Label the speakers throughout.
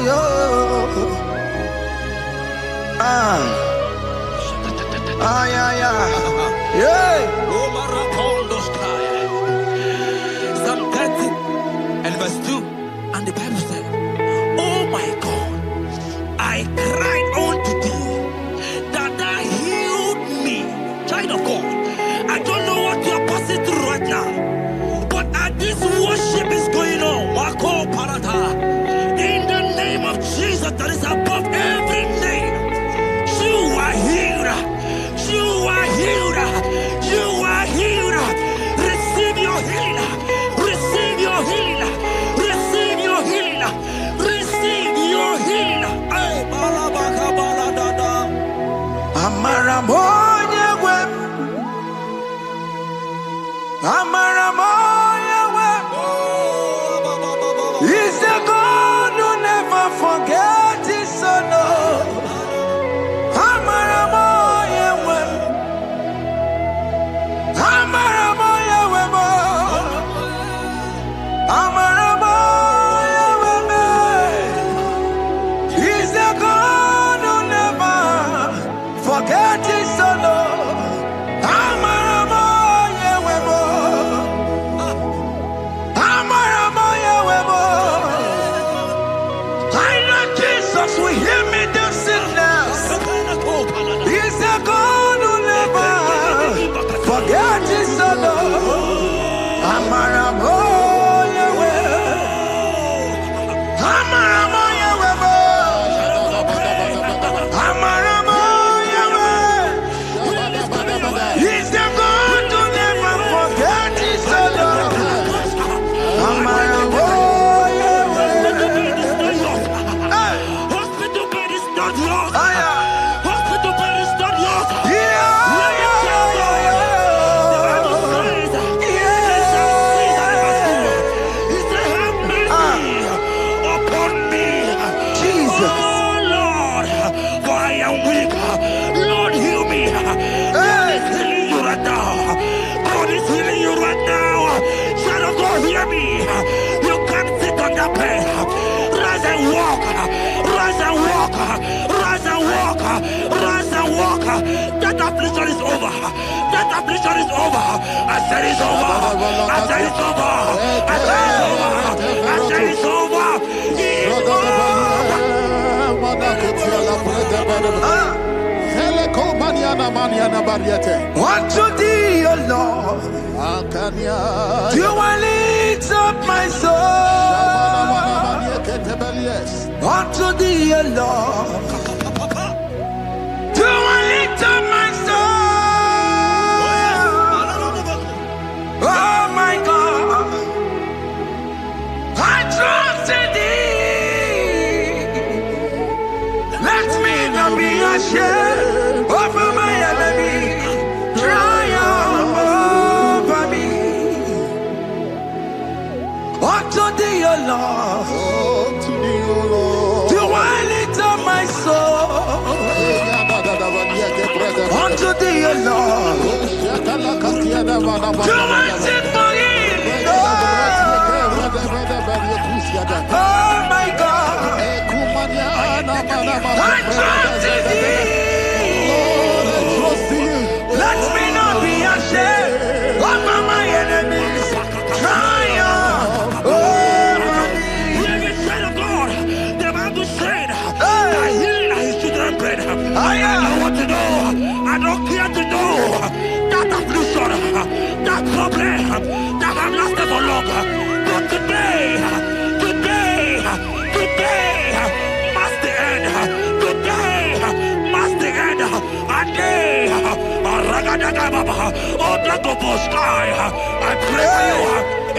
Speaker 1: yo. Yeah.
Speaker 2: Psalm 30 and verse 2. And the Bible said, oh my God, I cried unto thee that thou healed me. Child of God, I don't know what you are passing through right now, but as this worship is going on, Wako Parata, in the name of Jesus that is above every name, you are healed. You are healed. You are healed. Receive your healing. Receive your healing. Receive your healing. Receive your healing.
Speaker 1: Amaramoya wem. Amaramoya wem. He's the God who never forgets his son. Amaramoya wem. Amaramoya wem. Amaramoya wem. He's the God who never forgets his son. Amaramoya wem. Amaramoya wem. I know Jesus will heal me the sickness. He's the God who never forgets his son. Amaramoya wem. Amaramoya wem. Amaramoya wem. He's the God who never forgets his son. Amaramoya wem.
Speaker 2: Hospital bed is not yours.
Speaker 1: Aya.
Speaker 2: Hospital bed is not yours.
Speaker 1: Yeah. Jesus.
Speaker 2: Oh Lord, for I am weak. Lord, heal me. God is healing you right now. God is healing you right now. Child of God, hear me. You can't sit on that bed. Rise and walk. Rise and walk. Rise and walk. Rise and walk. That affliction is over. That affliction is over. I said it's over. I said it's over. I said it's over. I said it's over. It's over.
Speaker 1: Unto thee, O Lord, do I lift up my soul. Unto thee, O Lord, do I lift up my soul. Oh my God, I trust in thee. Let me not be ashamed over my enemy. Triumph over me. Unto thee, O Lord, do I lift up my soul. Unto thee, O Lord, do I seek for healing. Oh my God, I trust in thee. Let me not be ashamed over my enemies. Triumph over me.
Speaker 2: Hear the child of God. The Bible said, I heal his children bread. I want to know. I don't care to know that affliction, that problem, that have lasted for long. But today must the end. Today must the end. A day. I pray for you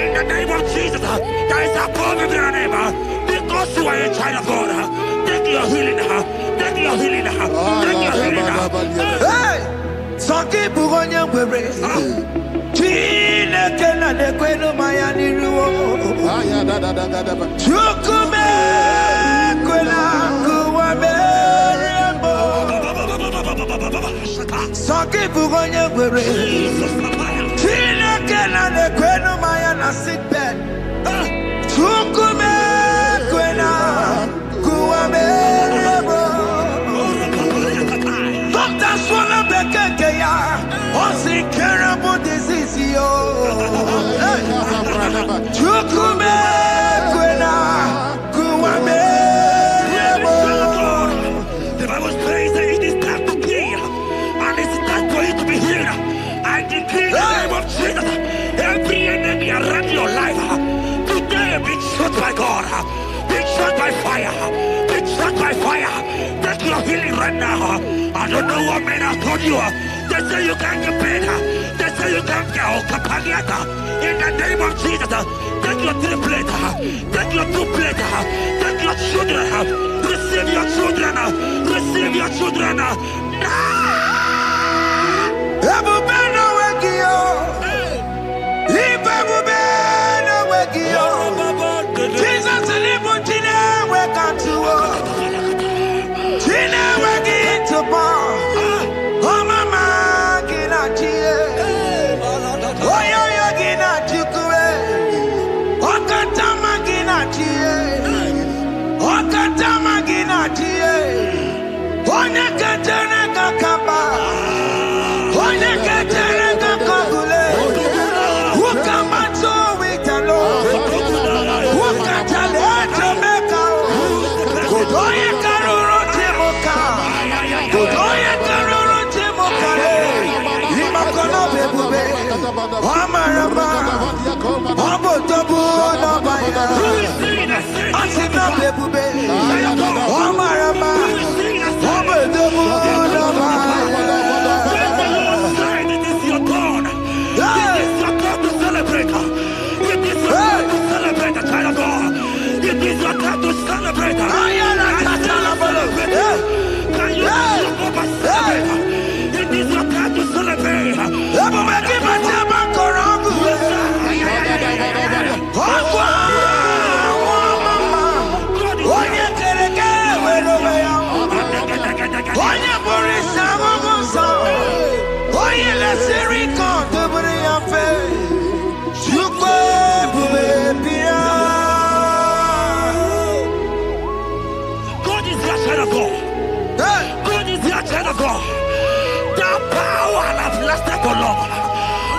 Speaker 2: in the name of Jesus. There is a problem in your name because you are a child of God. Take your healing. Take your healing. Take your healing.
Speaker 1: Hey, some people on your way. Chile kena de kwenu mayani ruo. Chukume kwena kuwa beremo. Some people on your way. Chile kena de kwenu mayana sick bed. Chukume kwena kuwa
Speaker 2: healing right now. I don't know what men have told you. They say you can't get better. They say you can't get Okapagiata. In the name of Jesus, take your 3 plate. Take your 2 plate. Take your children. Receive your children. Receive your children.
Speaker 1: Jesus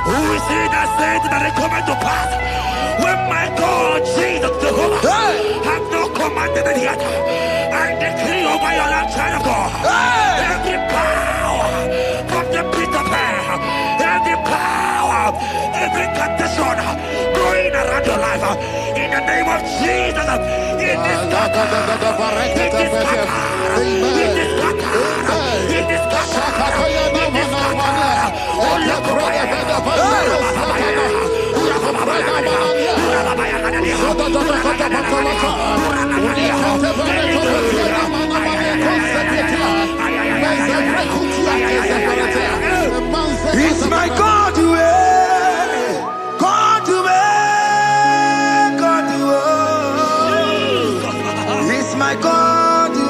Speaker 2: who is he that said that it coming to pass? When my God, Jesus Jehovah, have not commanded it yet, I decree over your life, child of God, every power from the pit of hell, every power, every condition going around your life, in the name of Jesus, it is scattered, it is scattered, it is scattered, it is scattered, it is scattered.
Speaker 1: It's my God to God to God to it's my God to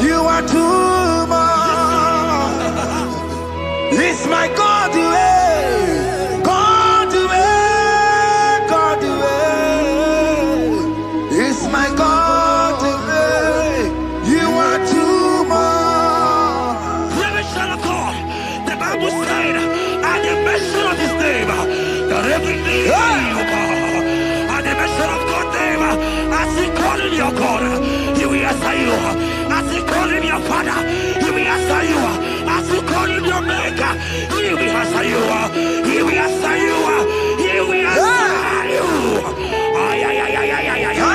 Speaker 1: you are too much. It's my God to God to God to it's my God to you are too much.
Speaker 2: The Bible said, at the mention of his name, that every knee will bow. At the mention of God's name, as he called him your God, he will answer you. As he called him your Father, he will answer you. As he called him your Maker, he will answer you. He will answer you. He will answer you. Ay, ay, ay, ay, ay, ay, ay.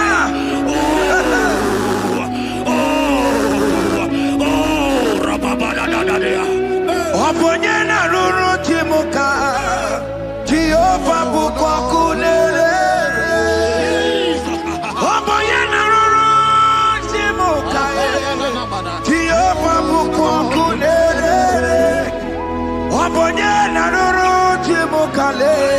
Speaker 1: Oponyena ruru chimuka Jehova bukwa kunere Oponyena ruru chimuka Jehova bukwa kunere Oponyena ruru chimuka le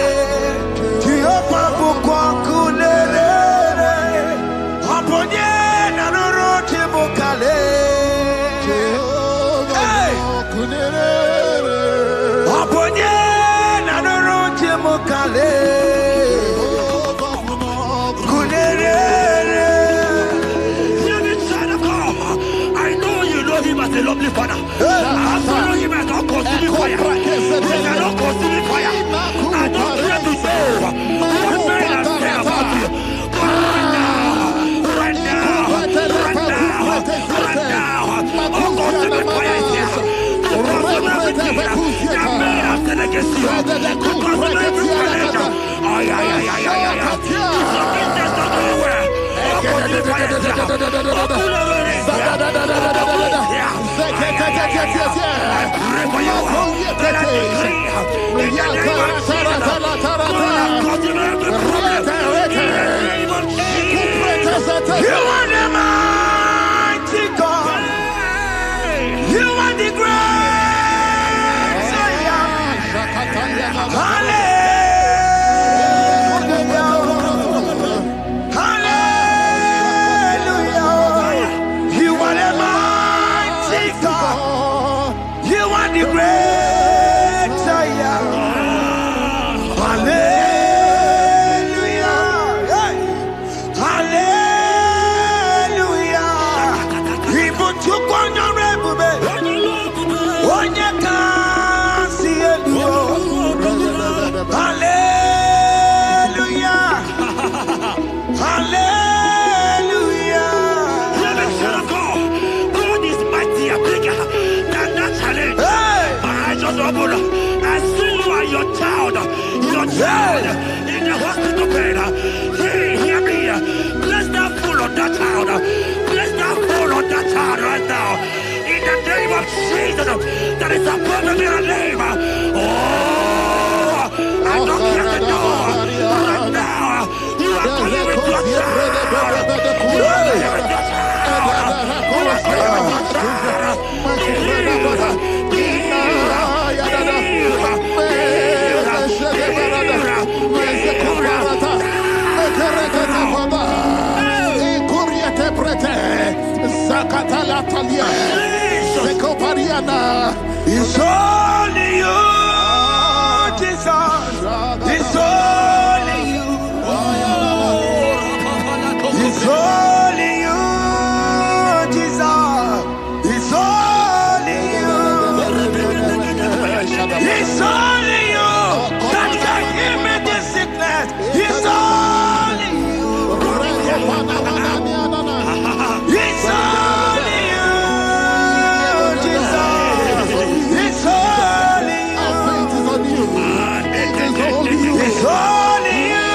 Speaker 2: in the hospital bed. Hear me. Bless that fool on that child. Bless that fool on that child right now. In the name of Jesus, that is above the mirror name. Oh, I don't hear the door right now. You are going with your child. You are going with your
Speaker 1: It's only you, Jesus. It's only you. It's only you, Jesus. It's only you. It's only you that can give me this sickness. It's only you. It's only you, Jesus. It's only you. It's only you,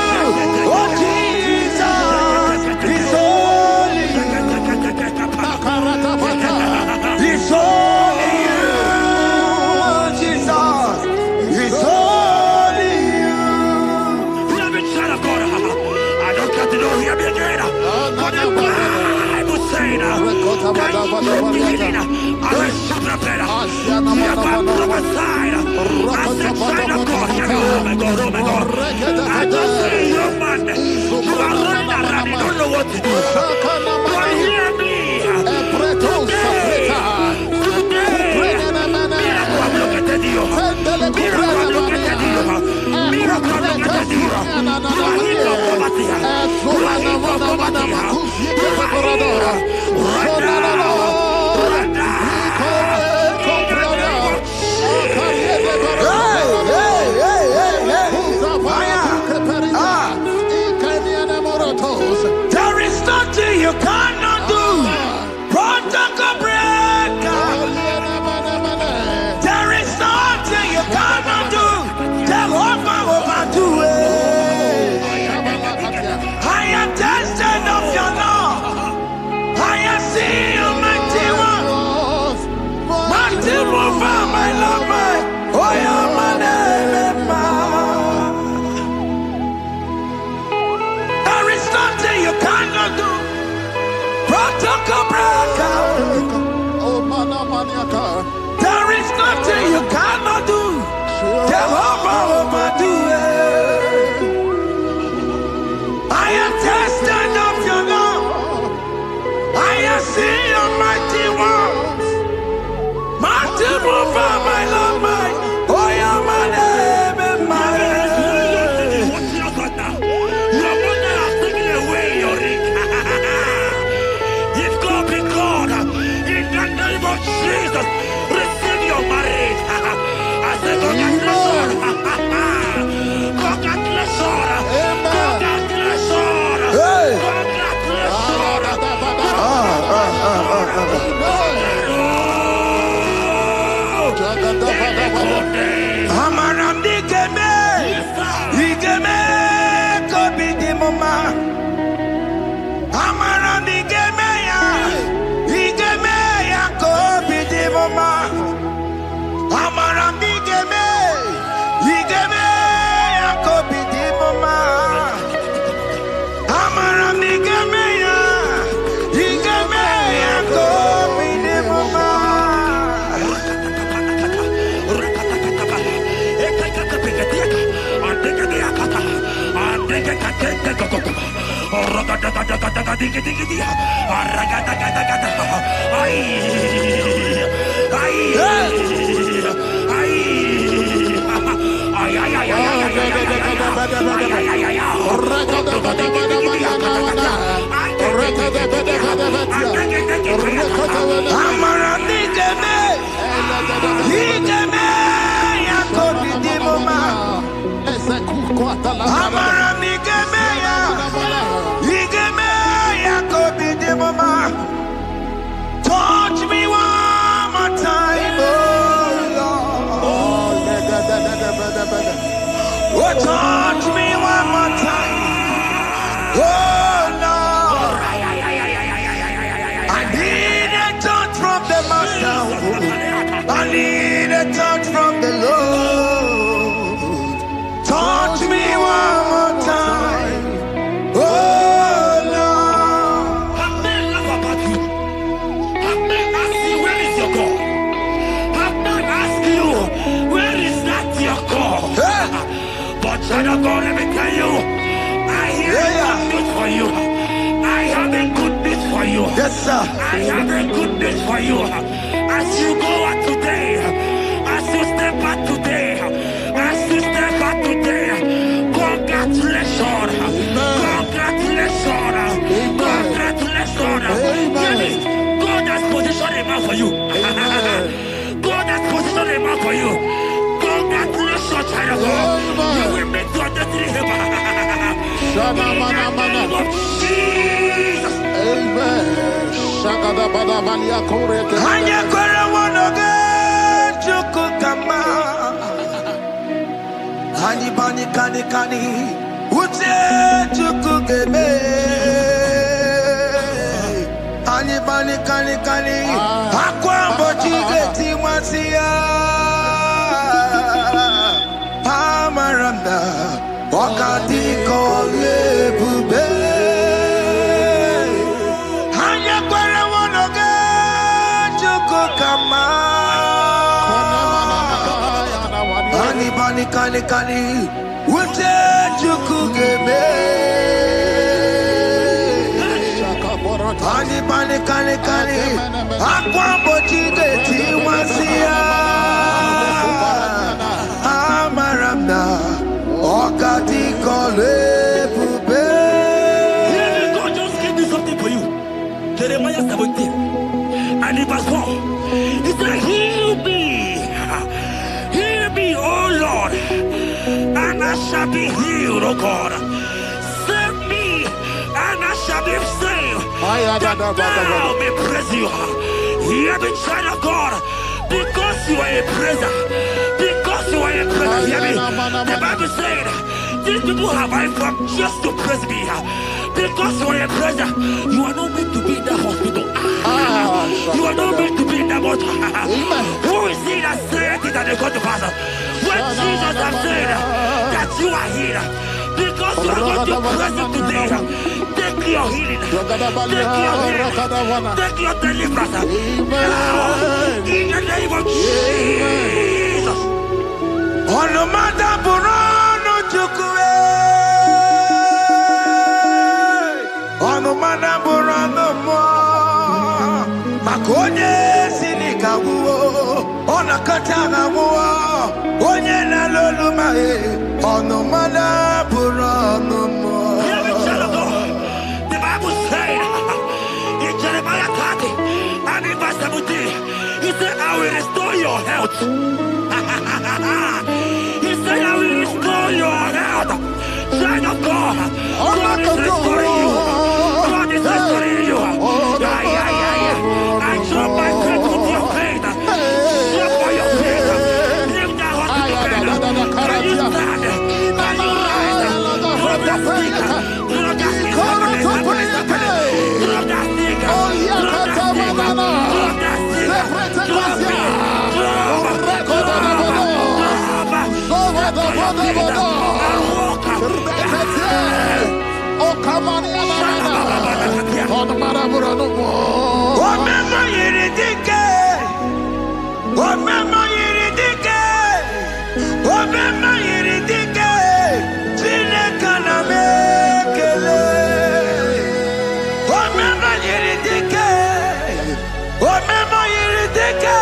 Speaker 1: oh Jesus. It's only you. It's only you, Jesus. It's only you.
Speaker 2: Child of God, I don't got to know hear me again. But the Bible saying, I will shut up better. You have got prophesied. I said, child of God, hear me. Oh my God, oh my God. I just say, young man, you are running around, you don't know what to do. But hear me.
Speaker 1: There is nothing you cannot do. Protocol breaker. There is nothing you cannot do. Jehovah overdo it. I am tested of your love. I am seeing you, mighty one. Mighty mover, my love, my. Oh, yeah, my name, there is nothing you cannot do. Protocol breaker. There is nothing you cannot do. Jehovah overdo it. I am tested of your love. I am seeing your mighty ones. Mighty mover, my love, my. Oh, yeah, my name and my
Speaker 2: Jesus, receive your marriage. I say, congratulations. Congratulations. Congratulations.
Speaker 1: Amaram digeme, digeme, kobi di mama. Amaram digeme ya, digeme ya kobi di mama. Amaram digeme, digeme ya kobi di mama. Amaram digeme ya, digeme ya kobi di mama. Touch me one more time, oh Lord. Oh Oh, touch me one more time. Oh, Lord. I need a touch from the Master. I need a touch from the Lord. Touch me one more time. Oh, Lord.
Speaker 2: Have men laugh about you. Have men ask you, where is your God? Have men ask you, where is that your God? But child of God, let me tell you, I hear a good news for you. I have a good news for you.
Speaker 1: Yes, sir.
Speaker 2: I have a good news for you. As you go out today, as you step out today, as you step out today, congratulations. Congratulations. Congratulations. Hear me. God has positioned a man for you. God has positioned a man for you. Congratulations, child of God. You will meet your destiny helper. In the name of Jesus.
Speaker 3: Amen.
Speaker 1: Hanya kwere wonoge chukukama. Hani bani kani kani uche chukugeme. Hani bani kani kani akwambo chigeti mwasiya. Amaranda wakati kole bube. Hanya kwere wonoge chukukama. Hani bani kani kani uche chukugeme. Hani bani kani kani akwambo chigeti mwasiya. Amaranda wakati kole bube.
Speaker 2: Hear me, God just gave me something for you. Jeremiah 17 and in verse 4. He said, heal me, O Lord, and I shall be healed, O God. Save me, and I shall be saved, that thou may praise you. Hear me, child of God, because you are a praiser. Because you are a praiser, hear me. The Bible said, these people have I come just to praise me. Because you are a praiser, you are not meant to be in that hospital. You are not meant to be in that motor. Who is he that said it and they got to pass? When Jesus has said that you are healed, because you are going to praise him today, take your healing, take your deliverance. Now, in the name of Jesus.
Speaker 1: Onomada burano chukwe. Onomada burano mo. Makonye sinika wuo. Onakatana wuo. Onye na loluma e. Onomada burano mo.
Speaker 2: Hear me, child of God. The Bible said in Jeremiah 30 and in verse 17, he said, I will restore your health. He said, I will restore your health. Child of God, God is restoring you. God is restoring you. I drop my faith with your faith. Drop for your faith. Leave that hospital bed. Can you stand? Can you rise? Drop that stick. Drop that stick. Drop that stick.
Speaker 1: Omema yiridike. Omema yiridike. Omema yiridike. Chineke na mekele. Omema yiridike. Omema yiridike.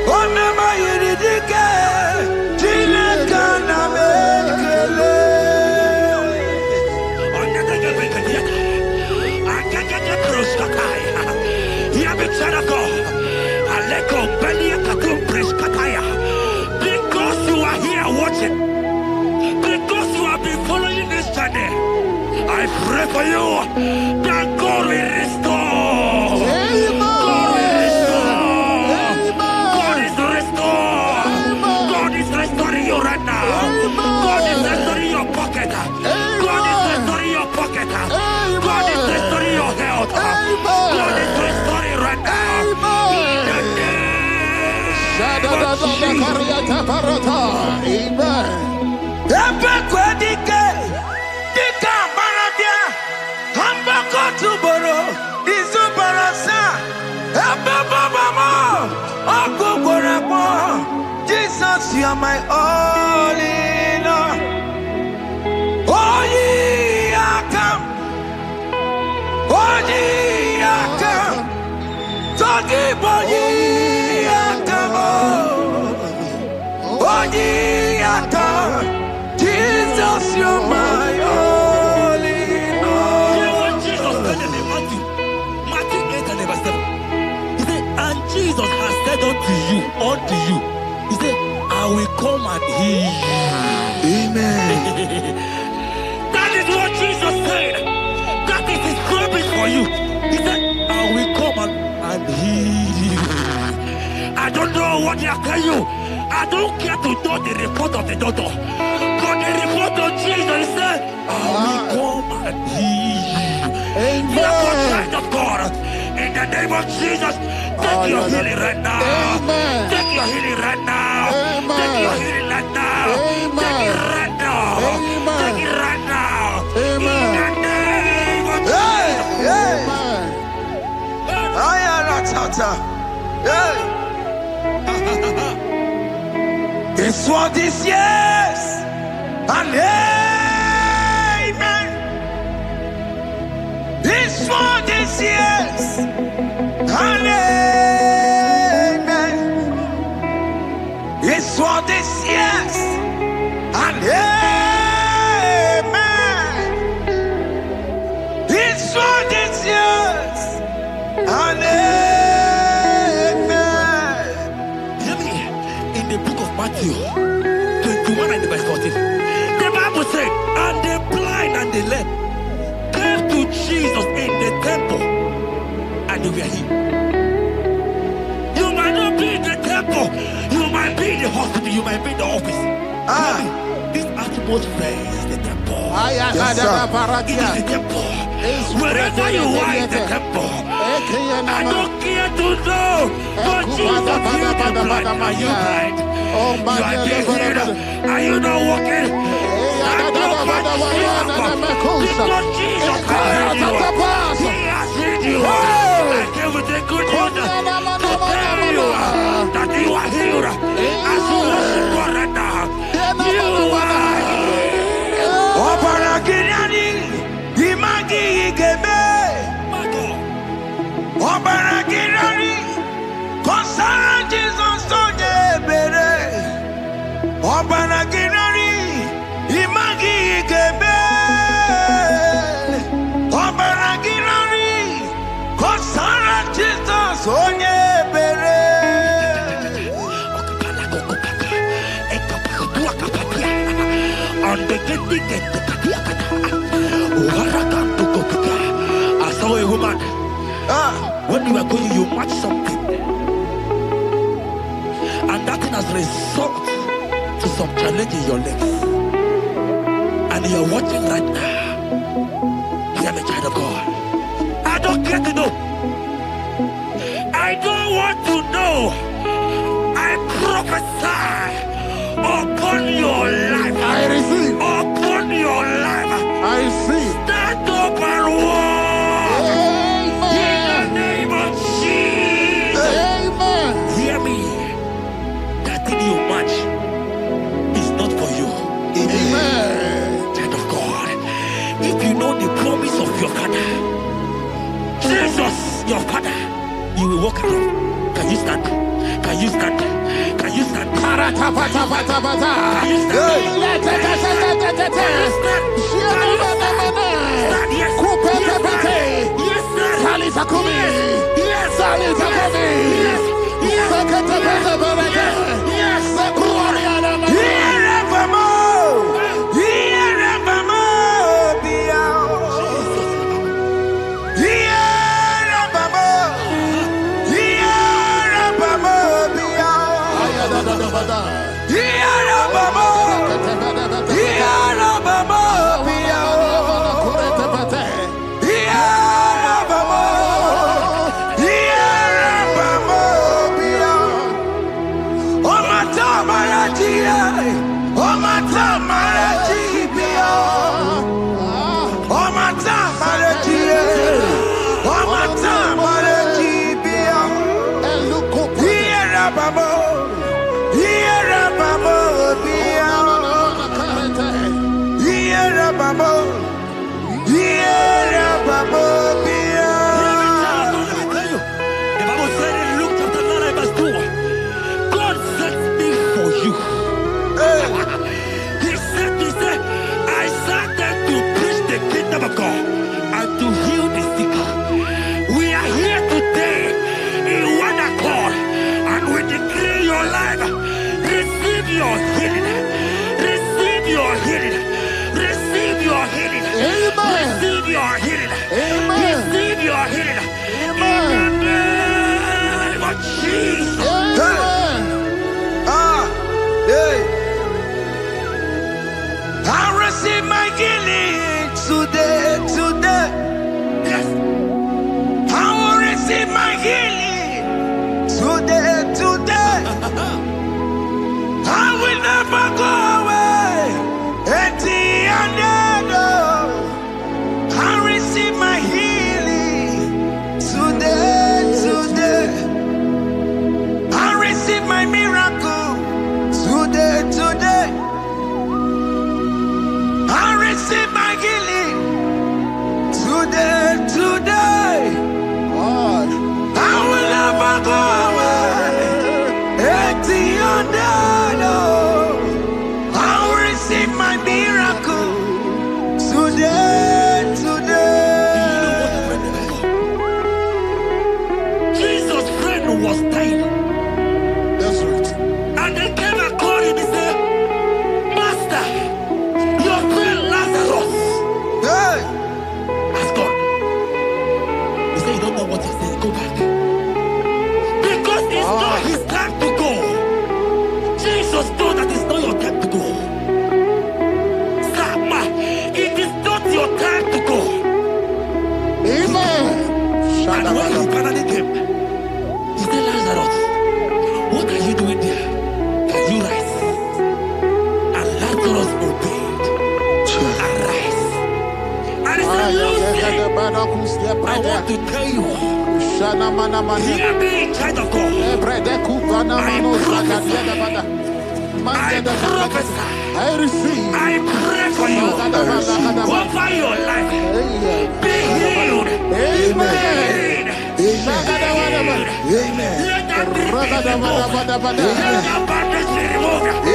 Speaker 1: Omema yiridike. Chineke na mekele.
Speaker 2: Because you are here watching, because you have been following this journey, I pray for you that God will restore. God will restore. God is restoring you right now. God is
Speaker 1: are my all in all. Oh, ye are come. Oh, ye are come. Talking about ye are come. Oh, ye are come. Jesus, you're my all in all.
Speaker 2: You know what Jesus said in Matthew 8 and verse 7? He said, and Jesus has said unto you, he said, I will come and heal you.
Speaker 1: Amen.
Speaker 2: That is what Jesus said. That is his promise for you. He said, I will come and heal you. I don't know what they are telling you. I don't care to know the report of the doctor. But the report of Jesus, he said, I will come and heal you. Therefore, child of God, in the name of Jesus, take your healing right now.
Speaker 3: Amen.
Speaker 2: Take your healing right now.
Speaker 3: Amen.
Speaker 2: Take your healing right now.
Speaker 3: Amen.
Speaker 2: Take it right now.
Speaker 3: Amen.
Speaker 2: Take it right now.
Speaker 3: Amen.
Speaker 2: In the name of
Speaker 1: Hey, hey.
Speaker 3: Amen.
Speaker 1: I am not tata. Hey. It's what this yes. And amen. It's what this yes. And amen. It's what this yes. And amen. It's what this yes. And amen.
Speaker 2: Hear me. In the book of Matthew 21 and verse 14, the Bible said, and the blind and the lame came to Jesus in the temple, and they were healed. You might not be in the temple, you might be in the hospital, you might be in the office.
Speaker 1: Ah.
Speaker 2: Hear me. This atmosphere is the temple.
Speaker 1: Yes, sir.
Speaker 2: It is the temple. Wherever you are in the temple, I don't care to know, but Jesus healed the blind. Are you blind? You are being healed. Are you not walking? Stand up and stand up. Because Jesus has healed you. He has healed you. I came with the good news to tell you that you are healed. As you worship God right now, you are healed.
Speaker 1: Opara Gideoni, Imagi Igebe.
Speaker 2: My God.
Speaker 1: Opara Gideoni, Kosara Jesus Sonye Bere. Opara Gideoni, Imagi Igebe. Opara Gideoni, Kosara Jesus Sonye Bere.
Speaker 2: I saw a woman.
Speaker 1: Ah,
Speaker 2: When you are going, you match something, and that thing has result to some challenge in your legs, and you are watching right now. Hear me, child of God. I don't care to know. I don't want to know. I prophesy upon your life.
Speaker 3: I receive.
Speaker 2: Upon your life.
Speaker 3: I receive.
Speaker 2: Stand up and walk. In the
Speaker 3: Amen.
Speaker 2: name of Jesus.
Speaker 3: Amen.
Speaker 2: Hear me. That thing you match is not for you.
Speaker 3: Amen.
Speaker 2: Child of God. If you know the promise of your father, Jesus, your father, you will walk around. Can you stand? Can you stand? Can you stand?
Speaker 3: Paratapatapatapata.
Speaker 2: Can you stand? Can you stand? Stand, yes.
Speaker 3: Kupetepete.
Speaker 2: Yes, sir.
Speaker 3: Salita kumi.
Speaker 2: Yes.
Speaker 3: Salita kumi.
Speaker 2: Yes. Yes.
Speaker 3: Seketepetepete.
Speaker 2: Yes.
Speaker 3: Sekuariana mama.
Speaker 2: I want to tell you, hear me, child of God. I prophesy. I pray for you. Over your life. Be healed.
Speaker 3: Amen.
Speaker 1: Amen.
Speaker 2: Let that be removed. Let that bandage be removed. Be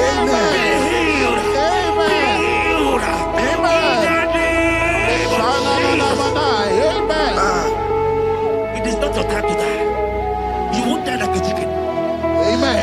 Speaker 2: healed. Be healed. It is not your time to die. You won't die like a chicken.
Speaker 3: Amen.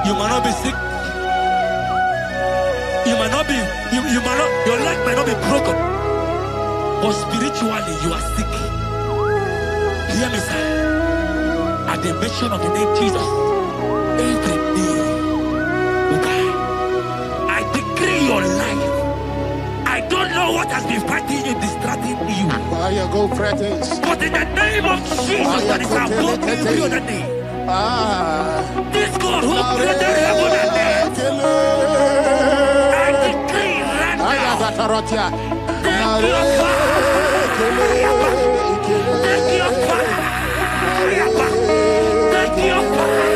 Speaker 2: You might not be sick. You might not be, your leg might not be broken. But spiritually, you are sick. Hear me, sir. At the mention of the name Jesus, every day will die. I decree your life. I don't know what has been fighting you, distracting you. But in the name of Jesus, that is above every other name. This God who created heaven and earth, I decree right now, take your fire, take your fire, take your fire.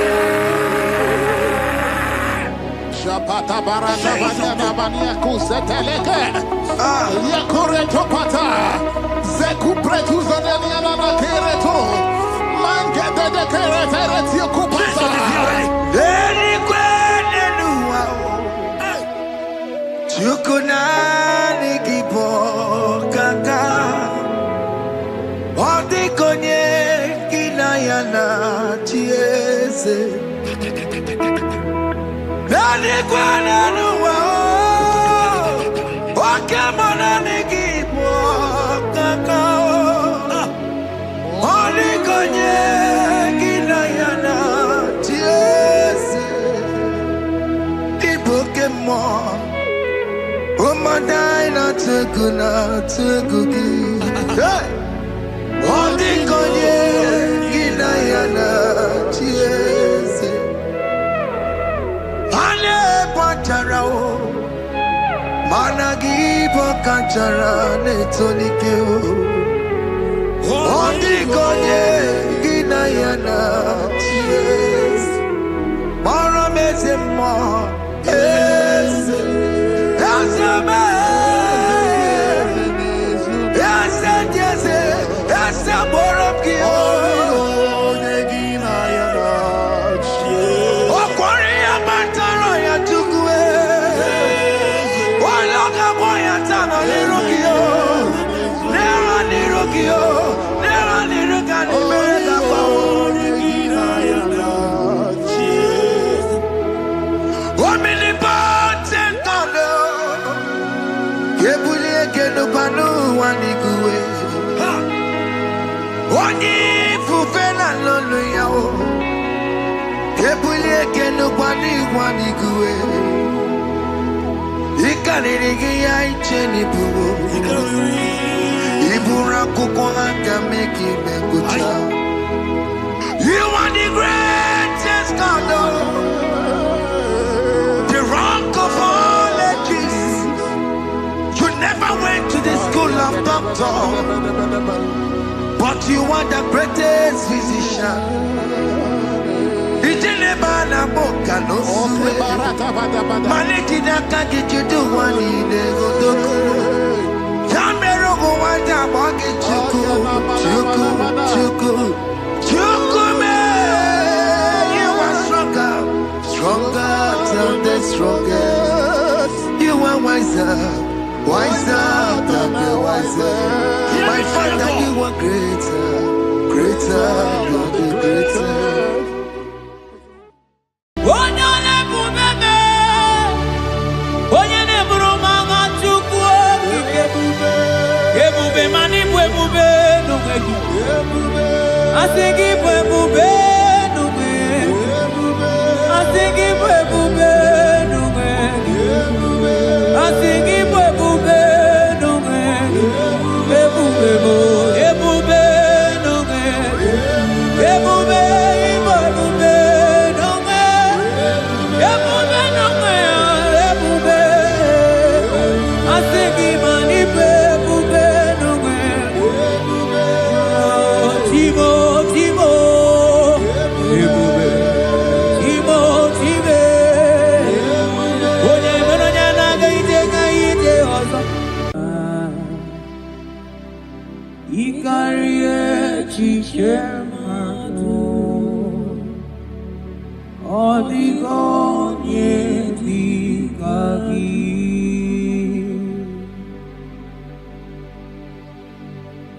Speaker 3: Shapata barata banyana bania kuseteleke. Yakureto pata. Zeku pretu zaneliana na kereto. Mangede de kerete kupata.
Speaker 1: Eni kwene nuwa. Chukunani kipo kaka. Odi konye kinayana chiese. Eni kwene nuwa. Wakemona nikipo kaka. Odi konye kinayana chiese. Pokemon, oh my dina tegugi. Hey, oh the konye kinayana chiese. Ale pacharao, managi pokachara netonikeo. Oh the konye kinayana chiese. Mara mezemo. Yes, yes, yes, yes, You are the greatest God, the rock of all ages. You never went to the school of doctor, but you are the greatest physician. Strongest. You are wiser, wiser than the wiser. My Father, you are greater, greater than the greater.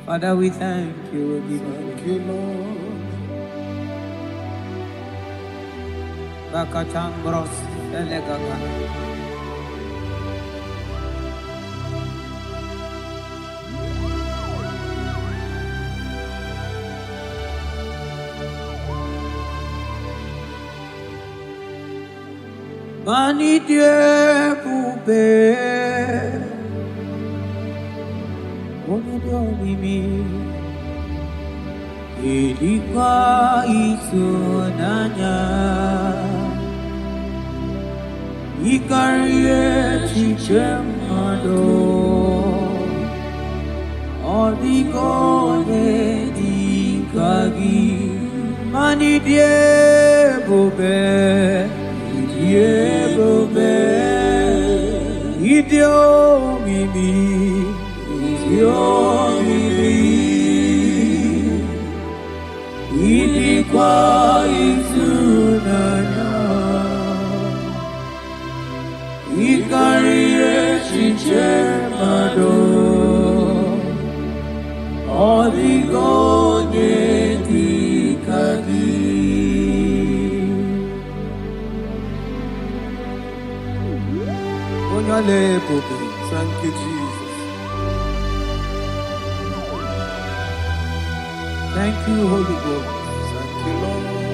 Speaker 4: Father, we thank you. We thank you, Lord. Bakachang bros elegaga. Mani Dieu poube. Mimi ilikuwa isunanya ikarie chichemado odigone dikagi mani diebobe idio mimi ilikuwa isunanya ikarie chichemado odigonye dikagi onyale pope. Thank you, Jesus. Thank you, Holy Ghost. Thank you, Lord.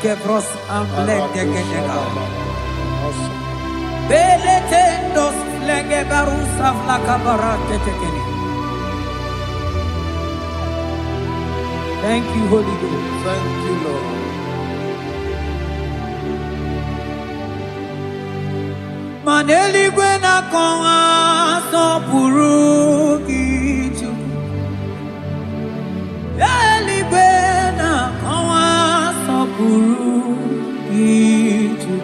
Speaker 4: kevros amblende genega. Beletendos lenge barusa vlakabarate tekeni. Thank you, Holy Ghost.
Speaker 3: Thank you, Lord.
Speaker 4: Maneli gwena konga sopuru kichu. Eli gwena konga sopuru kichu.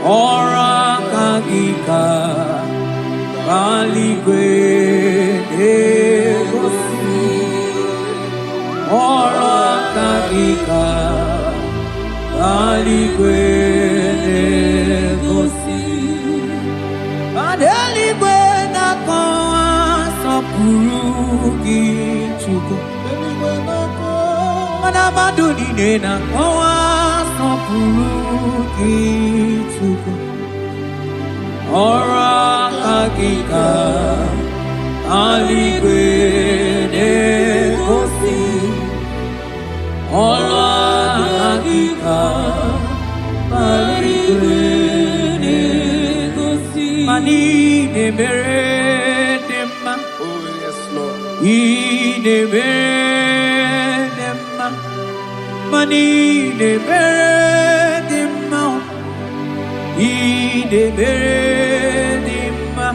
Speaker 4: Ora kagika bali gwene gosi. Ora kagika bali gwene gosi. Adeli gwena konga sopuru kichu. Mana maduni nena konga sopuru kichu. Ora kagika bali gwene gosi. Ora kagika bali gwene gosi. Mani ne mere nema.
Speaker 3: Oh, yes, Lord.
Speaker 4: Ne mere nema. Mani ne mere nema. Ne mere nema.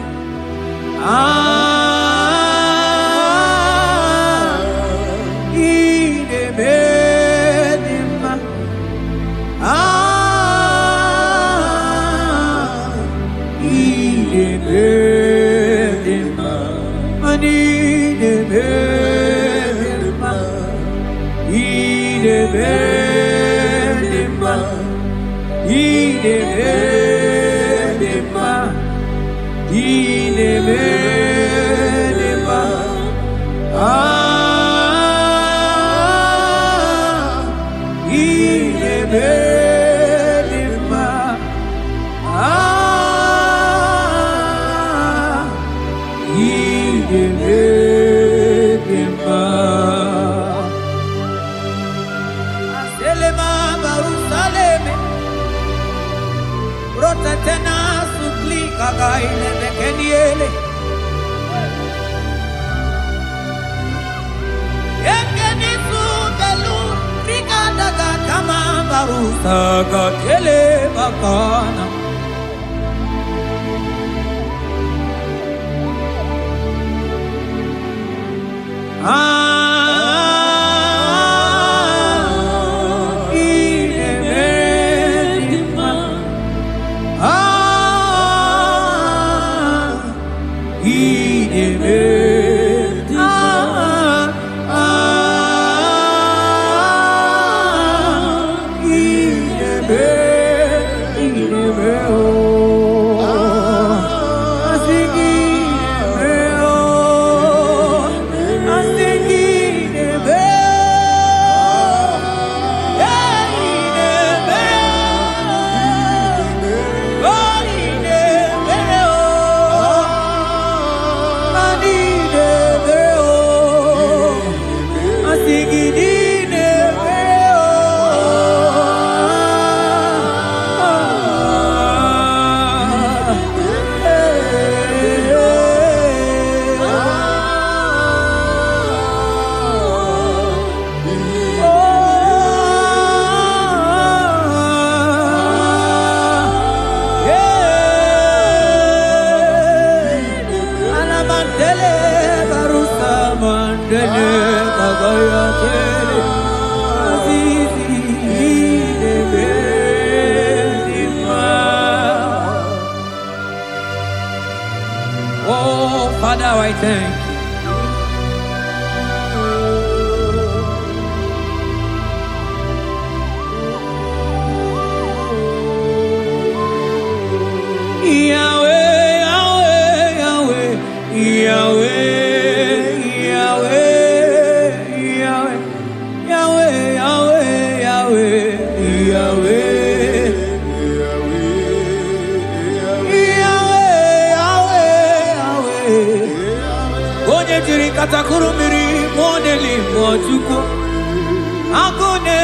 Speaker 4: Saga tele bakana Oh, Father, I thank you. Yahweh, Yahweh, Yahweh, Yahweh, Yahweh, Yahweh, Yahweh. Katakuru miri moneli mojuko. Agone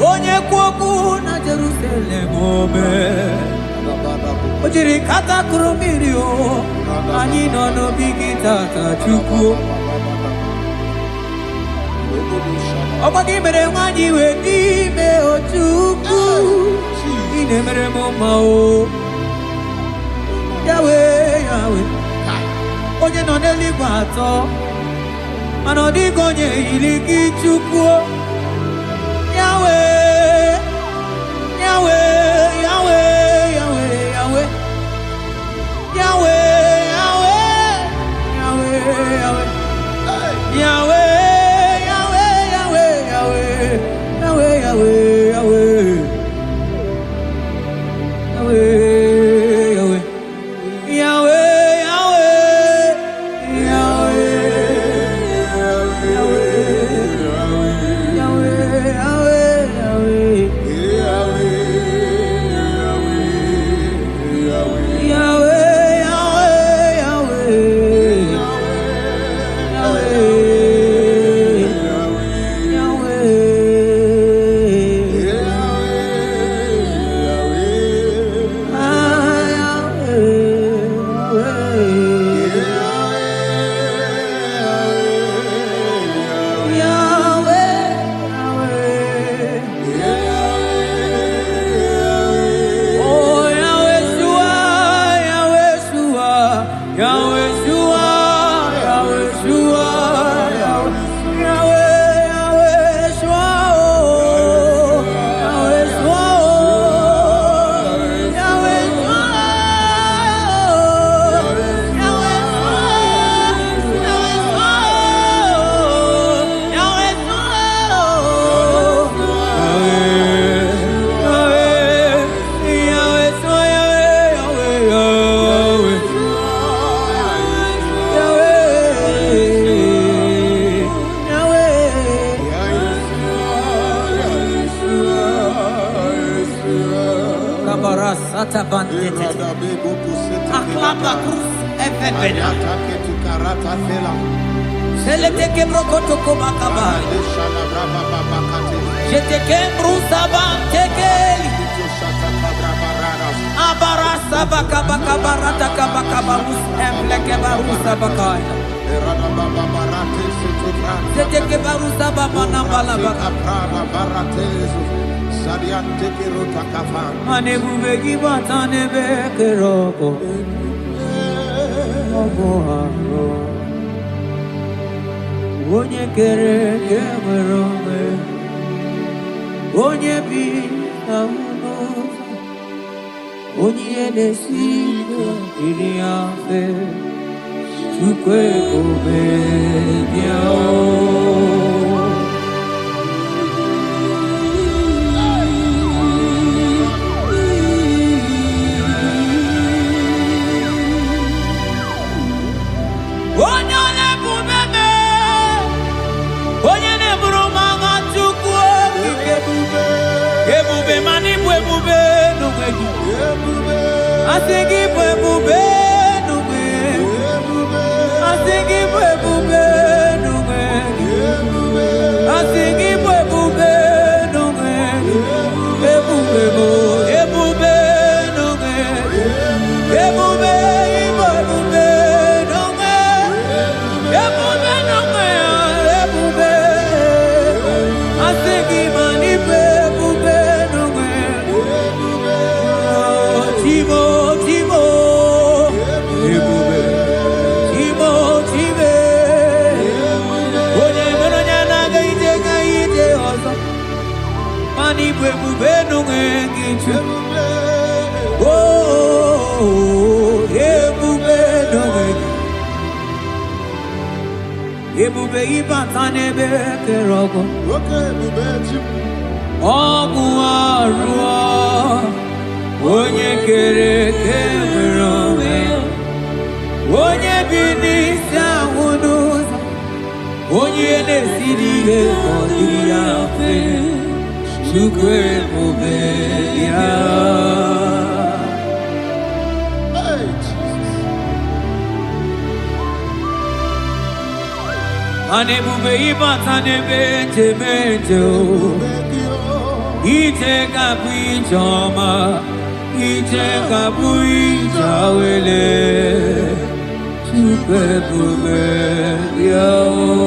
Speaker 4: Onye kwoku na Jerusalem ome Ojiri kata kurumiri o Ani no no bigi tata chukwu Okwagi mere wanyi we nime o chukwu Ine mere moma o Yahweh, Yahweh Onye no neligwa ato Ano di gonye iligi chukwu Yahweh, Yahweh, Yahweh, Yahweh, Yahweh, Yahweh, Yahweh, Yahweh, Yahweh, Yahweh, Yahweh, Yahweh, Yahweh, Yahweh, Yahweh, Onye kere kemere ome Onye bi na unoza Onye nesi iri afe Chukwe ome biao Onye ne bumeme Onye ne buruma ngatuku ebube n'onwe gị. Asị gị bụ ebube n'onwe gị. Asị gị bụ ebube n'onwe gị. Asị gị bụ ebube n'onwe gị. Ebube bụ ebube n'onwe gị. Ebube ịbụ ebube n'onwe gị. Ebube n'onwe ya ebube. Asị gị ma n'ịbụ ebube n'onwe gị. Chibo chibo ebube. Chibo chibe. Onye mere onye anaghị ije ọzọ. Ma n'ịbụ ebube n'onwe gị Chukwu. Ebube n'onwe gị. Ebube ịbata n'ebe kere ọgụ. Ọgụ arụọ. Onye kere eke nwere onwe ya. Onye bi n'isi ahụ n'ụzọ. Onye na-esiri ihe ka ọ dịrị ya mfe. Chukwu ebube ya. Ana ebube ịbata n'ebe njemeje o. Ije ga-abụ ije ọma. Ije ga-abụ ije awele. Chukwu ebube ya o.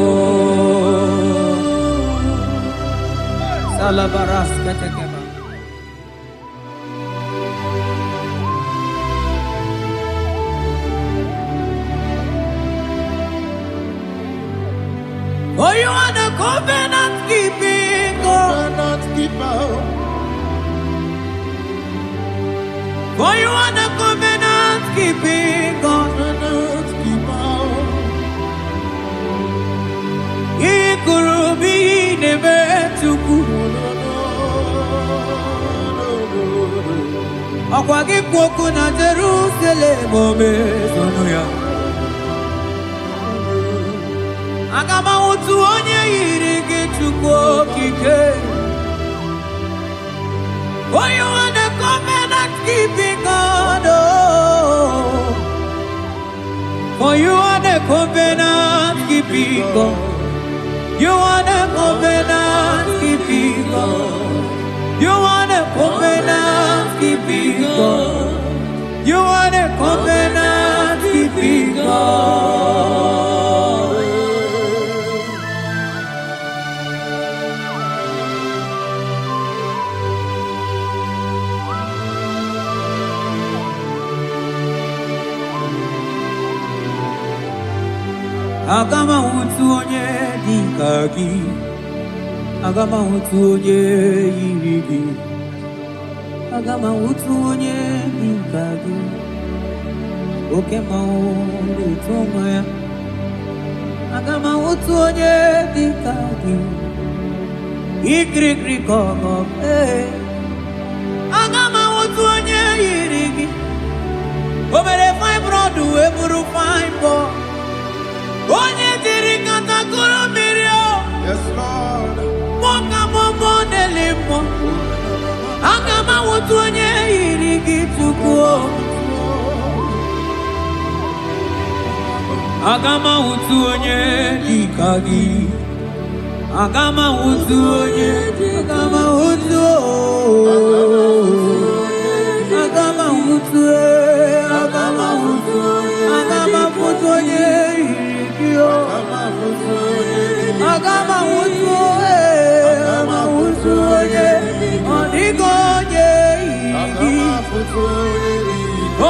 Speaker 4: Salabaras katekeba. For you are the covenant keeping God. For you are the covenant keeping God. Ikurubi nebe tuku. Akwa gị kwoku na Jerusalem omezono ya. Aga m ahụtụ onye yiri gị Chukwu okike. For you are the covenant keeping God. Oh. For you are the covenant keeping God. You are the covenant keeping God. You are the covenant keeping God. You are the covenant keeping God. Aga m ahụtụ onye dị ka gị. Aga m ahụtụ onye yiri gị. Aga m ahụtụ onye dị ka gị. Oke mmanwụ na-eto onwe ya. Aga m ahụtụ onye dị ka gị. Ikirikiri ka ọgọ. Aga m ahụtụ onye yiri gị. O mere fibroid wee bụrụ fibroid. Onye dịrị katakụrụ mmiri o.
Speaker 3: Yes, Lord.
Speaker 4: Mọka mọmọ deli mọ. Aga m ahụtụ onye yiri gị Chukwu o. Aga m ahụtụ onye dị ka gị. Aga m ahụtụ onye. Aga m ahụtụ o. Aga m ahụtụ e. Aga m ahụtụ. Aga m ahụtụ onye yiri gị o. Aga m ahụtụ e. Aga m ahụtụ onye. Ọ dịghị onye yiri gị.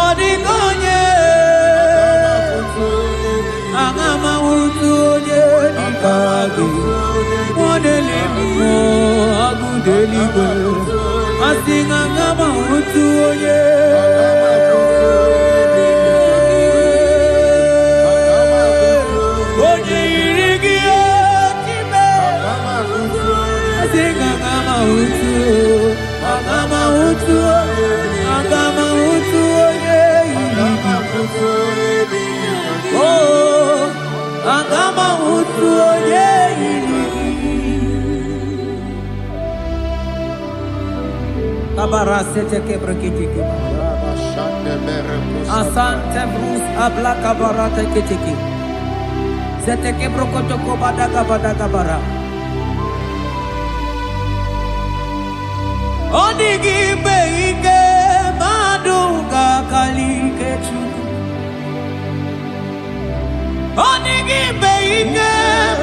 Speaker 4: Ọ dịghị onye. Aga m ahụtụ onye dị ka gị. Mọdeli mmụọ agụda eluigwe. Asị na aga m ahụtụ onye. Onye yiri gị ojime. Asị na aga m ahụtụ. Aga m ahụtụ. Aga m ahụtụ onye yiri gị. Oh, aga m ahụtụ onye yiri gị. Kabarasete kebrekitiki. Asante brus abla kabarate kitiki. Zete kebrokotoko badaka badaka bara. Onigi beige madunga kalike chuku. Onigi beige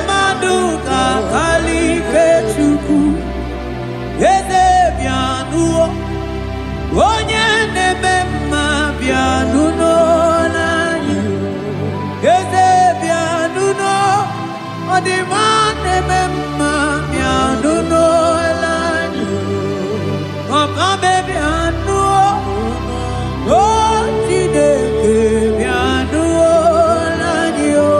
Speaker 4: madunga kalike chuku. Yede bianuo. Onye nebema bianuno nani. Yede bianuno. Odima nebema bianuno nani. Papa baby anuo. Oh tideke bianuo nani o.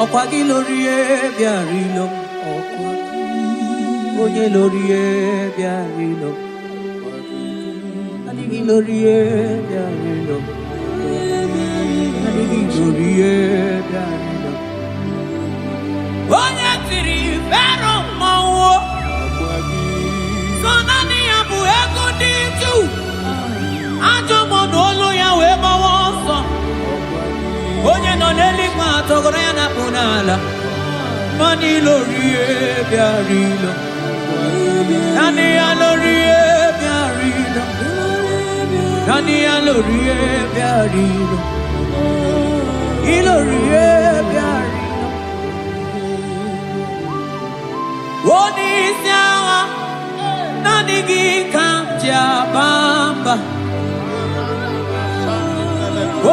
Speaker 4: Okwagi lorie biarilo, oye lorie biarilo, adigi lorie biarilo, adigi lorie biarilo. Oye tiri fero mawo, sonani abu ego diju, ajo monolo ya we mawoso. Oye no neli kwa togora ya na punala, mani lorie biarilo, nani ya lorie biarilo, nani ya lorie biarilo, ilorie biarilo. Oni siawa, nani gikamja bamba.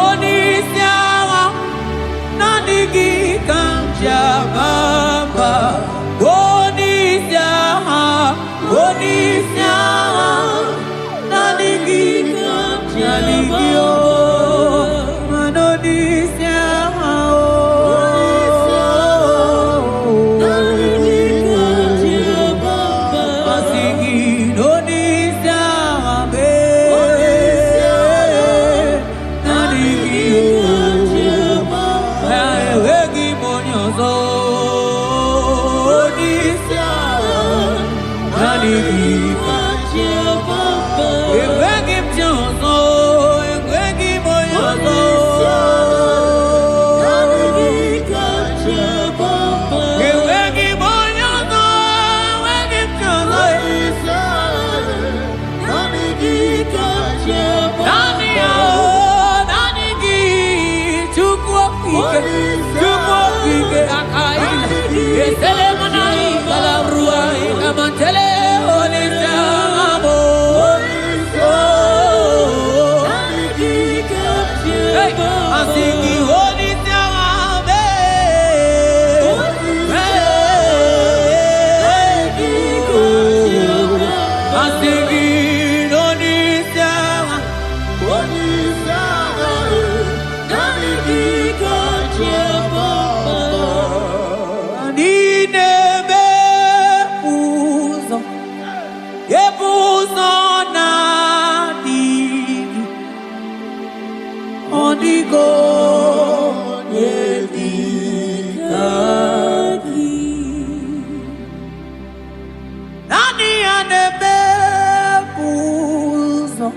Speaker 4: Oni siawa, nani gikamja bamba. Oni siawa, nani gikamja ligio. Manoni siawa, nani gikamja bamba. Masigi noni siawa be. Nani gikamja bamba. Ewegi monyozo. Oni siawa, nani gikamja bamba. Ewegi mchozo, ewegi monyozo. Nani gikamja bamba. Ewegi monyozo, ewegi mchozo. Nani gikamja bamba. Nani o, nani gi chukwa kike akaila. Esele manai kalabrua ikamantele ole samo. Nani gikamja bamba. Asigi ole sama asigi noni sama. Ninebe puzo, epuzo nadigi, onigo yedikagi. Nani anebe puzo,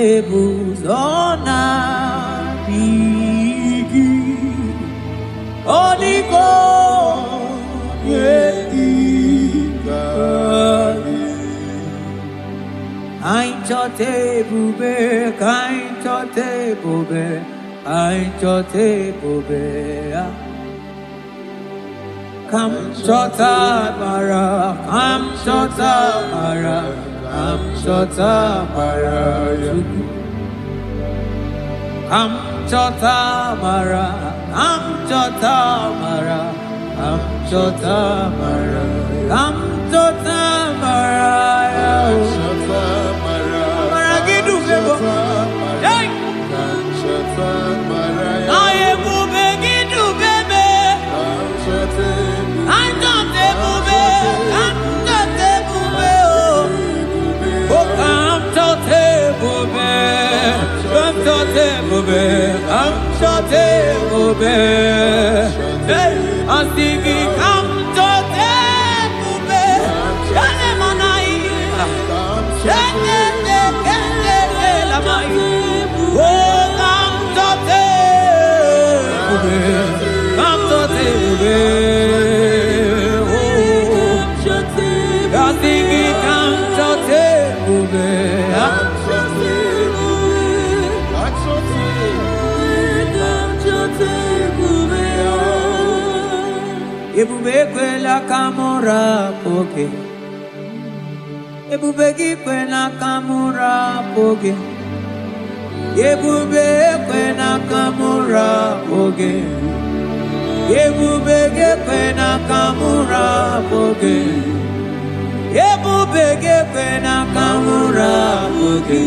Speaker 4: epuzo nadigi, onigo yedikagi. Ainchote bube, kainchote bube, ainchote bube. Kam chota mara, kam chota mara, kam chota mara. Kam chota mara, kam chota mara, kam chota mara, kam chota mara. Maragidu bebo, hey. Aye bube gidu bebe, anchote bube, anchote bube oh, oh anchote bube, anchote bube, anchote bube, hey, asigi anchote bube, chale manai, chale la mai, oh anchote bube, anchote bube, oh, asigi anchote bube. Ebube kwela kamora poke, ebube kwela kamora poke, ebube kwela kamora poke, Ebubege kwena kamura boge. Ebubege kwena kamura boge.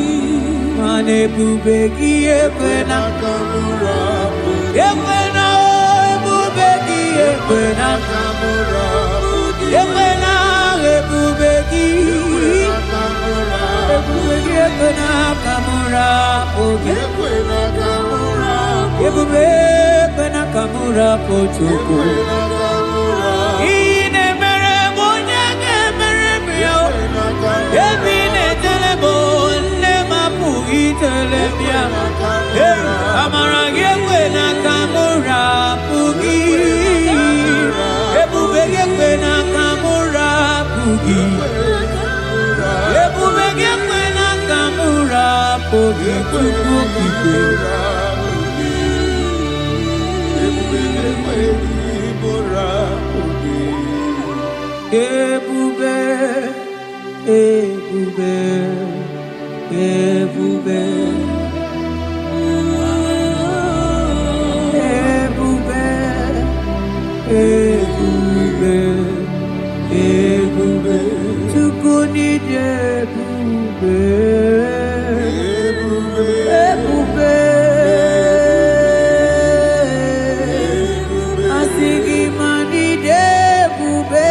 Speaker 4: Mane bubegi kwena kamura boge. Ekwena ebubegi kwena kamura boge. Ekwena ebubegi kamura. Ebubegi kwena kamura boge. Ekwena kamura. Ebubegi kwena kamura pochuku. Ine mere bonyage mere bio. Ebine telebo ne mapu itelebia. Amarage kwena kamura pugi. Ebubege kwena kamura pugi. Ebubege kwena kamura pugi pugi. Ebube, ebube, ebube, ebube, ebube, ebube, tukuni ebube, ebube, asigi mani ebube.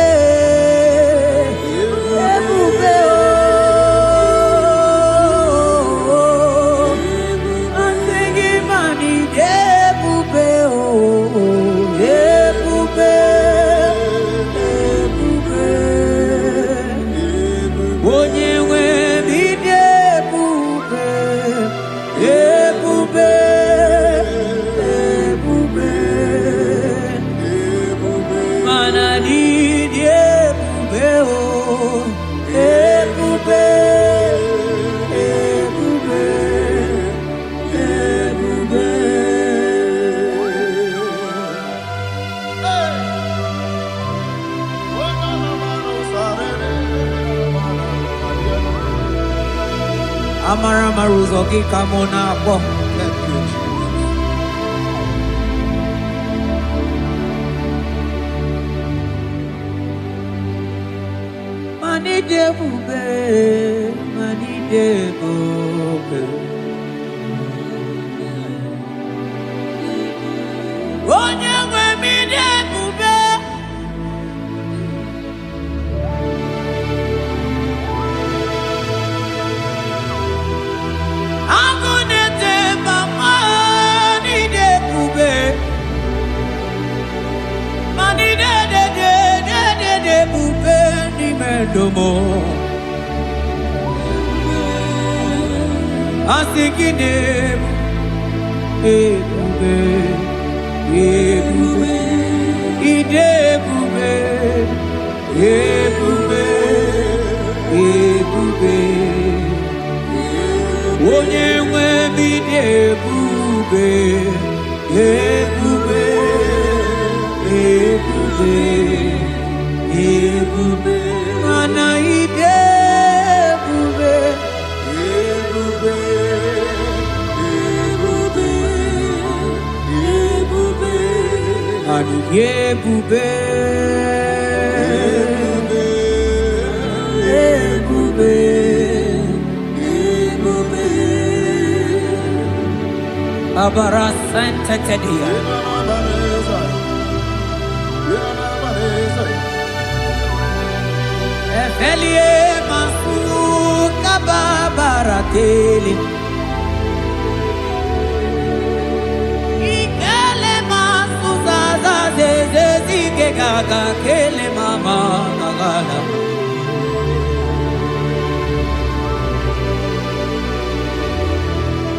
Speaker 4: Amara maruzogi kamona bo. Mani debube, mani debube. Onye nwe mi debube. Domo asikine ebube ebube idebube ebube ebube onye nwe bidebube ebube ebube ebube mana idebube ebube ebube ebube ani ebube ebube ebube abara santa tedia Efelie masuka babarateli Ikele masuzaza zeze zike gaga kele mama gagala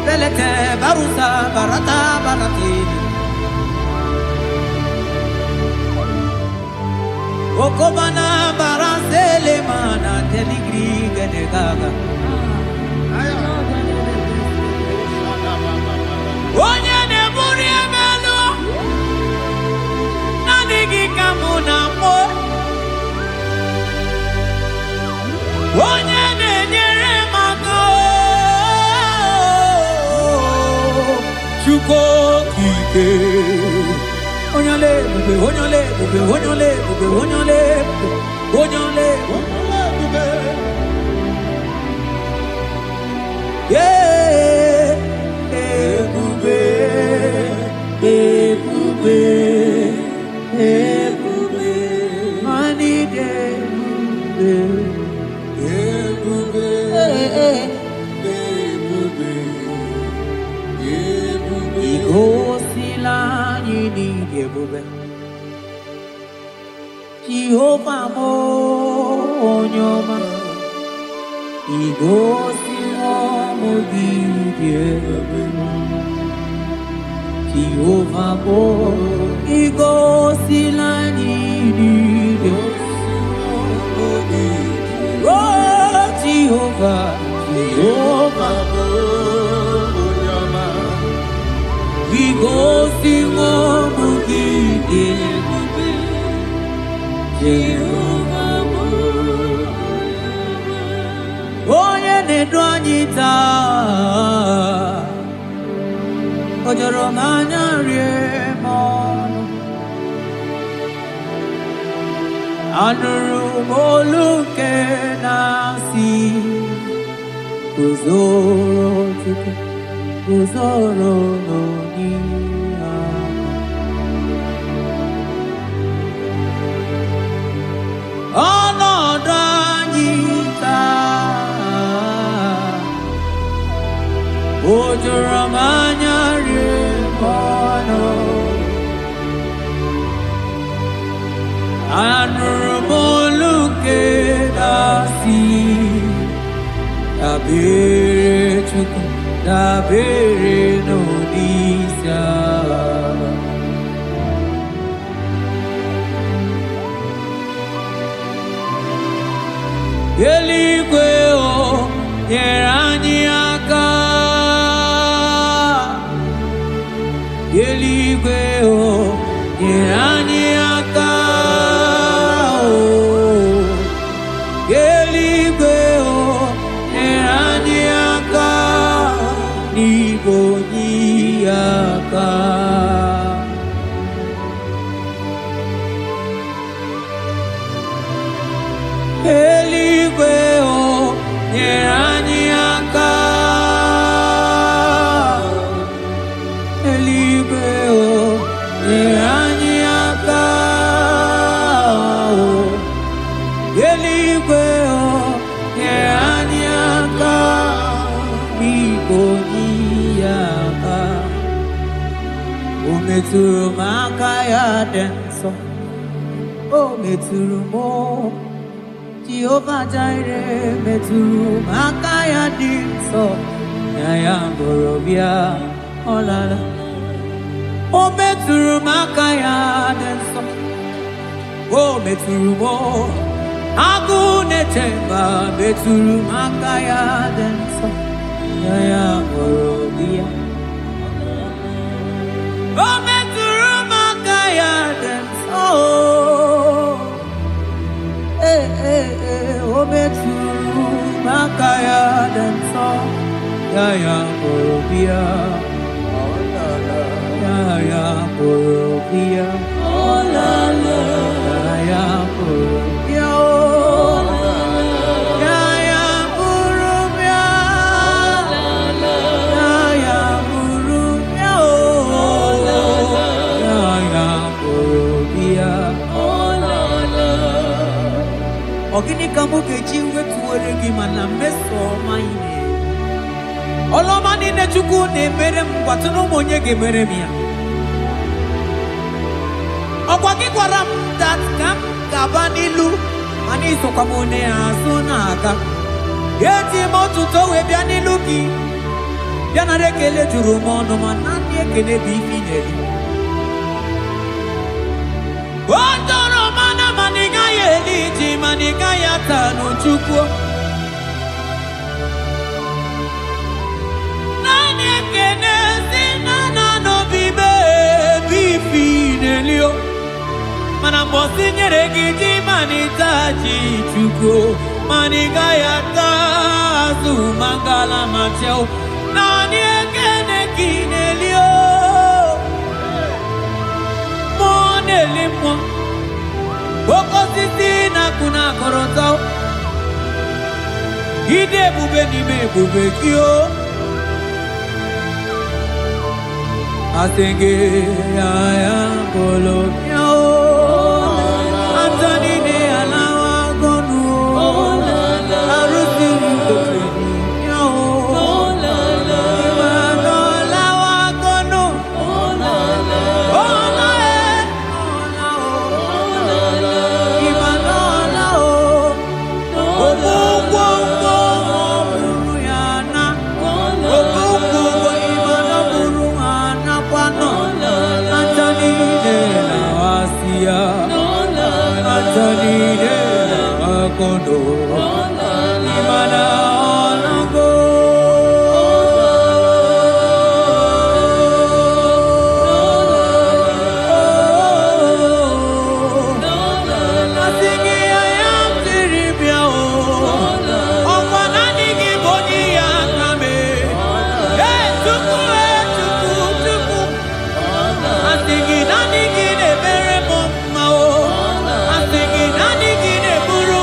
Speaker 4: Belete barusa barata barateli Okobana barasele mana teligri genegaga Onye ne buri emelo Nadigi kamuna mo Onye ne nyere mako Chuko kike Onye Jehovah mo onyoma igosi mo gidye Jehovah mo igosi la nidye Oh Jehovah Jehovah mo onyoma igosi mo gidye Onye na-edu anyị taa o jọrọ m anya rie m ọnụ anụrụ m olu nke na-asị guzoro Chukwu guzoro n'onye ọnọdụ anyị taa o juru m anya rie m ọnụ anụrụ m olu nke na-asị dabere Chukwu dabere n'onyeisi agha eluigwe o nyere anyị aka eluigwe o nyere anyị aka eluigwe o nyere anyị aka n'igwe onye aka eluigwe o nyere anyị aka eluigwe o nyere anyị aka eluigwe o nyere anyị aka n'igwe onye aka o metụrụ m aka ya dị nsọ o metụrụ m Jehovah Jireh metụrụ m aka ya dị nsọ ya bụrụ bịa ọlala o metụrụ m aka ya dị nsọ o metụrụ m agụ na-eche mba metụrụ m aka ya dị nsọ ya bụrụ bịa o metụrụ m aka ya dị nsọ o metụrụ m aka ya dị nsọ ya bụrụ bịa ya bụrụ bịa ya bụrụ bịa ya bụrụ bịa ya bụrụ bịa ya bụrụ bịa ọ gịnị ka mụ ga-eji wetuwere gị mana mmeso ọma ị na-eme ọlọma niile Chukwu na-emere m gwatụ na ụmụ onye ga-emere m ya ọkwa gị gwara m dat ka m ga-aba n'ilu mana isokwa m onye azụ na-aga eti m ọtụtụ wee bịa n'ilu gị bịa nara ekele juru m ọnụ ma na ndị ekele bụ ife ị na-eri o tọrọ mana mana ị gaghị eli ji mana ị gaghị ata n'Chukwu naanị ekene si na n'obi ebe ife n'elio mana mgbe o tinyere gị ji mana ịta ji Chukwu mana ị gaghị ata azụ mangala ma cheo naanị ekene gị n'elio mo Boko sisi na kuna koroto Ide bube ni me bube kyo Asenge aya bolo yao Antoni ne alawa gonu Arusi kotreni yao Imano alawa gonu Imano lao Kondo Imana Onago Asingi ayam tiribia o Okwanani giboni yakame tuku Asingi nani gine bere moma o Asingi nani gine buru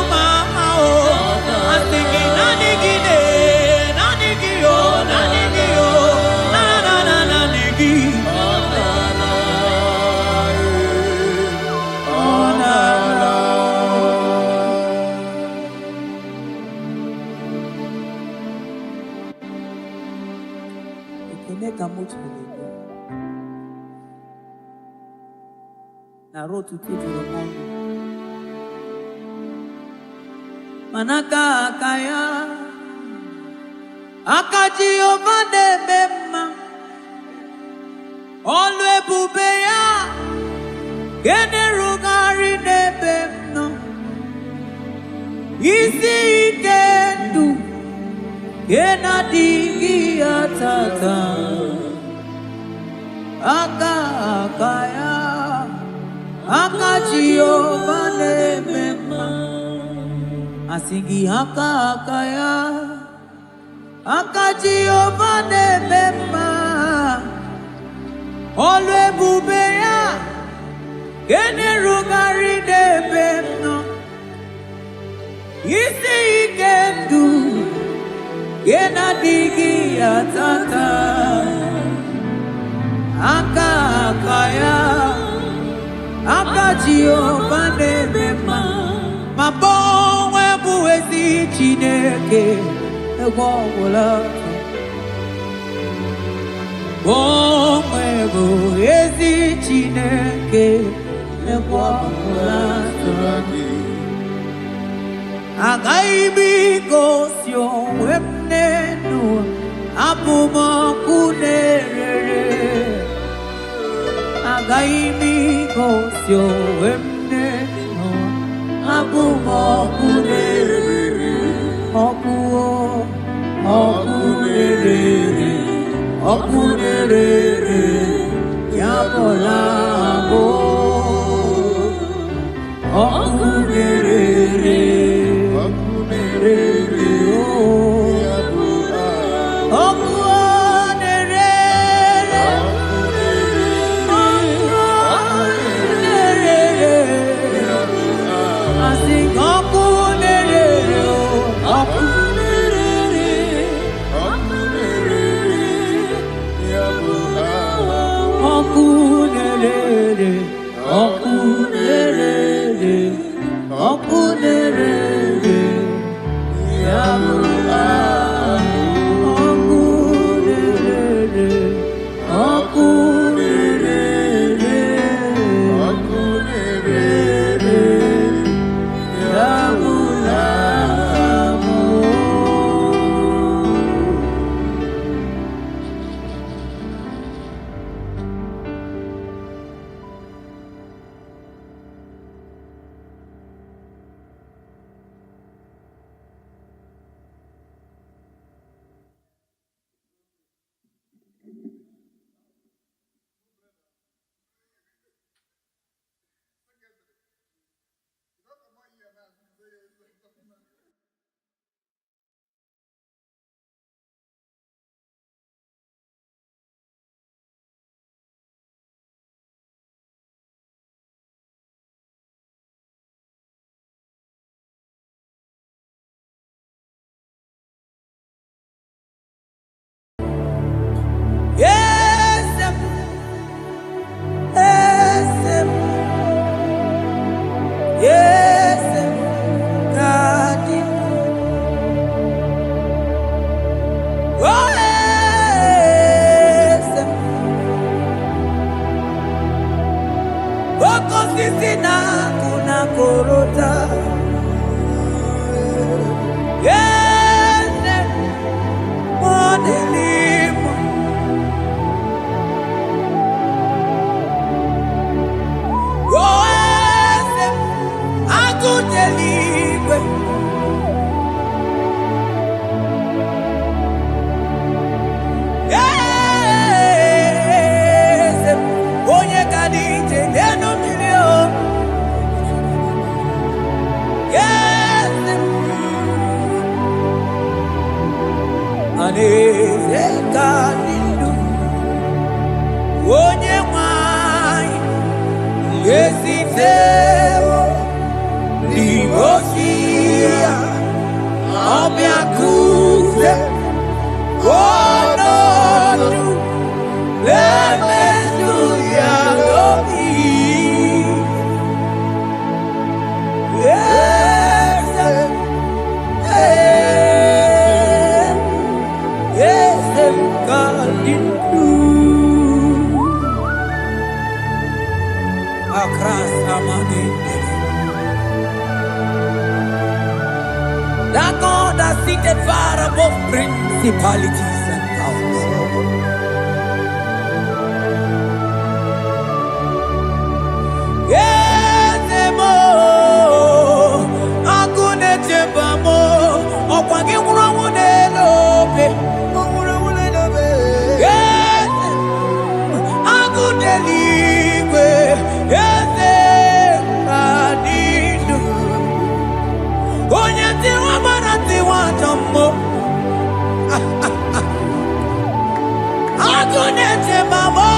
Speaker 4: Na rotu tutu romondo Manaka akaya Akaji ovande bema Olwe bubeya Gene rugari nebemno Isi ikendu Gena digi atata Akaya Akaji ovande bema Asingi akaya Akaji ovande bema Olwe bubeya Gene rugari nebemno Isi ikendu Gena digi atata Akaya Akaji ovande bema Mabon webu ezi Chineke Ewa wala Bon webu ezi Chineke Ewa wala Agaibi gosyo wemnenu Abuma kunerere Agaibi gosyo wemnenu Abuma kunerere Okunerere Yabola bo Okunerere Okunere korota. Yes, modelimo. Yes, akudelibwe. Yes, onye kadije deno milio. Yes, aneze kadilu. Onye mwai yesiteo libosia obiakuse. Oh no, let me do your yes, yes, God in you. Across Amani, that God that seated far above principalities and powers. Yes, mo, akune chebamo, okwangi urawune lobe, yes, akune ligwe, yes, adidu, onyati wabarati watambo, akune chebamo.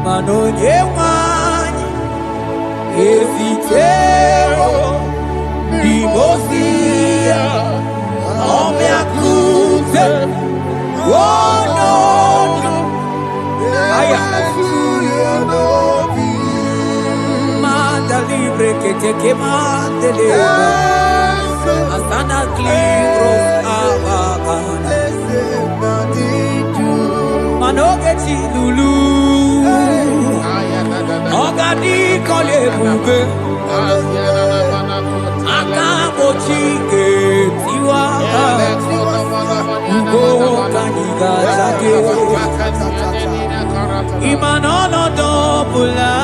Speaker 4: Manonye wanyi ezitero limosia omeakute wonono aya manda libre que te quemante leva asana cliros avagana manoge chilulu ogadi kole bube akabo chike tiwa ugo kaniga zake imanono dobula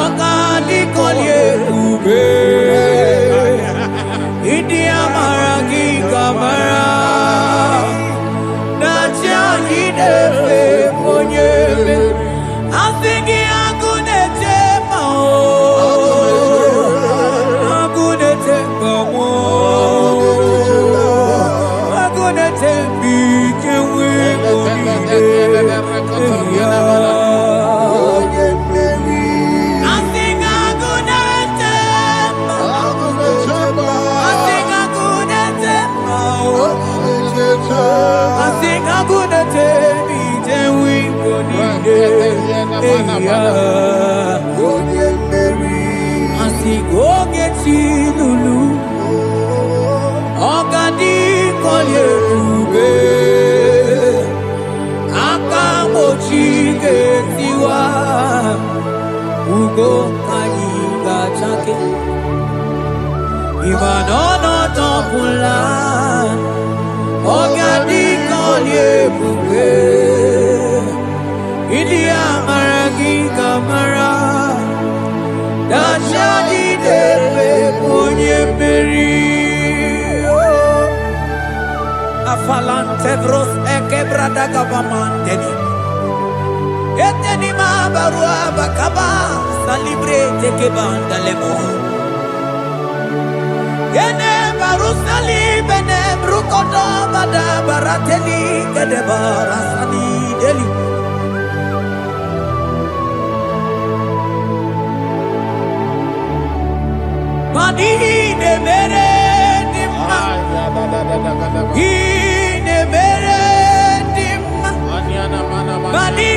Speaker 4: ogadi kole bube idi amara ki kamara na chani defe ponyebe asingi agunete mao agunete mao agunete bikewe onide asingi agunete mao ugo kanyiga chake Imanono topula Ogadi kolye buke India maragi kamara Dashadi depe punye peri Afalante bros ekebrada gavamanteni Eteni ma barua bakaba Salibre teke bandalemo Yene barusali bene brukodo bada barateli Kede barasani deli Mani ne mere dimma Ine mere dimma Mani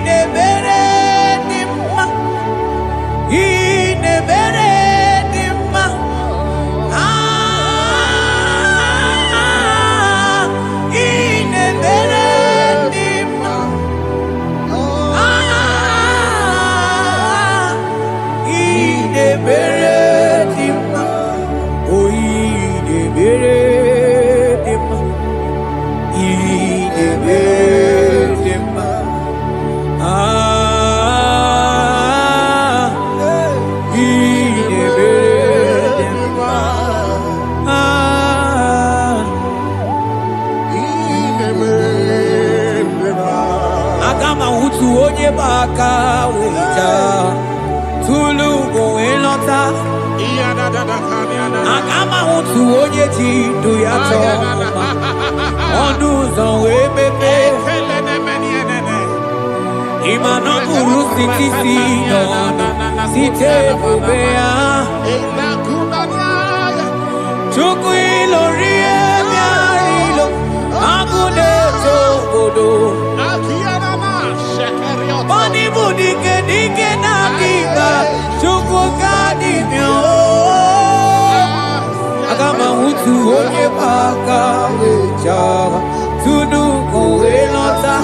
Speaker 4: ne mere dimma Ine mere dimma Ine mere dimma Ine mere dimma Oh ine mere dimma Ine mere dimma Ine mere dimma Agama hutu onye baka weja Tulu go elota Agama hutu onye jidu ya choma Onu zanwe bebe Imano guru siti sinono Site bubea Chuku ilori emiarilo Agune tokodo Bani budike dike na diga Chuku kadimyo Agama hutu onye baka weja Tunu elota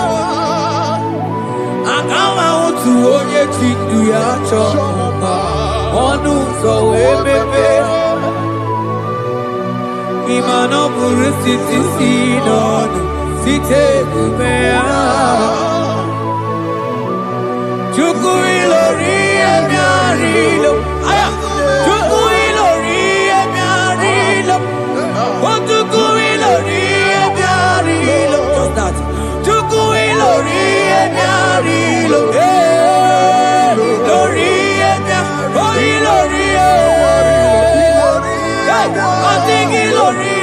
Speaker 4: Agama hutu onye chindu ya choma Onu so emebe Imano buru siti sinono Site kumea Chuku ilori emiarilo Aya Chuku ilori emiarilo Chuku ilori emiarilo Just that Chuku ilori emiarilo Lori emiarilo Oh ilori I think ilori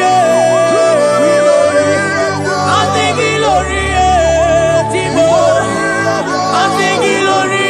Speaker 4: I think ilori Timo I think ilori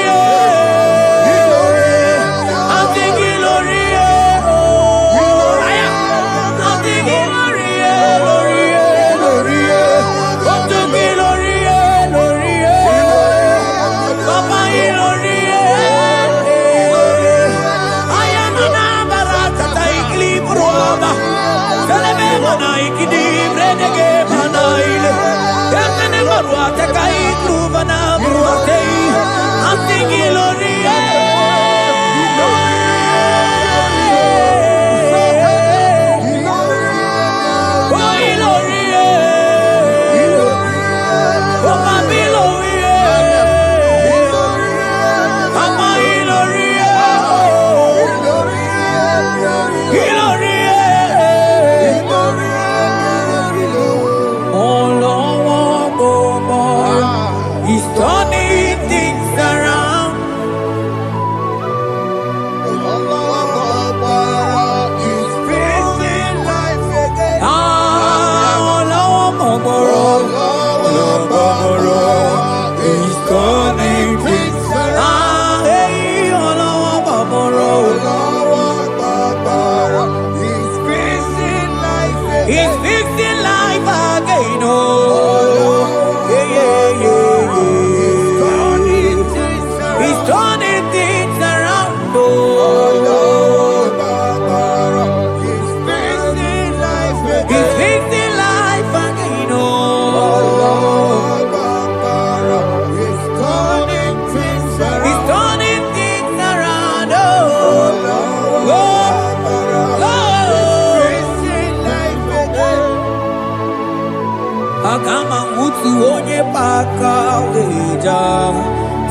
Speaker 4: Agama utu onye paka weja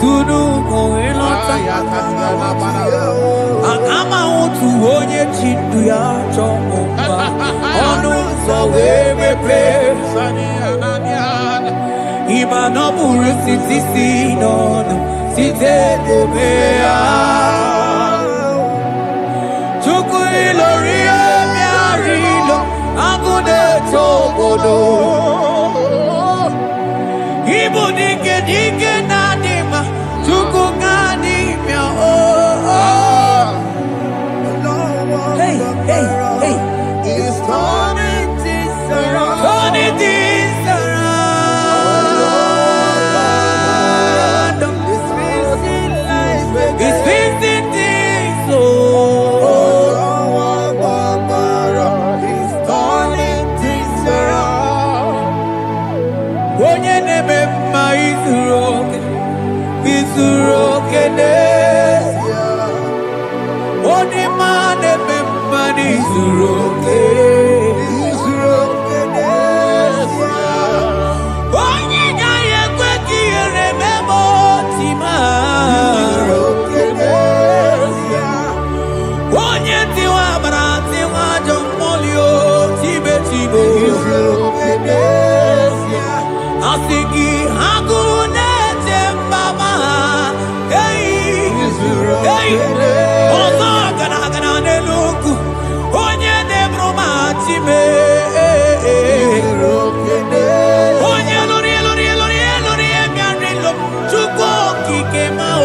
Speaker 4: tunu koelota. Agama utu onye chindu ya chomba onu so wemepe. Iba no buru sisi nono site debea. Chuku ilori emiarilo agune tobodo. Ibu dike dike nadima chuku ganimia oh. Hey, hey, hey.
Speaker 1: It's turning things around.
Speaker 4: Turning things around.
Speaker 1: It's fixing life again.
Speaker 4: It's fixing things oh.
Speaker 1: It's turning things around.
Speaker 4: Onye neme mma izuroke n'ezie. Onye ma neme mma n'izuroke. Onye gaghị ekwe ka ihere mee ma otu ma. Onye tiwa agbara tiwa ajọ mmụọ o tibe tibe. Asị gị agụ na-eche mbaba ha. Ọzọ gana n'elu ugwu. Onye na-eburu ma time. Onye lụrụ emịarịlụ Chukwu okike ma o.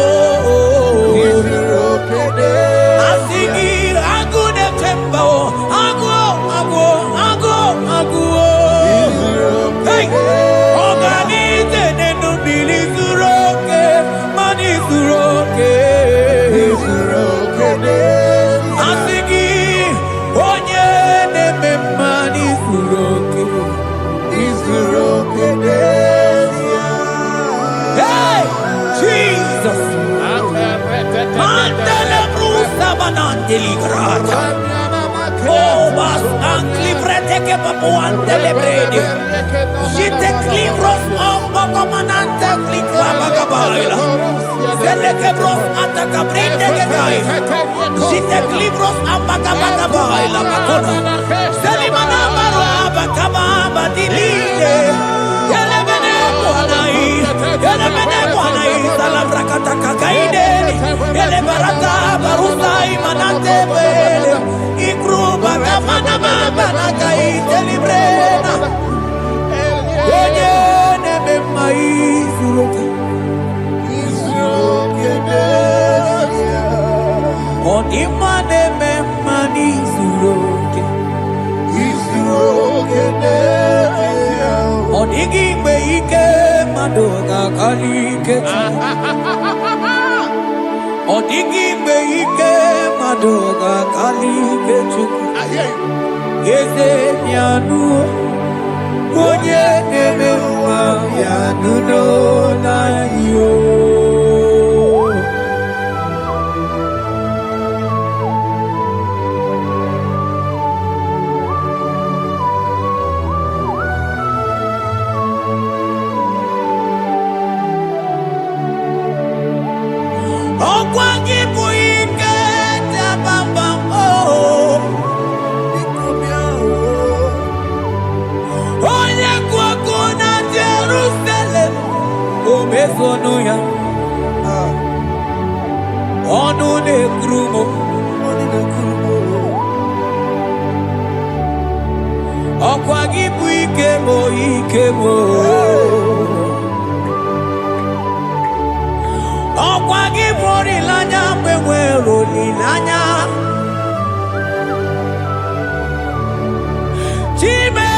Speaker 4: Asị gị agụ na-eche mba o. Agụ o. Hey! Ọganize n'enu mmiri zuru oke, mmanụ zuru oke. Asị gị onye na-eme mmanụ zuru oke. Hey! Jesus! Mandele brusa banandeli grata. Oh, bas ankli brete che papuante le bredi. Jite klivros ombo comanante klikla bagabaila. Zelle che bros ataka brinde che dai. Jite klivros ambagabagabaila bakona. Zeli manamaro abakababa dilile. Yele bene buanai salabrakata kakaideni. Yele barata barusai manante bele. Ikruba kamana mabana kaite librena. Onye neme maizuroke. Onima neme manizuroke. Onigi mgbe ike mmadụ ga-akalike. Ọ dịghị mgbe ike mmadụ ga-akalike Chukwu. Eze bịanụ onye na-eme mma bịanụ n'ụlọ anyị o. Ọkwa gị bụ ike dabamba o. Onye kwụ ọkụ na Jerusalem o mezonu ya. Ọnụ na-ekwuru m. Ọkwa gị bụ ike m ike m. Ọkwa gị bụ olileanya mgbe nwere olileanya. Chime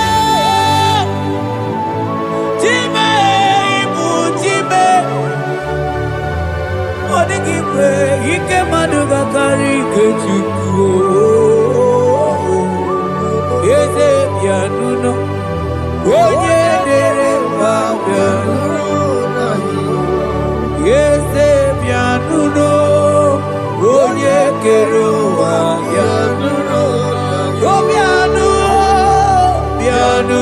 Speaker 4: ịbụ Chime. Ọ dịghị mgbe ike mmadụ ga-akarị ike Chukwu. Eze bịanụ onye dere mba bịanụ. Eze bịanụ onye kere ụwa bịanụ. Bịanụ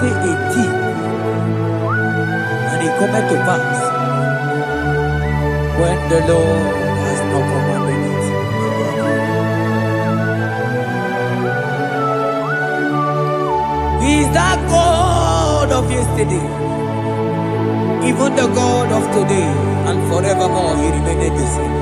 Speaker 4: say a thing, and it cometh to pass when the Lord has not commanded it. He is that God of yesterday, even the God of today, and forevermore He remained the same.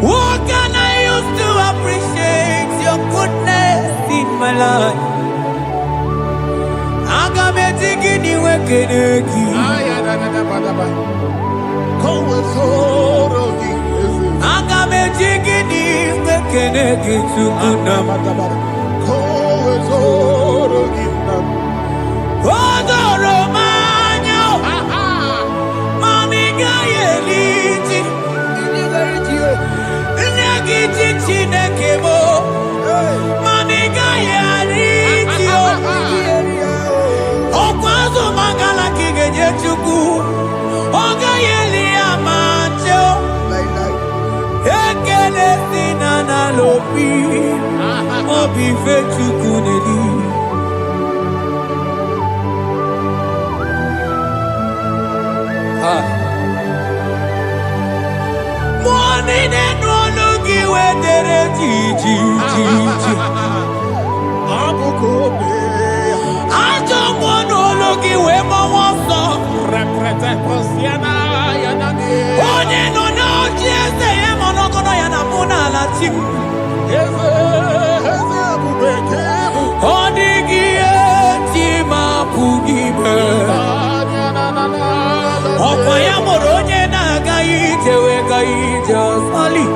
Speaker 4: What can I use to appreciate your goodness in my life? Agametigini wekeneki. Agametigini wekeneki tukunam. Odoro manyo. Mamiga yeliti. Nyagiti chinekemo. Mamiga yeliti. Okwazo mangala kigeje chuku. Oga yeli amacho. Ekele sinana lopi. Obi fe chuku neli. Morning and ologi wedere ji. Ajo monologi we mawaso. Onye no no jese ye monogono ya namuna la chim. Odigi tima pugibe. Okwa ya moronye na gaite we gaite sali.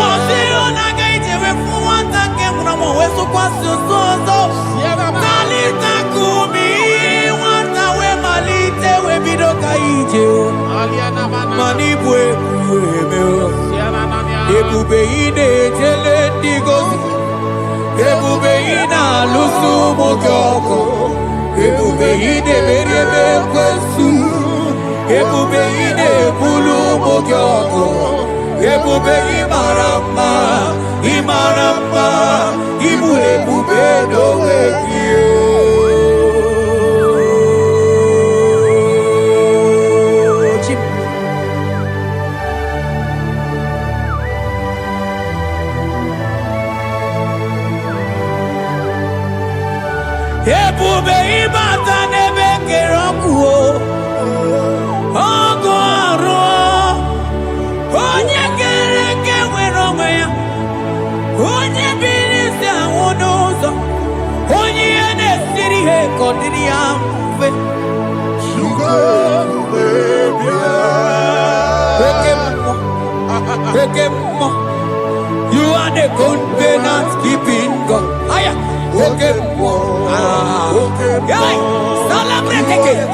Speaker 4: Osiro na gaite we fuwanta ke mnamo weso kwa sozo. Kalita kumi wanta we malite we bido gaite. Manibwe kuwemeo. Ebube ine jele digozi. Ebube ina lusu mogyoko. Ebube ine merebe kwesu. Ebube ine bulu mogyoko. Ebube imarama. Ibu ebube dowe kiyo. Ebube ibata nebe kerokuo. Ogo aro. Onye kereke weronwe ya. Onye bilisi awonozo. Onye ene siri he kodiri ya mfe. Ekemo. You are the covenant keeping God. Aya. Okemo. Hey, celebrate again.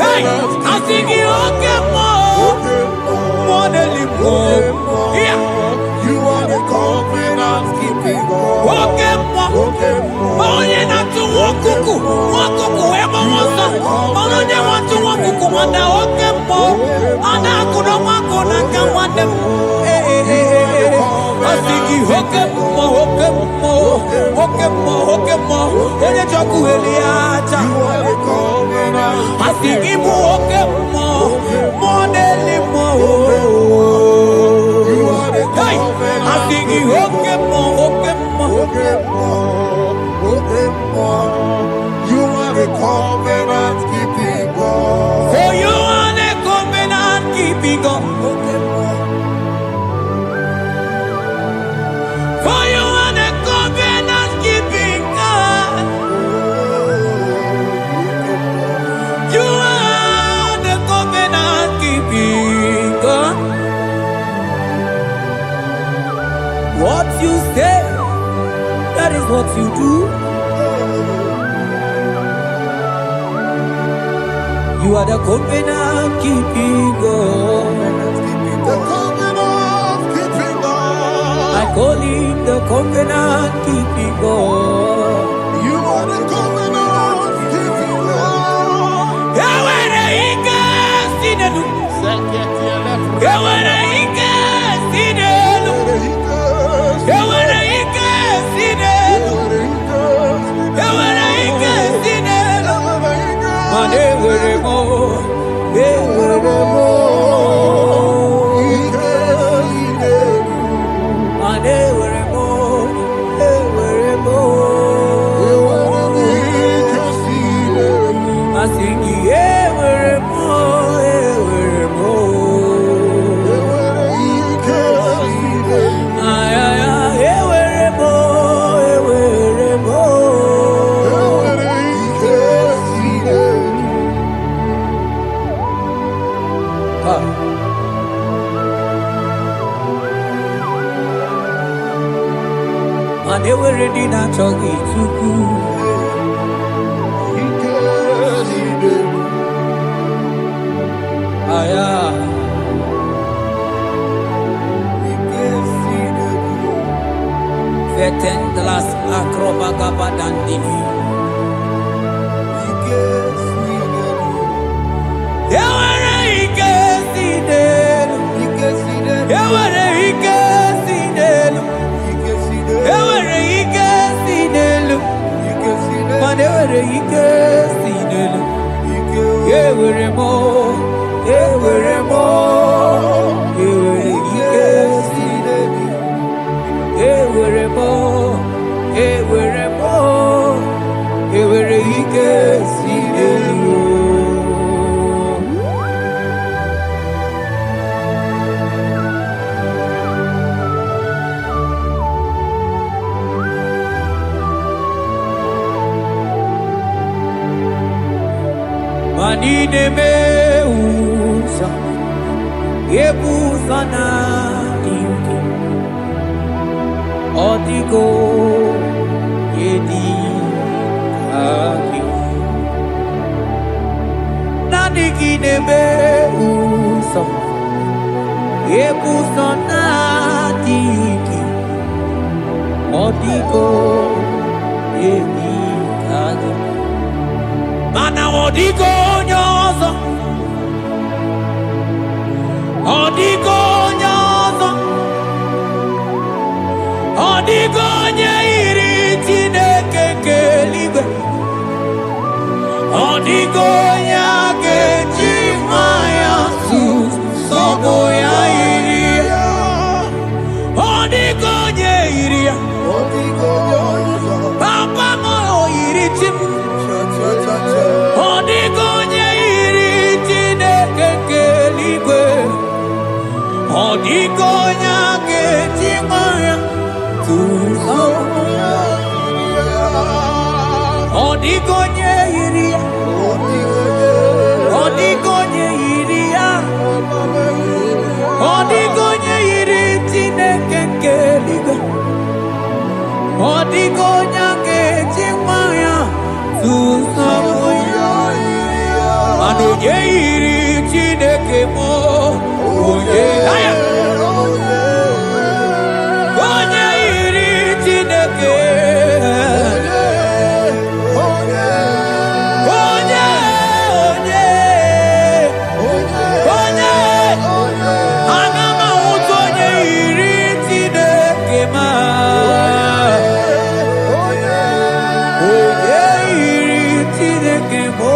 Speaker 4: Hey, I sing you Okemo. Modelimo. Yeah.
Speaker 3: You are the covenant keeping God.
Speaker 4: Okemo. Onye na tu wokuku. Wokuku emo wasa. Onye watu wokuku wanda Okemo. Ana kuno wako na kawande. I sing you Okemo. Onye choku eliacha. I sing you Okemo. Modelimo. Hey, I sing you Okemo.
Speaker 3: You are the covenant keeping God.
Speaker 4: For you are the covenant keeping God. For you are the covenant keeping God. You are the covenant keeping God. What you say, that is what you do. You are the covenant keeping God.
Speaker 3: The covenant keeping God.
Speaker 4: I call him the covenant keeping God.
Speaker 3: You are the covenant keeping God.
Speaker 4: Yahweh, he can see the new. Yahweh, he And they were ready to talk it to Vetendlas acrobaga dandini. Manine meusa yebusa na ingi odigo yedi aki nadigine meusa yebusa na ingi odigo yedi aki mana odigo nyozo odigo nyozo odigo nyeiri Chineke keligwe odigo nyake chimaya sobo ya iria odigo nyeiria papa mo iri chim odigonye iri Chineke keligwe odigonya ketimaya tuzo odigonye iri odigonye iri Chineke keligwe odigonya ketimaya tuzo Oye iri Chineke mo oye aya onye iri Chineke onye aga m ahụta onye iri Chineke ma onye iri Chineke mo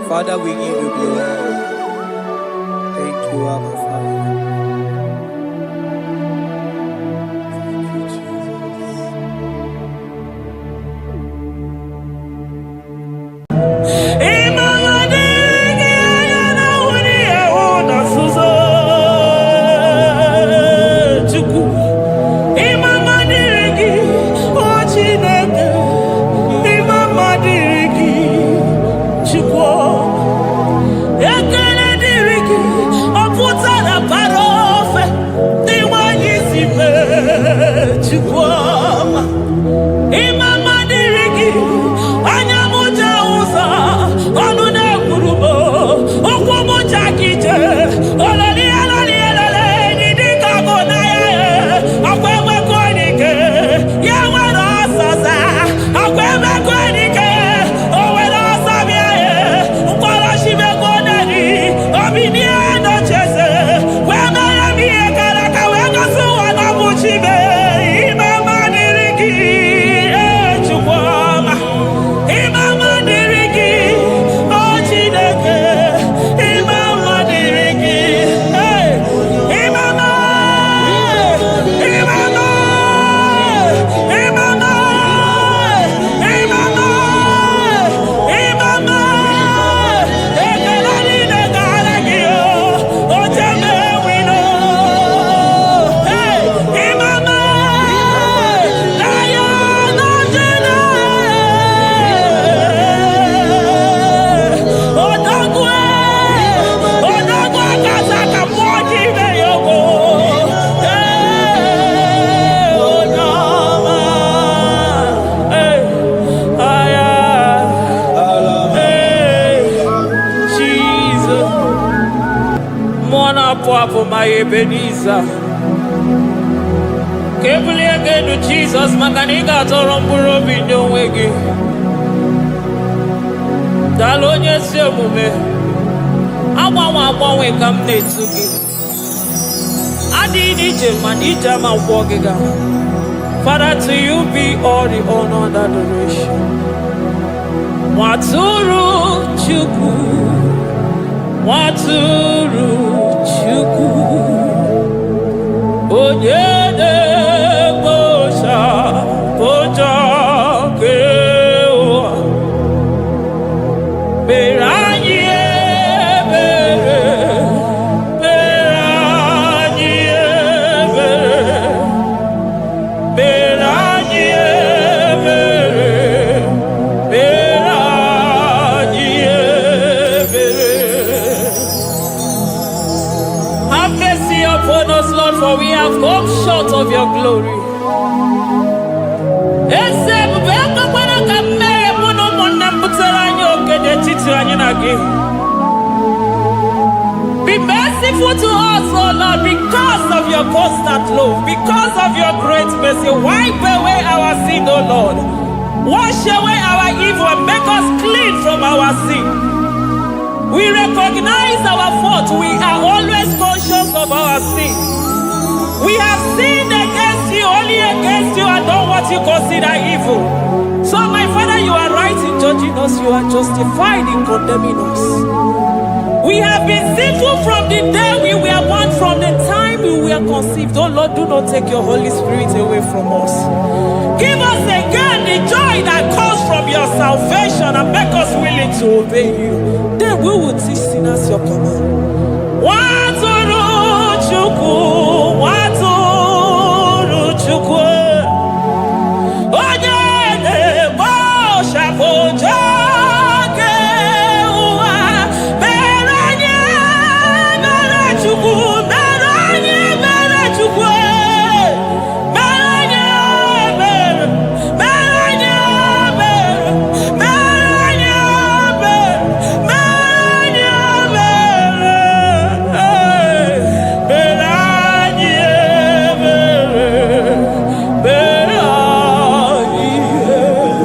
Speaker 4: Father, we give you glory. Thank you, Abba Father. Thank you, Ebenezer. Kebulie genu Jesus maka na ị ga-atọrọ mkpụrụ obi ndị onwe gị. Daalụ onye ezi omume. Agbanwe ka m na-etu gị. Adịghị n'ije mana ije ama gwọ gị ga. Father, to you be all the honor and adoration. Nwatụrụ Chukwu, Nwatụrụ Chukwu, onye na-ekpocha ụjọ nke ụwa, mere anyị ebere, mere anyị ebere, mere anyị ebere, mere anyị ebere. Have mercy upon us, Lord, for we have come short of your glory. Be merciful to us, oh Lord, because of your constant love, because of your great mercy. Wipe away our sin, oh Lord. Wash away our evil and make us clean from our sin. We recognize our fault. We are always conscious of our sin. We have sinned against you, only against you, and done what you consider evil. So, my Father, you are right in judging us. You are justified in condemning us. We have been sinful from the day we were born, from the time we were conceived. Oh Lord, do not take your Holy Spirit away from us. Give us again the joy that comes from your salvation and make us willing to obey you. Then we will teach sinners your command. Nwatụrụ Chukwu, Nwatụrụ Chukwu, onye na-ekpocha ụjọ nke ụwa, mere anyị ebere Chukwu, mere anyị ebere Chukwu, mere anyị ebere, mere anyị ebere, mere anyị ebere, mere anyị ebere, mere anyị ebere.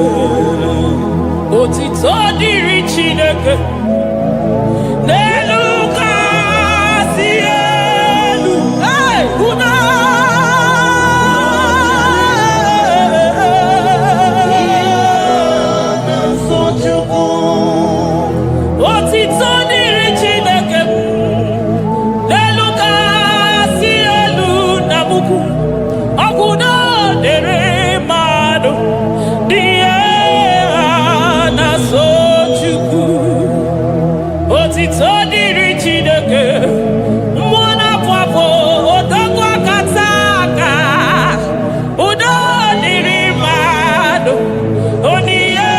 Speaker 4: Otito dịrị Chineke n'elu kasị elu. Una otito dịrị Chineke n'elu kasị elu na mukwu. Ọgwụ na dịrị mmadụ dị na-so Chukwu. Otito dịrị Chineke, mmụọ na-apụ apụ, odogwu akata aka. Udo dịrị mmadụ, onyinye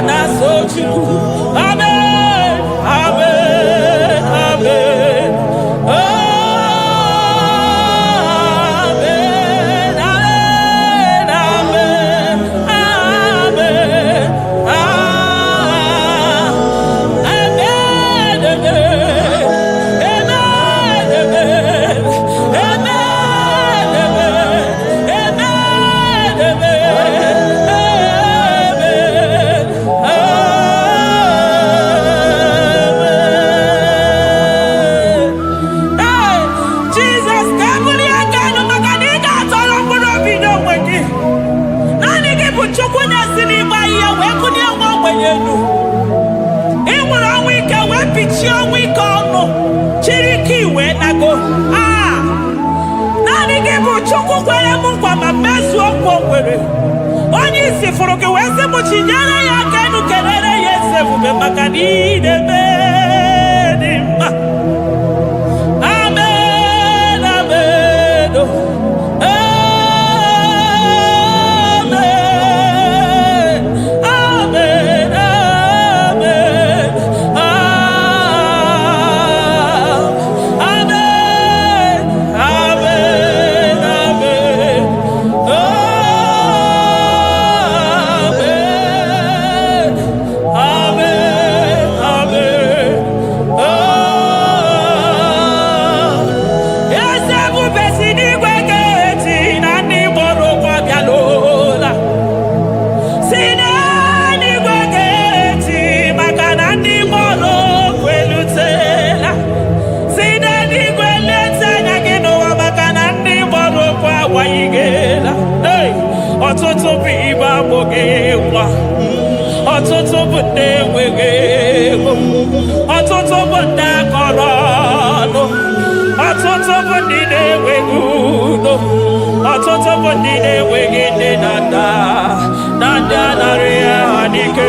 Speaker 4: na-so Chukwu. Amen, amen, amen. Amen, amen, amen, amen, Jesus, kabuli agano maka na ị ga-atọrọ mkpụrụ obi n'onwe gị. Naanị gị bụ Chukwu na-esi n'ịgba ihe wee kụnye nwa ogbenye elu. Ị nwere ọnwụ ike wee pichie ọnwụ ike ọnụ, chiri ike iwe nago. Naanị gị bụ Chukwu kwere m nkwa ma mezuo nkwa o kwere. Onye isi fụrụ gị wee sị m chinyere ya aka enu, kelere ya eze ebube maka na ị na-eme dị mma. Amen, amen, oh. Amen, amen, amen, amen, amen, amen, amen, amen, amen.
Speaker 2: na-agbọghịkwa ọtụtụ bụ ndị enweghị ego ọtụtụ bụ ndị akọrọ ọnụ ọtụtụ bụ ndị na-enweghị udo ọtụtụ bụ ndị na-enweghị nne na nna na ndị anarị ya ha n'ike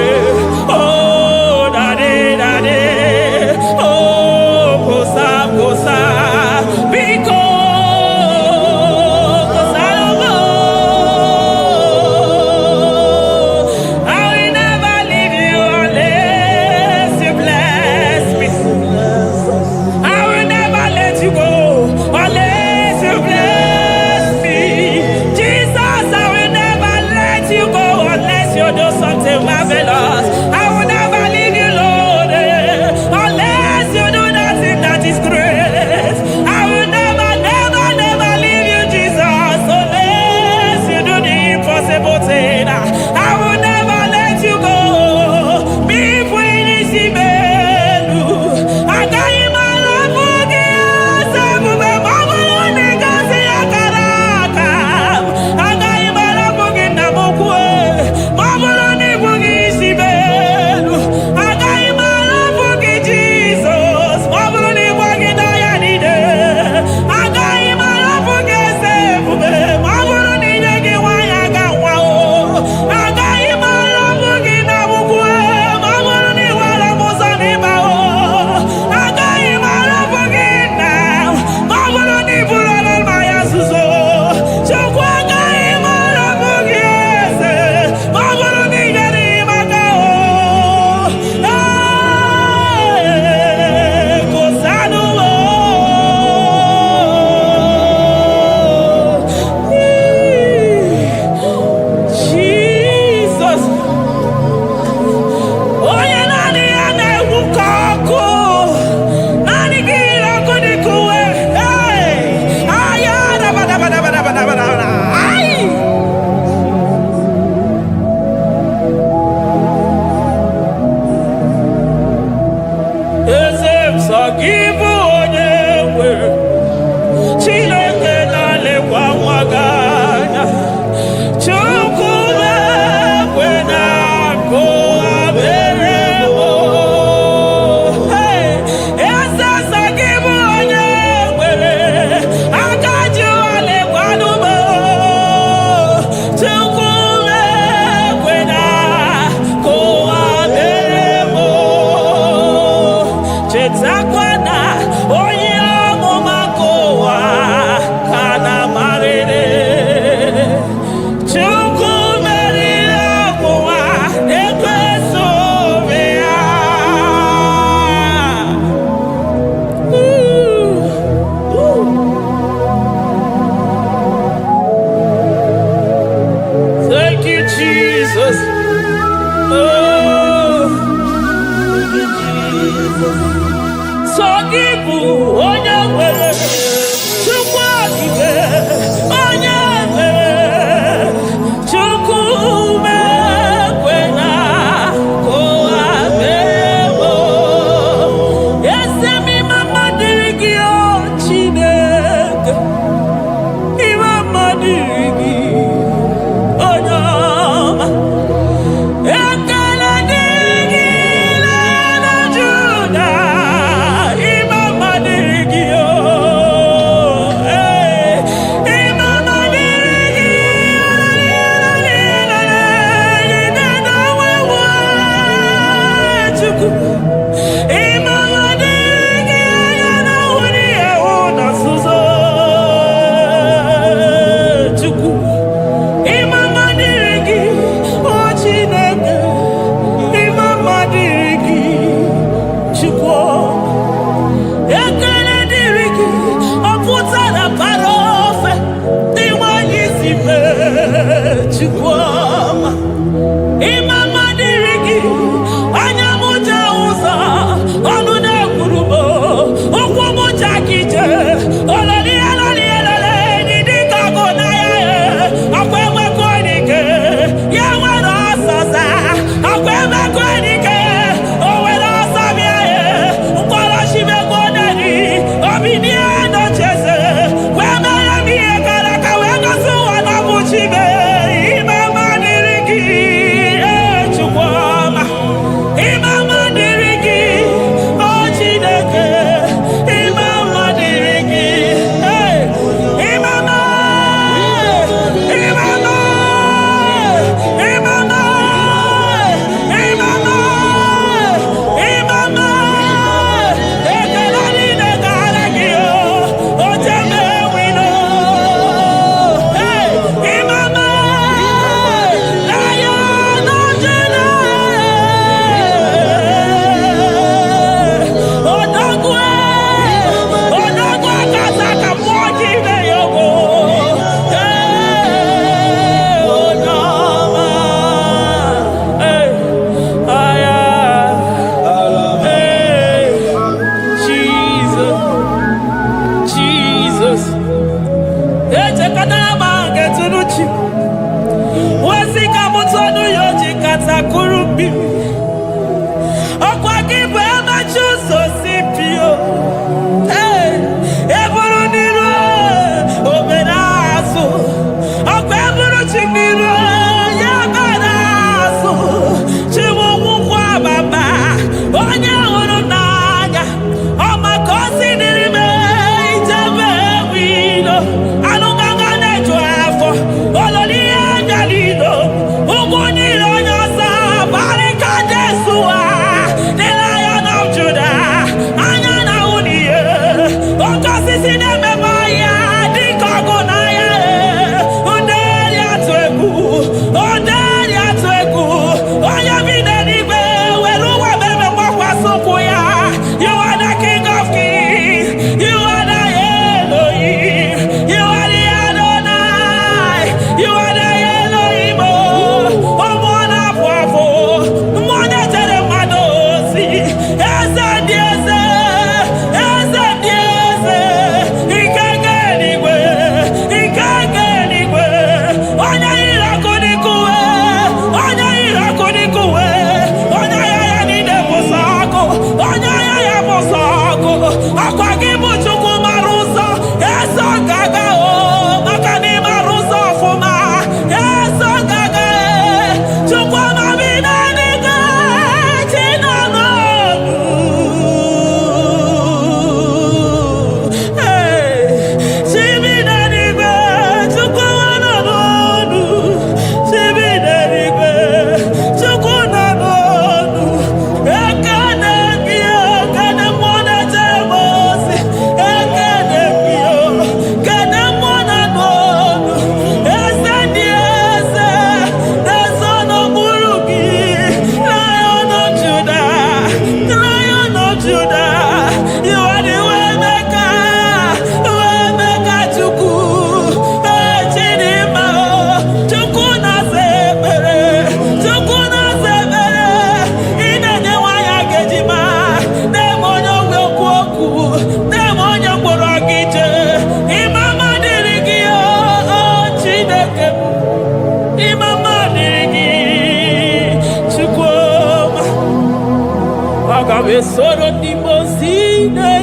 Speaker 2: Soro di Mosina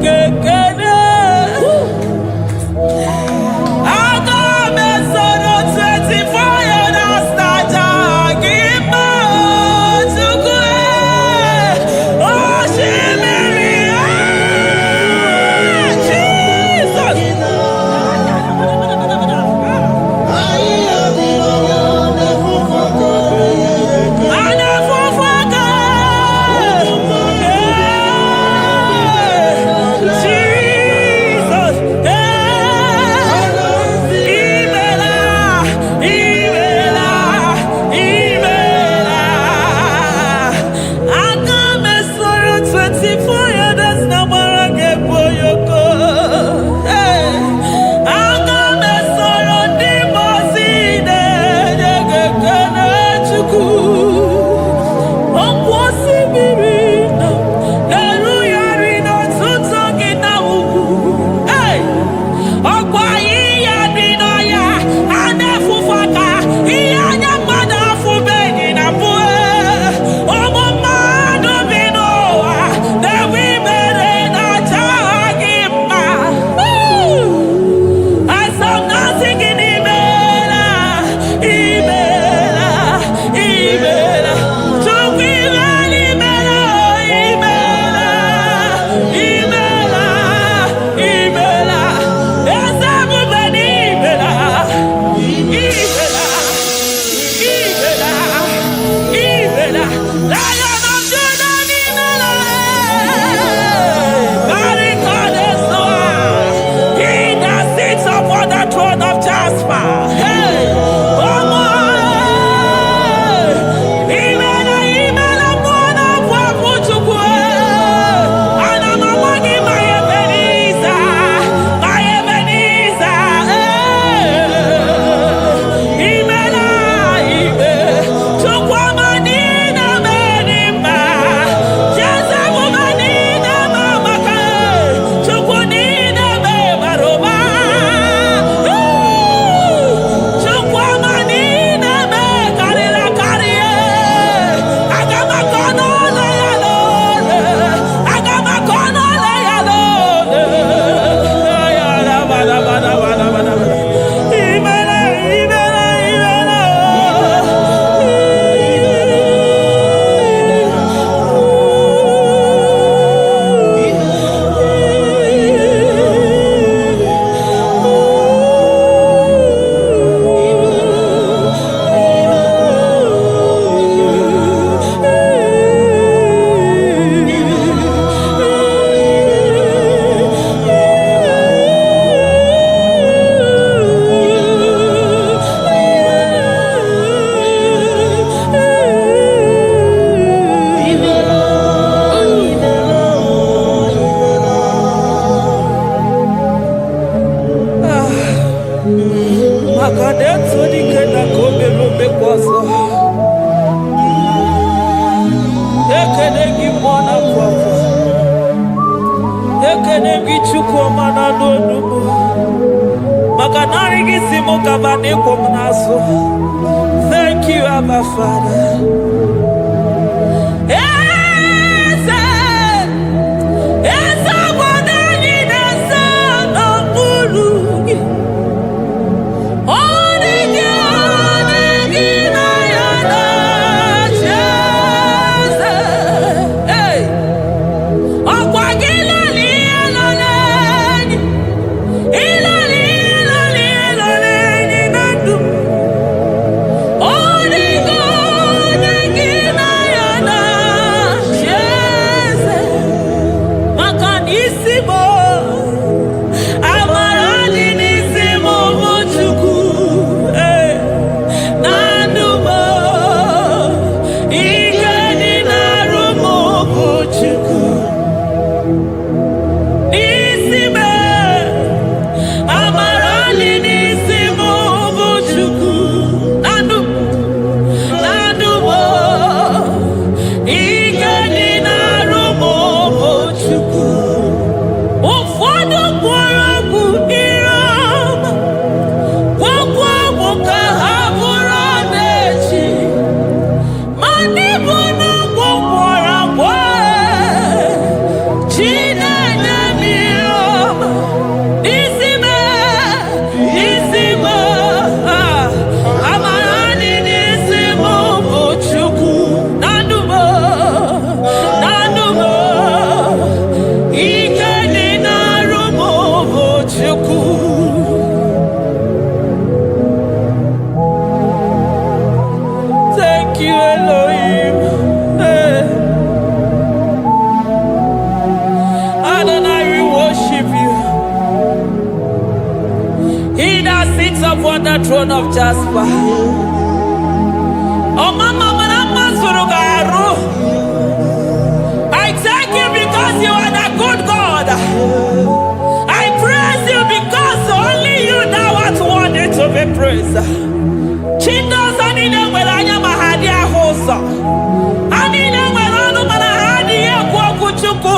Speaker 2: Kekene Agame Soro 24 years Gima Tukwe Oshimiri Jesus
Speaker 4: Akadeto dikenda kobe lobe kwaso. Ekene gimona kwaso. Ekene gichukwu mana n'onumu. Makanari gisimo kabane komnaso. Thank you, Abba Father. Upon the throne of Jasper. Oh, Mama, I thank you because you are the good God. I praise you because only you now are worthy to be praised. Chindos anine welanya mahadi ahosa. Anine welanu manahadi ya kwa kuchuku.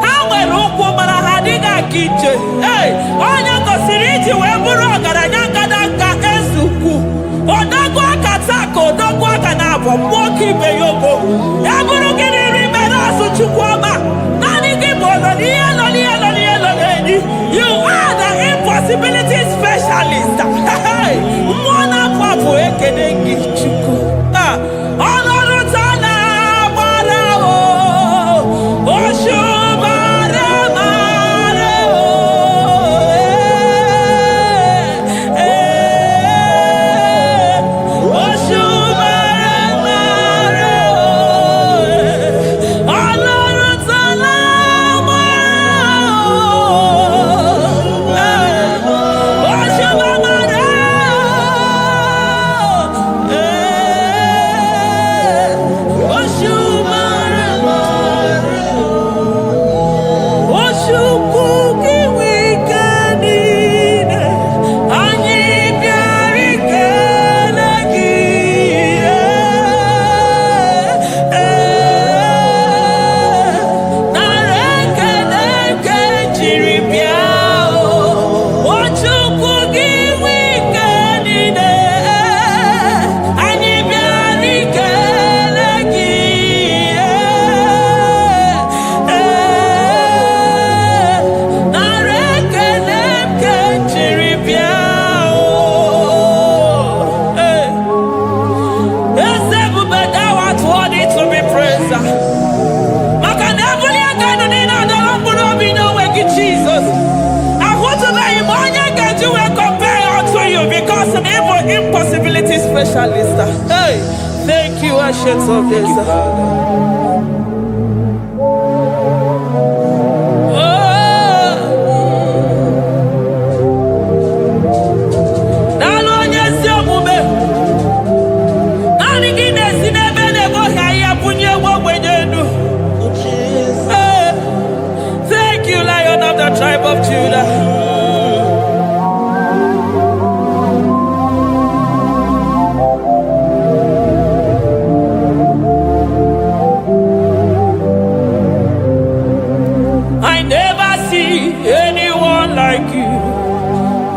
Speaker 4: Hawe ruku manahadi ga kiche. Hey, onya kosiriji weburu agaranya. Odagwa katako, odagwa kanabo, mwoki beyoko. Yaburu gini rimena suchukwama. Nani gibono, lielo. You are the impossibility specialist. Mwana papu ekenengi chuku. Onorutana marao. Oshubare marao. Impossibility specialist. Hey, thank you, Ancient of Days. Thank you, Lion of the tribe of Judah.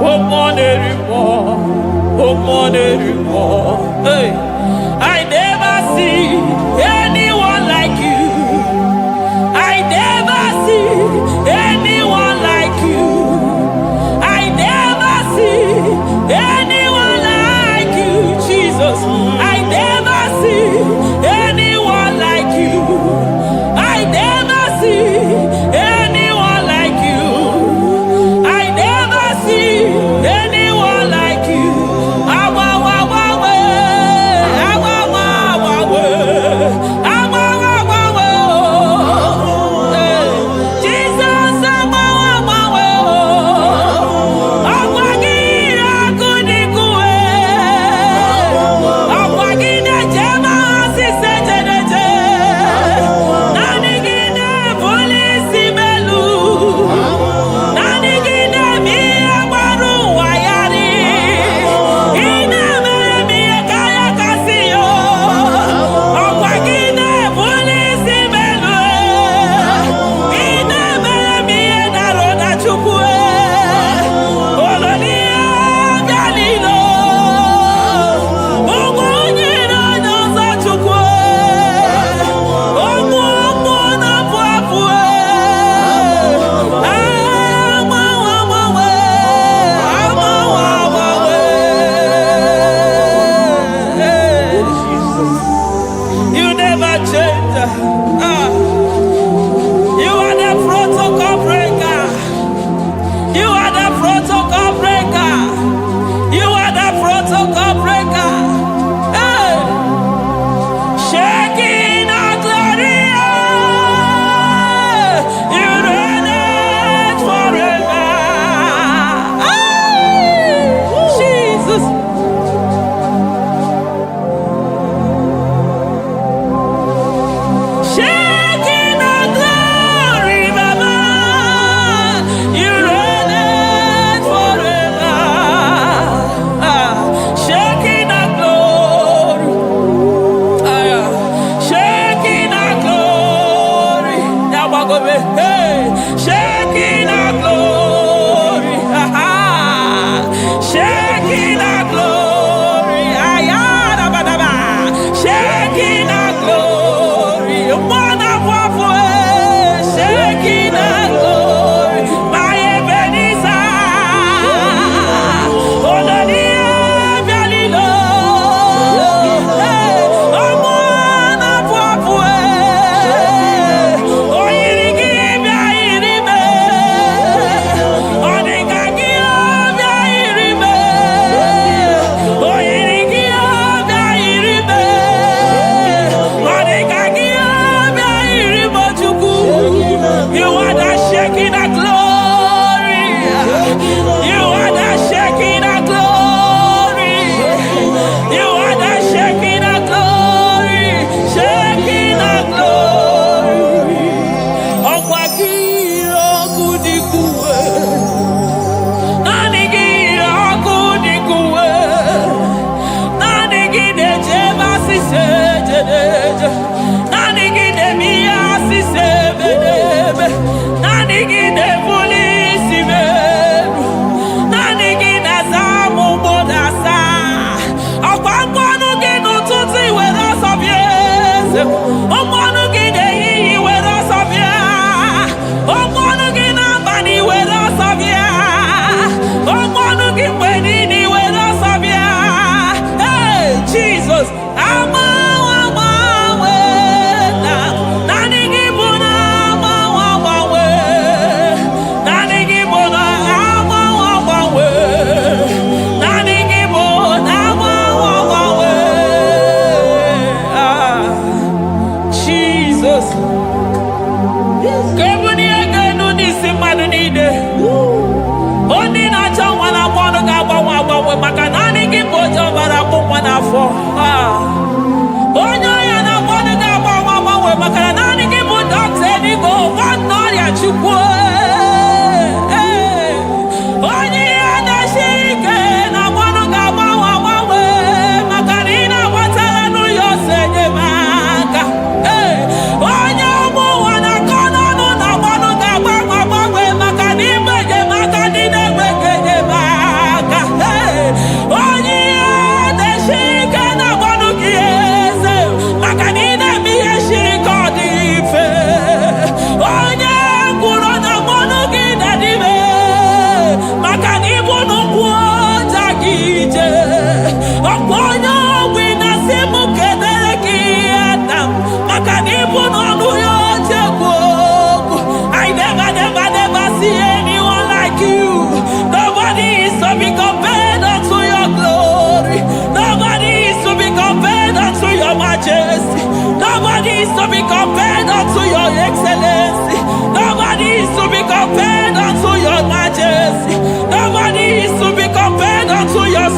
Speaker 4: Oh, money, hey, I never see anyone like you. I never see anyone like you. I never see anyone like you, Jesus. I never see anyone like you. I never see anyone like you. I never see anyone like you.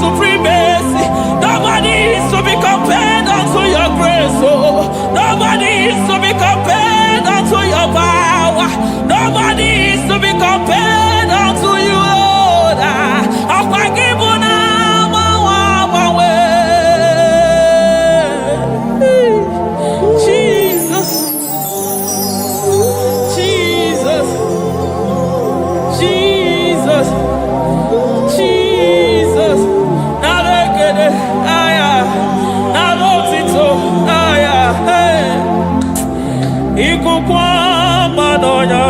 Speaker 2: supremacy. Nobody is to be compared unto your grace. Oh, nobody is to be compared unto your power. Nobody is to be compared unto you, Lord. Jesus, Jesus, Jesus, Jesus. Narekede, aya, narotito, aya, hey. Ikukwa madonya,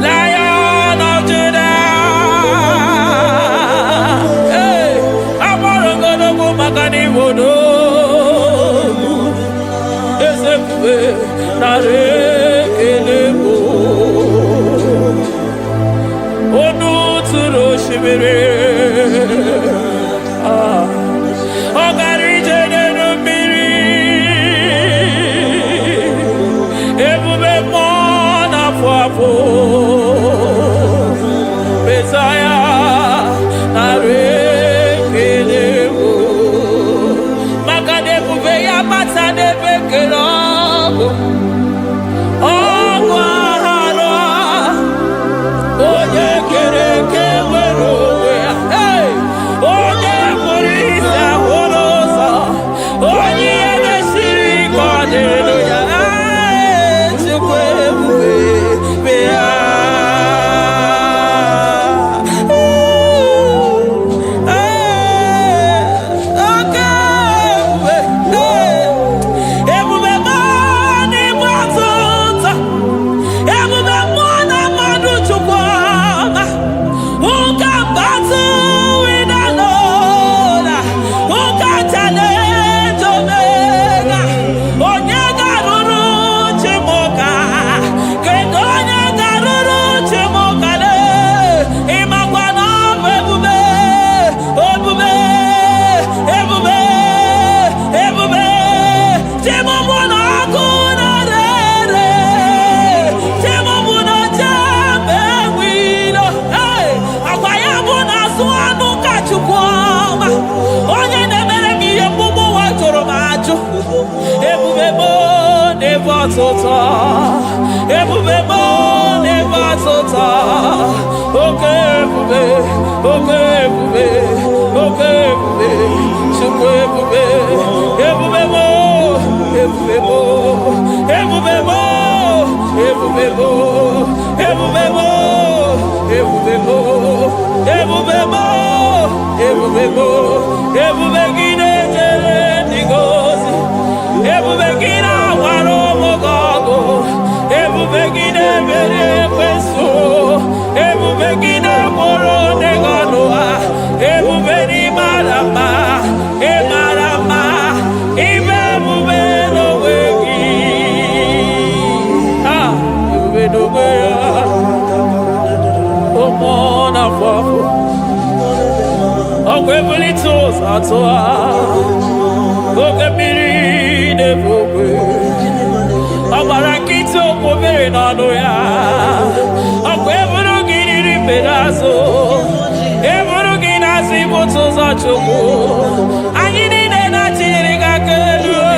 Speaker 2: Lion of Judah, hey, Amorogodogo Magani Wodo, Ezekiel, Narekelebo, Onu Turo Shimere, Ogari Jene Miri, Ebube Mona Fafo, Messiah, Narekelebo, Makade Buveya Matane Bekelabo, Ogwahara, Oye Kereke Werowe, hey, Oye Morisa Horosa, Oye Neshiri Kwadeloya, Chukwe Buve, Bea. Ebubebo never tota. Okay, ebube, okay, ebube, okay, ebube, chukwu ebube, ebubebo, ebubebo, ebubebo, ebubebo, ebubebo, ebubebo, ebubebo, ebubebo, ebubegide jere ndigozi, ebubegina waro mogogo. Ebubegide mere kweso, ebubegide moro neganoa, ebubeni marama, emarama, ibebube no wegi. Ah, ebube no wegi. Omona fafo, okwebuli toza toa, okemiri nebogwe. Abarakito kobere nano ya, akweburu giri pedazo, eburu gina si boto za choko, anyi ni na chiri kakelu.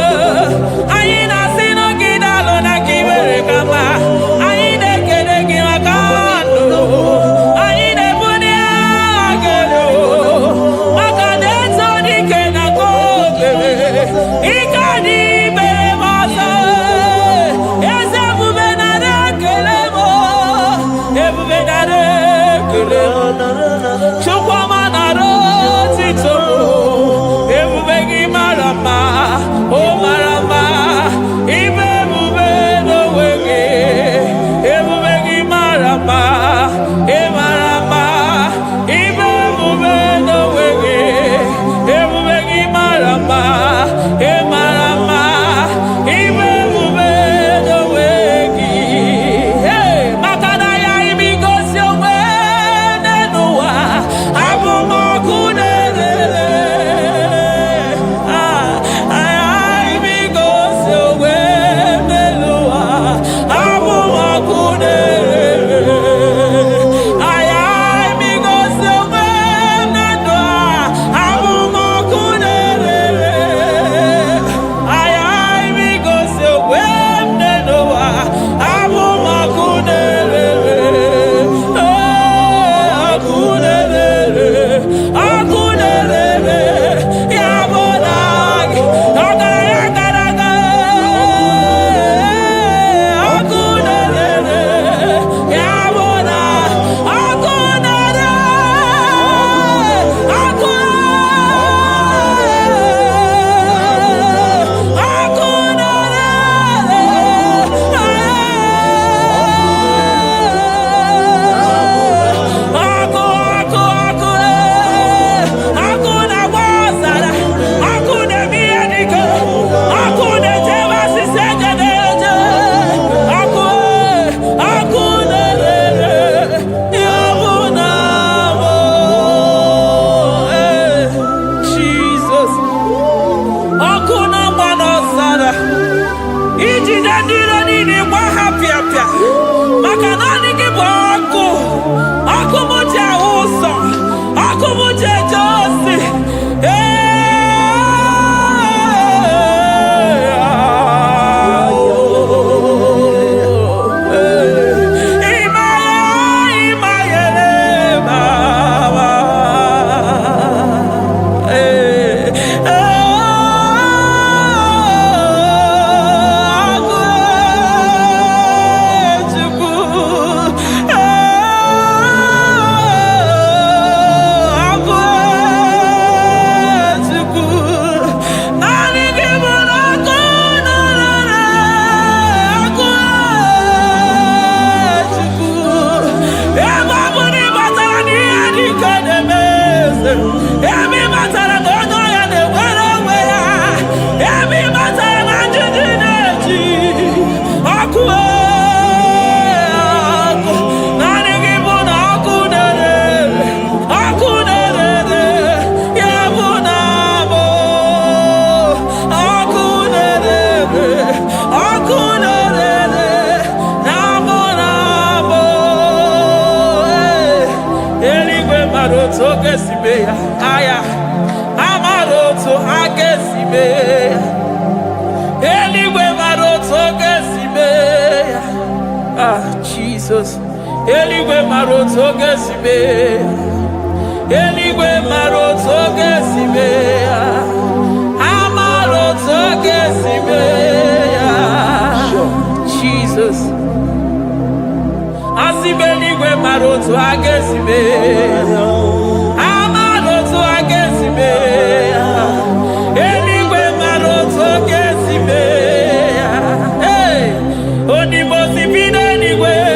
Speaker 2: Jesus, Eligwe maroto gesibe, Eligwe maroto gesibe, Amaroto gesibe, Jesus, Asibe Eligwe maroto agesibe, Amaroto agesibe, Eligwe maroto gesibe, hey, Onimosi bide Eligwe.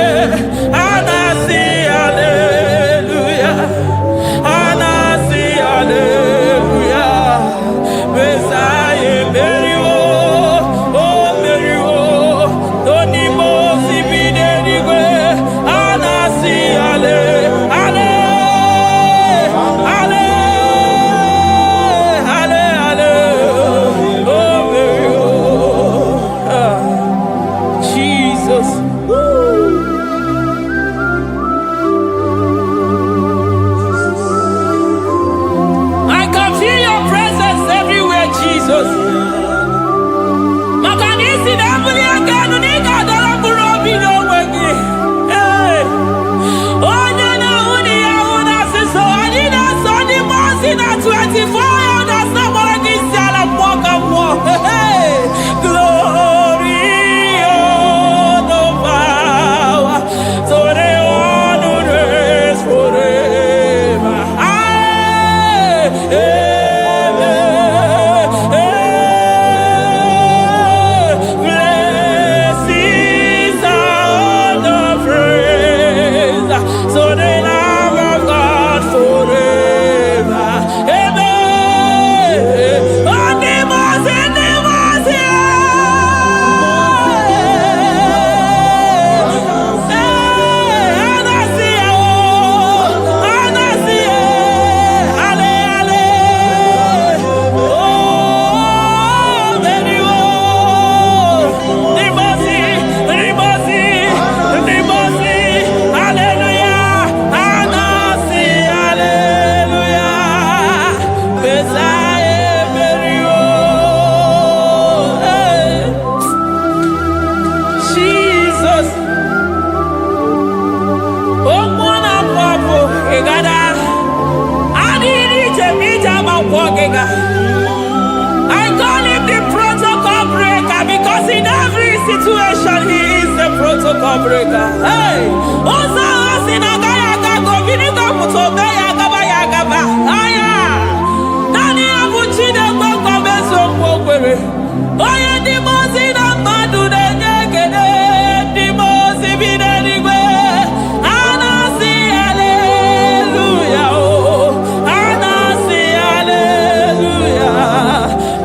Speaker 2: I call him the protocol breaker because in every situation he is the protocol breaker. Hey, Osa Osinaga Yagago Viniga Mutobe Yagaba Yagaba. Aya, Nani Abuchina Boko Beso Pokwe. Oya Dimosina Madu de Negede, Dimosi Vinegwe. Anasi, hallelujah. Anasi, hallelujah.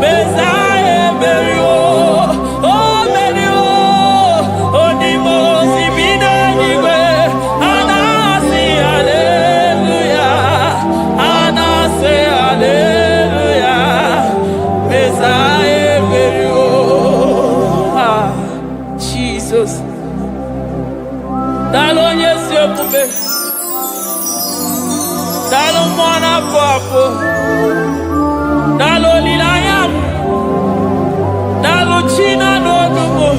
Speaker 2: Messiah, Merio, oh Merio, oh Dimosi Vinegwe. Papa, Naloli Layam, Naluchina no Dumo.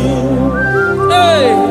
Speaker 2: Hey,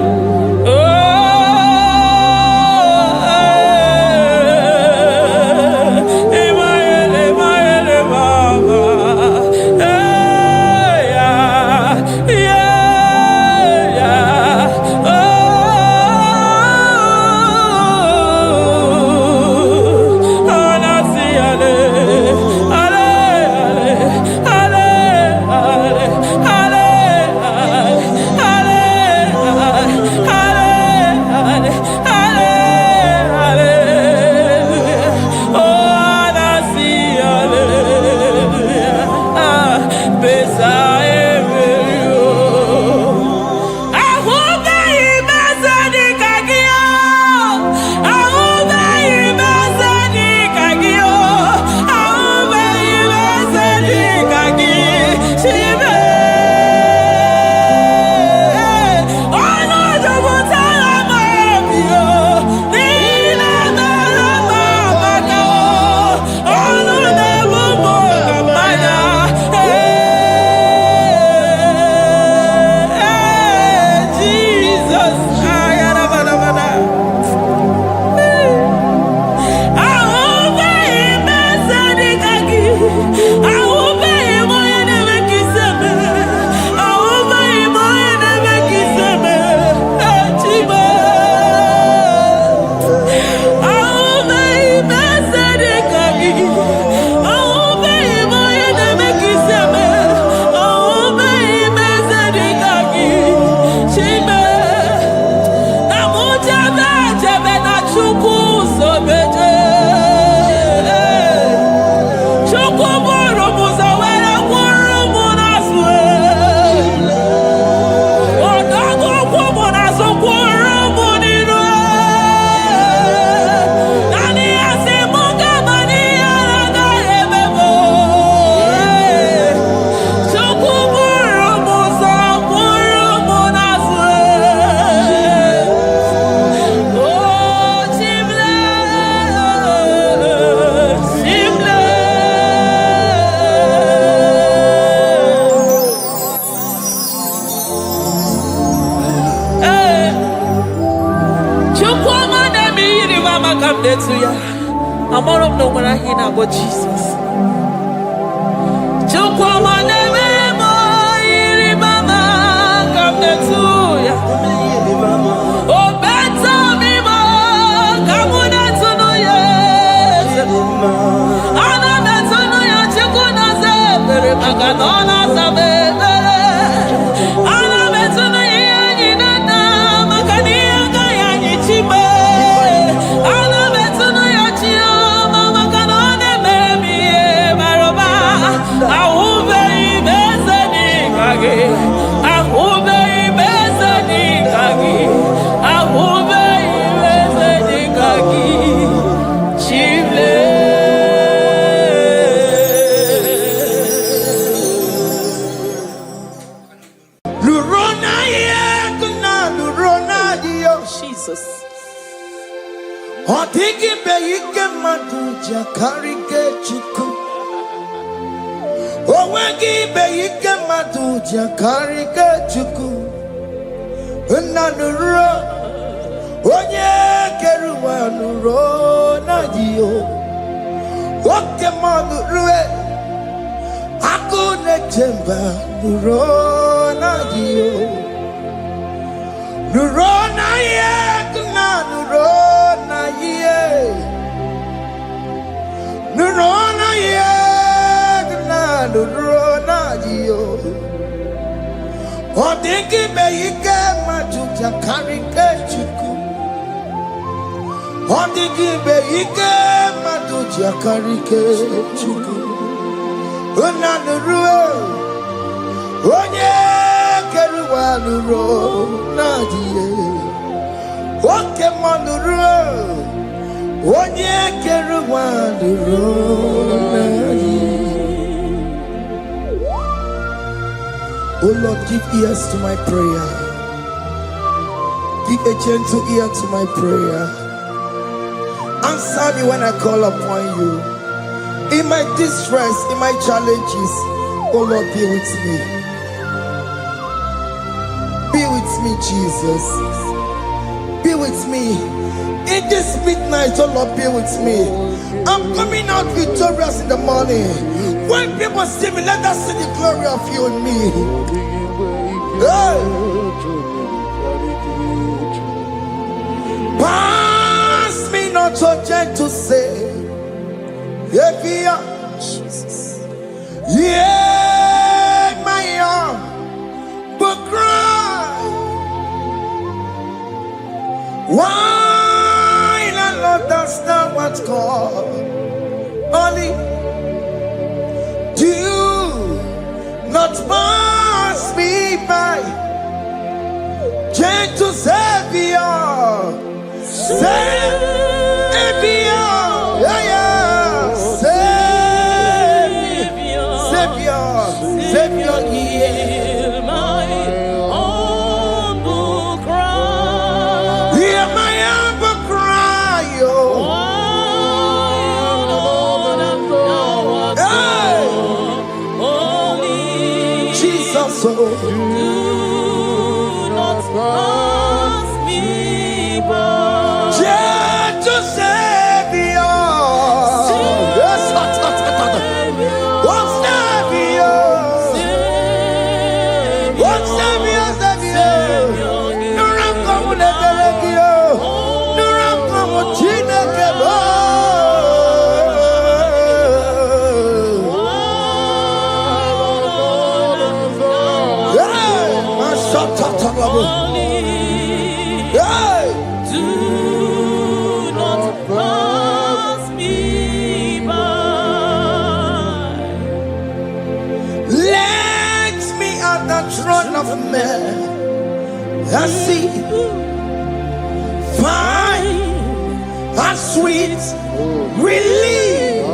Speaker 2: I'm all of no when I hear about Jesus.
Speaker 1: Oh Lord, give ears to my prayer. Give a gentle ear to my prayer. Answer me when I call upon you.
Speaker 3: In my distress, in my challenges, oh Lord, be with me. Be with me, Jesus. Be with me. In this midnight, oh Lord, be with me. I'm coming out victorious in the morning. When people see me, let us see the glory of you in me. Hey. Pass me not so gentle, say. Jesus. Yeah, my arm, but cry. Why not understand what's called? Only do not pass me by. Gentle Savior, Savior, yeah, yeah. Savior, hear my humble cry. Hear my humble cry, oh. Jesus, do not pass me by. Gentle Savior, do not pass me by. Let me at the throne of men and see, find a sweet relief.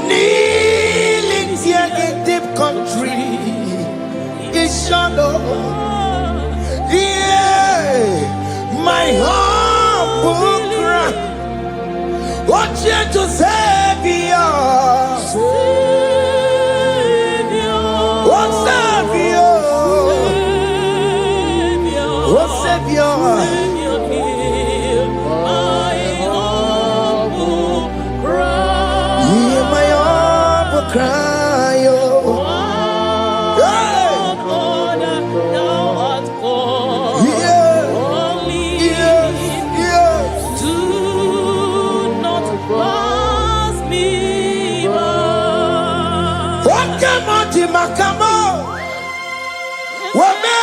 Speaker 3: Kneeling here in deep country is shadow. Yeah, my humble cry. Watch you to Savior. Oh Savior. Oh Savior. Hear my humble cry. Oh. Makamo, wame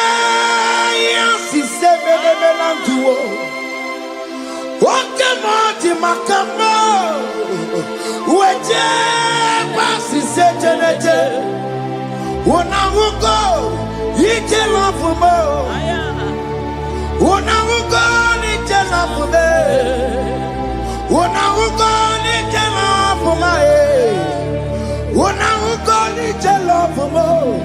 Speaker 3: yansi sebele melanduo. Wakamo makamo, weje basi sejeneje. Unamugo ije lafumo, unamugo ije lafume, unamugo ije lafume. When I go to the love for more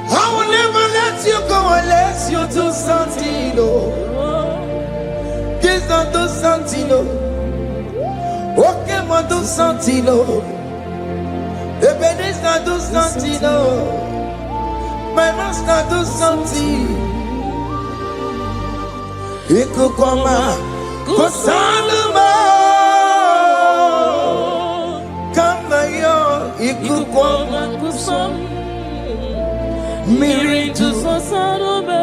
Speaker 3: I will never let you go unless you do something. This not do something. Okay, ma do something. The this not do something. My master do something. He could come. Kosanuma kama yo ikukoma kusam miri tu sosanuma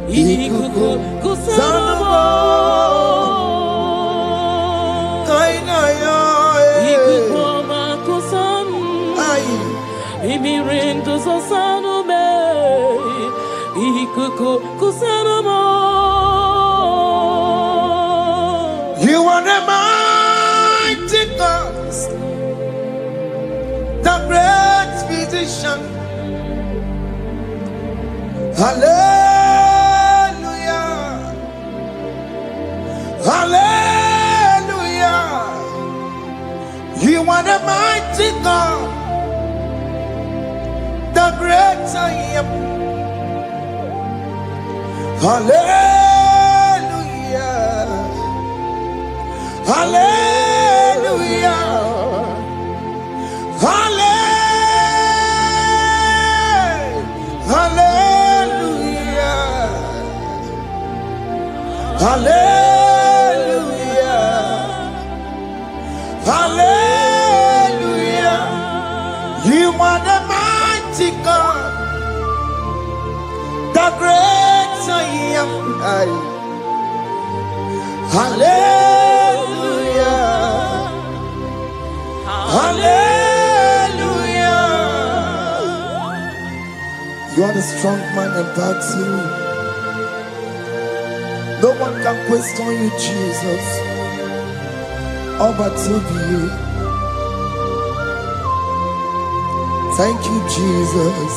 Speaker 3: ikuku kusanuma kaina yo ikukoma kusam miri tu sosanuma ikuku kusanuma. You are the mighty God, the great physician. Hallelujah, hallelujah. You are the mighty God, the great I am. Hallelujah. Hallelujah. Hallelujah. Hallelujah. Hallelujah. You are the mighty God, the great I am. Hallelujah. Hallelujah. You are the strong man in battle. No one can question you, Jesus. All but to be you. Thank you, Jesus.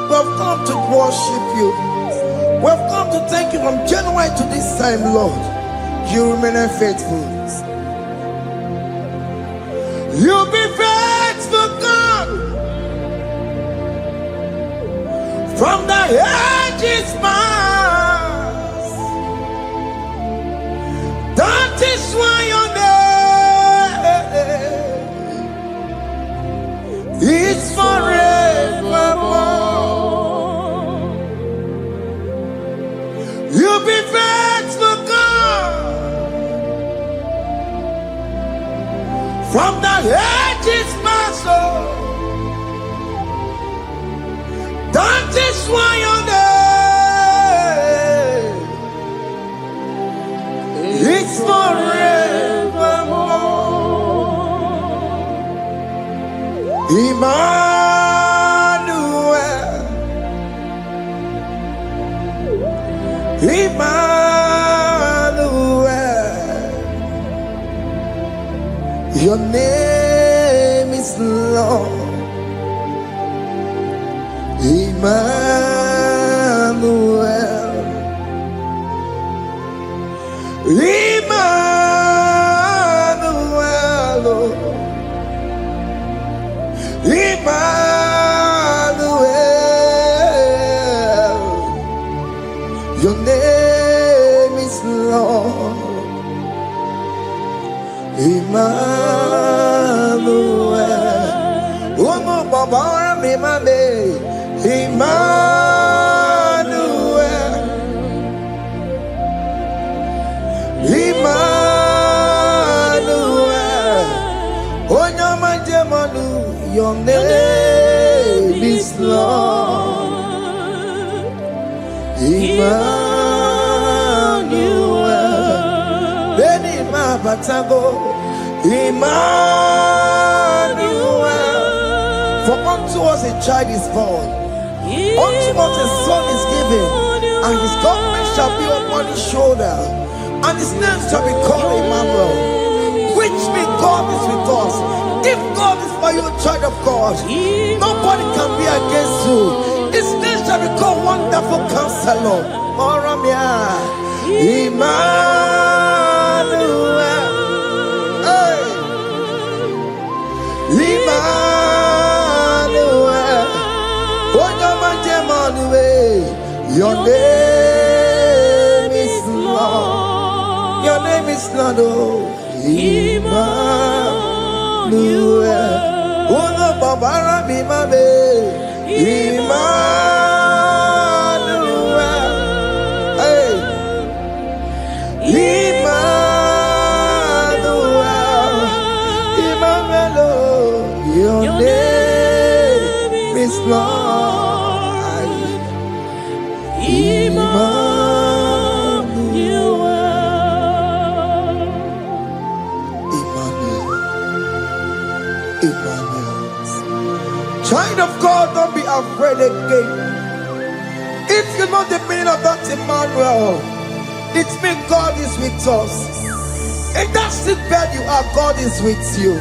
Speaker 3: We've come to worship you. We've come to thank you from January to this time, Lord. You remain faithful. You be faithful, God. From the ages past. That is why your name is forevermore. You be faithful, God. From the ages past, that is why your name is forevermore. Emmanuel, Emmanuel, your name is Lord. Emmanuel, Emmanuel, Emmanuel, your name is Lord. Emmanuel, oh no, Baba, me mame. Emmanuel, Emmanuel, oh no, my demonu, your name is Lord. Emmanuel, Beni Mabatago, Emmanuel, for unto us a child is born. Unto us a son is given, and his government shall be upon his shoulder, and his name shall be called Emmanuel, which means God is with us. If God is for you, child of God, nobody can be against you. His name shall be called Wonderful Counselor. Oramia, Emmanuel, hey, Emmanuel. Your name is Lord. Your name is Lord. Oh, Emmanuel. Oh no, Baba, be my baby. Emmanuel. Hey, Emmanuel. Emmanuel. Your name is Lord. Child of God, don't be afraid again. If you know the meaning of that Emmanuel, it means God is with us. In that sick bed you are, God is with you.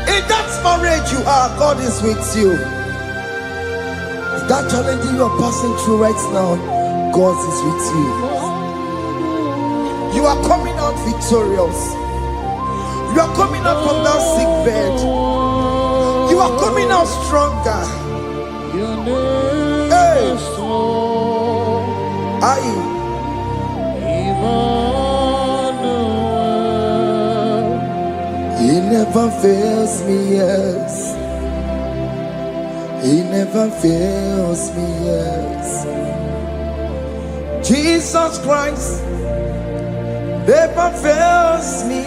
Speaker 3: In that marriage you are, God is with you. In that challenge you are passing through right now, God is with you. You are coming out victorious. You are coming out from that sick bed. You are coming out stronger. Hey. Aye. He never fails me, yes. He never fails me, yes. Jesus Christ never fails me,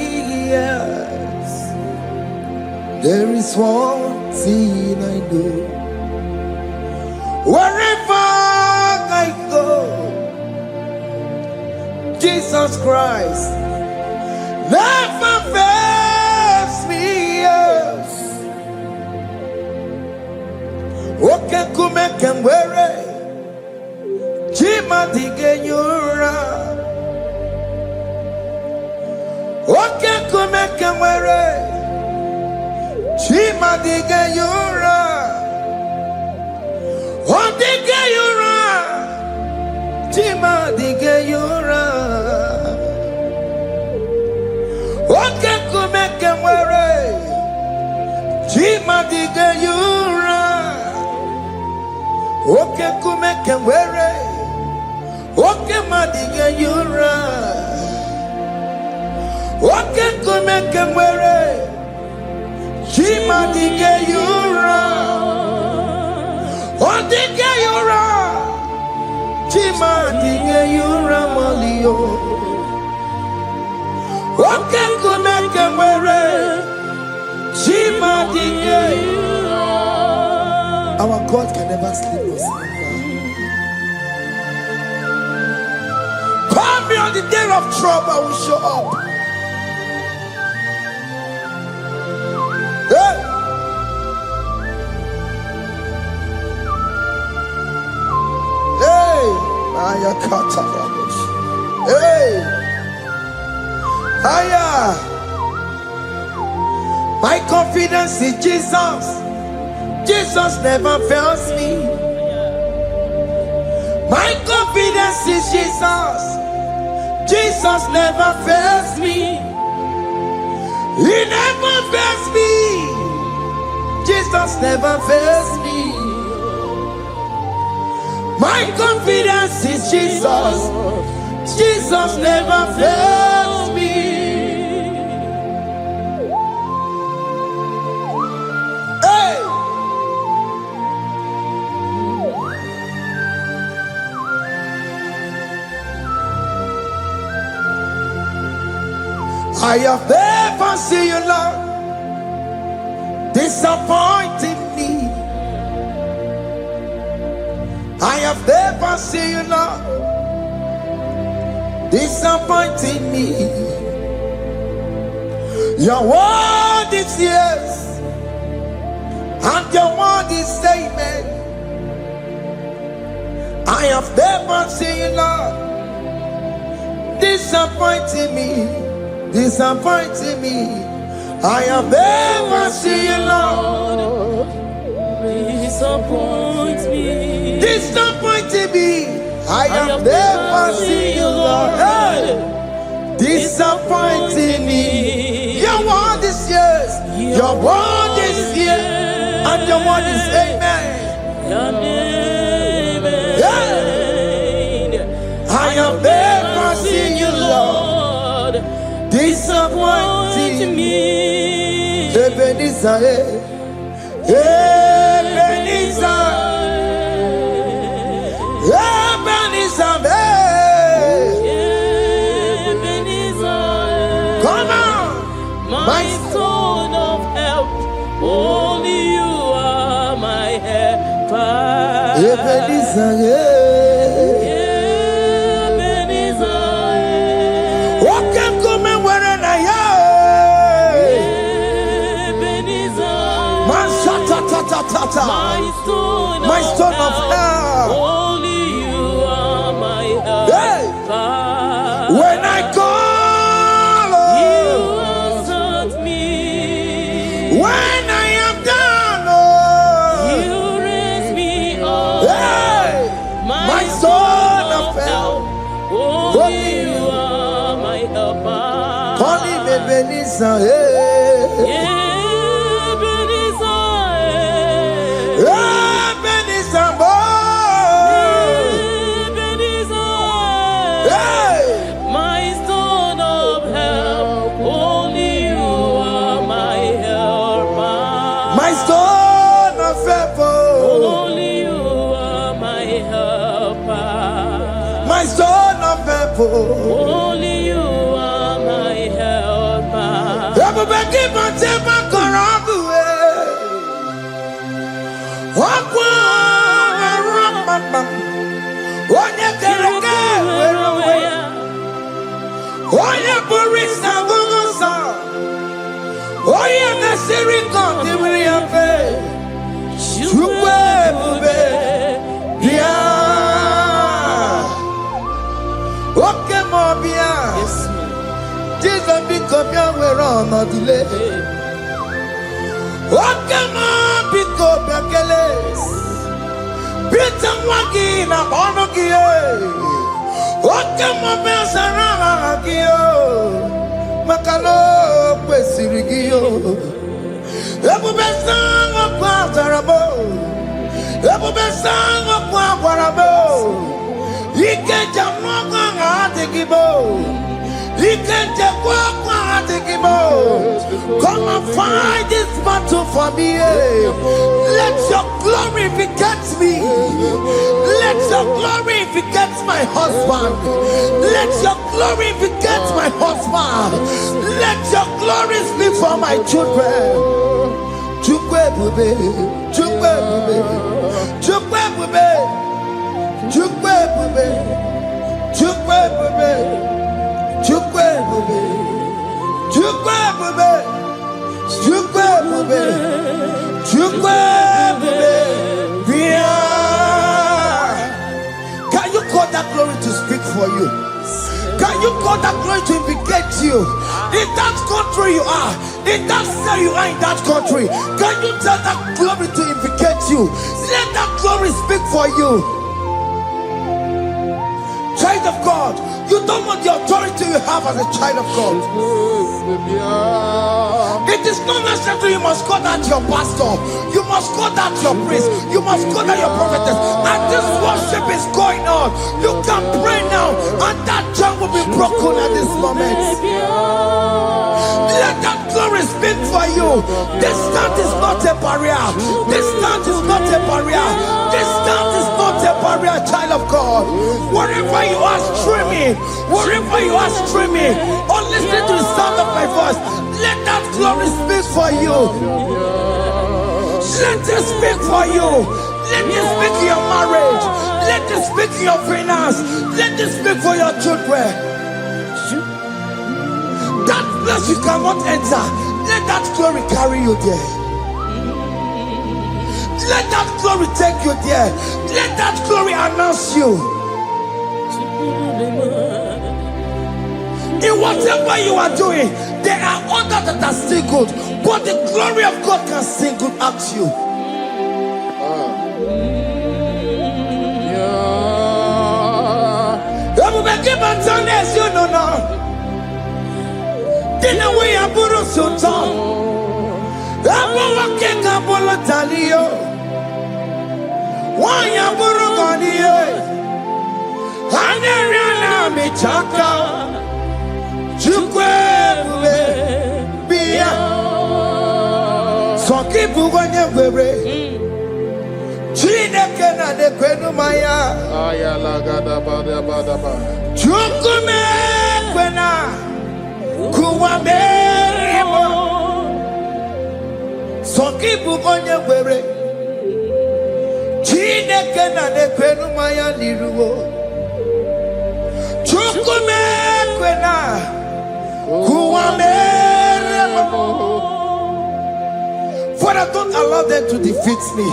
Speaker 3: yes. There is one thing I know. Wherever I go, Jesus Christ never fails me, yes. Okay, come and wear it. Chima digenyura. Okay, come and wear it. Chima digenyura. Oh, digenyura. Chima digenyura. Okay, come and wear it. Chima digenyura. Okay, come and wear it. Okay, madiga yura. Okay, come and wear it. She madiga yura. Oh, diga yura. She madiga yura malio. Okay, come and wear it. She madiga yura. Our God can never sleep or slumber. Call me on the day of trouble, I will show up. Hey. Hey. Aya kata rabosh. Hey. Aya. My confidence in Jesus. Jesus never fails me. My confidence is Jesus. Jesus never fails me. He never fails me. Jesus never fails me. My confidence is Jesus. Jesus never fails me. Hey! I have never seen you, Lord, disappointing me. I have never seen you, Lord, disappointing me. Your word is yes, and your word is amen. I have never seen you, Lord, disappointing me. Disappointing me. I have never seen you, Lord.
Speaker 5: Disappoint me.
Speaker 3: Disappointing me. I have never seen you, Lord. Hey. Disappointing me. Your word is yes. Your word is yes. And your word is amen.
Speaker 5: Your name is
Speaker 3: I have never seen you, Lord. Disappointing
Speaker 5: me.
Speaker 3: Ebenezer, Ebenezer, Ebenezer,
Speaker 5: Ebenezer.
Speaker 3: come on,
Speaker 5: My stone of help. Only you are my helper.
Speaker 3: Ebenezer,
Speaker 5: my stone of help. Only you are my help.
Speaker 3: Hey. When I call,
Speaker 5: you answered me.
Speaker 3: When I am down,
Speaker 5: you raise me up.
Speaker 3: Hey. My stone of help.
Speaker 5: Only you are my helper.
Speaker 3: Call him Ebenezer, Ebenezer,
Speaker 5: Only you are my helper.
Speaker 3: Everybody keep on telling my Karabu. Oye Burisa Gugusa. Oye Nasiri Kontimriape. Chukwe Bube. Bia. Oke Mobia. Jesus Bikobia we're on a delay. Oke Mobikobia Keles. Bitan Wagi na Bonogie. Oke Mobia Makalo Pesirigio Ebu Besang of Quatarabo Ebu Besang of Quatarabo Ike Jamaka Atikibo Ike Jamaka Atikibo. Come and fight this battle for me. Let your glory beget me. Let your glory beget my husband. Let your glory beget my husband. Let your glory speak for my children. Chukwe bube, chukwe bube, chukwe bube, chukwe bube, chukwe bube, chukwe bube, chukwe bube, chukwe bube, chukwe bube. Can you call that glory to speak for you? Can you call that glory to indicate you? In that country you are, in that cell you are in that country, can you tell that glory to indicate you? Let that glory speak for you. Child of God, you don't want the authority you have as a child of God. It is not necessary you must call that your pastor, you must call that your priest, you must call that your prophetess. And this worship is going on. You can pray now, and that chain will be broken at this moment. Let that glory speak for you. Distance is not a barrier. Distance is not a barrier. Distance is not a barrier, child of God. Wherever you are streaming, wherever you are streaming, or listening to the sound of my voice, let that glory speak for you. Let it speak for you. Let it speak in your marriage. Let it speak in your finance. Let it speak for your children. That place you cannot enter, let that glory carry you there. Let that glory take you there. Let that glory announce you. In whatever you are doing, there are others that are still good, but the glory of God can single out you. You know now. Dina we aburu sultan. Abu wakeka bolo talio. Why aburu ganiye. Haneriana michaka. Chukwe bube biya. Soki buganye bebe. Chineke na de kwenu maya.
Speaker 6: Ayala gada bada bada ba.
Speaker 3: Chukume kwena. Kuwamerimo Soki bugonye were Chineke na nekwenu maya liruwo Chukume kwena Kuwamerimo. Father, don't allow them to defeat me.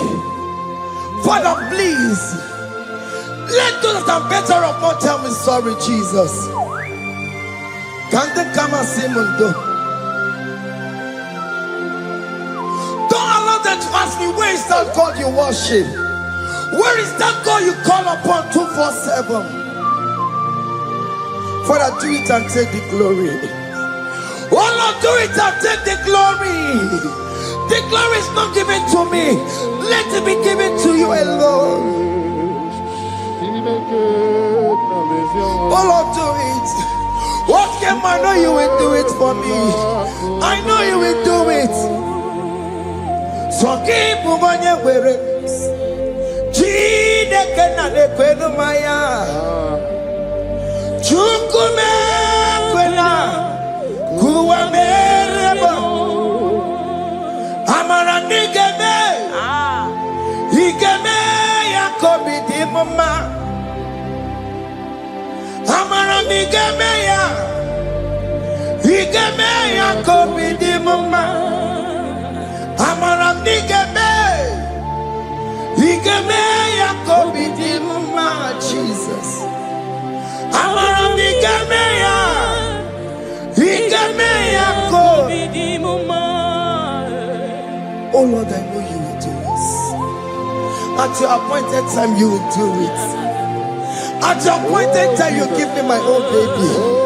Speaker 3: Father, please let those that are better off not tell me sorry, Jesus. Can they come and see Mundo? Don't allow them to ask me, where is that God you worship? Where is that God you call upon 247? Father, do it and take the glory. Oh Lord, do it and take the glory. The glory is not given to me. Let it be given to you alone. Oh Lord, do it. What can I know you will do it for me? I know you will do it. So keep moving where it is. Chineke na nekwenu maya. Igemeya kobidi mama. Amaram nigeme. Igemeya kobidi mama. Jesus. Amaram nigemeya. Igemeya kobidi mama. Oh Lord, I know you will do this. At your appointed time, you will do it. At your appointed time, you give me my own baby.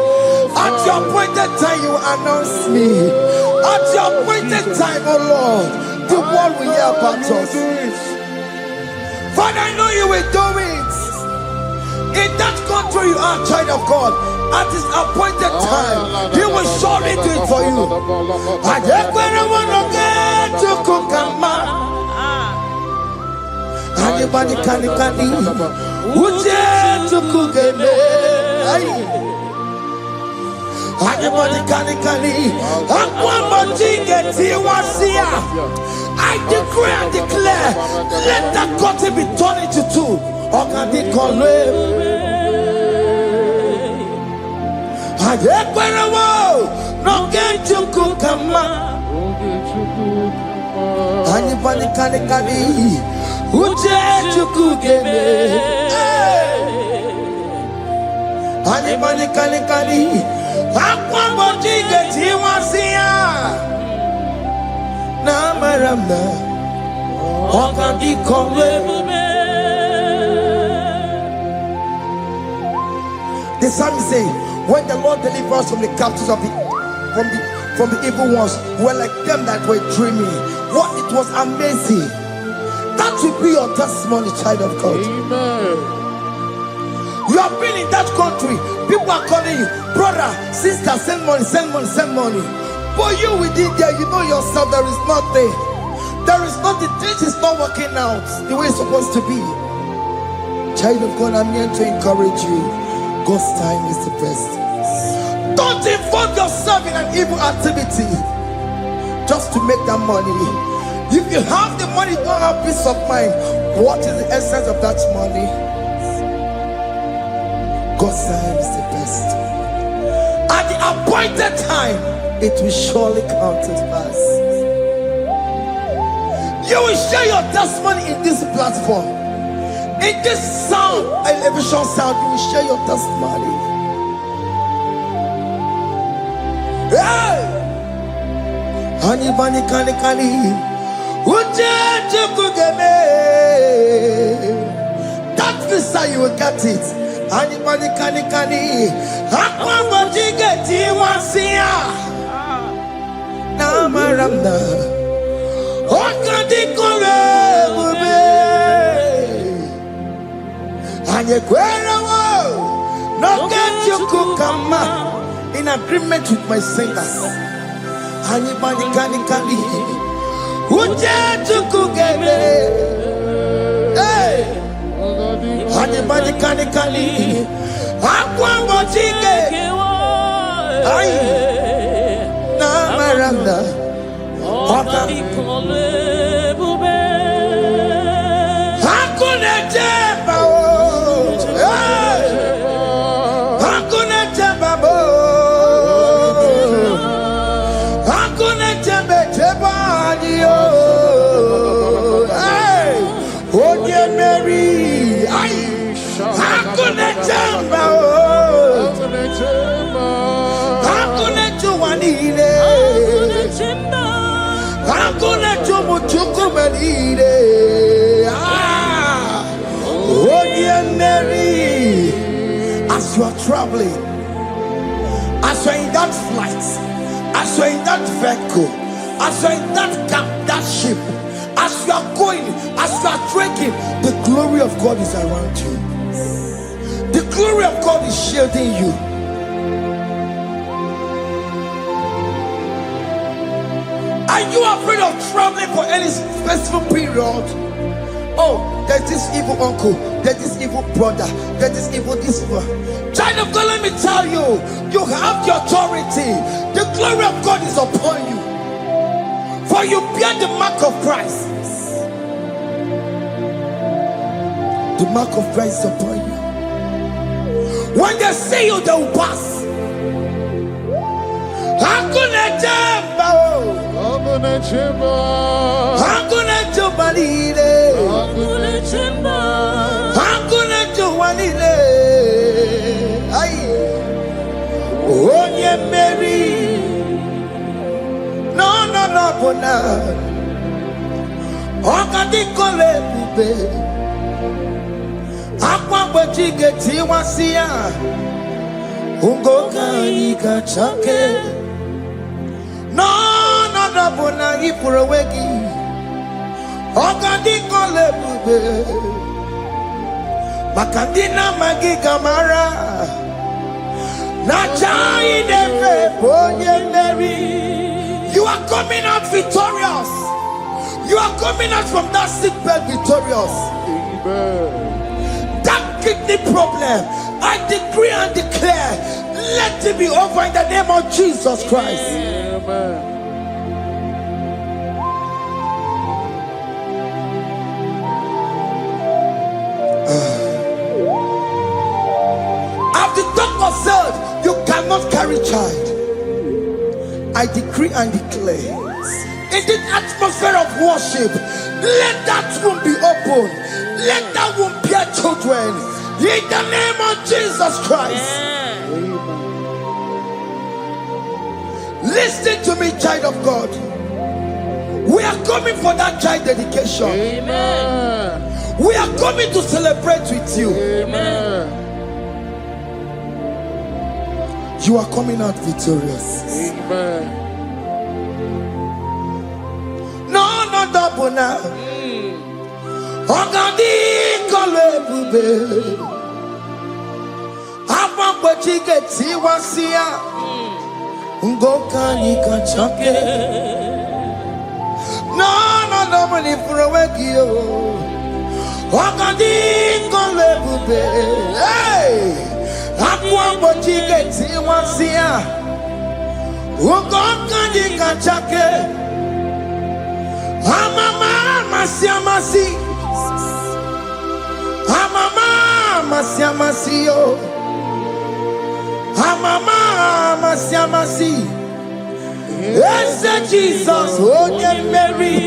Speaker 3: At your appointed time, you announce me. At your appointed time, oh Lord, the world will hear about us. Father, I know you will do it. In that country, you are a child of God. At his appointed time, he will surely do it for you. I just want to get to Kokama. Anybody can Uje to Kugeme. Anybody can I decree and declare, let that curtain be torn into two. Or can they call no get to Kukama. Anybody can Uje to Kugeme. Anybody can the psalmist say, when the Lord delivers us from the captives of from the evil ones, were like them that were dreaming. What it was amazing. That will be your testimony, child of God. Amen. You have been in that country. People are calling you, brother, sister, send money, send money, send money. But you within there, you know yourself, there is nothing. There is nothing. This is not working out the way it's supposed to be. Child of God, I'm here to encourage you. God's time is the best. Don't involve yourself in an evil activity just to make that money. If you have the money, don't have peace of mind. What is the essence of that money? God's time is the best. At the appointed time, it will surely come to pass. You will share your testimony in this platform. In this sound, elevation sound, you will share your testimony. Hey! Anybody can that visa, you will get it. Anybody can in agreement with my singers. Anybody can hey. Anybody can Mary, as you are traveling, as you are in that flight, as you are in that vehicle, as you are in that camp, that ship, as you are going, as you are trekking, the glory of God is around you. The glory of God is shielding you. Are you afraid of traveling for any specific period? Oh, there's this evil uncle, there's this evil brother, there's this evil this one. Child of God, let me tell you, you have the authority. The glory of God is upon you. For you bear the mark of Christ. The mark of Christ is upon you. When they see you, they will pass. Hakuna jambo,
Speaker 6: Hakuna chemba,
Speaker 3: hakuna jobalile,
Speaker 5: Hakuna chemba,
Speaker 3: hakuna jobalile. Aye, onye Mary, no, bona. Okadi kole bube, akwa bojige tiwasia, ungoka ika chake. No, bona ipurowegi. Okadi kole bube, makandina magi kamara. Na chai neve bonye Mary. You are coming out victorious. You are coming out from that sick bed victorious.
Speaker 6: Amen.
Speaker 3: That kidney problem, I decree and declare, let it be over in the name of Jesus Christ.
Speaker 6: Amen.
Speaker 3: As the doctor said, you cannot carry child. I decree and declare, in the atmosphere of worship, let that womb be open. Let that womb bear children. In the name of Jesus Christ. Listen to me, child of God. We are coming for that child dedication.
Speaker 6: Amen.
Speaker 3: We are coming to celebrate with you.
Speaker 6: Amen.
Speaker 3: You are coming out victorious.
Speaker 6: Amen.
Speaker 3: No, double now. Ogadi kole bube. Apa bojige tiwasia. Ngoka nika chake. No, double ni furawegi yo. Ogadi kole bube. Hey, apa bojige tiwasia. Ngoka nika chake. Amama masiamasi, amama masiamasi yo, amama masiamasi. Yes, Jesus, oh yeah, Mary.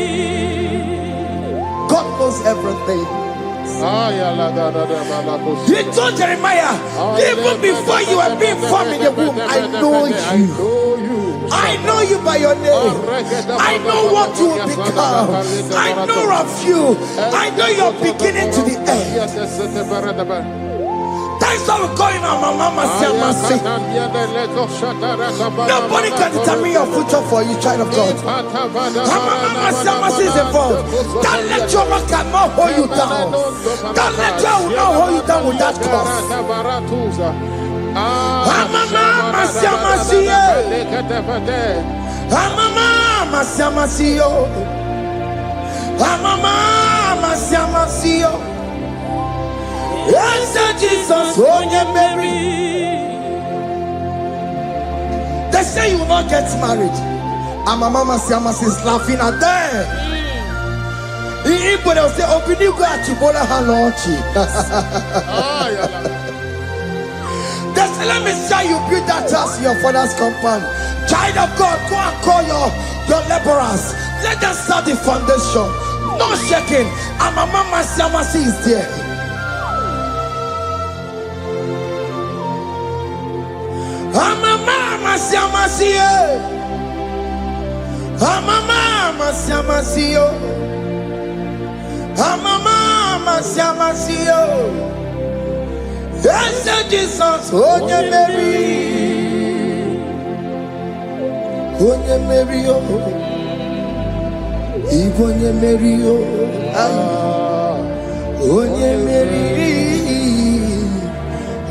Speaker 3: God knows everything. He told Jeremiah, even before you were being formed in the womb, I know you. I know you by your name. I know what you will become. I know of you. I know your beginning to the end. That's how we're going on, Mama Siamasi. Nobody can determine your future for you, child of God. Mama Siamasi is involved. Don't let your man cannot hold you down. Don't let your will not hold you down with that cause. Mama Siamasi. Mama Siamasi. Mama Siamasi. Yes, Jesus, oh yeah, Mary. They say you will not get married, and my Mama Siamasi is laughing at them. People will say, "Open you go at Chibola Hanochi." They say, "Let me say you build that house in your father's compound." Child of God, go and call your laborers. Let them start the foundation. No shaking, and my Mama Siamasi is there. Mama Siamasi, Mama Siamasi, Mama Siamasi. Yes, Jesus, oh yeah, Mary, oh yeah, Mary, oh, even yeah, Mary, oh yeah, Mary,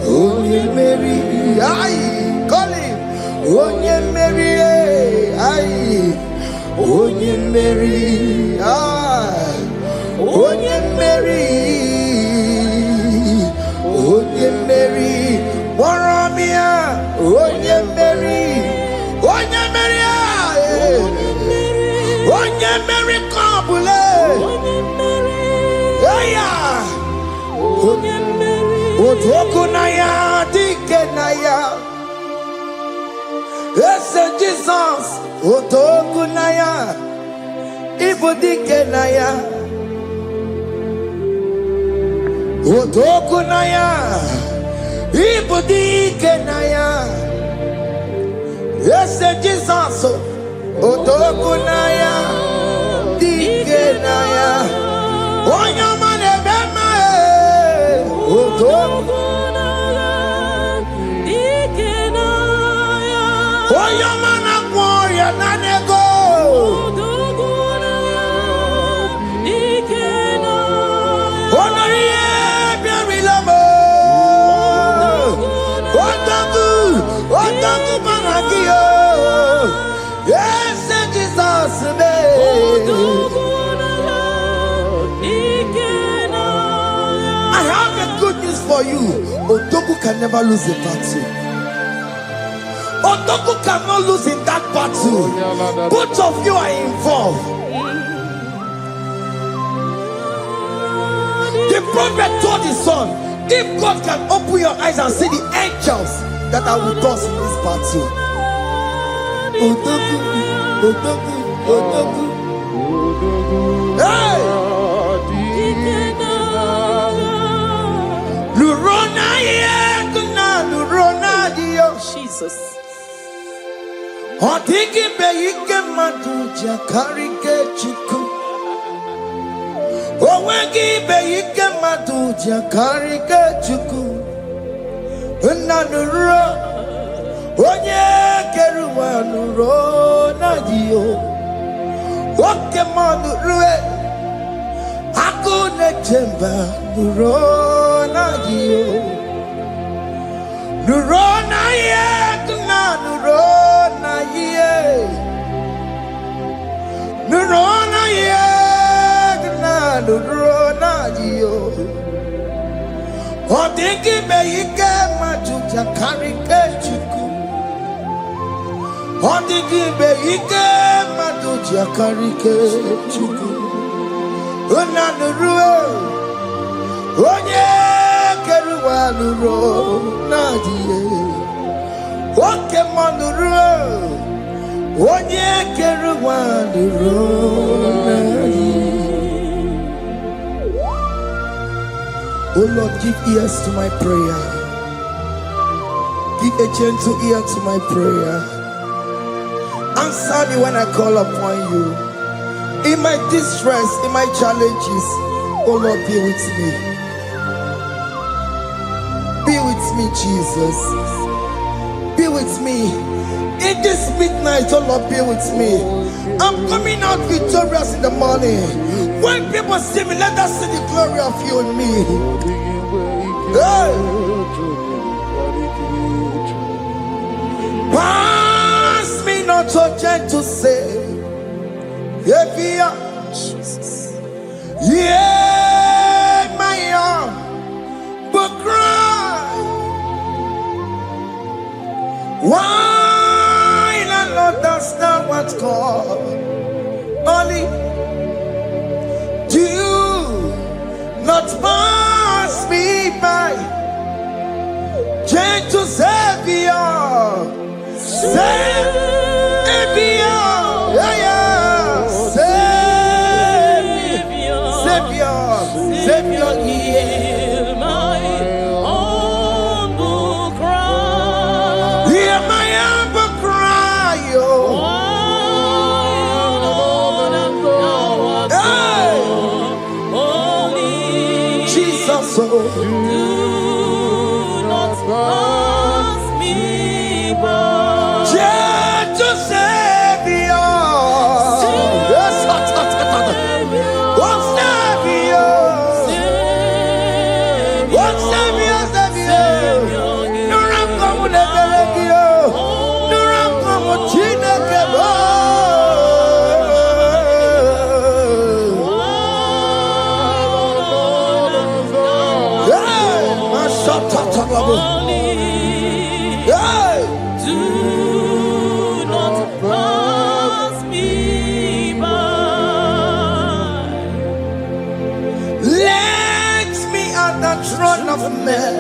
Speaker 3: oh yeah, Mary, aye. Onye Mary, aye. Onye Mary, aye. Onye Mary, Onye Mary, Waramia, Onye Mary, Onye Mary, aye. Onye Mary, Kabule, Aya, Onye Mary, Otokunaya, Dik. Ese Jesus, Otoku Naya, Ibudike Naya, Otoku Naya, Ibudike Naya. Ese Jesus, Otoku Naya, Dike Naya, Oyamane Bema, Otoku. Oyamana warrior nanego. Onoye biarilamo. Otaku maragio. Yes, Jesus me. I have a good news for you. Otaku can never lose a battle. Otoku cannot lose in that battle. Both of you are involved. The prophet told his son, if God can open your eyes and see the angels that are with us in this battle. Otoku, Otoku, Otoku. Hey! Lurona yekuna, Lurona dio.
Speaker 5: Jesus.
Speaker 3: Otiki beike maduja karike chiku. Owegi beike maduja karike chiku. Nanuro, onye keruwa nuro nadio. Oke manurue, akune chemba nuro nadio. Nuro na ye, nuro. Nurona ye, nurona yo. Odingi beike majuja karike chuku. Odingi beike majuja karike chuku. Una nurue, onye keruwa nurona ye. Oke manurue. Onye keruwa nurona. Oh Lord, give ears to my prayer. Give a gentle ear to my prayer. Answer me when I call upon you. In my distress, in my challenges, oh Lord, be with me. Be with me, Jesus. Be with me. In this midnight, oh Lord, be with me. I'm coming out victorious in the morning. When people see me, let us see the glory of you in me. Hey. Pass me not so gentle, say, Jesus. Yeah, my arm, but cry. Why not understand what's called? Only do not pass me by. Gentle Savior, Savior, yeah, yeah. Savior,
Speaker 5: hear my humble cry.
Speaker 3: Hear my humble cry, oh. Jesus, oh.
Speaker 5: Do not pass me by.
Speaker 3: Gentle Savior. Yes,
Speaker 5: do not pass me by.
Speaker 3: Let me at the throne of men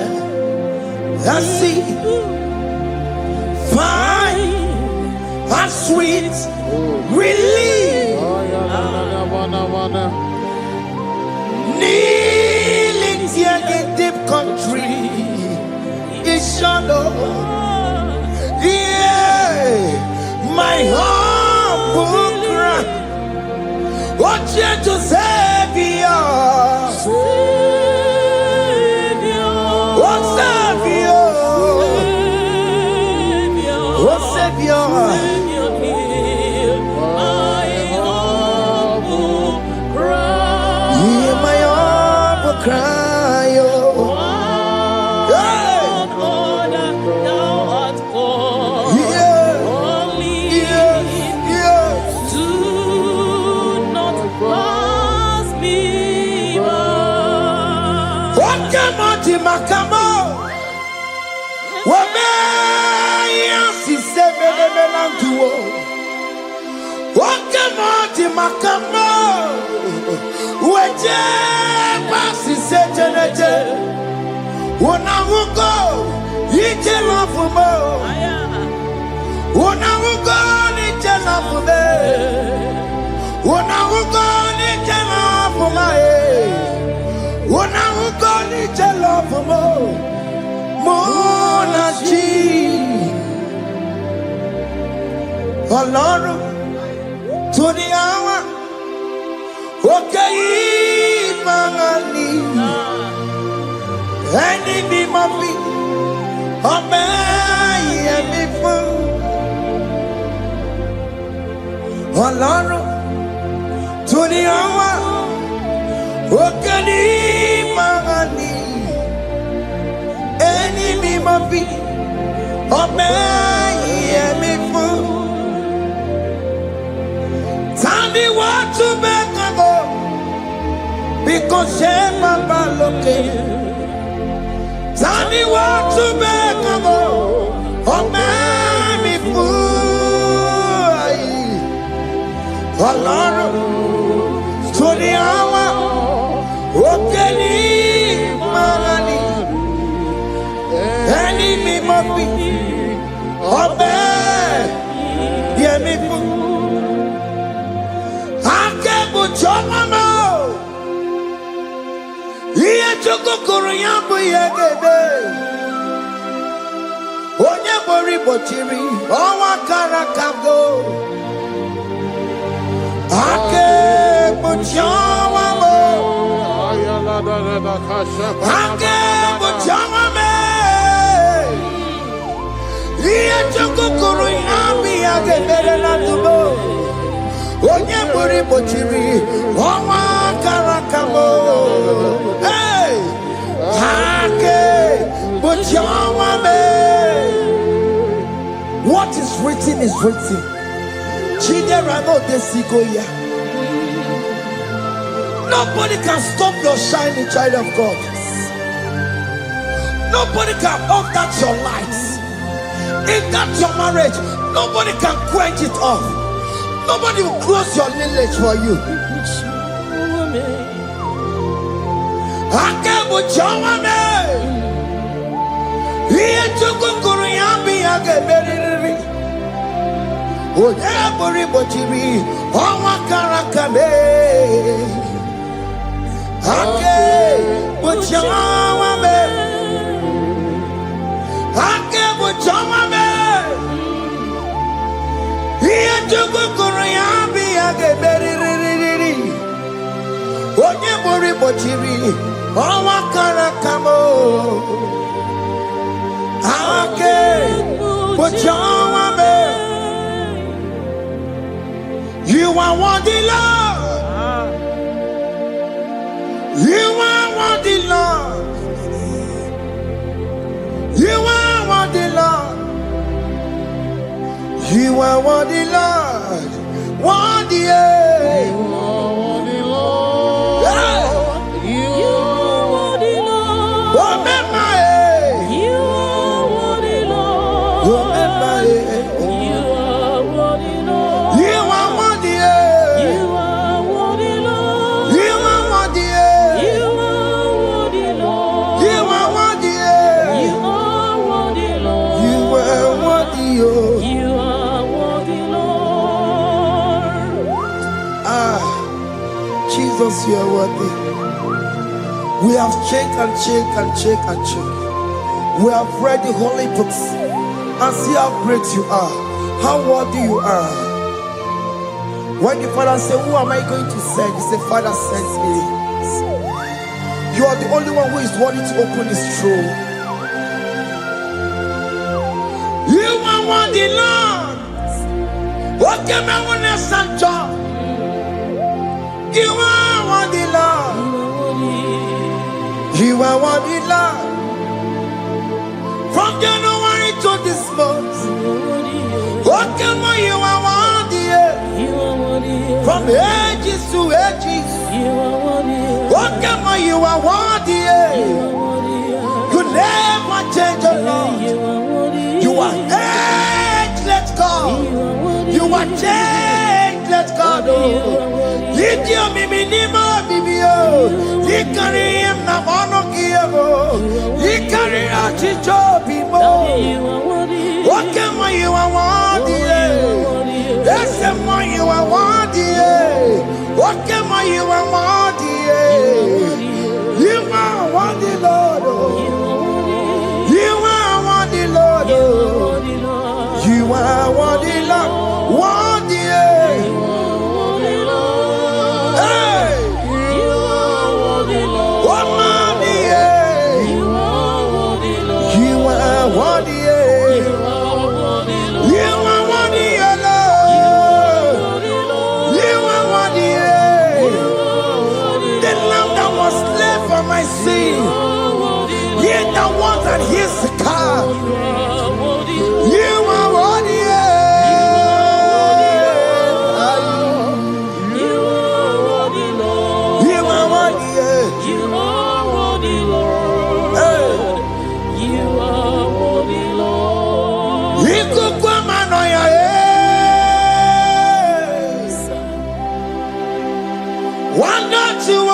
Speaker 3: and see, find a sweet relief. Kneeling here in deep country is shadow. Yeah, my humble cry. What you to Savior? What Savior? What Savior? Hear my humble cry. Makamo, Wamea, si seven melantuo. Wakamati Makamo, Waje, Pasi Sejanete, Wanamugo, Yitelafumo, Wanamugo, Yitelafume, Wanamugo, Yitelafume. When I will go to love Monachi Alone to the hour. Okay, Mangani Any be my feet. Obey me for Alone to the hour. Okani mangani, enemy mabi, obey me for. Tell me what to make go, because Shema Baloke. Tell me what to make go, obey me for. Alone to the hour. Okeni mangani, enemy mabi, obey me for. Akebo chomamo, iye choko koriyambo yegede. Onye bori bochiri, owa karakago. Akebo chomamo. Akebo chomame, iye choko koriyambi yegede na tubo. Onye bori bochiri, owa karakamo. Hey, akebo chomame. What is written is written. Chidera no desigoya. Nobody can stop your shining, child of God. Nobody can off that your lights. If that's your marriage, nobody can quench it off. Nobody will close your lineage for you. Akebo chawame, iye chukukuru yambi ageberiri. Oye bori bochiri, owa karakame. Akebo chawame, akebo chawame. Iye chukukuru yambi ageberiri. Oye bori bochiri, owa karakamo. Akebo chawame. You are worthy, Lord. You are worthy, Lord. You are worthy, Lord. You are worthy, Lord. Worthy, yeah.
Speaker 6: You are worthy, Lord.
Speaker 3: Yeah.
Speaker 6: You
Speaker 5: You are worthy, Lord.
Speaker 3: Remember,
Speaker 5: You are worthy, Lord.
Speaker 3: remember,
Speaker 5: You are worthy, Lord.
Speaker 3: you are worthy,
Speaker 5: You are worthy, Lord.
Speaker 3: you are worthy,
Speaker 5: You are worthy, Lord.
Speaker 3: you are worthy,
Speaker 5: You are worthy, Lord.
Speaker 3: you are worthy,
Speaker 5: You are worthy,
Speaker 3: Jesus, you are worthy. We have checked and checked and checked and checked. We have read the holy books and see how great you are, how worthy you are. When the Father said, who am I going to send? He said, Father, send me. You are the only one who is worthy to open his throne. You are worthy, Lord. What can I want to send? You are worthy, Lord. You are worthy, Lord. From January to this month, what can you are worthy? From ages to ages, what can you are worthy? You never change, Lord. You are ageless God. You are changeless God. You carry him now on you carry out people. What can you are worthy? That's the more you are worthy. What can you are worthy? You are worthy, Lord. You are worthy, Lord. You are worthy, Lord. Worthy. And here's the car. You are worthy. You are worthy, Lord. You are worthy. You are worthy, Lord. You are worthy, Lord. You could come on your head. One not to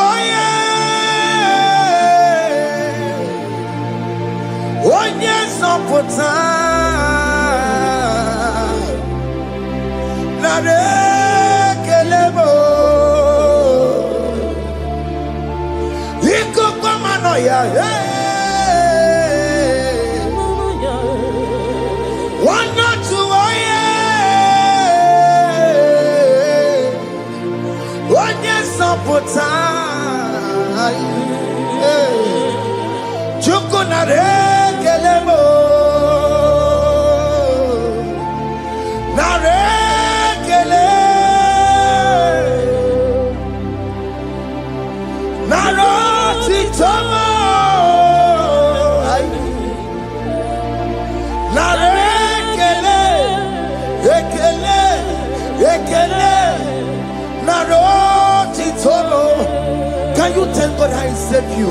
Speaker 3: Can you thank God I saved you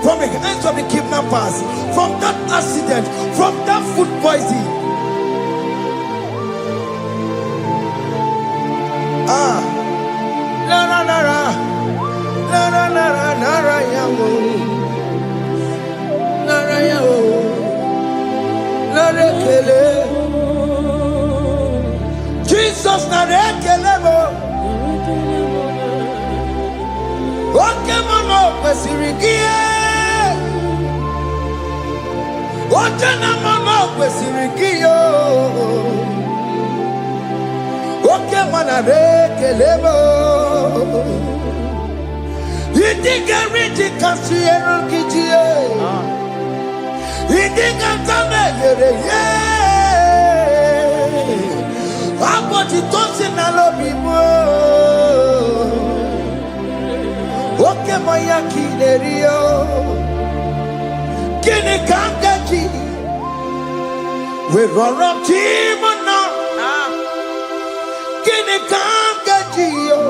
Speaker 3: from the hands of the kidnappers, from that accident, from that food poisoning? Jesus narekelebo. Oke mano kwesirigie. Oje na mano kwesirigio. Oke manarekelebo. Idiga riji kasiyero kijie. Idiga tame yere ye. Aboti tosi na lobi mo. Oke moya kinerio. Kini kangaji. We roro timona. Kini kangaji yo.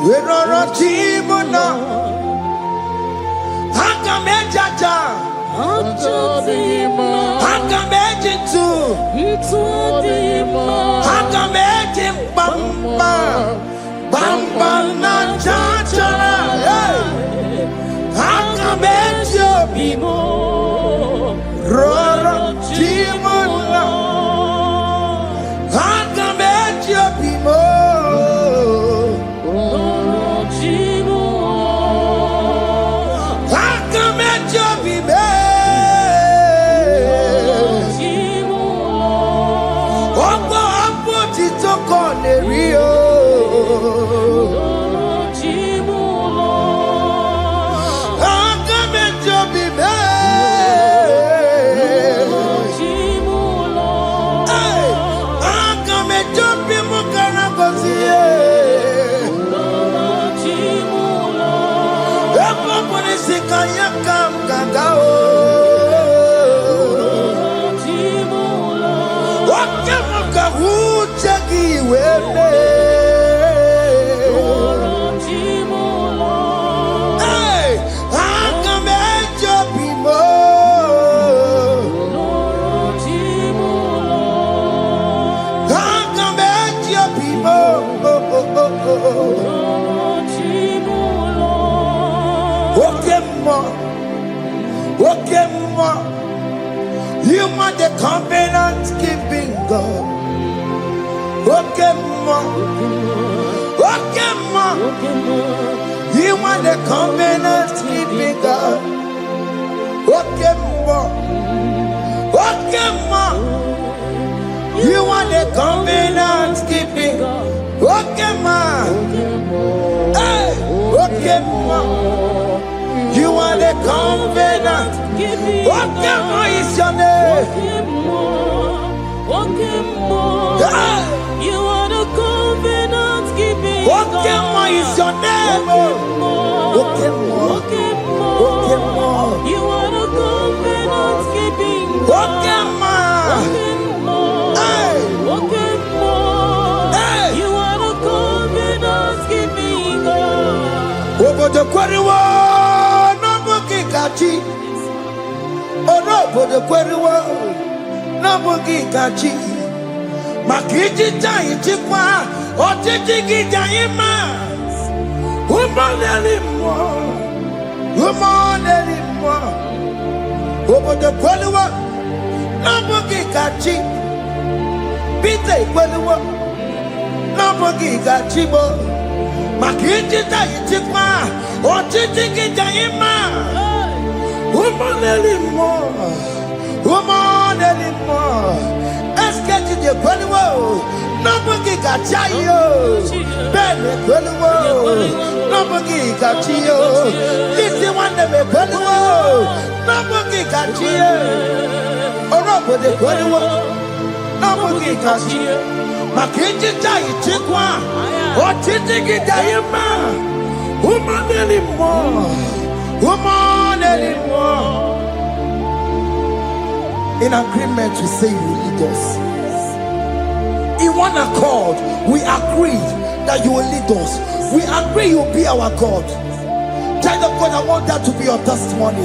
Speaker 3: We roro timona. Hanga mejaja. Hanga mejitu. Hanga mejim bamba. Bamba na chachara. Hanga mejo bimo. Roro timona. Hanga mejo bimo. You are the covenant keeping God. Okay, ma. Okay, ma. You are the covenant keeping God. Okay, ma. Okay, ma. You are the covenant keeping God. Okay, ma. Hey, okay, ma. You are the covenant. Okay, ma is your name. Hey.
Speaker 5: You are the covenant keeping God.
Speaker 3: Okay, ma is your name. Okay, ma. Okay, ma.
Speaker 5: You are the covenant keeping God.
Speaker 3: Okay, ma. Hey. Hey.
Speaker 5: You are the covenant keeping God.
Speaker 3: Over the quarry, no bookie kachi. Oh no, over the quarry, no bookie kachi. Makiji jai chikwa, o tiki jai ma. Woman anymore, woman anymore. Over the quarry, no bookie kachi. Pite quarry, no bookie kachi bo. Makiji jai chikwa, o tiki jai ma. Woman anymore, woman anymore. Get to the Quenwo, nobody got you. Ben Quenwo, nobody got you. This is one of the Quenwo, nobody got you. Or nobody Quenwo, nobody got you. Makinji Jai Chikwa, or Chitiki Diama, woman anymore, woman anymore. In agreement, we say you lead us. In one accord, we agree that you will lead us. We agree you will be our God. Child of God, I want that to be your testimony.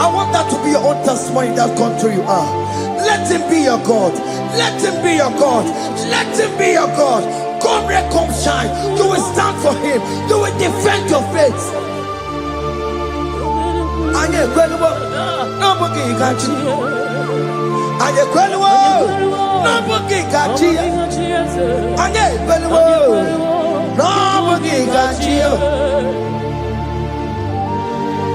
Speaker 3: I want that to be your own testimony in that country you are. Let him be your God. Let him be your God. Let him be your God. Come rain, come shine. You will stand for him. You will defend your faith. And you're incredible. Nobody can you. Aye kwelwo no bugi gachi aye kwelwo no bugi gachi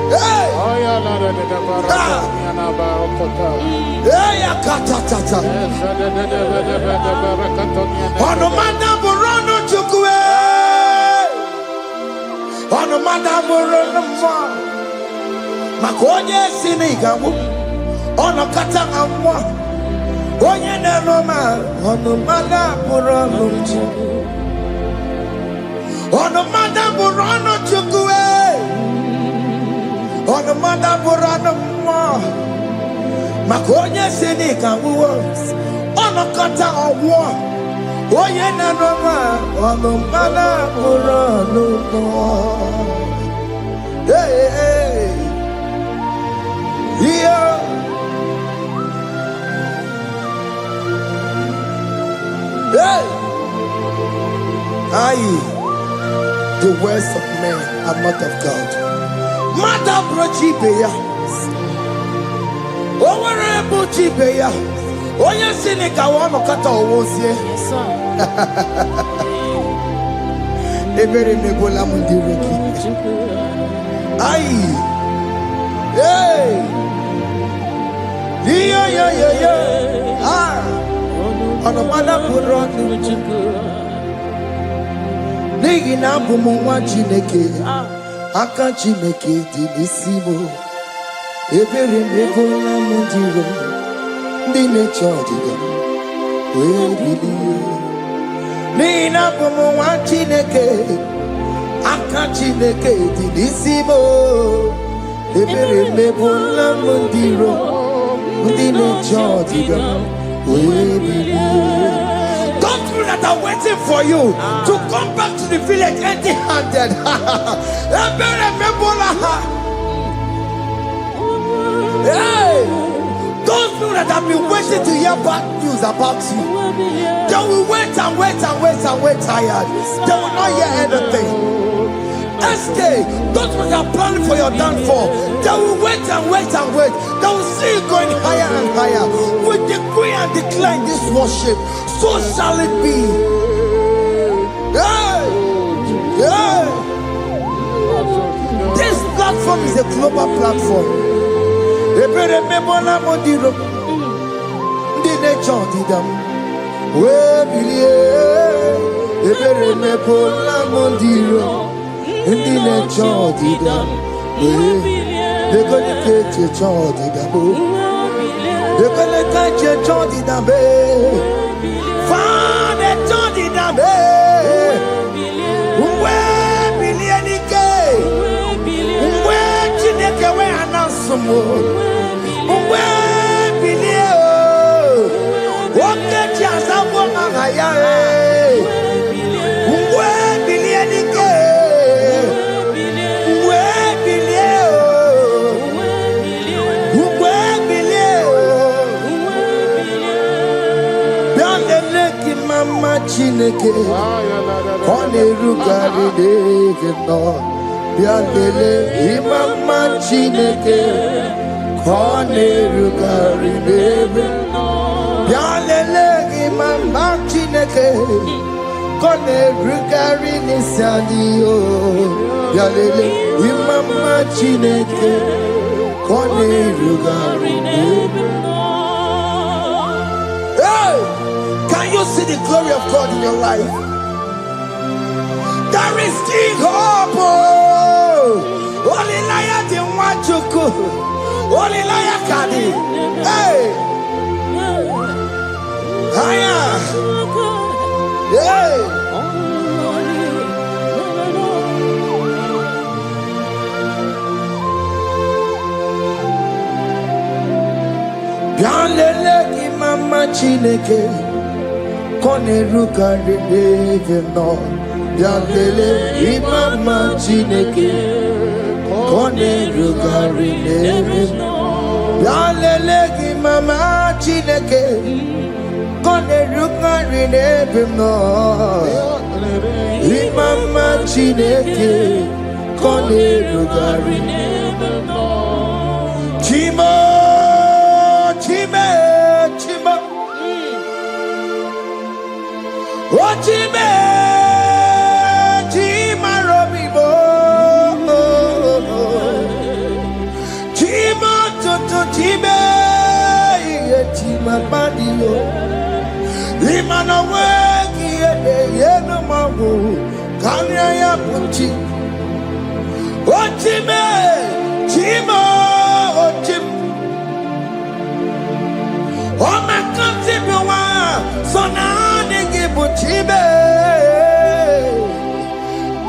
Speaker 3: hey
Speaker 6: Oya la de baraka yana barokota.
Speaker 3: hey akata ono manda burono chukwe ono manda burono ma makonye sinigamu ono kata amwa onye na-eroma ono mada bụrụ ọnụ ono mada bụrụ ọnụ chukwu ono mada bụrụ ọnụ mmụọ maka onye si n'ịka nwụọ ono kata ọgwụọ onye na-eroma ono mada bụrụ ọnụ mmụọ yeah. Hey! Aye, the words of men are not of God. Mother brochi beya. Owere brochi beya. Oye sini kawono kata owosie. Ebere mebola mundireki. Aye. Hey! Yeah. Ah! Ono mada buronu nigi na bumu nwa Chineke aka Chineke dị n'isi m ebere mebola m dịrọ ndị na-eche ọdịda wee bilie nigi na bumu nwa Chineke aka Chineke dị n'isi m ebere mebola m dịrọ ndị na-eche ọdịda. Those people that are waiting for you to come back to the village empty-handed. Hey, those people that have been waiting to hear bad news about you, they will wait tired. They will not hear anything. SK, those ones are planning for your downfall. They will wait and wait and wait. They will see you going higher and higher. We decree and declare this worship. So shall it be. Hey! Hey! This platform is a global platform. Chineke one rugari deke no bialele imama Chineke one rugari deke no bialele imama Chineke one rugari nisadio bialele imama Chineke one rugari deke no. Can you see the glory of God in your life? There is still hope. Only liar didn't want to go. Only liar can. Hey, higher. Hey. Bialele imama Chineke. Kone rugari deke no bialele imama Chineke kone rugari deke no bialele imama Chineke kone rugari deke no imama Chineke kone rugari deke no Chimo Chime Chimo Ochime, Chima Robibo, Chima Toto Chime, Chima Badio, Imanawe, Yenamabu, Kanya Punchi, Ochime, Chima, Ochim, Omakantibiwa, Sonani Gibuchibe,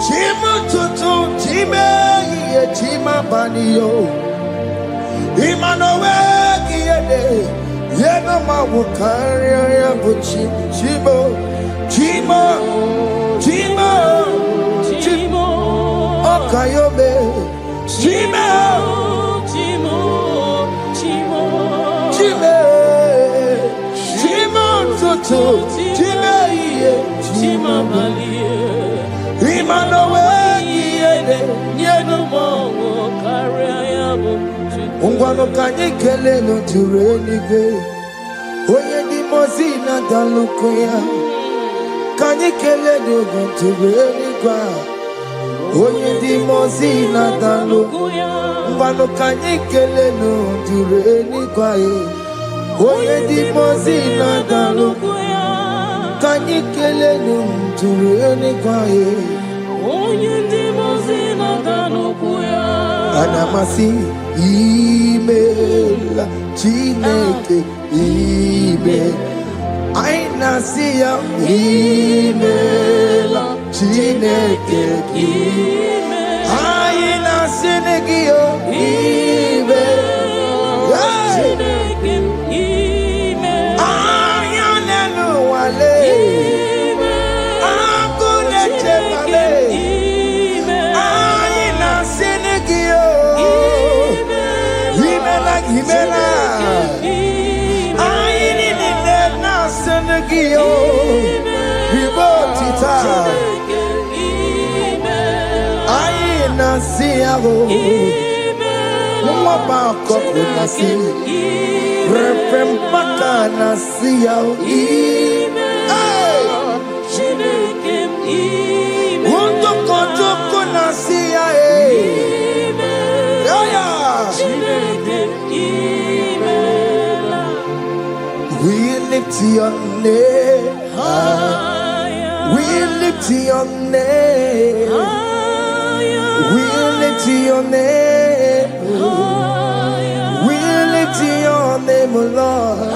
Speaker 3: Chima Tutu, Chime, Chima Banio, Imanowe, Yenoma Wukaria Buchi, Chimo, Chima, Chima, Chimo, Okayobe, Chima, Chimo, Chimo, Chime. Chime Chima Balie Imanowe Yenumo Kariabu Ungwano Kanyikele no Turenige Oye di Mozina Dalukoya Kanyikele no Turenigwa Oye di Mozina Dalukoya Ungwano Kanyikele no Turenigwa Oye di Mozina Dalukoya Kanyikele no Turenigwa Oye di Mozina Dalukoya Anamasi email Chineke email Aina siya email Chineke email Aina sinegio email Chineke email Ayanenu wale Akule chepale Aina sinegio Himela Aini nina senegio Hibotita Aini We lift your name. We lift your name. We lift your name. We lift your name, Lord.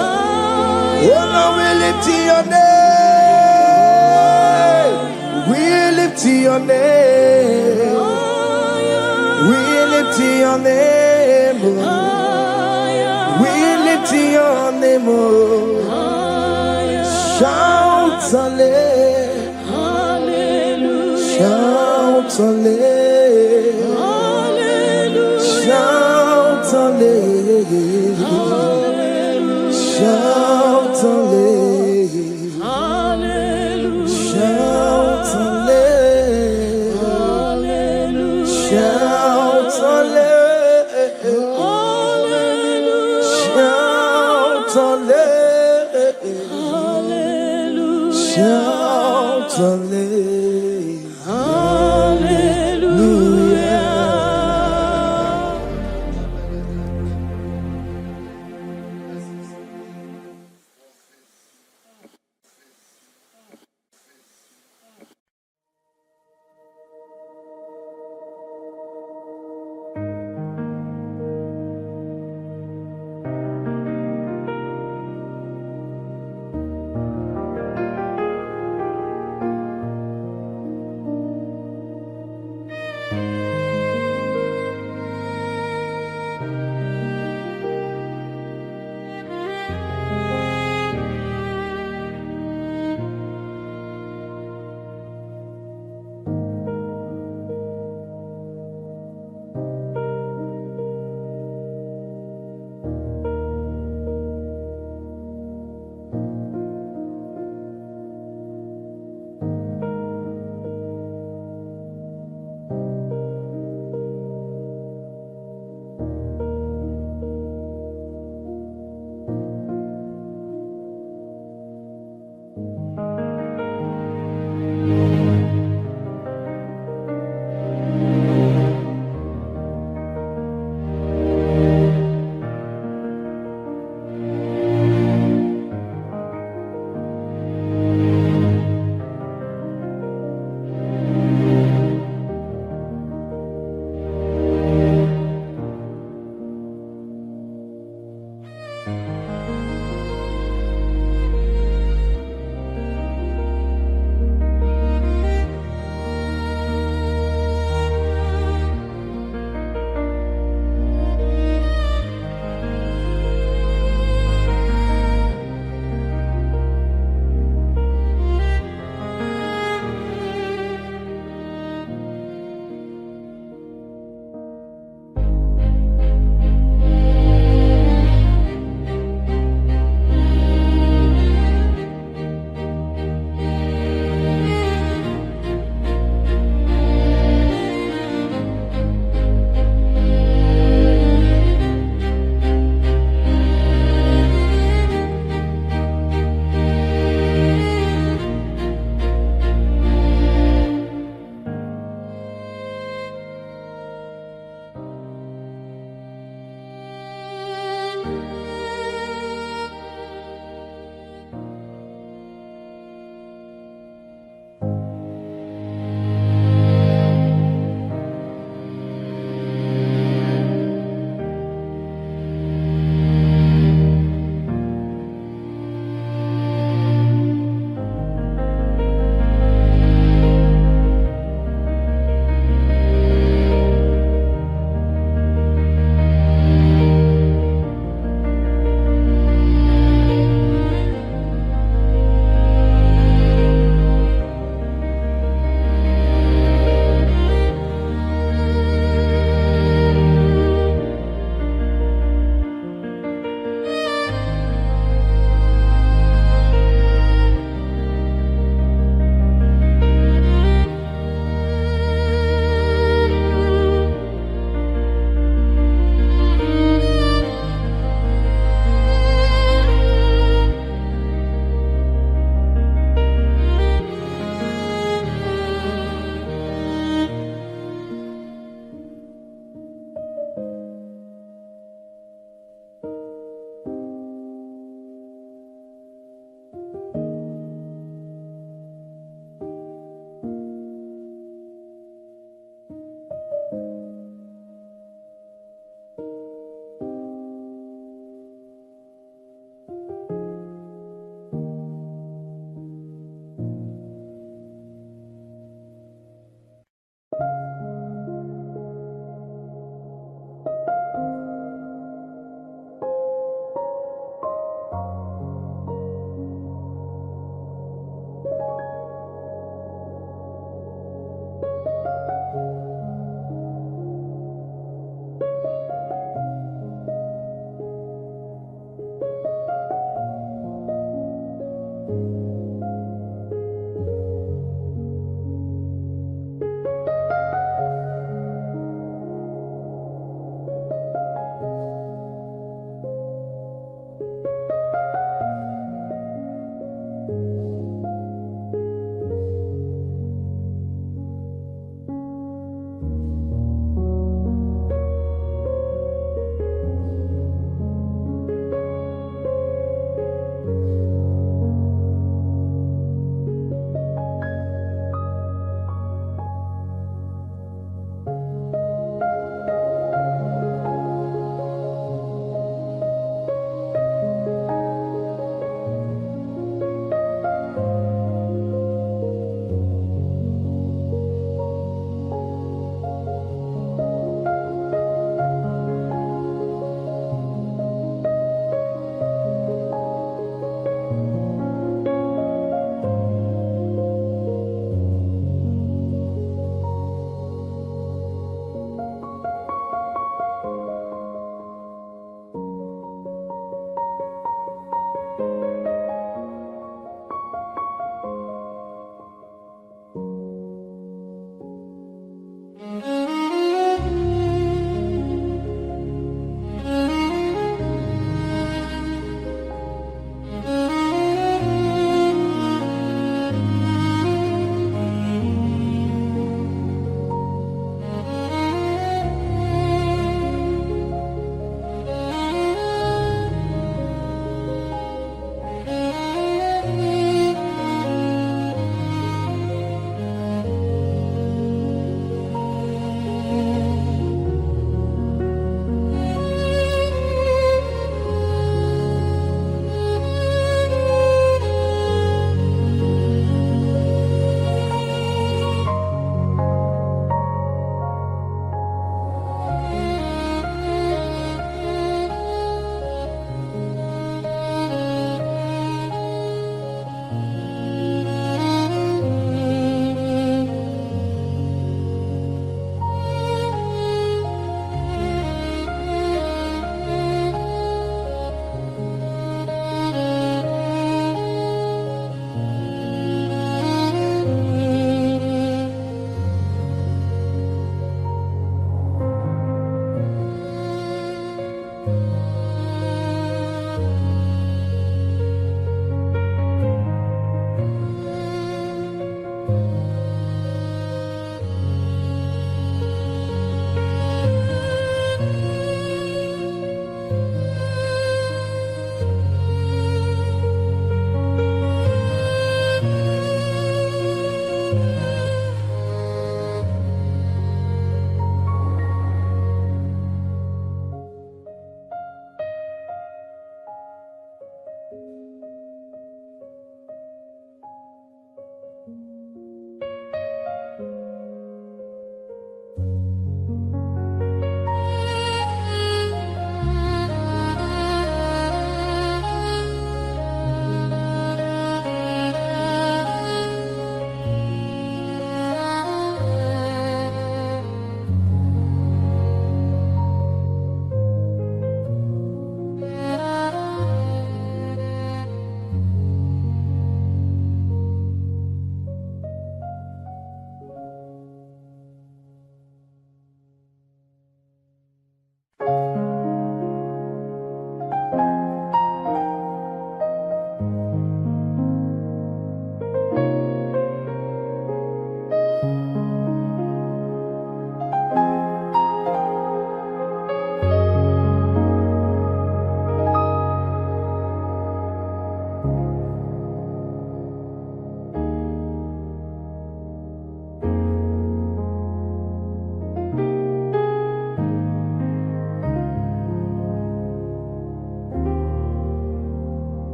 Speaker 3: Oh no, we lift your name. We lift your name. We lift your name. We lift your name. Shout hallelujah. Shout hallelujah. Shout hallelujah. Shout hallelujah. Shout hallelujah. Shout hallelujah. Shout hallelujah. Shout hallelujah.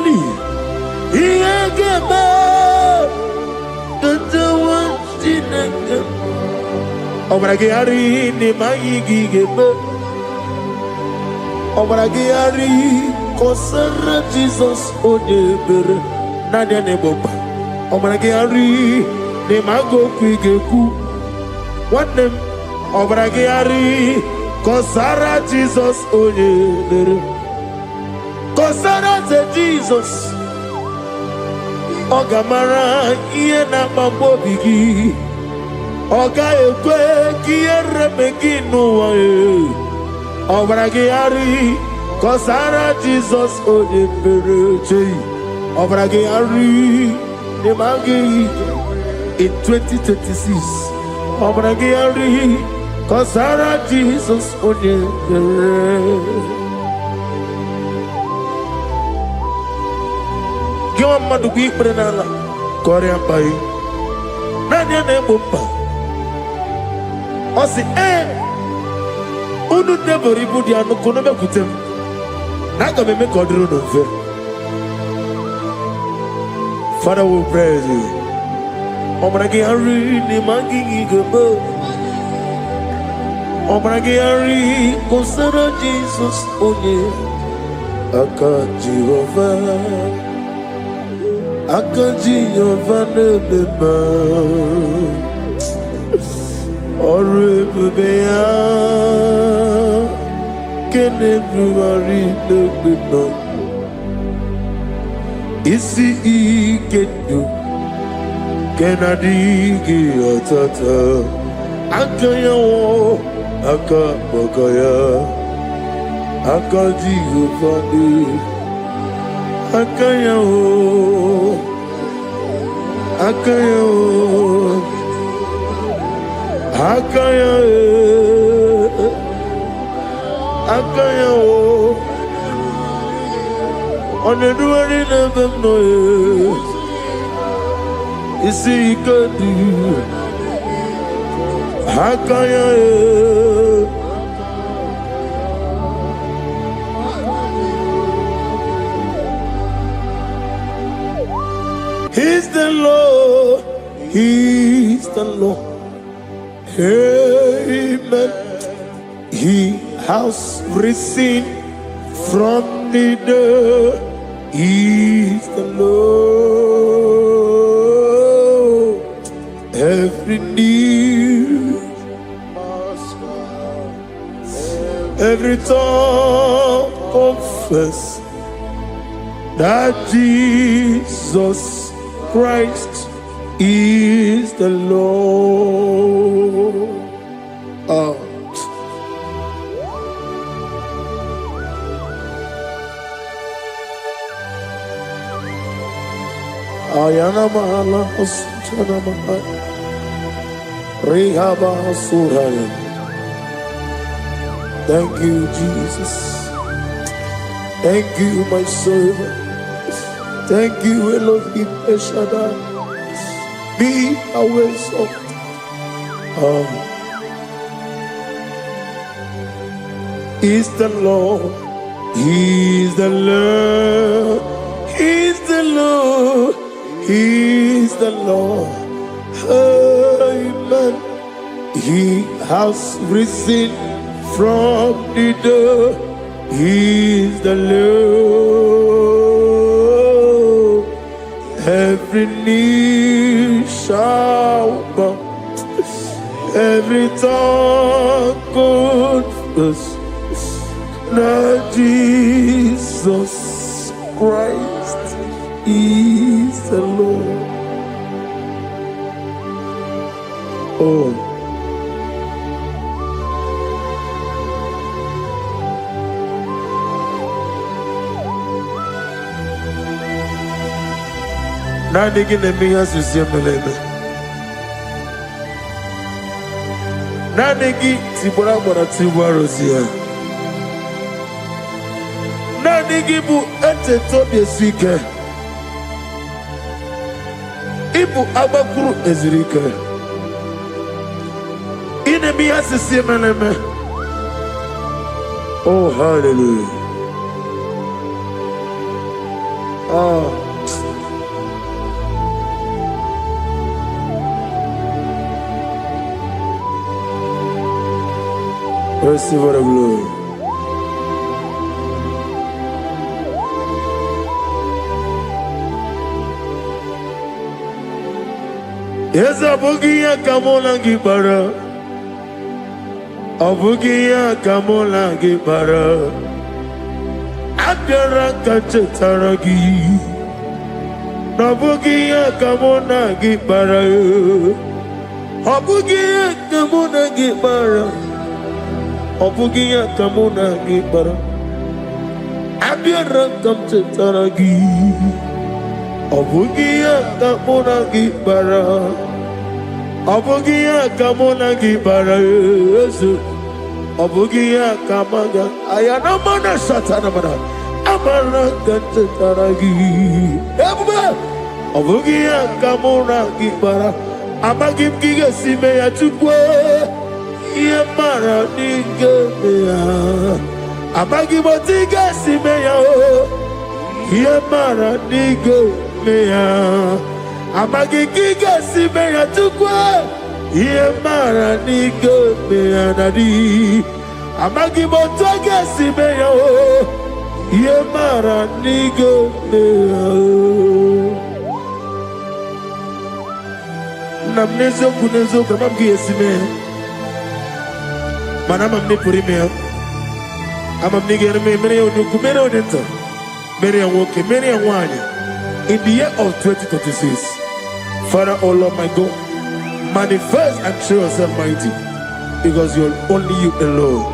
Speaker 1: Only Iagaba Katawa Chinaka Obragiari ni Magigi Gebe Obragiari Kosara Jesus Odebere Nadia Neboba Obragiari ni Mago Kwigeku What name Obragiari Kosara Jesus Odebere Kosara Jesus Ogamara iye na mambobigi Oga ekwe kiye remegi nuwa Obragiari Kosara Jesus Odebere Obragiari Nemagi in 2026 Obragiari Kosara Jesus Odebere Give madu bi prenala Korea pai Nadia nebomba Osi Unu never ibudi anu kono be kutem Naga me make odru no fe Father we praise you Obragi ari ni mangi gebe Obragi ari kosara Jesus onye Aka Jehovah Akaji Yovaneba Oribea Can everybody look Isi Ikenu Kenadigi Atata Akaya Akabakaya Akaji Yovaneba Akaya Akaya Akaya Akaya Oneduari never know Isi Ikadu Akaya He's the Lord, He's the Lord. Amen. He has risen from the dead. He's the Lord. Every knee, every tongue confess that Jesus Christ is the Lord. Ayana mahala osutana mahala Rehaba suraya. Thank you, Jesus. Thank you, my servant. Thank you, Elohim Eshadai. Be our song. Is the Lord. He's the Lord. He's the Lord. He's the Lord. Amen. He has risen from the dead. He's the Lord. Every knee shall bow, every tongue confess that Jesus Christ is the Lord. Oh. Nanigi nemiya susiyemeleme. Nanigi tibora bora tibora rosia. Nanigi bu ete tobi esike. Ibu abakuru ezirike. Inemiya susiyemeleme. Oh, hallelujah. Receive the glory. Yes, Abugia Kamola Gibara. Abugia Kamola Gibara. Abdara Kachetaragi. Abugia Kamona Gibara. Abugia Kamona Gibara. Abugia Kamona Gibara. Abdara Kachetaragi. Abugia Kamona Gibara. Abugia Kamona Gibara. Abugia Kamaga. Ayana Mana Satana Mana. Amara Kataragi. Abugia Kamona Gibara. Amagim Giga Simeya Tukwe. Yamara Nigeria. Amagimotiga Simeya. Yamara Nigeria. Amagigiga Simeya Tukwe. Yamara Nigeria Nadi. Amagimotoga Simeya. Yamara Nigeria. Namnezo kunezo kamamgi Simeya. Manama Nipurime. I'm nigger me, Mary Nukumero Denta, Mary and Woke, Mary and Wani. In the year of 2026, Father, oh Lord my God, manifest and show yourself mighty, because only you alone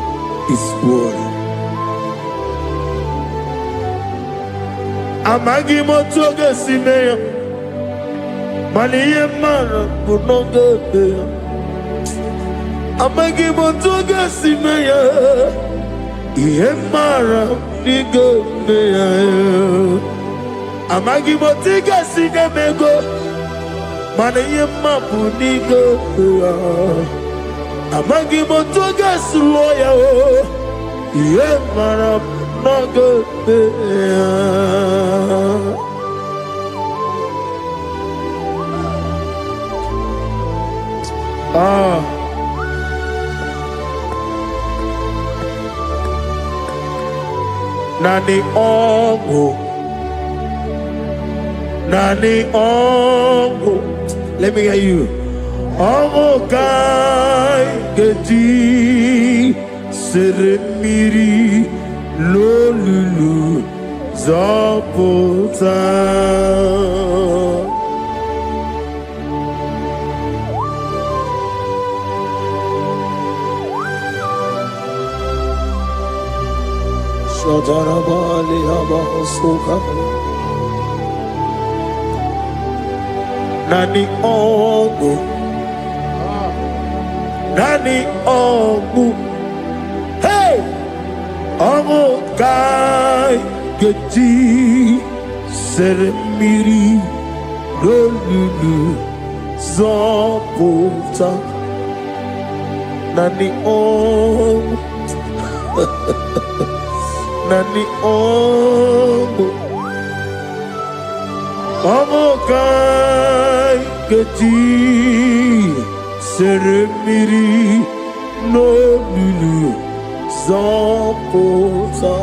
Speaker 1: is worthy. Amagi Motoga Simeya, Mania Mara, Bunoga, Amagi Motoga Simeya. Yemara nigo meya. Amagi motiga sige mego. Mana yema nigo meya. Amagi motoga suloya o. Yemara nigo meya. Nani ongo. Let me hear you. Ongo kai geti seremiri lolulu zapota. Shadarabali Abahosuka Nani Ongu Hey Ongu Kai Geti Seremiri Lolulu Zapota Nani Ongu Nani Ongo Kai Geti Seremiri No Lulu Zapota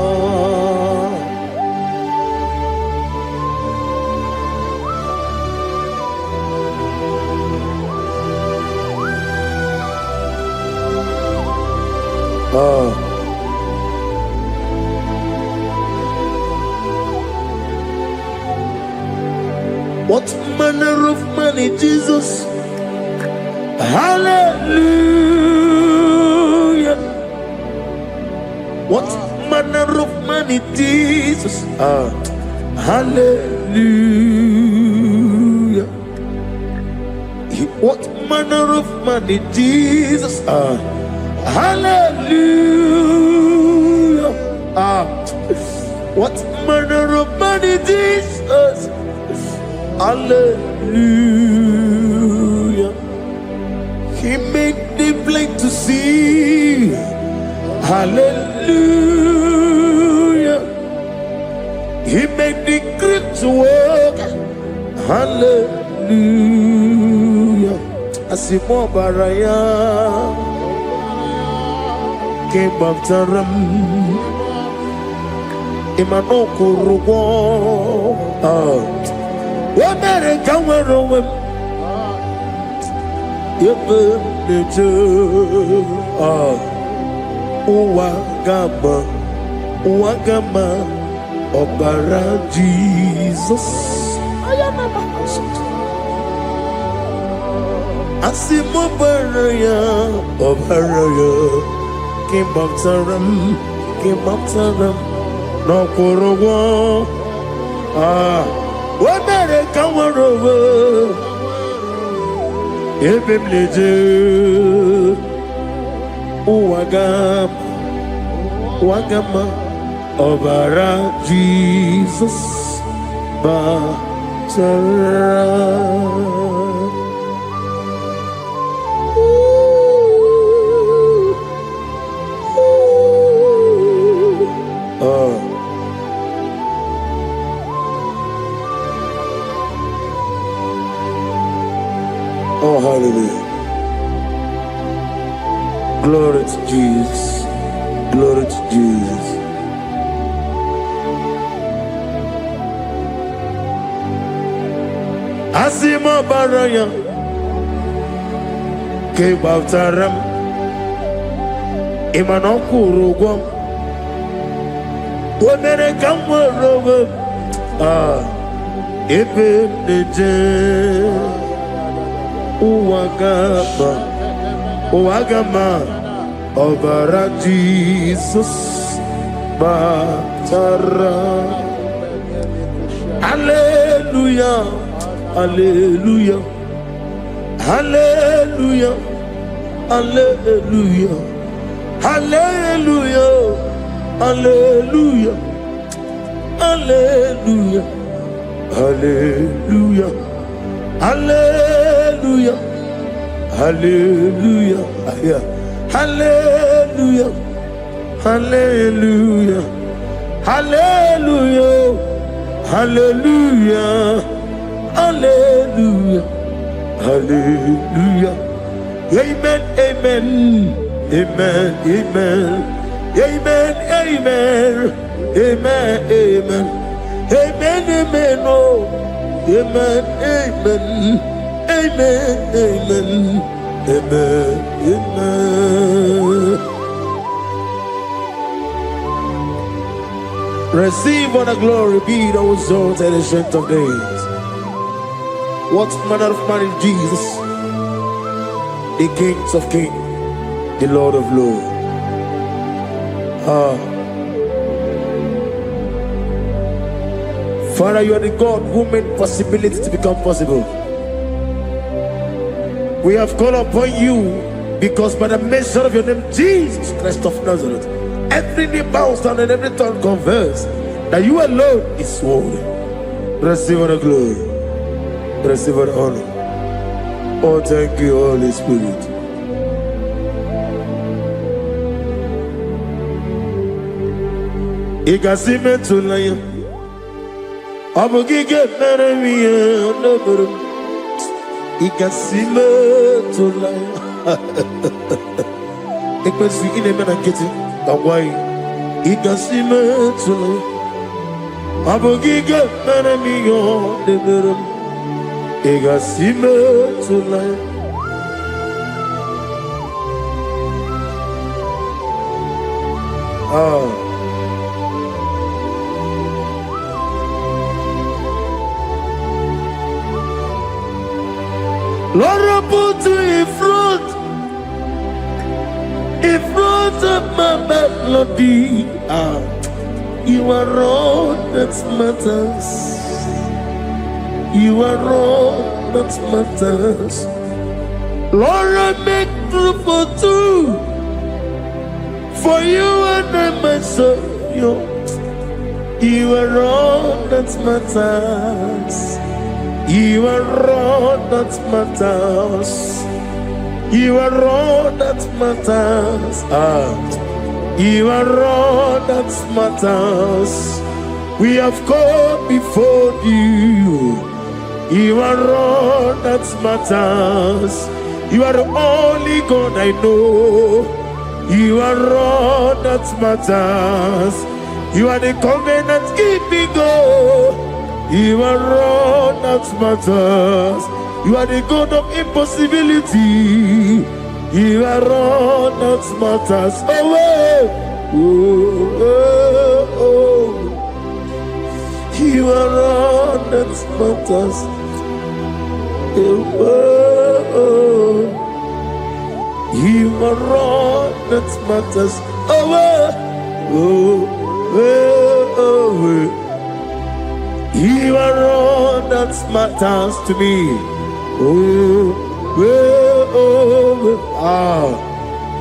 Speaker 1: What manner of money, Jesus? Hallelujah. What manner of money, Jesus? Hallelujah. What manner of money, Jesus? Hallelujah. What manner of money, Jesus? Hallelujah. He made the blind to see. Hallelujah. He made the crippled to
Speaker 3: hallelujah. Asimo baraya King of Taram Imano Kurugo Wamere Kawarowem Yebe Neje Uwagama Obara Jesus Asimo baraya Obaraya King of Taram No Kurugo Wamere Kawarowem Yebe Neje Uwagama Obara Jesus Batara. Oh, hallelujah. Glory to Jesus. Glory to Jesus. Asimo baraya Kebabtaram Imanokuru Wamere Kamwarogo Ebe Neje Uwagama Obara Jesus Batara. Hallelujah, hallelujah, hallelujah, hallelujah, hallelujah, hallelujah, hallelujah, hallelujah, hallelujah, hallelujah, hallelujah, hallelujah, hallelujah, hallelujah, hallelujah, hallelujah. Amen, amen, amen, amen, amen, amen, amen, amen, amen, amen, oh, amen, amen, amen, amen, amen, amen. Receive all the glory, be thou exalted in the strength of days. What manner of man is Jesus? The King of kings, the Lord of lords. Father, you are the God who made possibility to become possible. We have called upon you because by the mention of your name, Jesus Christ of Nazareth, every knee bows down and every tongue confess that you alone is worthy. Receive all the glory. Receive all the honor. Oh, thank you, Holy Spirit. Ikasime tulaya Abugige meremiye Neburu Ikasime tulaya Ikpesu inemena kiti Kawai Ikasime tulaya Abugige meremiye Neburu Ikasime tulaya Lord, I put you in front of my melody. You are all that matters. You are all that matters. Lord, I make room for two, for you and I myself. You are all that matters. You are all that matters. You are all that matters. You are all that matters. We have come before you
Speaker 7: You are all that matters. You are the only God I know. You are all that matters. You are the covenant keeping God. You are all that matters. You are the God of impossibility. You are all that matters. Oh, oh, oh, oh. You are all that matters. Oh, oh. You are all that matters. Oh, oh, oh, oh. You are all that matters to me. Oh, oh, oh, ah.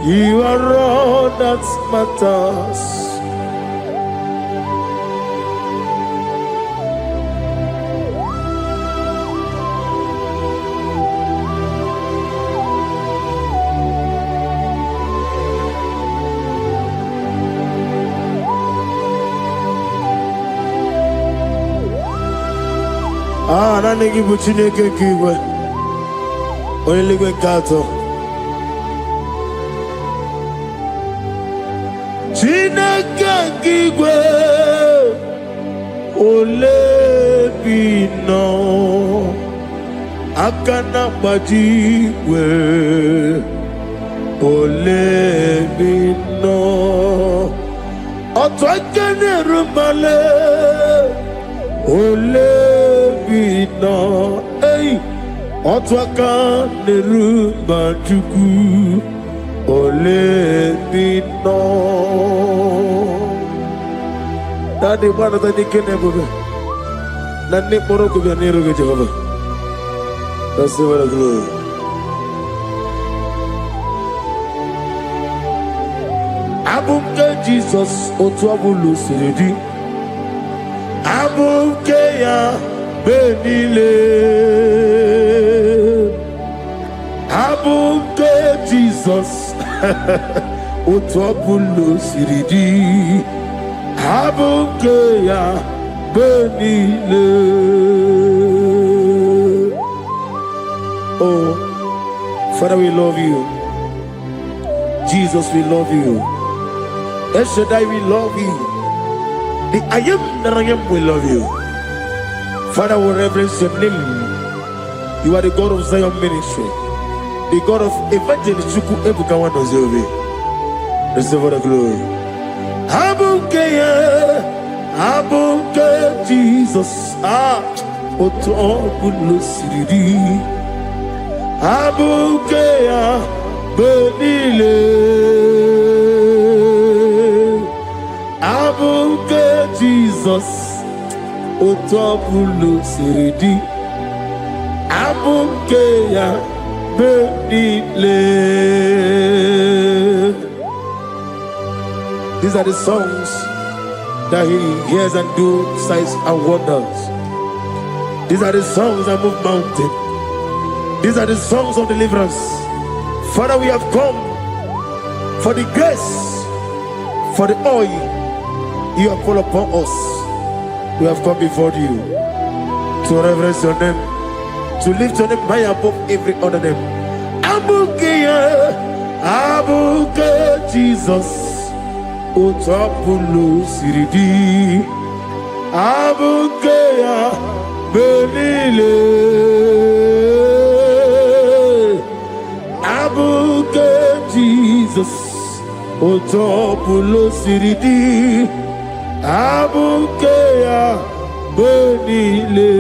Speaker 7: You are all that matters. Ah, na nigi buchine ke kiwe. Oyeligwe kato. Chineke kiwe. Olebino. Akana bajiwe. Olebino. Otwakene rumale. Olebino, hey, Otwaka nerumba chuku. Olebino. Daddy, what are the Kenebube? Nani Moroko Nero Jehovah. That's the word of glory. Abumke Jesus, Otwabulu Siridi. Abukeya benile, abuke Jesus, utwabulu siridi, abukeya benile. Oh, Father, we love you. Jesus, we love you. El Shaddai, we love you. The I am that I am will love you. Father, we reverence your name. You are the God of Zion ministry, the God of Evangelist Chuku Ebukawa Nozobe. Receive all the glory. Abuke Jesus. Ah, Oto Bulu Siridi. Abuke ya Benile. Abuke Jesus, Otobulu Siridi, Abuke ya Benile. These are the songs that he hears and do signs and wonders. These are the songs that move mountain. These are the songs of deliverance. Father, we have come for the grace, for the oil you have called upon us. We have come before you to reverence your name, to lift your name high above every other name. Abuke Jesus, Otapulu Siridi, Abuke Benile, Abuke Jesus, Otapulu Siridi. Abukeya benile.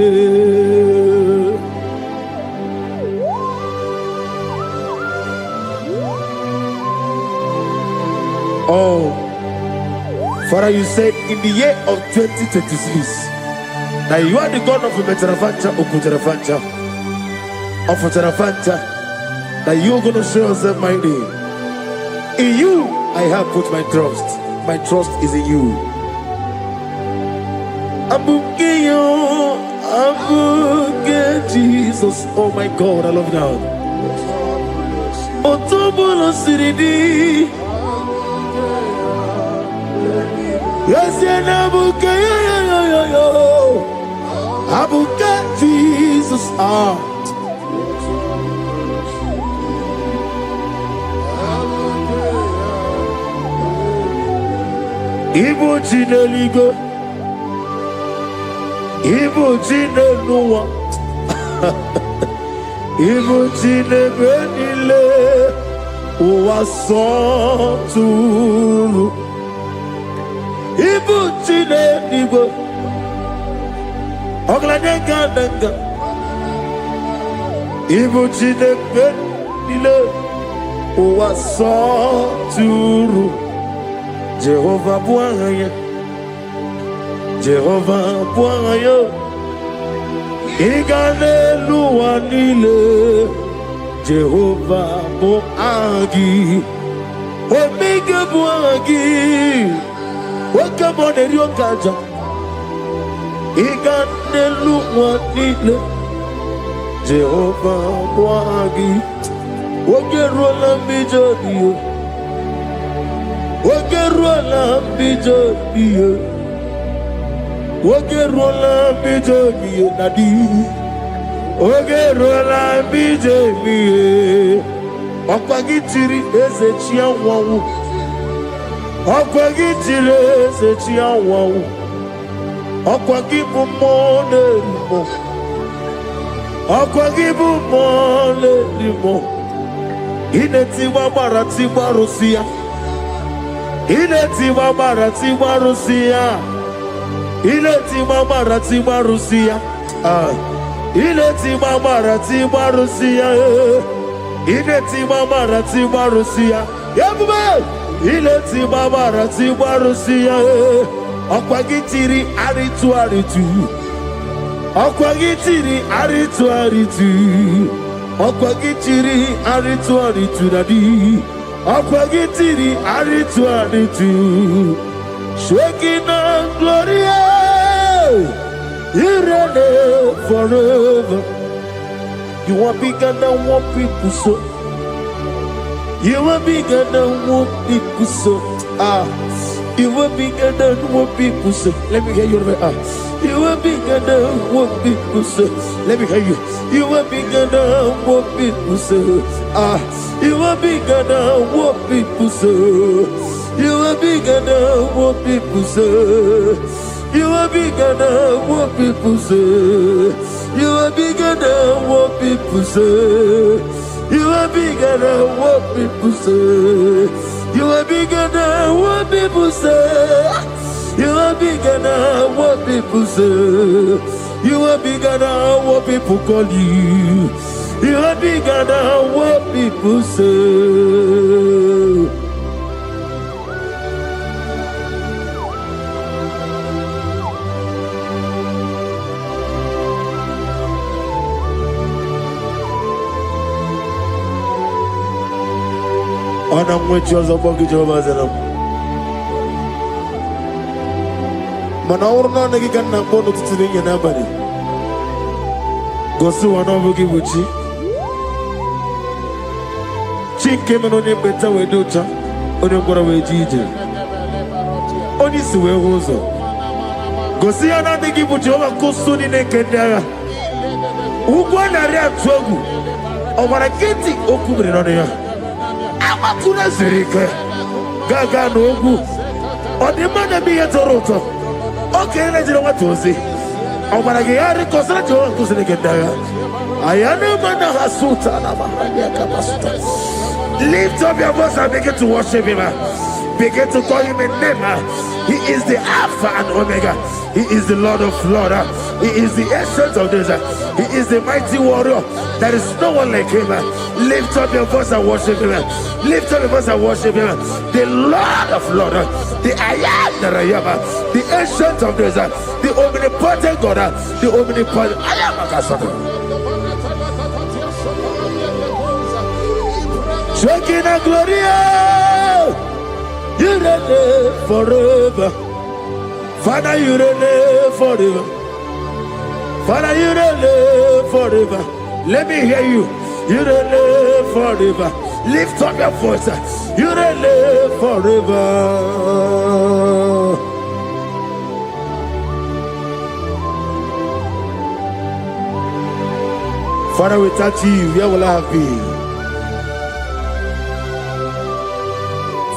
Speaker 7: Oh, Father, you said in the year of 2026 that you are the God of Metarafancha, Okutarafancha, of Tarafancha, that you are going to show yourself mighty. In you, I have put my trust. My trust is in you. Abukeyo, Abuke Jesus. Oh my God, I love you now. Otobolo Siridi. Yes, Abuke, Abuke Jesus. Jesus. Ibu Chineligo, Ibu Chinelua, Ibu Chinebenile, Uwasoturu, Ibu Chineligo, Oglanenga, Ibu Chinebenile, Uwasoturu. Jehovah Bwanya, Jehovah Bwanya, Igane Luanile, Jehovah Boagi, Omega Boagi, welcome on the Ryokaja, Igane Luanile, Jehovah Boagi, Ogerola Mijodio. Ogerola bijobiye, Ogerola bijobiye nadi, Ogerola bijobiye. Okwagitiri ezechi awawu, Okwagitiri ezechi awawu, Okwagibu mone limo, Okwagibu mone limo. Ineti wabara tibarusia. Ileti mama Rusia, Ileti mama Rusia, Ileti mama Rusia, Ileti mama Rusia, Yabume, Ileti mama Rusia, Okwagitiri aritu, Okwagitiri aritu nadi. Akwagitiri aritu, shaking on gloria, you reign forever. You are bigger than what people so. You are bigger than what people so. You are bigger than what people say. Let me hear you. You are bigger than what people say. Let me hear you. You are bigger than what people say. You are bigger than what people say. You are bigger than what people say. You are bigger than what people say. You are bigger than what people say. You are bigger than what people say. You are bigger than what people say. You are bigger than what people say. You are bigger than what people call you. You are bigger than what people say. Ana mwechoza bogi Jehovah Zelam. Manaurna nagi kanna bono tutuninye nabari. Gosu wana bogi buchi. Chinke menoni beta weducha. Oni mkora wejije. Oni suwe hozo. Gosi ana nagi buchi owa kusuni nekendaya. Ugwana rea twogu. Omara kiti okubri noneya. Amakuna zirike gaga n'ogwu ọdịmma mi yetoro ụtọ oke na-ejiri nwata ozi ọ gbara gị ya rịkọsịrị Jehova nkụziri gị ndị agha ayana mana ha suta na mahanya kapasuta. Lift up your voice and begin to worship him. Begin to call him a name. He is the Alpha and Omega. He is the Lord of Lords. He is the Ancient of Days. He is the mighty warrior. There is no one like him. Lift up your voice and worship him. Lift up your voice and worship him. The Lord of Lords, the I am that I am, the Ancient of Days, the omnipotent God, the omnipotent I am. Shekinah Gloria, you reign forever. Father, you reign forever. Father, you reign forever. Let me hear you. You reign forever. Lift up your voice. You reign forever. Father, without you, where will I have been?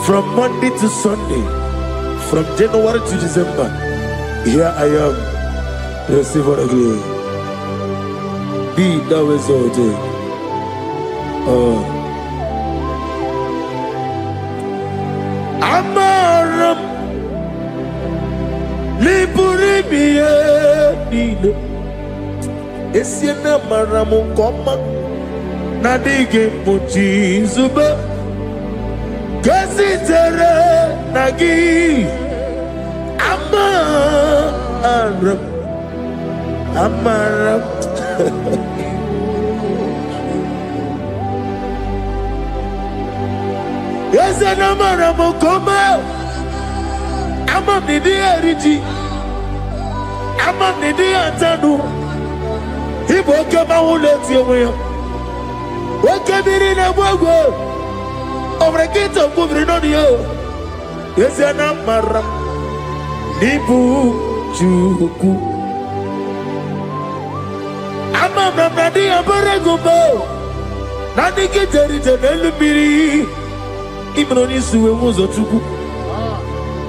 Speaker 7: From Monday to Sunday, from January to December, here I am. Receive all the glory. Be thou exalted. Amaram Liburibie Nino Esiena Maramu Koma Nadige Muchi Zuba Gazitere Nagi Amaram Yes, and Amaram Koma Amam Nidi Eriji Amam Nidi Antanu He woke up my let you will. What can be in a world over a gate of moving on you? Yes, and Amaram Nibu Chuku Amam Nadi Abaragubo Nadi get a little Ibroni suwe muzo tuku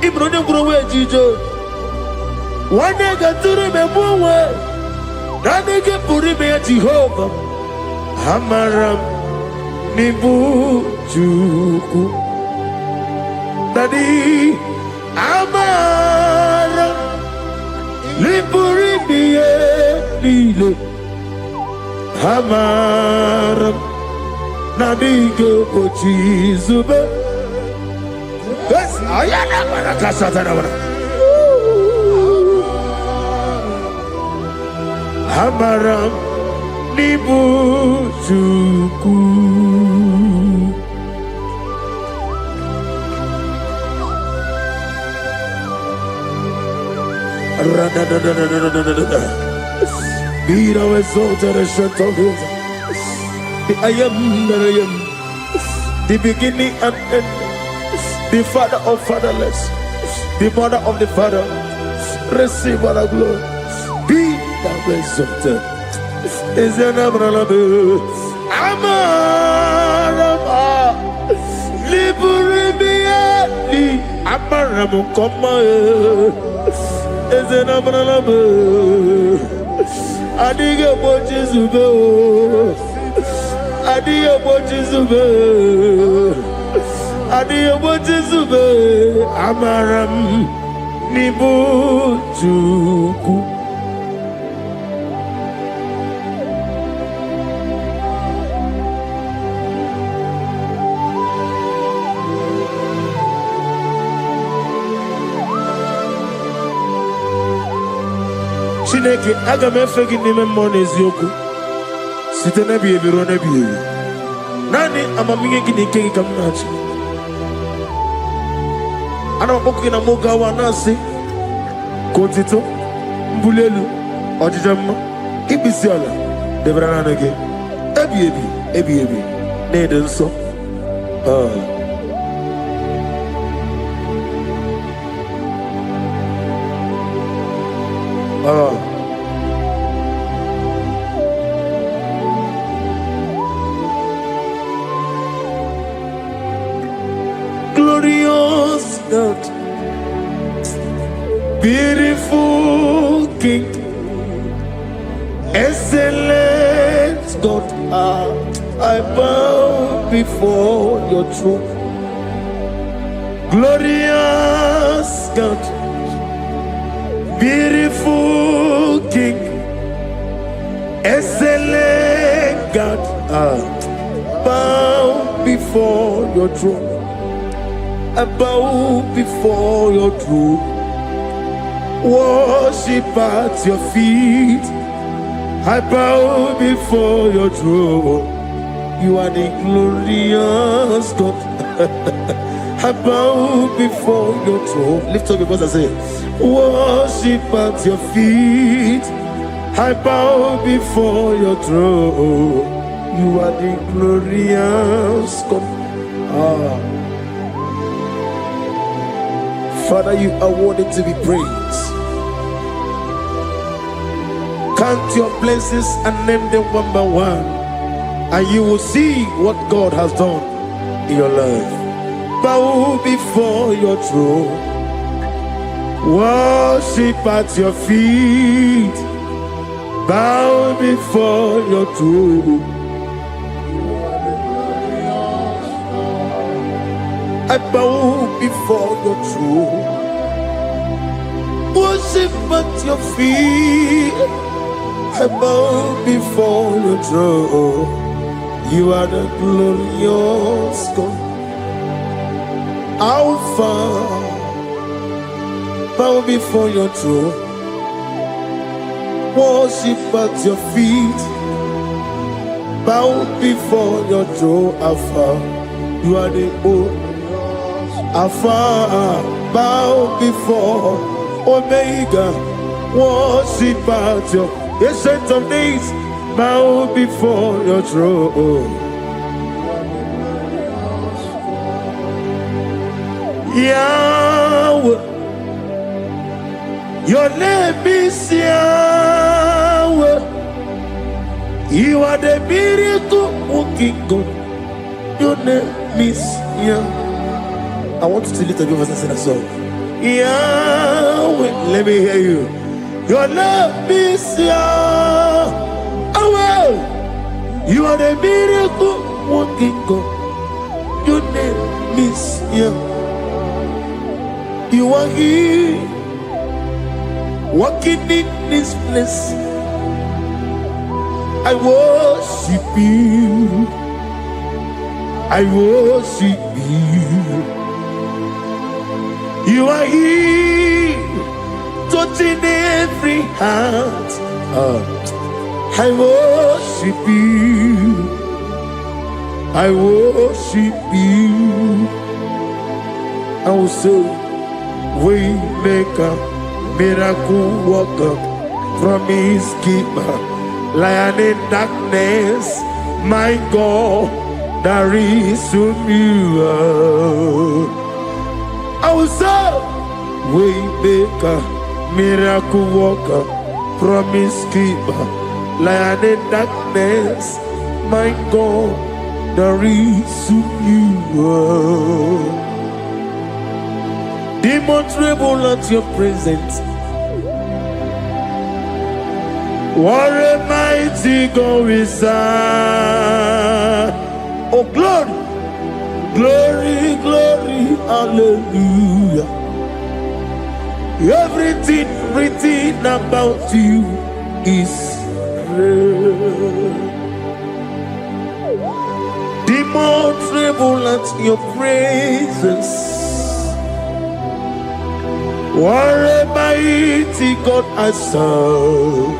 Speaker 7: Ibroni kurowe jijo Wane gaturi me muwe Nane ke puri me Jehovah Hamaram Nibu Juku Nadi Amaram Nipuri miye Lile Hamaram Nadige Ochi Zube. Yes, ayana barakasa tanabara. Hamaram Nibu Juku. Be thou exalted and shut of it. I am that I am, the beginning and end, the father of fatherless, the mother of the father. Receive all the glory. Be thou exalted. Is an Abraham, Amarama, Liburibiati, Amaramu, Koma, is an Abraham, Adiga Bojizubo. Adiyo Bojizube, Adiyo Bojizube, Amaram Nibu Juku. Chineke agame fegi nime mone zioku. Site na biye biro na biye. Nani amaminge gini kegi kamnachi. Ana wakoku na moga wanasi. Kontito, mbulelu, ojijama, ibisiala, debrana nage. Ebi, nedenso. Glorious God, beautiful King, excellent God, I bow before your throne. Glorious God, beautiful King, excellent God, I bow before your throne. I bow before your throne, worship at your feet. I bow before your throne. You are the glorious God. I bow before your throne. Lift up your voice and say, worship at your feet. I bow before your throne. You are the glorious God. Father, you are worthy to be praised. Count your blessings and name them one by one, and you will see what God has done in your life. Bow before your throne, worship at your feet. Bow before your throne. I bow before your throne, worship at your feet. I bow before your throne. You are the glorious God, Alpha. Bow before your throne, worship at your feet. Bow before your throne, Alpha. You are the old Alpha. Bow before Omega, worship at your Ancient of Days. Bow before your throne. Yahweh, your name is Yahweh. You are the miracle working God. Your name is Yahweh. I want you to lift up your voice and sing a song. Yahweh, let me hear you. Your name is Yahweh. You are the miracle working God. Your name is Yahweh. You are here, walking in this place. I worship you. I worship you. You are here, touching every heart. I worship you. I worship you. I will say, Waymaker, miracle worker, promise keeper, lion in darkness, my God, there is you. I will say, Waymaker, miracle worker, promise keeper, lion in darkness, my God, there is you. Demons tremble at your presence. What a mighty God we serve. Oh, glory, glory, glory, hallelujah. Everything written about you is real. Demons tremble at your presence. What a mighty God I serve.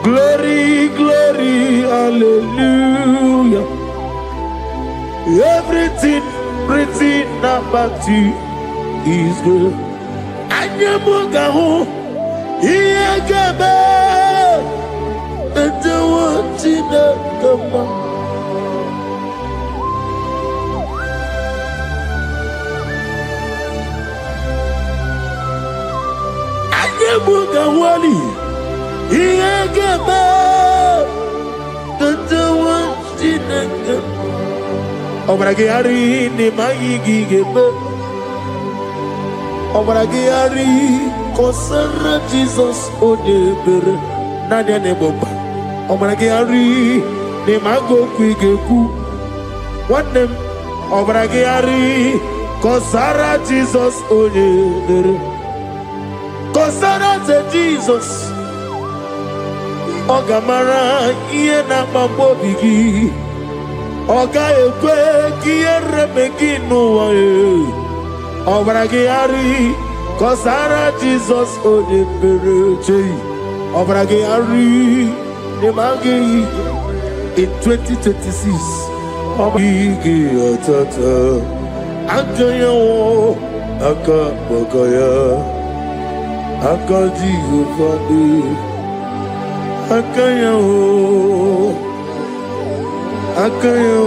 Speaker 7: Glory, glory, hallelujah. Everything written about you is good. Anyamugaho, Iyagaba, and the one in the Gama. Mugawali, Iyagaba, Tantawashinaga, Obragiari, Nimaigi Gaba, Obragiari, Kosara Jesus, Odeber, Nadia Neboba, Obragiari, Nimago Quigeku, one name, Obragiari, Kosara Jesus, Odeber. Kosara te Jesus, Ogamara iena mambobigi, Oga ekwe kiere meginu wae, Obragiari, Kosara Jesus odepereche, Obragiari, Nemagi in 2026, Obigi atata, Antonio, Akabakaya. Akadi Ufadi Akaya Akaya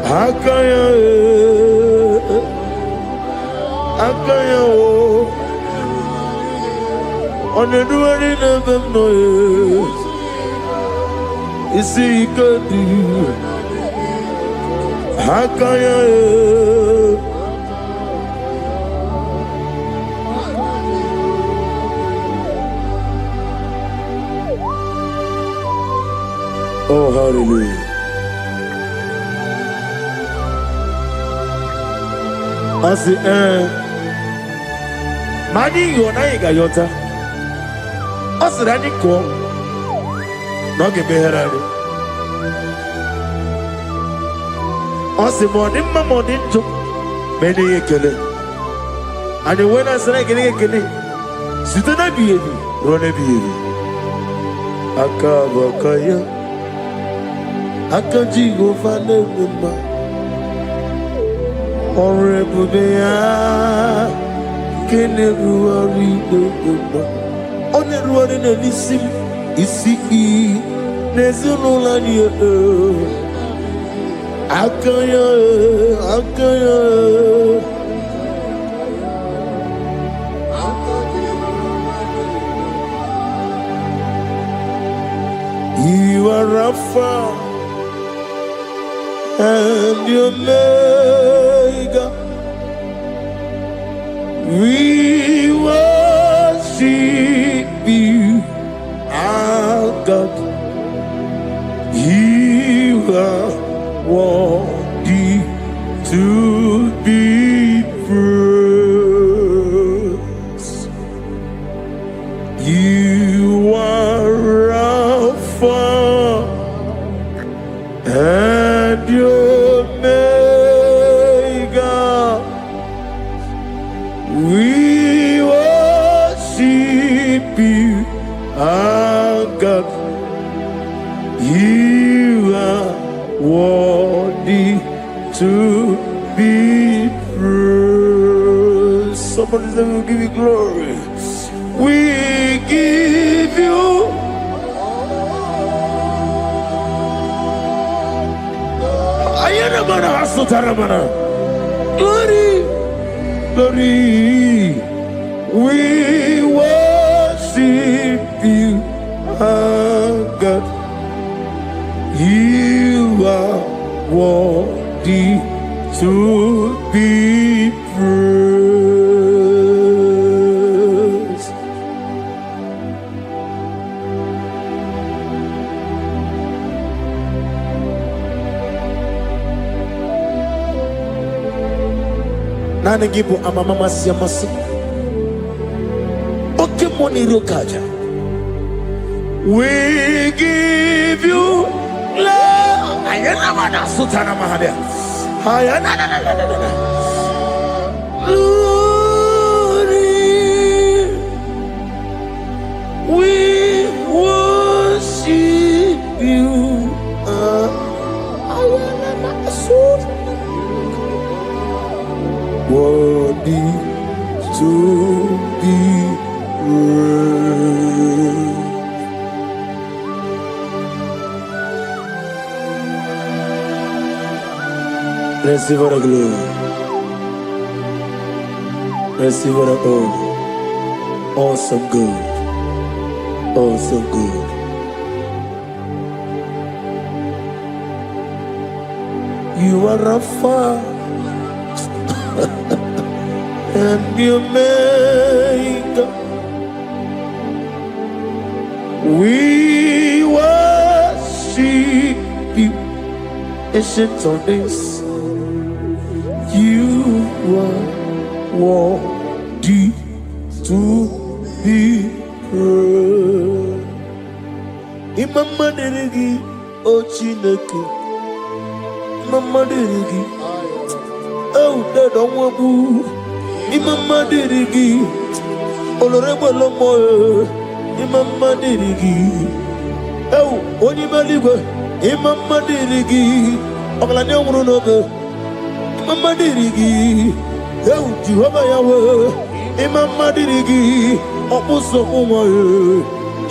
Speaker 7: Akaya Akaya On the doing of them no. You see, could do. Hakaya. Oh, hallelujah. I say, Mani, you're not a gayota. I said, I didn't call. Not give me her. I said, morning to many a killer. And when I said, I get a killer, sit on a baby, run a baby. Akabakaya. Akajigo Fanema Horrible Bea Keneruari on the road in a lissim Isi Nezulania Akaya You are Rafa and your Omega, we worship you, our God. You are worthy to be praised. You are Alpha and your Omega, we worship you, our God. You are worthy to be praised. Somebody say, we'll give you glory. We give you glory, glory. We worship you, our God. You are worthy to be praised. Nane gibu amamama siyamasi oke moni rokaja. We give you love. Ayana mana sutana mahadia. Ayana na. Glory. We worship you. Ayana na sutana. Worthy to be praised. Receive the glory. Receive the honor. Awesome God. Awesome God. You are Rafa and the Omega. We worship you, ancient of days. You are worthy to be praised. Imama deregi ochineke. Imama deregi. Oh, that don't want to. Imama deregi. Olorebo lomo. Imama deregi. Oh, onima ligo. Imama deregi. Oglanya umurunoge. Imama dirigi, eu Jehovah Yahweh. Imama dirigi, opuso umoye.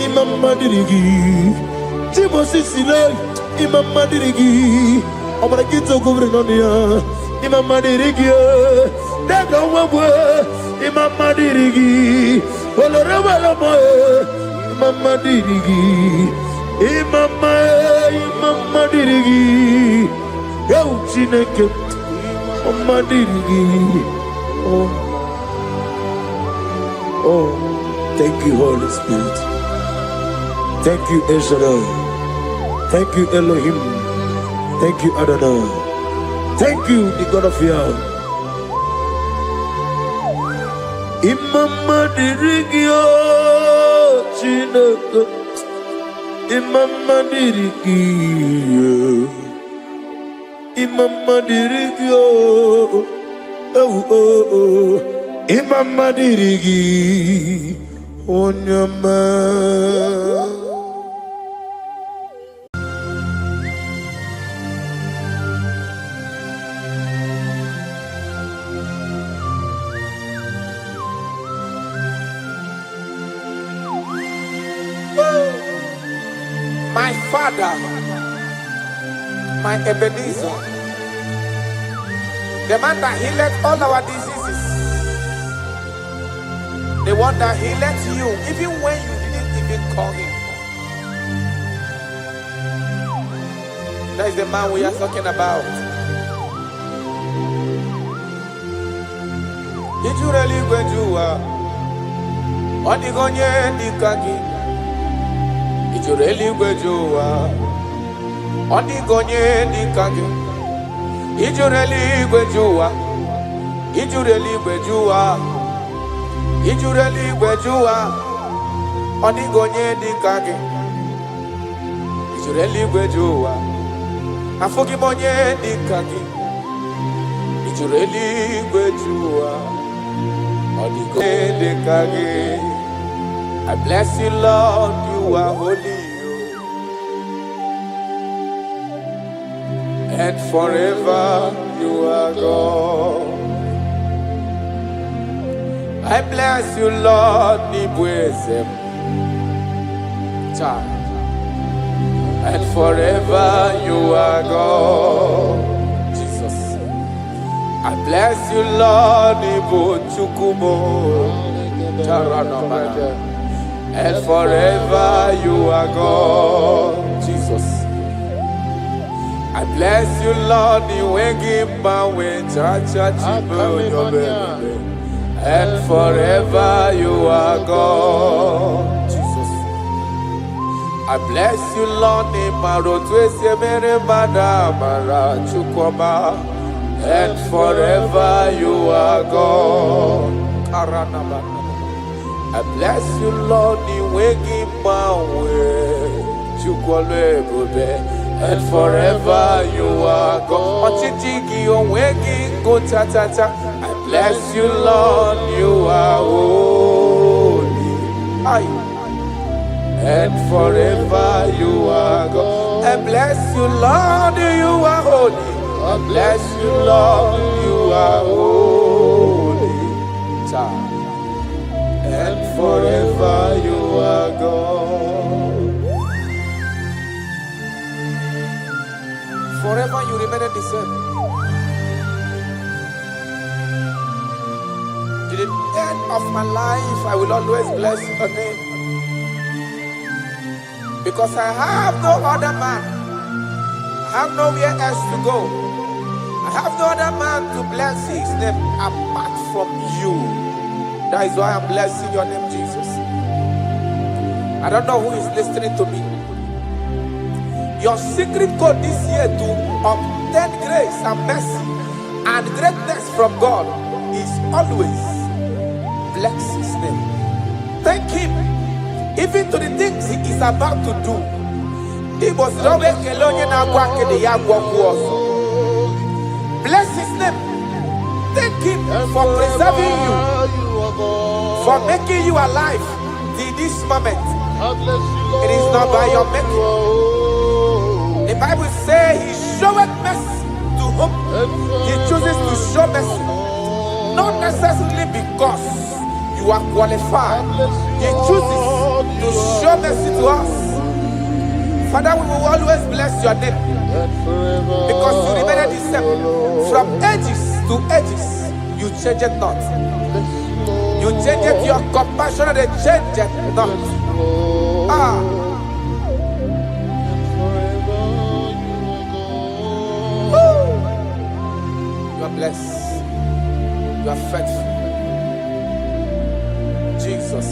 Speaker 7: Imama dirigi, Timosi sile. Imama dirigi, obarakito kubrinonia. Imama dirigi, dega wawe. Imama dirigi, Olorama, Mama Dirigi, Mama Dirigi, Yo Chineke, Mama Dirigi. Oh, thank you, Holy Spirit. Thank you, El Shaddai. Thank you, Elohim. Thank you, Adonai. Thank you, the God of Yah. Imama dirigio, Chineke. Imama dirigio. Imama dirigio. Oh. Imama dirigi. Onyama.
Speaker 6: My Father, my Ebenezer, the man that healed all our diseases, the one that healed you even when you didn't even call him. That is the man we are talking about. Did you really go to Onigonye Nikagi? Did you really go to Onigonye Nikagi? Did you really go to Did you really go to Did you really go to Onigonye Nikagi? Did you really go to Afogimonye Nikagi? Did you really go to Onigonye Nikagi? I bless you, Lord, you are holy, and forever you are God. I bless you, Lord, Nibwezem, and forever you are God. Jesus, I bless you, Lord, Nibu Chukumo, and forever you are God. Jesus, I bless you, Lord, and forever you are God. Jesus, I bless you, Lord, and forever you are God. I bless you, Lord, and forever you are God. I bless you, Lord, you are holy, and forever you are God. I bless you, Lord, you are holy. I bless you, Lord, you are holy, and forever you are God. Forever you remain the same. To the end of my life, I will always bless your name, because I have no other man. I have nowhere else to go. I have no other man to bless his name apart from you. That is why I'm blessing your name, Jesus. I don't know who is listening to me. Your secret code this year to obtain grace and mercy and greatness from God is always bless his name. Thank him even to the things he is about to do. Bless his name. Thank him for preserving you, for making you alive till this moment. It is not by your making. The Bible says he showeth mercy to whom he chooses to show mercy, not necessarily because you are qualified. He chooses to show mercy to us. Father, we will always bless your name, because you remain the same. From ages to ages, you change it not. You You change it, your compassion, they change it not. Ah. Woo. You are blessed. You are faithful. Jesus.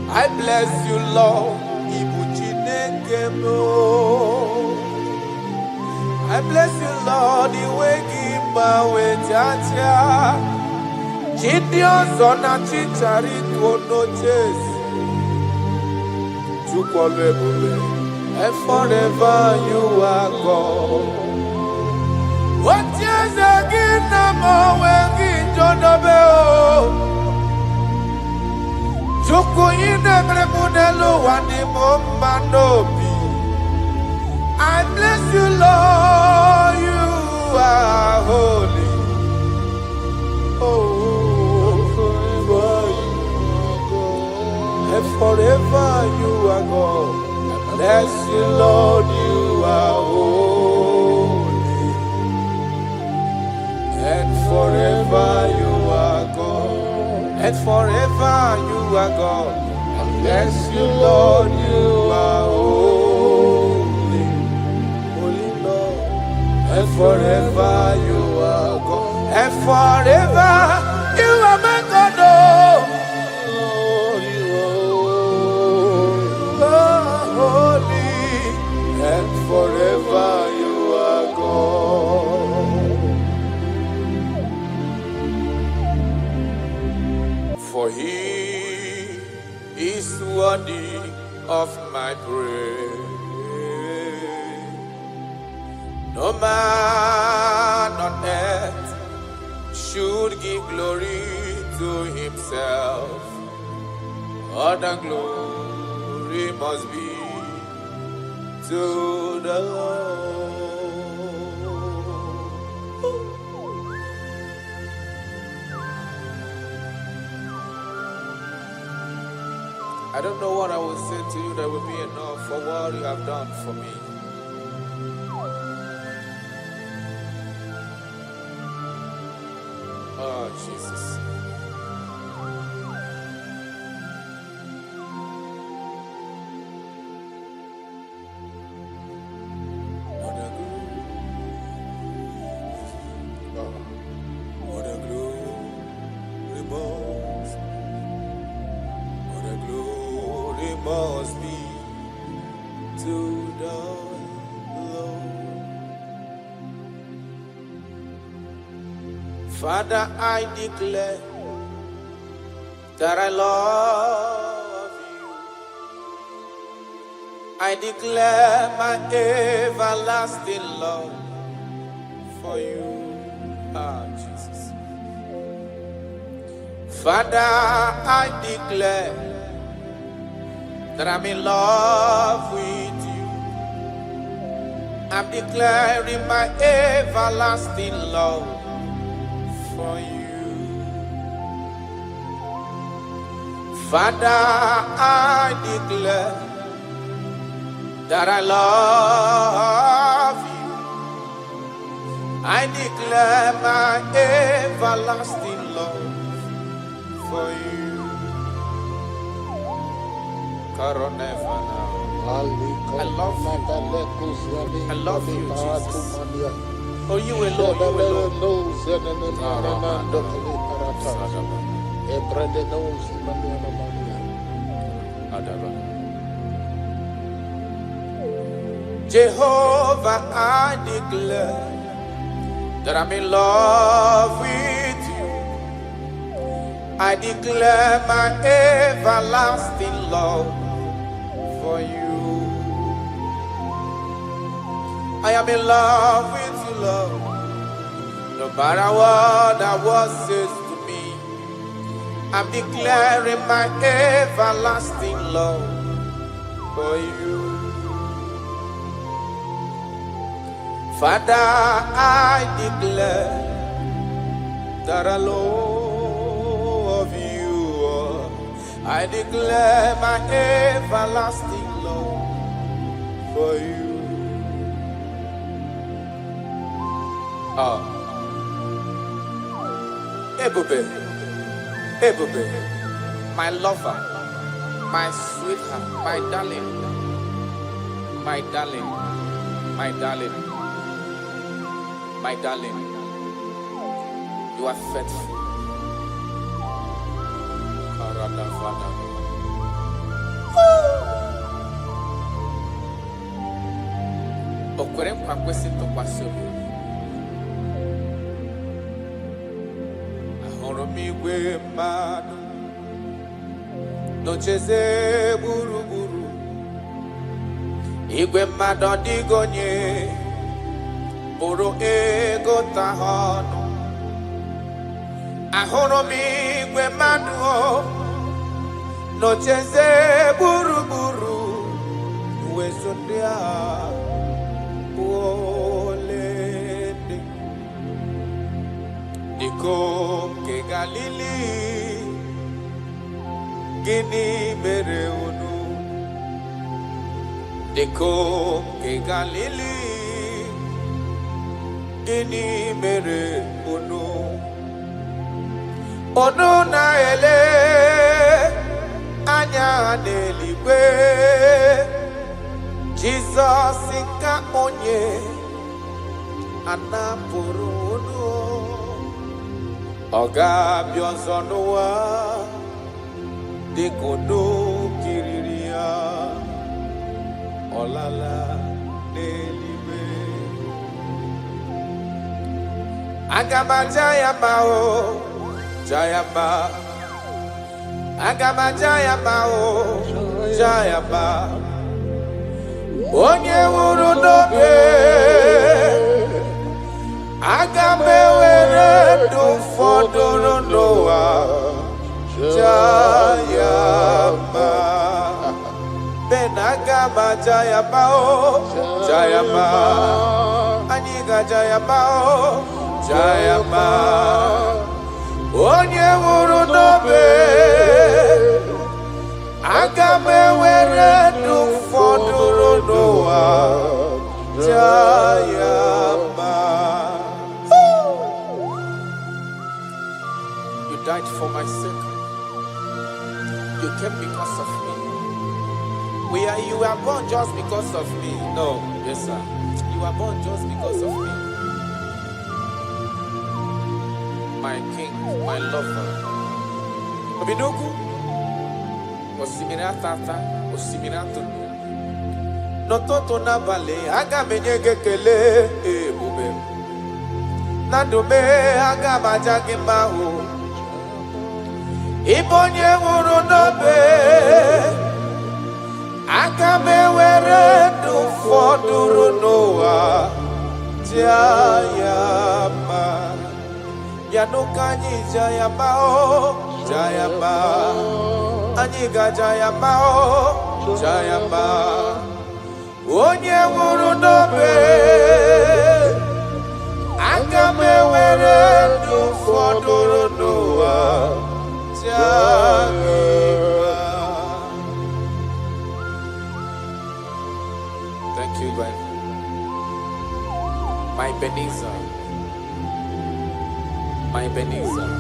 Speaker 6: I bless you, Lord. I bless you, Lord. The way give my way, Jaja. Gideon Zona Chichari to no chase. And forever you are God. What years again, I'm always John Abel. Joko ine mrebunelo wani momanobi. I bless you, Lord, you are holy. Oh, forever you are God. And forever you are God. I bless you, Lord, you are holy. And forever you are God. And forever you are God. I bless you, Lord, you are holy. Holy Lord. And forever you are God. And forever you are my God. Oh, you are holy. And forever you are God. For he is worthy of my praise. No man on earth should give glory to himself. All the glory must be to the Lord. I don't know what I will say to you that will be enough for what you have done for me. Oh, Jesus. What a glory must be to the Lord. Father, I declare that I love you. I declare my everlasting love for you. Ah, Jesus. Father, I declare that I'm in love with you. I'm declaring my everlasting love for you. Father, I declare that I love you. I declare my everlasting love for you. I love you. I love you, Jesus. Oh, you alone, you alone. Jehovah, I declare that I'm in love with you. I declare my everlasting love for you. I am in love with you, Lord. No matter what the world says to me, I'm declaring my everlasting love for you. Father, I declare that I love you. I declare my everlasting love for you. Oh, Ebube, Ebube, my lover, my sweetheart, my darling, my darling, my darling, my darling. You are faithful. Okwere nkwa kwesị ntụkwasị obi. Ahụrụ m igwe mmadụ n'ocheze gburugburu. Igwe mmadụ ọ dịghị onye bụrụ ego ta ha ọnụ. Ahụrụ m igwe mmadụ n'ocheze gburugburu. Uwezo ndị agha olende Dikom ke Galili gịnị mere unu? Dikom ke Galili gịnị mere unu? Unu na-ele anya n'eluigwe. Jesus ka onye anapụrụ unu. Ọ ga-abịa ọzọ n'ụwa dịka unu kiriri ya. Ọ lala n'eluigwe. Aga m aja ya mma o, ja ya mma. Aga m aja ya mma o, ja ya mma. Onye nwụrụ n'obe, aga m ewere ndụ fọdụrụ n'ụwa, jaa ya mma. Ben aga m aja ya mma o, jaa ya mma. Anyị ga-aja ya mma o, jaa ya mma. Onye nwụrụ n'obe, aga m ewere ndụ fọdụrụ n'ụwa, jaa ya mma. You died for my sake. You came because of me. You were born just because of me. No, yes sir. You were born just because of me. My king, my lover. Obidogu. Osimiri atata, osimiri atụrụ. N'ụtụtụ n'abalị, aga m enye gị ekele ebube. Na ndụ m, aga m aja gị mma o. Ị bụ onye nwụrụ n'obe, aga m ewere ndụ fọdụrụ n'ụwa, jaa ya mma. Ya n'ụka anyị jaa ya mma o, jaa ya mma. Anyị ga-aja ya mma o, jaa ya mma. Onye nwụrụ n'obe, aga m ewere ndụ fọdụrụ n'ụwa, jaa gị mma. Thank you, God. My Ebenezer, my Ebenezer.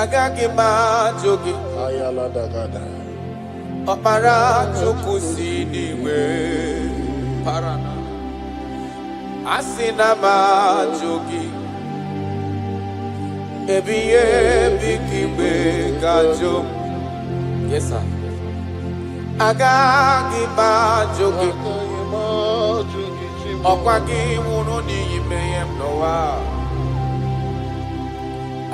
Speaker 6: Agaghị m ajụ gị ọkpara Chukwu si n'igwe para. Asị na m ajụ gị ebighị ebi ka igwe ga-ajụ m. Yes sir. Agaghị m ajụ gị ọkwa gị nwụrụ n'ihi mmehie m n'ụwa.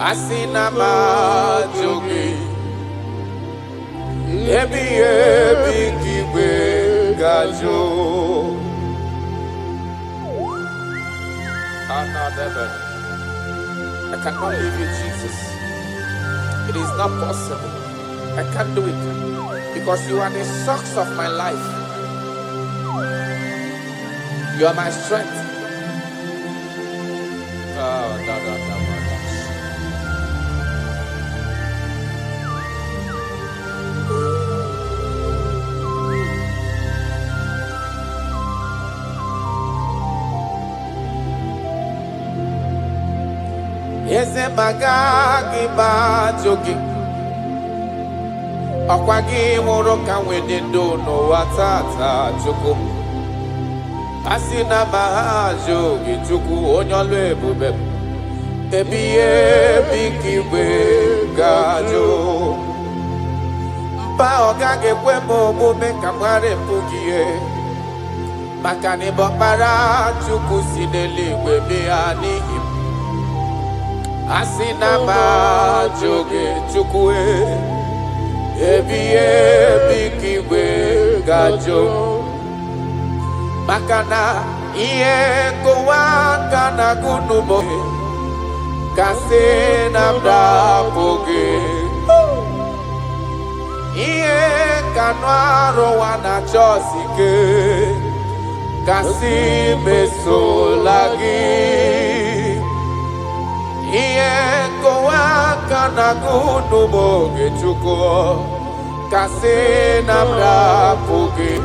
Speaker 6: Asị na m ajụ gị ebighị ebi ka igwe ga-ajụ. I cannot leave you, Jesus. It is not possible. I can't do it because you are the source of my life. You are my strength. Semagagi bajogi Okwagi woroka wenendo no watata chukum Asina mahajogi chuku onyolwe ebube Ebiye bikiwe gajo Mpa ogage kwemo mume kamware mpugie Makani bokpara chuku sineliwe miani Asina majoge chukwe Ebiye bikiwe gajo Makana iye kowakana gunumo Kasena mdapoge Iye kanwaro wana chosike Kasi mesolagi Iye kowakana gunumo gechuko Kasena mdapoge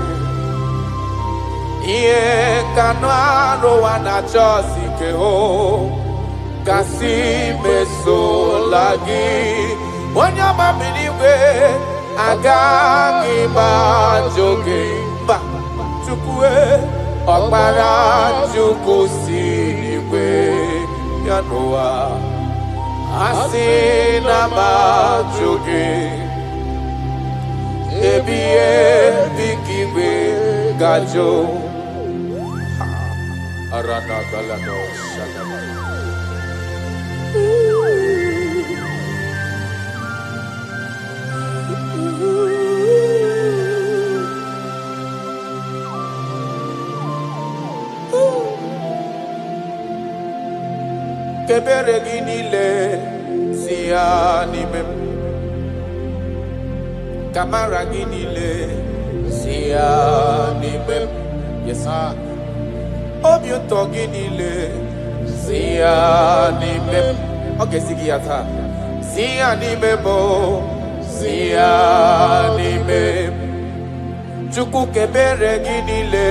Speaker 6: Iye kanwaro wana chosike ho Kasi mesolagi Wanyama miniwe Agagi bajoge Ba chukwe Okpara chuku siniwe Yanoa Asina bajoge Ebiye bikiwe gajo Arana galano shagaba Kebere ginile siya nimem Kamara ginile siya nimem Yes sir Obiuto ginile siya nimem Okay sigiyata siya nimemo siya nimem Chuku kebere ginile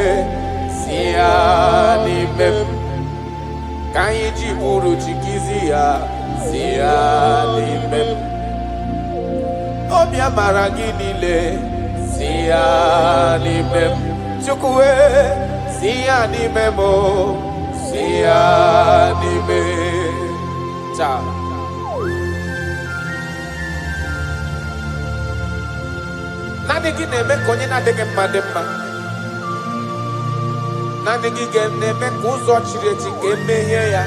Speaker 6: siya nimem Kaiji buru chikizia siya nimem Obia maraginile siya nimem Chukwe siya nimemo siya nimem Cha Nani gineme konye na dege madema Nani gineme kuzo chireti kemeye ya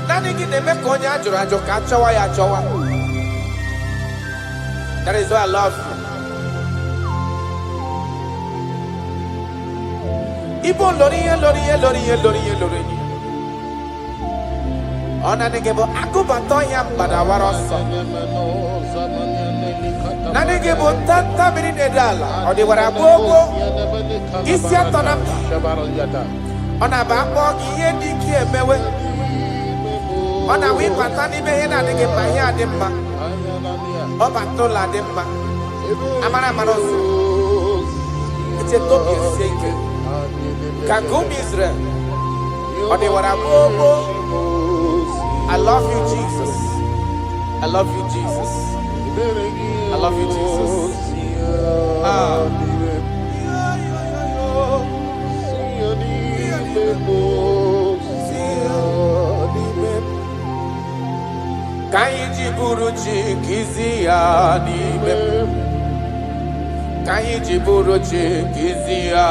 Speaker 6: Nani gineme konye ajo kachawa ya chawa That is why I love you Ibo loriye Ona negebo akubato ya mbadawaroso Nanegebo tanta mirine dala Odi warabogo Isi atona Ona bako iye diki emewe Ona wipata ni mehe na nege mahi ademma Oba tola ademma Amara maroso Ite tobi eseke Kagumi Israel Odi warabogo I love you, Jesus. I love you, Jesus. I love you, Jesus. Kaiji buruchi kizia nibe. Kaiji buruchi kizia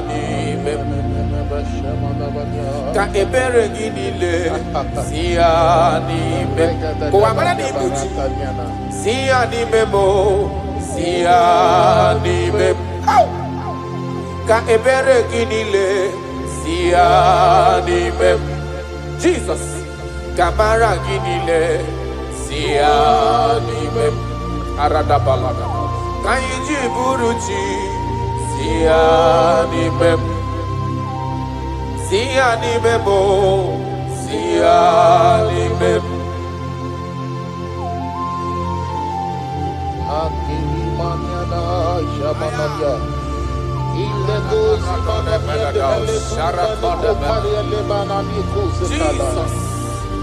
Speaker 6: nibe. Ka ebere ginile siya nibe Kwa mara ni buchi siya nibe mo siya nibe Ka ebere ginile siya nibe Jesus Kamara ginile siya nibe Arada balada Kaiji buruchi siya nibe Siya ni memo, siya ni memo.
Speaker 7: Akini manyana shamanaya. Ile gozi manamia de hele sunkano kopari ele banani kusekala.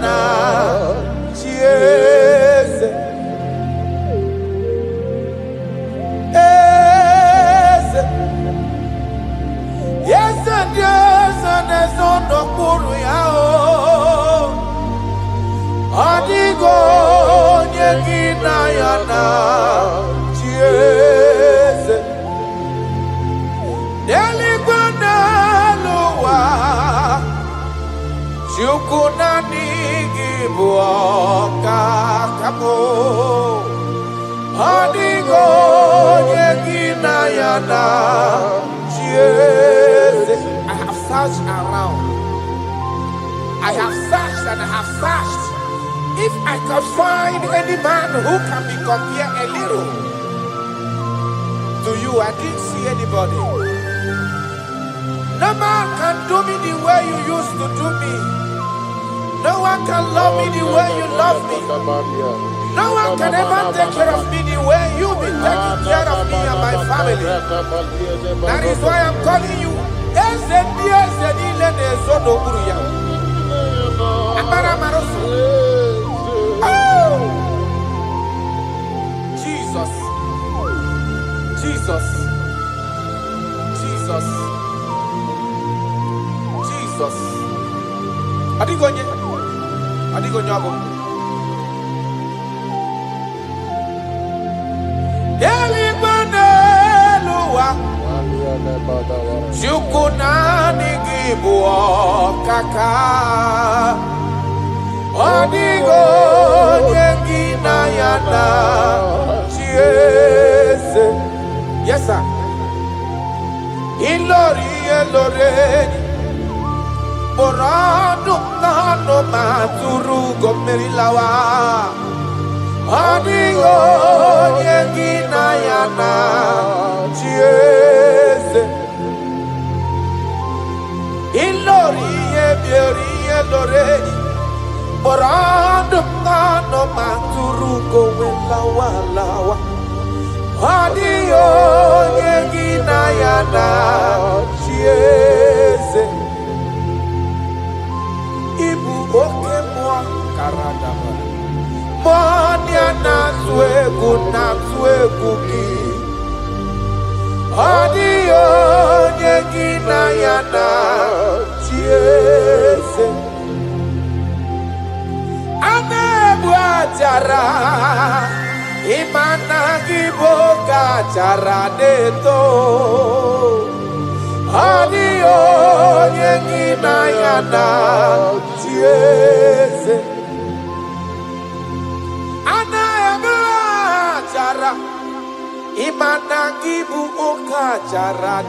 Speaker 6: na chieze eze yese ndieze nezondo kuru yao adigo nyegina yana chieze deligwana luwa chukuna nigibuoka kamo adigo nyegina yana chieze. I have searched around. I have searched and I have searched. If I could find any man who can be compared a little to you, I didn't see anybody. No man can do me the way you used to do me. No one can love me the way you love me. No one can ever take care of me the way you've been taking care of me and my family. That is why I'm calling you. Jesus, Jesus, Jesus, Jesus. Adigonye, adigonye abo. Delibaneluwa, chukunani gibuokaka. Adigonye ginayana chieze. Yes, sir. Ilori eloreni. Borado nano maturu gomerilawa. Adigo yegina yana chieze. Ilori ebiori eloreni. Borado nano maturu gomerilawa lawa. Adigo yegina yana chieze. Ibu oke mwa karadaba Monia na tuegu ki Adio nyegina yana chiese Anebu ajara Imana giboga jara deto Adio nyegina yana chieze Anaema jara Imana gibu oka jara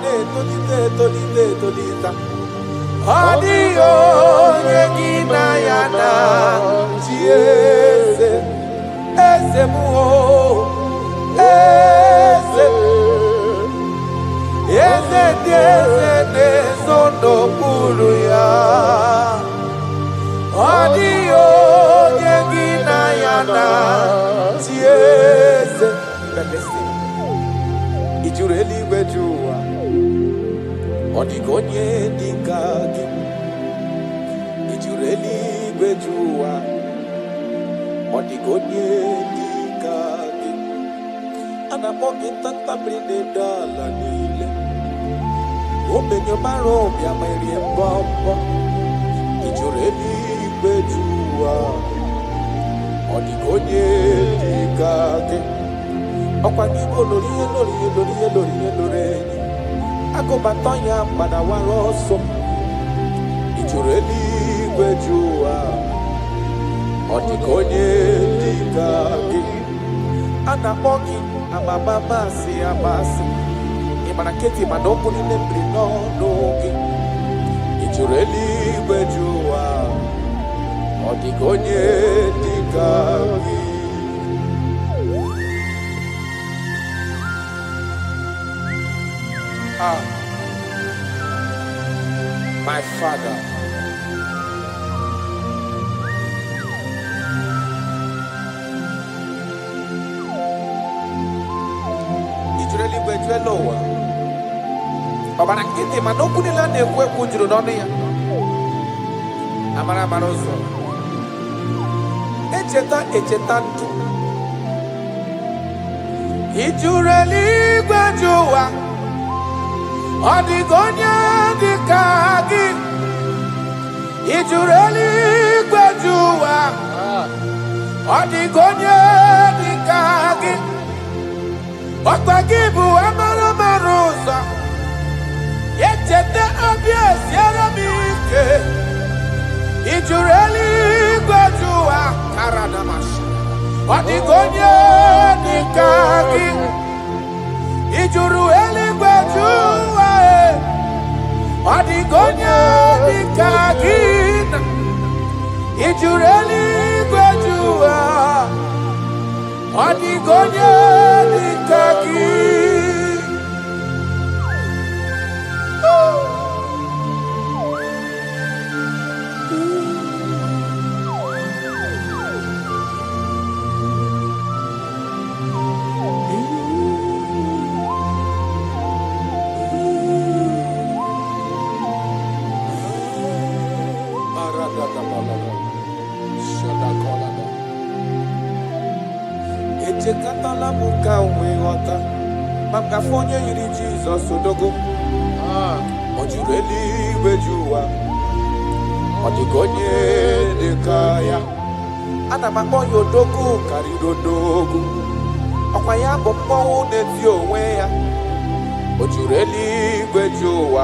Speaker 6: tolita Adio nyegina yana chieze Eze muo Eze Eze diese nezondo kuru ya Adio nyegina yana chieze. But listen, Ijureli wejua Odigonye dikagi Ijureli wejua Odigonye dikagi Anamogi tanta brinde dala nile Obenyo maro bia meri mbombo Ijureli wejua Odigonye dikagi Okwangibo lori Agobatonya padawaroso Ijureli wejua Odigonye dikagi Anamogi amamamasi amasi Imanaketi manoko ni nembri no nogi Ijureli wejua Odigonye dikagi. My Father, Ijureli bejuelowa. Obana kiti manoku nila nekwe kujuru noni ya. Amara marozo. echeta ndụ. Ị jụrụ eluigwe jụ ụwa, ọ dịghị onye dị ka gị. Ị jụrụ eluigwe jụ ụwa, ọ dịghị onye dị ka gị. Ọkwa gị bụ amara mara ụzọ, echeta obi esiere m ike. Ị jụrụ eluigwe jụ ụwa, karadamasị, ọ dịghị onye dị ka gị. Ị jụrụ eluigwe jụ ụwa, ọ dịghị onye dị ka gị. Ị jụrụ eluigwe jụ ụwa, ọ dịghị onye dị ka gị. Echekatala m ka nwee ghọta maka afọ onye yiri Jizọs odogo. Ọ jụrụ eluigwe jụ ụwa, ọ dịghị onye dị ka ya. Ana m akpọ ya odogo karịrị odogo, ọkwa ya bụ mmọnwụ na-eti onwe ya. Ọ jụrụ eluigwe jụ ụwa,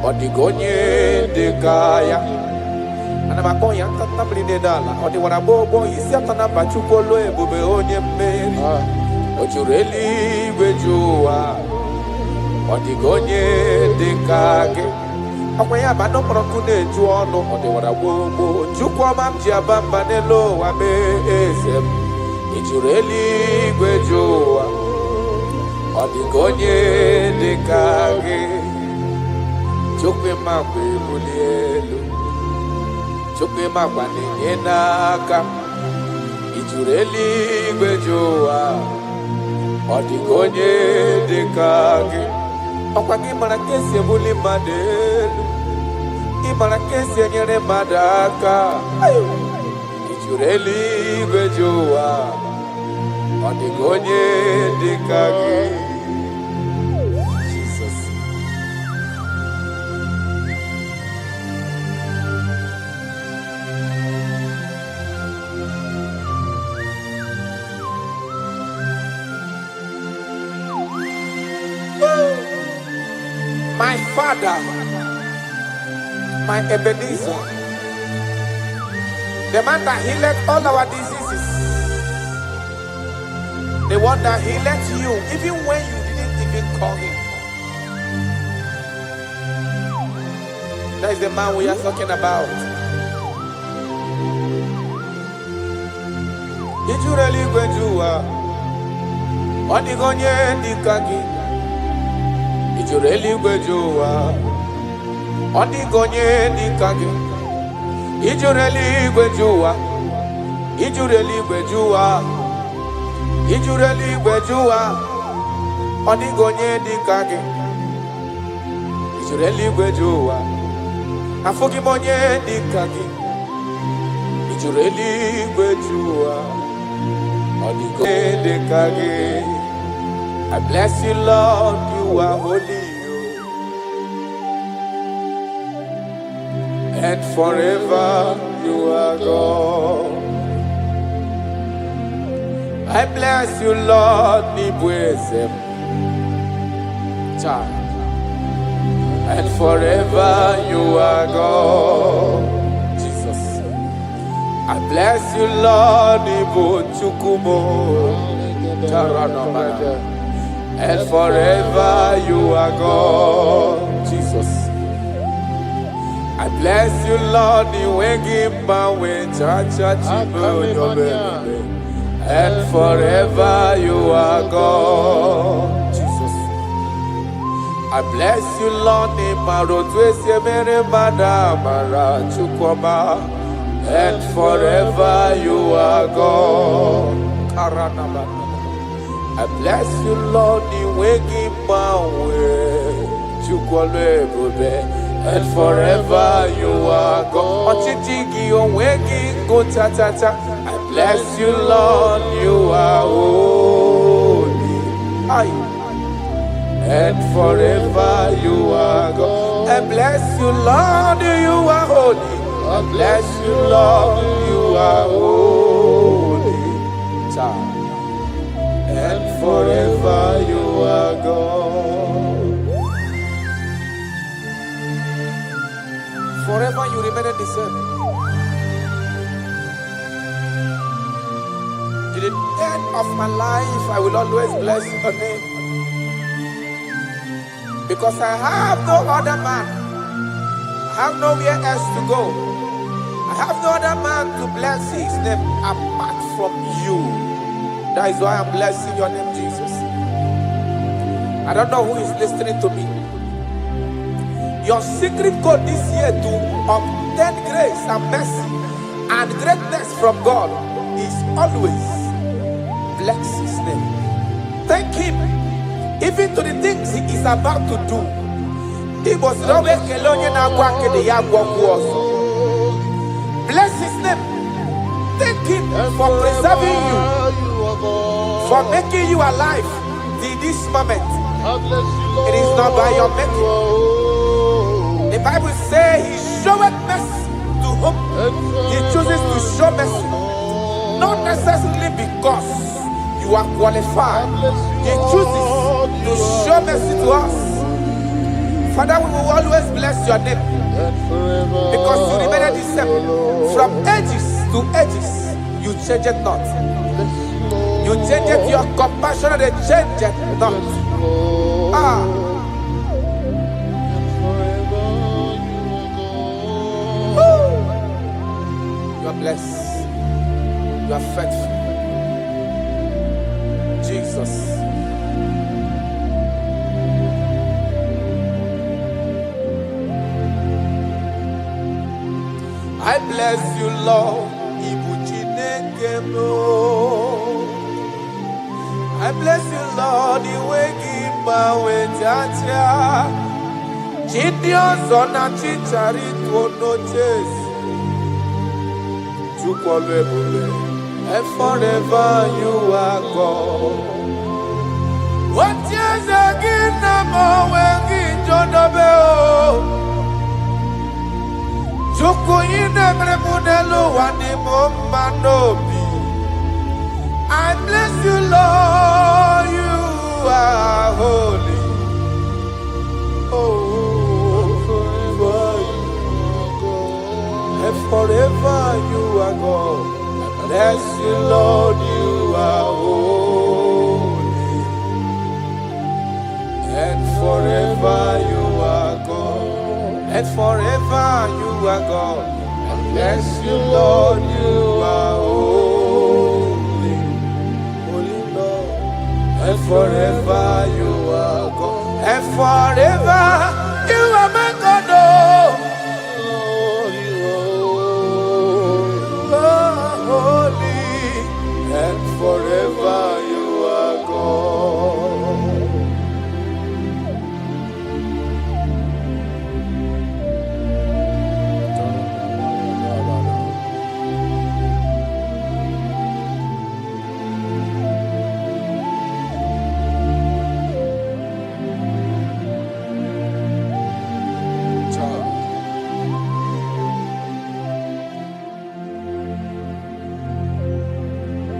Speaker 6: ọ dịghị onye dị ka ya. Ana m akpọ ya ntanta mmiri na-ede ala, ọ dịwara gbogbo isi atọ na mba Chukwu olu ebube onye mmeri. Ọ jụrụ eluigwe jụ ụwa, ọ dịghị onye dị ka gị. Ọkwa ya bụ anụ mkpọrọ ọkụ na-eju ọnụ, ọ dịwara gbogbo Chukwu ọma m ji aba mba n'elu ụwa mee eze m. Ị jụrụ eluigwe jụ ụwa, ọ dịghị onye dị ka gị. Chukwu ịma mgbe ebuli elu, Chukwu ịma gba na-enye n'aka. Ị jụrụ eluigwe jụ ụwa, ọ dịghị onye dị ka gị. Ọkwa gị mara ka esi ebuli mmadụ elu, ị mara ka esi enyere mmadụ aka. Ị jụrụ eluigwe jụ ụwa, ọ dịghị onye dị ka gị. Jesus. My Father, my Ebenezer, the man that healed all our diseases, the one that healed you even when you didn't even call him. That is the man we are talking about. Did you really go to on the gonye dikagi? Ị jụrụ eluigwe jụ ụwa, ọ dịghị onye dị ka gị. Ị jụrụ eluigwe jụ ụwa, ị jụrụ eluigwe jụ ụwa, ị jụrụ eluigwe jụ ụwa, ọ dịghị onye dị ka gị. Ị jụrụ eluigwe jụ ụwa, afụghị m onye dị ka gị. Ị jụrụ eluigwe jụ ụwa, ọ dịghị onye dị ka gị. I bless you, Lord, you are holy, and forever you are God. I bless you, Lord, Nibwezem, and forever you are God. Jesus, I bless you, Lord, Nibu Chukumo, Taranamada. And forever you are God, Jesus. I bless you, Lord, and forever you are God, Jesus. I bless you, Lord, and forever you are God. I bless you, Lord, and forever you are God. bless you, Lord, you are holy. Aye. And forever you are God. I bless you, Lord, you are holy. I bless you, Lord, you are holy. Child. And forever you are God. Forever you remain the same. To the end of my life, I will always bless your name. Because I have no other man. I have nowhere else to go. I have no other man to bless his name apart from you. That is why I'm blessing your name, Jesus. I don't know who is listening to me. Your secret code this year to obtain grace and mercy and greatness from God is always bless his name. Thank him. Even to the things he is about to do. He was bless his name. Thank him for preserving you, for making you alive till this moment. It is not by your making. The Bible says he showeth mercy to whom he chooses to show mercy. Not necessarily because you are qualified. He chooses to show mercy to us. Father, we will always bless your name because you remain the same. From ages to ages, you change it not. You change it, your compassion, and they change it not. You are blessed. You are faithful. Jesus. I bless you, Lord. I bless you, Lord. The way give my way, Jaja. Gideon's on a chichari to no chase. And forever you are God. What years again, Namo, when you don't know. Joko ine mremudelo wani mombanobi. I bless you, Lord, you are holy. Oh, forever you are God. And forever you are God. I bless you, Lord, you are holy. And forever you are God. And forever you are God. I bless you, Lord, you are holy. Holy Lord. And forever you are God. And forever you are my God. Oh, you are holy. And forever you are God.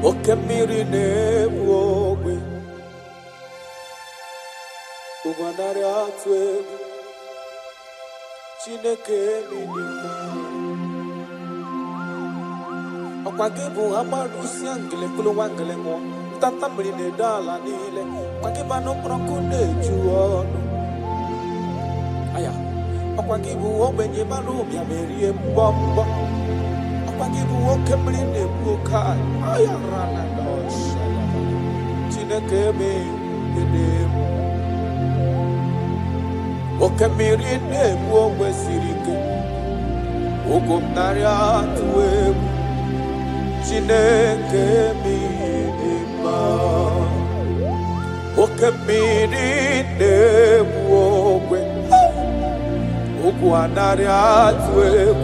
Speaker 6: Okemiri nebwowe Ugwanare atwe Chineke minima Okwagebu amarusi angele kulu wangele mo Tata mrine dala nile Kwageba no prokune juono Aya Okwagebu obenye marumi amerie mbombo Okwagebu okemrine bukai Aya rana dosha Chineke minima Okemiri nebwo wesirike Ugumnari atuwe Chineke minima Okemiri nebwo Ugwanari atuwe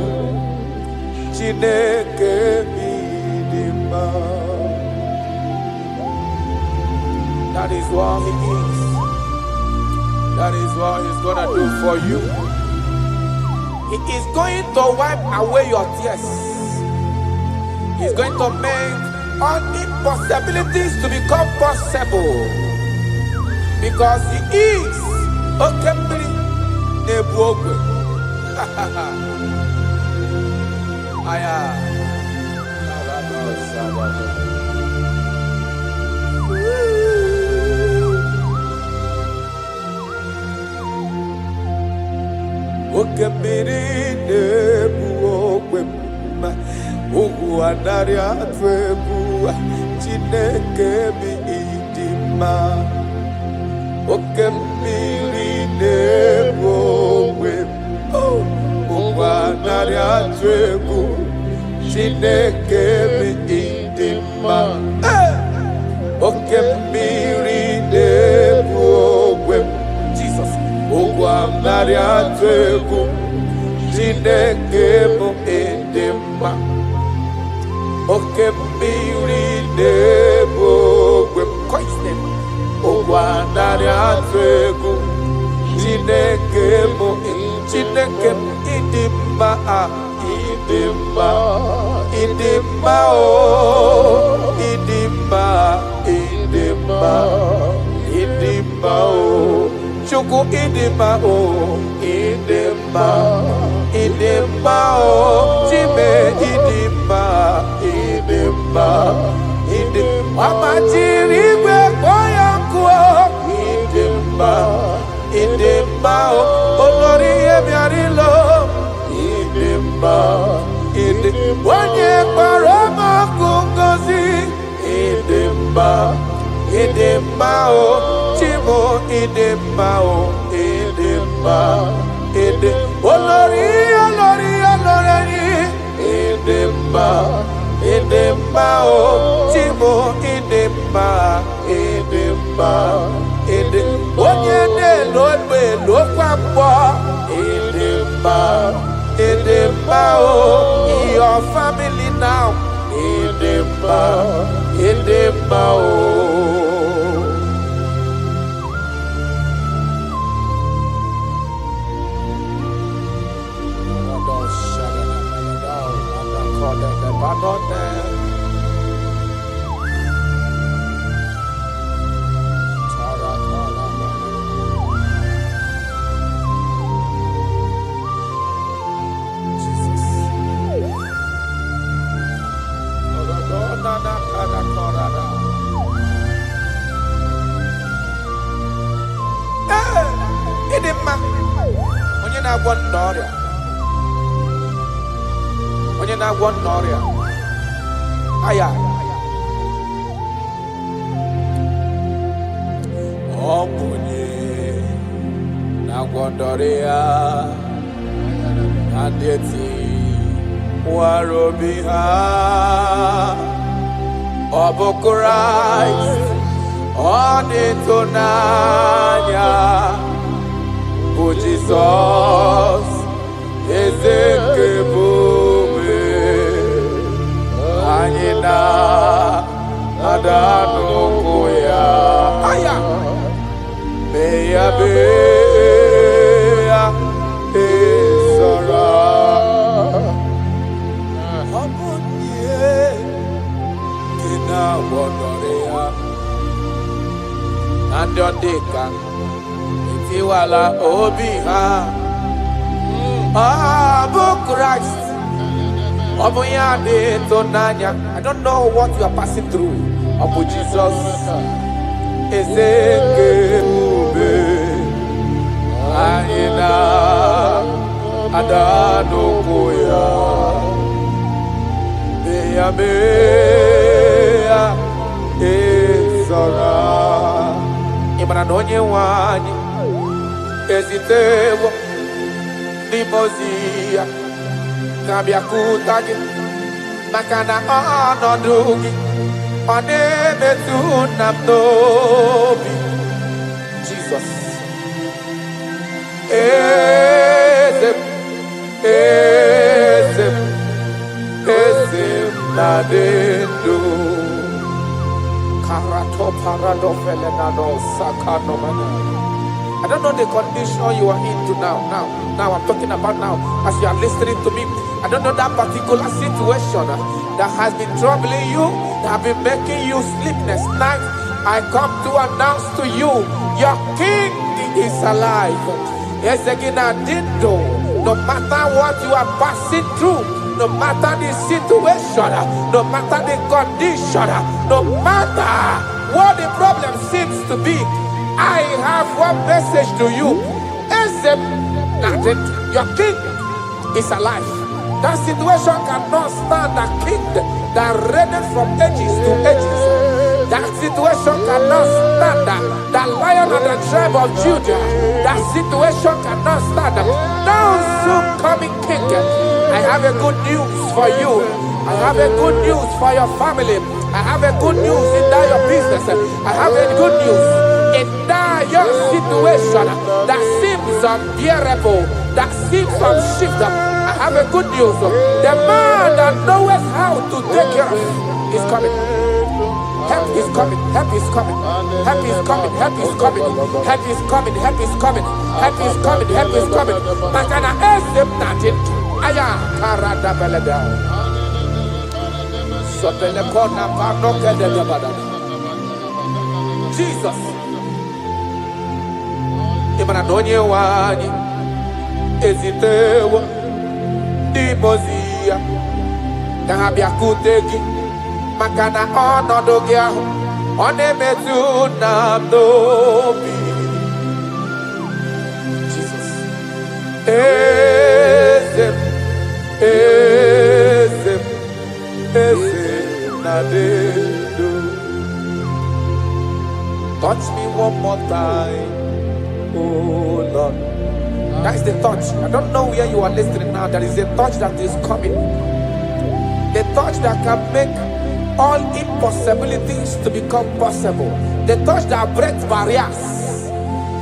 Speaker 6: Chineke minima That is what He is. That is what He's gonna do for you. He is going to wipe away your tears. He's going to make all impossibilities to become possible. Because He is Okembili Nebuogwe. Aya. Okembili Nebuogwe. Ugu anari atwebu Chineke mi idima. Okembili Nebuogwe. Ugu anari atwebu Chineke mi idima. Okembili Nebuogwe. Jesus. Ugu anari atwebu Chineke mi idima. Okembili Nebuogwe. Question. Ogwanari atwegu. Chineke mo Chineke idima idima idima o idima idima idima o Chuku idima o idima idima o Chime idima idima idima Amachirigwe koyankuo idima idima o Olori ebiarilo idima idima Onye parama kungozi idima idima o Chimo idima o idima idima Olori idima idima o Chimo idima idima idima Onye lo kwambo idima idima o your family now idima idima o Onye na-agwọ n'ọrịa aya ọ bụ onye na-agwọ n'ọrịa ndị eti nwara obi ha ọ bụ Kraịst ọ na-eto n'anya bụ Jizọs eze nke ebube anyị na-ada n'ụkwụ ya mee ya esara ọ bụ ihe dị na-agwọdọrọ ya na ndị ọ dị ka etiwala obi ha bụ Christ. I don't know what you are passing through. Abu Jesus Ezekebe Aina Adano Koya Beya Ezara Imana Nonye Wani Ezitewo Dimozia Kabiakutagi Makana Onodugi Onemetu Namdobi Jesus Ezem Nadendo Karato I don't know the condition you are into now. Now I'm talking about now. As you are listening to me, I don't know that particular situation that has been troubling you, that have been making you sleepless nights. I come to announce to you, your King is alive. Yes, again, I did know. No matter what you are passing through, no matter the situation, no matter the condition, no matter what the problem seems to be, I have one message to you. Your King is alive. That situation cannot stand the King that reigned from ages to ages. That situation cannot stand the Lion of the tribe of Judah. That situation cannot stand now soon coming King. I have a good news for you. I have a good news for your family. I have a good news in that your business. I have a good news in that your situation that seems unbearable, that seems unshifted. I have a good news. The man that knows how to take care of is coming. Help is coming. Help is coming. Help is coming. Help is coming. Help is coming. Help is coming. Help is coming. Help is coming. Makana esem natin. Aya karada belada. Sotele kona panoke de dabada. Jesus. Imana donye wani ezitewa dimozia kabia kuteki makana onodo gị ahụ ọ na-emetụ na n'obi. Jesus. Eze na dedo. Touch me one more time, oh Lord. That is the touch. I don't know where you are listening now. There is a touch that is coming. The touch that can make all impossibilities to become possible. The touch that breaks barriers.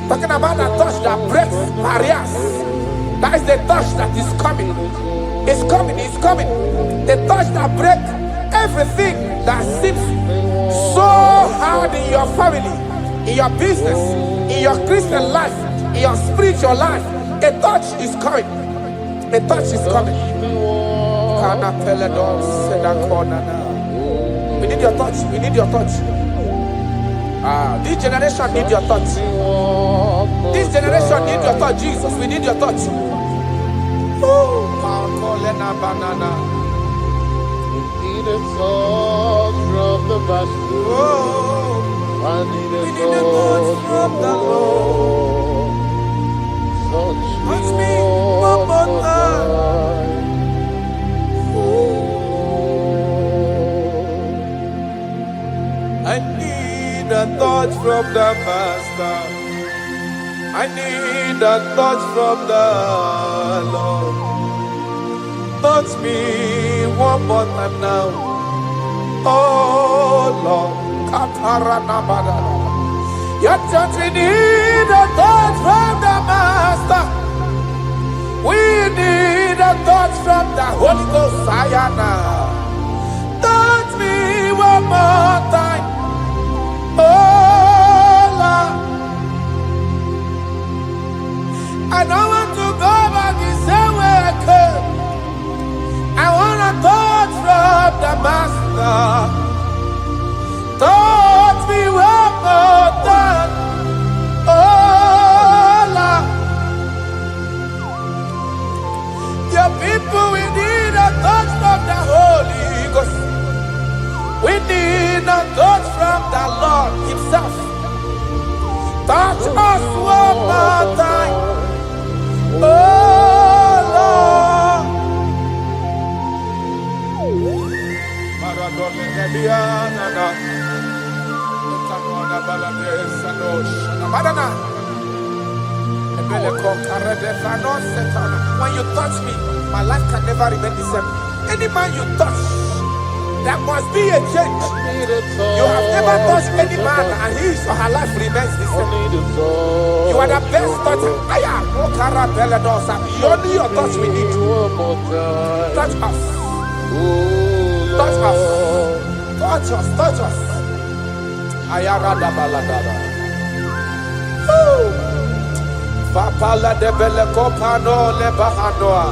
Speaker 6: Talking about the touch that breaks barriers. That is the touch that is coming. It's coming, it's coming. The touch that breaks everything that seems so hard in your family, in your business, in your Christian life, in your spiritual life. A touch is coming. A touch is coming. We need your touch. We need your touch. This generation needs your touch. This generation needs your touch, Jesus. We need your touch. Banana.
Speaker 7: We need a touch from the Master. I need a touch from the Lord. Touch me one more time.
Speaker 6: I need a touch from the Master. I need a touch from the Lord. Touch me one more time now. Oh Lord. Your church, we need a touch from the Master. We need a touch from the Holy Ghost. Sayana. Touch me one more time. Oh Lord. I don't want to go back the same way I came. I want a touch from the Master. Touch me one more time. Oh Lord. Your people, we need a touch from the Holy Ghost. We need a touch from the Lord Himself. Touch us one more time. Oh Lord. When you touch me, my life can never remain the same. Any man you touch, there must be a change. You have never touched any man and his or her life remains the same. You are the best toucher. Only your touch we need. Touch us. Touch us. Touch us. Touch us. Ayarada baladara. Papala de bele kopano le bahanoa.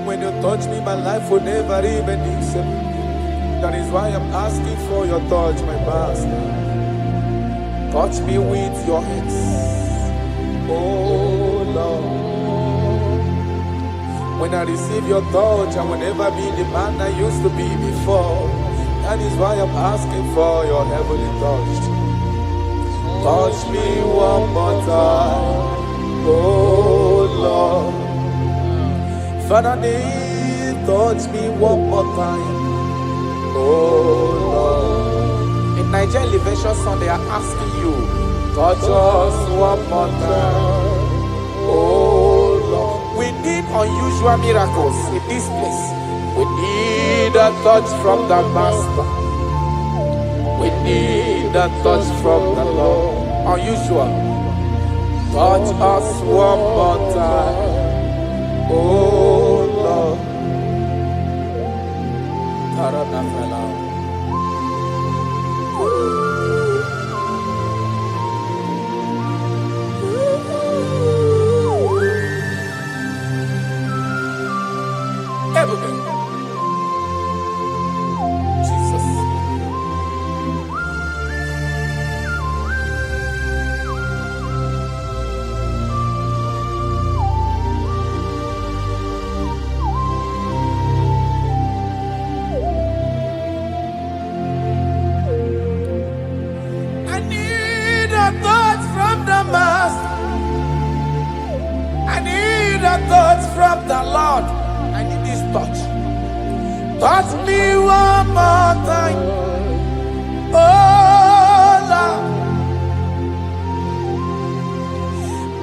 Speaker 6: When you touch me, my life will never even be the same. That is why I'm asking for your touch, my master. Touch me with your hands, oh Lord. When I receive your touch, I will never be the man I used to be before. That is why I'm asking for your heavenly touch. Touch me one more time, oh Lord. Father, touch me one more time, oh Lord. In Nigeria Elevation Song, they are asking you, touch us one more time, oh Lord. We need unusual miracles in this place. We need a touch from the Master. We need a touch from the Lord. Unusual. Touch us one more time, oh Lord. Taranafela. Jesus. I need a touch from the Master. I need a touch from the Lord. I need this touch. Touch me one more time, oh Lord.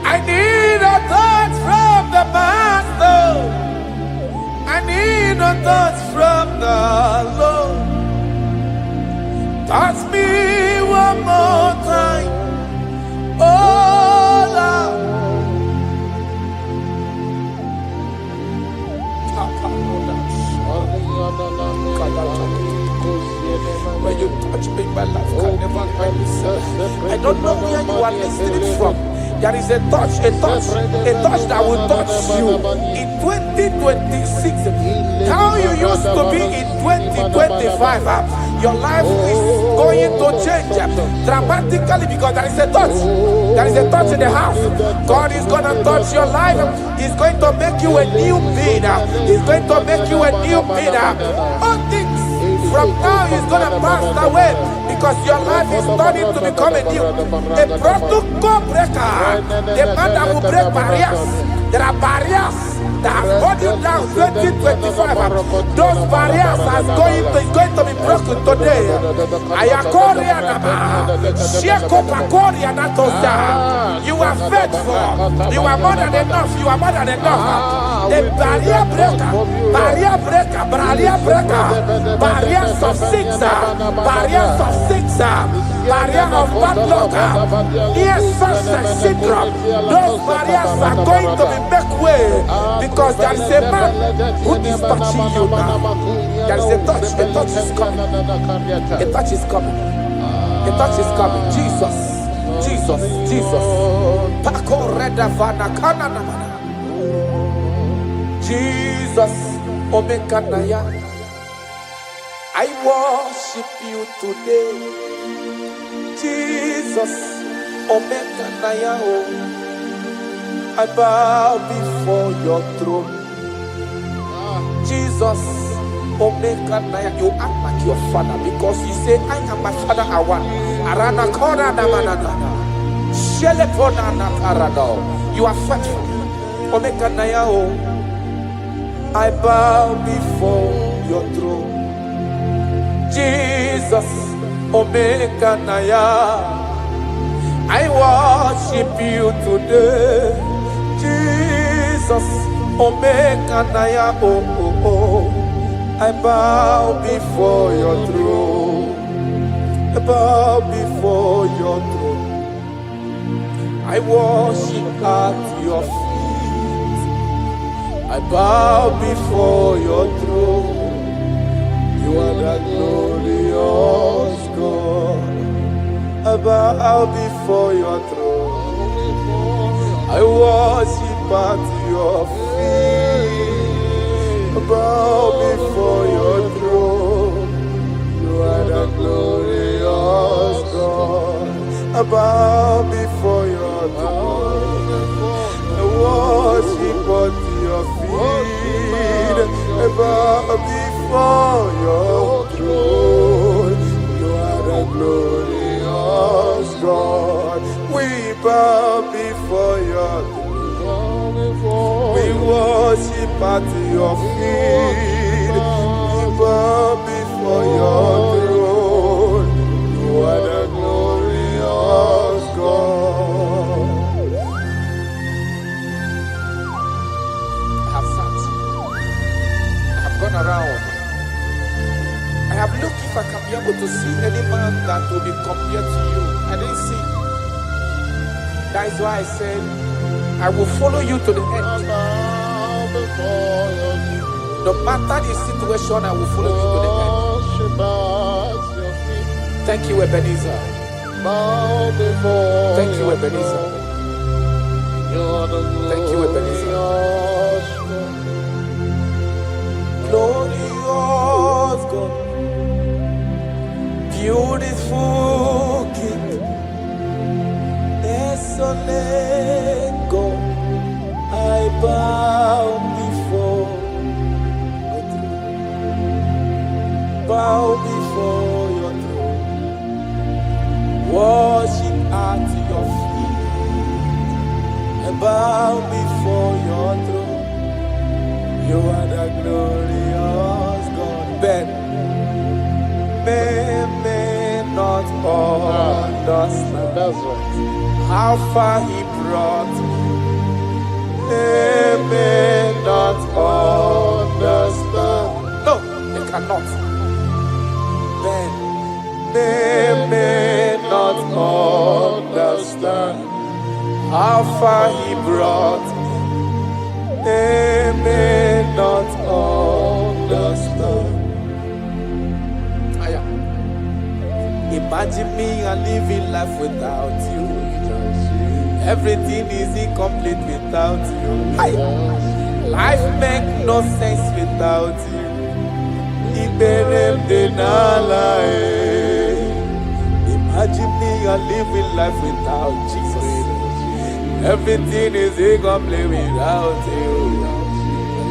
Speaker 6: I need a touch from the Master. I need a touch from the Lord. Touch me one more time, oh Lord. When you touch me, my life can never find itself. I don't know where you are listening from. There is a touch that will touch you in 2026. How you used to be in 2025, your life is going to change dramatically because there is a touch. There is a touch in the house. God is going to touch your life. He's going to make you a new being. He's going to make you a new being. All things from now is going to pass away because your life is starting to become a new. A protocol breaker. The man that will break barriers. There are barriers that have held you down 2025. Those barriers are going to be broken today. You are faithful. You are more than enough. You are more than enough. The barrier breaker, barrier breaker, barrier breaker, barriers of six, barriers of six, barrier of bad luck, near success syndrome. Those barriers are going to be make way because there is a man who is touching you now. There is a touch is coming. A touch is coming. A touch is coming. Jesus. Jesus, Jesus. Pako reda vana kana namana. Jesus, Omekanaya. I worship you today. Jesus, Omekanaya. I bow before your throne. Jesus, Omekanaya. You act like your father because you say, I am my father, I want. Arana kora na manana. Shelepona na parado. You are faithful. Omekanaya. I bow before your throne. Jesus, Omekanaya. I worship you today. Jesus, Omekanaya. Oh, oh, oh. I bow before your throne. I bow before your throne. I worship at your feet. I bow before your throne. You are the glorious God. I bow before your throne. I worship at your feet. I bow before your throne. You are the glorious God. I bow before your throne. I worship at your feet. I bow before your throne. You are the glorious God. We bow before your throne. We worship at your feet. We bow before your throne. You are the glorious God. I have sat. I have gone around. I have looked if I can be able to see any man that will be compared to you. I didn't see. That is why I said, I will follow you to the end. No matter the situation, I will follow you to the end. Thank you, Ebenezer. Thank you, Ebenezer. Thank you, Ebenezer. Glorious God, beautiful King, excellent God, I bow before your throne. Bow before your throne. Worship at your feet. I bow before your throne. You are the glorious God. Ben, may not understand. That's right. How far he brought me. They may not understand. No, they cannot. Then they may not understand how far he brought me. They may not understand. Imagine me and living life without you. Everything is incomplete without you. Life makes no sense without you. Imagine me and living life without Jesus. Everything is incomplete without you.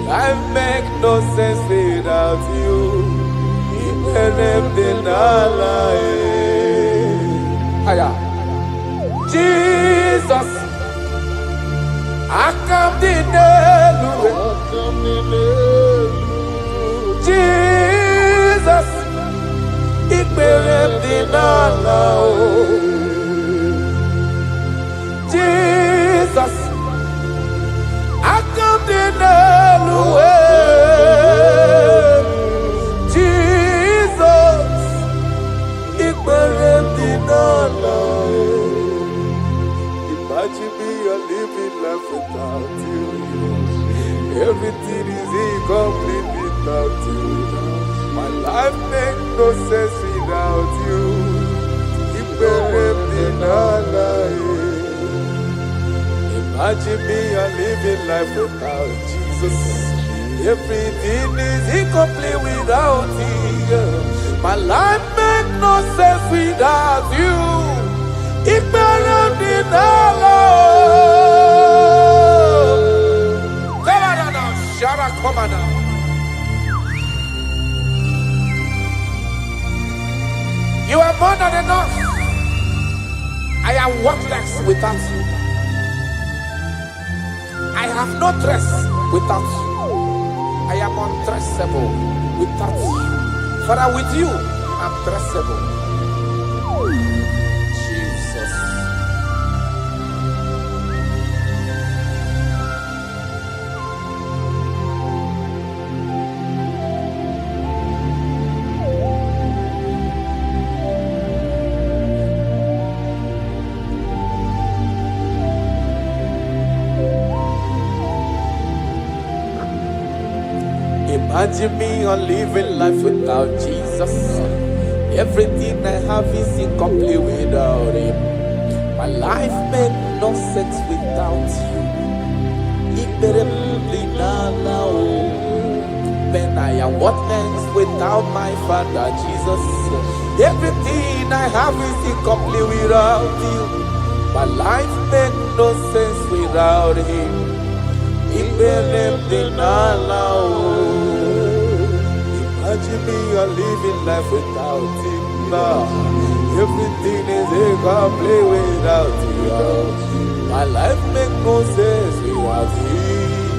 Speaker 6: Life makes no sense without you. Jesus, I come to Jesus, it Jesus, I come to Imagine me a living life without you. Everything is incomplete without you. My life makes no sense without you. Imagine me a living life without Jesus. Everything is incomplete without you. My life makes no sense without you. You are more than enough. I am worthless without you. I have no dress without you. I am undressable without you. Father, with you, I'm dressable. Jesus. Imagine me on living life without Jesus. Everything I have is incomplete without Him. My life made no sense without you. Then I am worthless without my Father Jesus. Everything I have is incomplete without you. My life made no sense without Him. Imagine me a living life without Him now. Everything is incomplete without you. My life makes no sense without Him.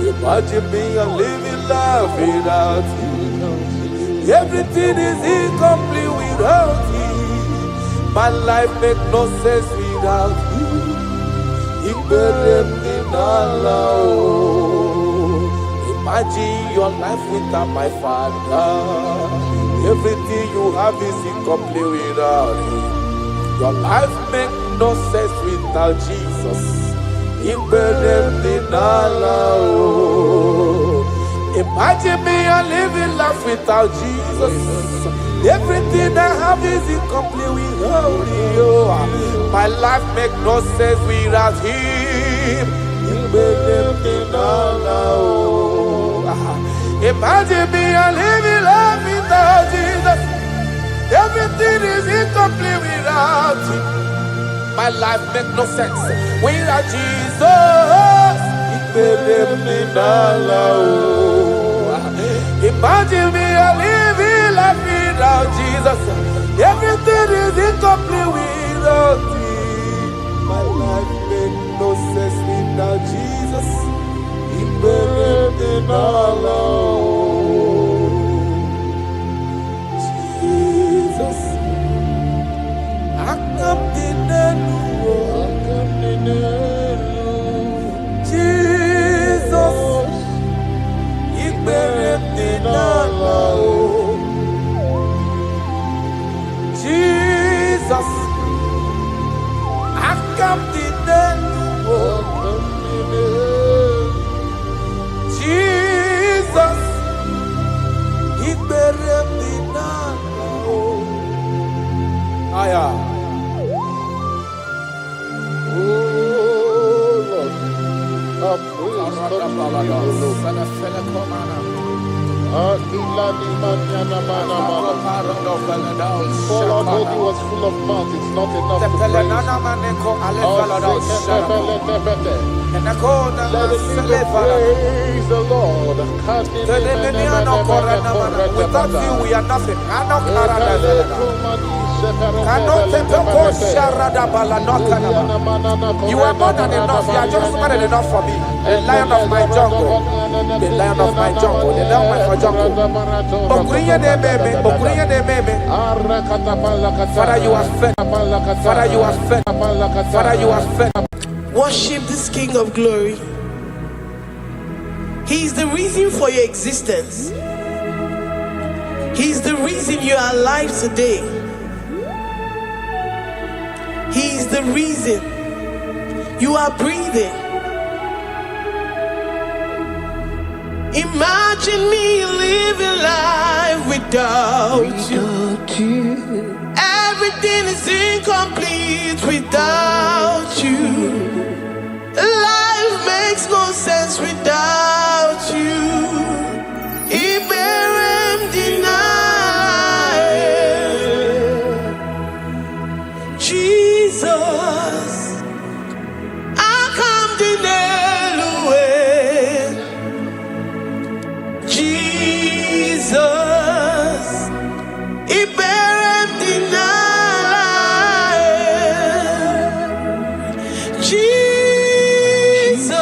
Speaker 6: Imagine me a living life without you. Everything is incomplete without you. My life makes no sense without you. Imagine your life without my Father. Everything you have is incomplete without Him. Your life makes no sense without Jesus. Imagine me a living life without Jesus. Everything I have is incomplete without you. My life makes no sense without Him. Imagine me a living life without Jesus. Everything is incomplete without Him. My life makes no sense without Jesus. Imagine me a living life without Jesus. Everything is incomplete without Him. My life makes no sense without Jesus. Jesus, I come to Jesus, Jesus, I come to Jesus, Aya.
Speaker 7: For Lord, though He was full of mouth, it's not enough to praise. Praise the Lord.
Speaker 6: Without you, we are nothing. You are more than enough. You are just more than enough for me. The lion of my jungle. The lion of my jungle. The lion of my jungle. Father, you are fed. Father, you are fed. Father, you are fed.
Speaker 3: Worship this King of Glory. He is the reason for your existence. He is the reason you are alive today. He is the reason you are breathing. Imagine me living life without you. Everything is incomplete without you. Life makes no sense without you. Iberem deny. Jesus, I come deny. Jesus, Iberem deny. Jesus,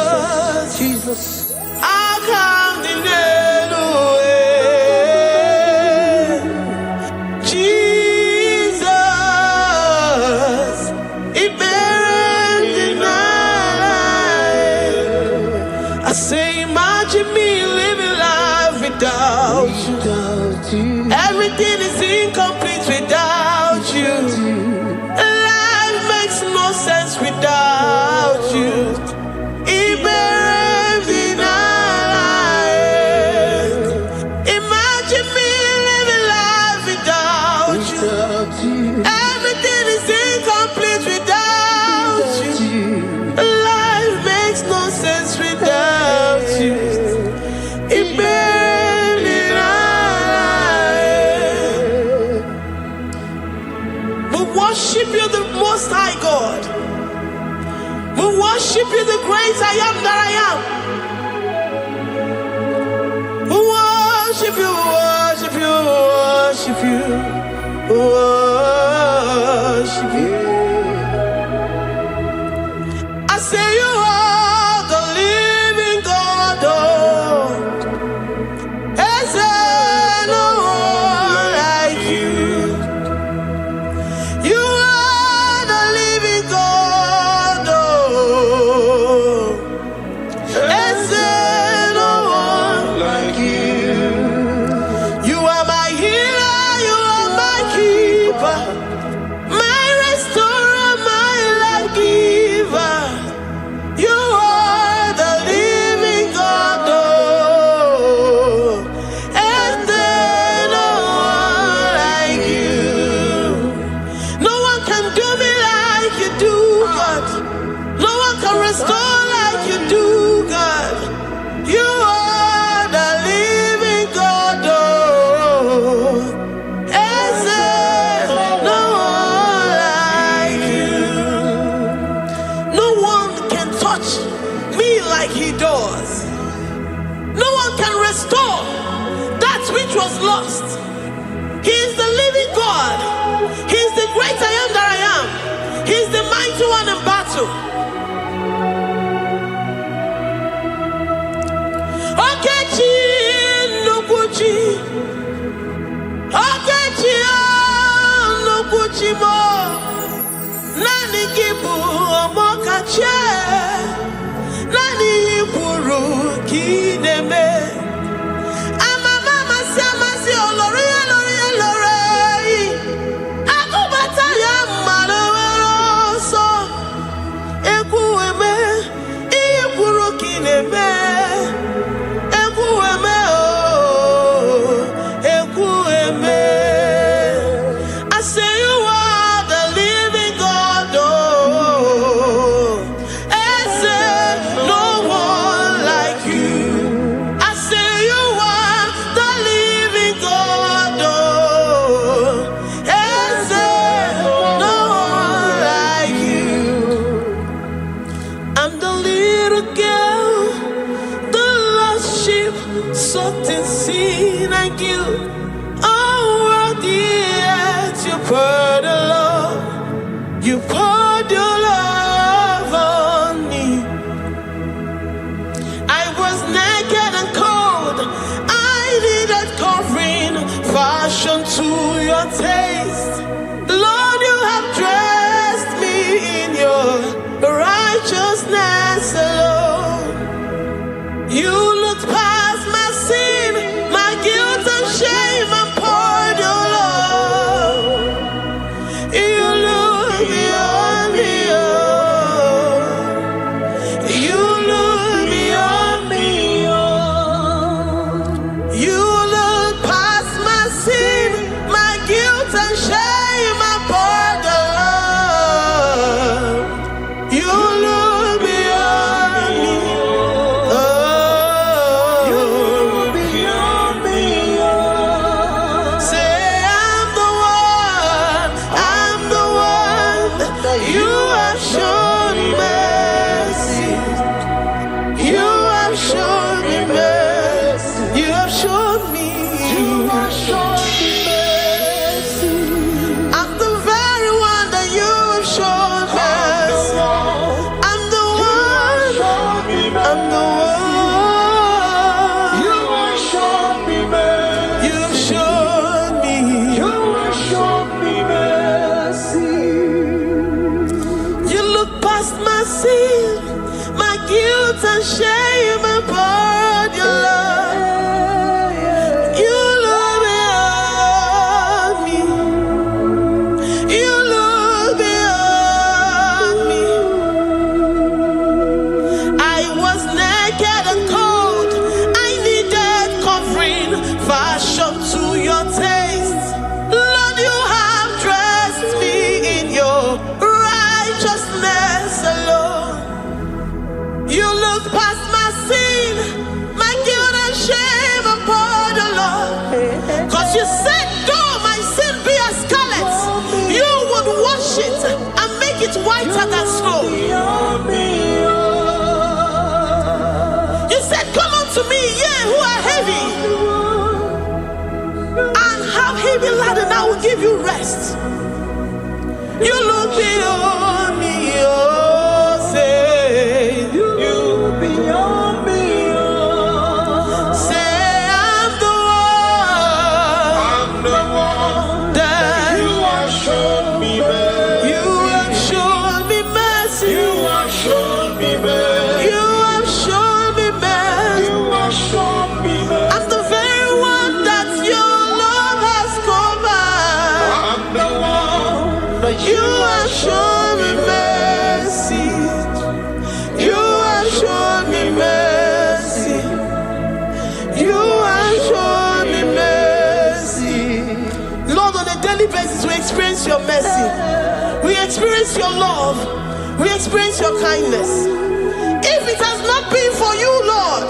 Speaker 3: I come deny. Jesus, Iberem deny. I say, imagine me living life without you. Everything is incomplete without you. Life makes no sense without you.
Speaker 8: Most High God. We worship you, the great I am that I am. We worship you, worship you, worship you, worship you. I say you are the living God. Is there no one like you? You are the living God. Is there no one like you? You are my healer, you are my keeper, my restorer, my life giver. You are the living God. Is there no one like you? No one can do me like you do, God. No one can restore like you do, God. You are the living God. Is there no one like you? No one can touch me like he does. No one can restore that which was lost. He is the living God. He is the great I am that I am. He is the mighty one in battle. Okechi Nukuchi. Okechi Nukuchi mo. Nani kibu omokache. Nani iburu kineme. Amama si olori olori olori. Akubata ya malowero so. Ekueme iburu kineme. Ekueme oh. Ekueme. I say you are the living God. Oh. Is there no one like you? I say you are the living God. Oh. Is there no one like you? I'm the little girl, the lost sheep, soaked in sin and guilt. Oh, worthy yet you poured a love. You poured your love on me. I was naked and cold. I needed covering, fashioned to your taste. Lord, you have dressed me in your righteousness alone. You looked past my sin, my guilt and shame, and poured your love. You look beyond me, oh. You look beyond me, oh. You look past my sin, my guilt and shame, and poured your love. You look beyond me, oh. You look beyond me, oh. Say I'm the one that you have shown mercy. You have shown me mercy. You have shown me. You have shown me mercy. I'm the very one that you have shown mercy. I'm the one. I'm the one. You have shown me mercy. You have shown me. You have shown me mercy. You look past my sin, my guilt and shame, and poured your love. You look beyond me. You look beyond me. I was naked and cold. I needed covering, fashioned to your taste. Lord, you have dressed me in your righteousness alone. You look past my sin, it whiter than snow. You said, come unto me, ye who are heavy, and have heavy laden, I will give you rest. You look beyond me, oh, say, you look beyond me, oh. Say, I'm the one that you have shown me mercy. You have shown me mercy. You have shown me mercy. You have shown me mercy. You have shown me mercy. I'm the very one that your love has covered. I'm the one that you have shown me mercy. You have shown me mercy. You have shown me mercy. Lord, on a daily basis, we experience your mercy. We experience your love. We experience your kindness. If it has not been for you, Lord,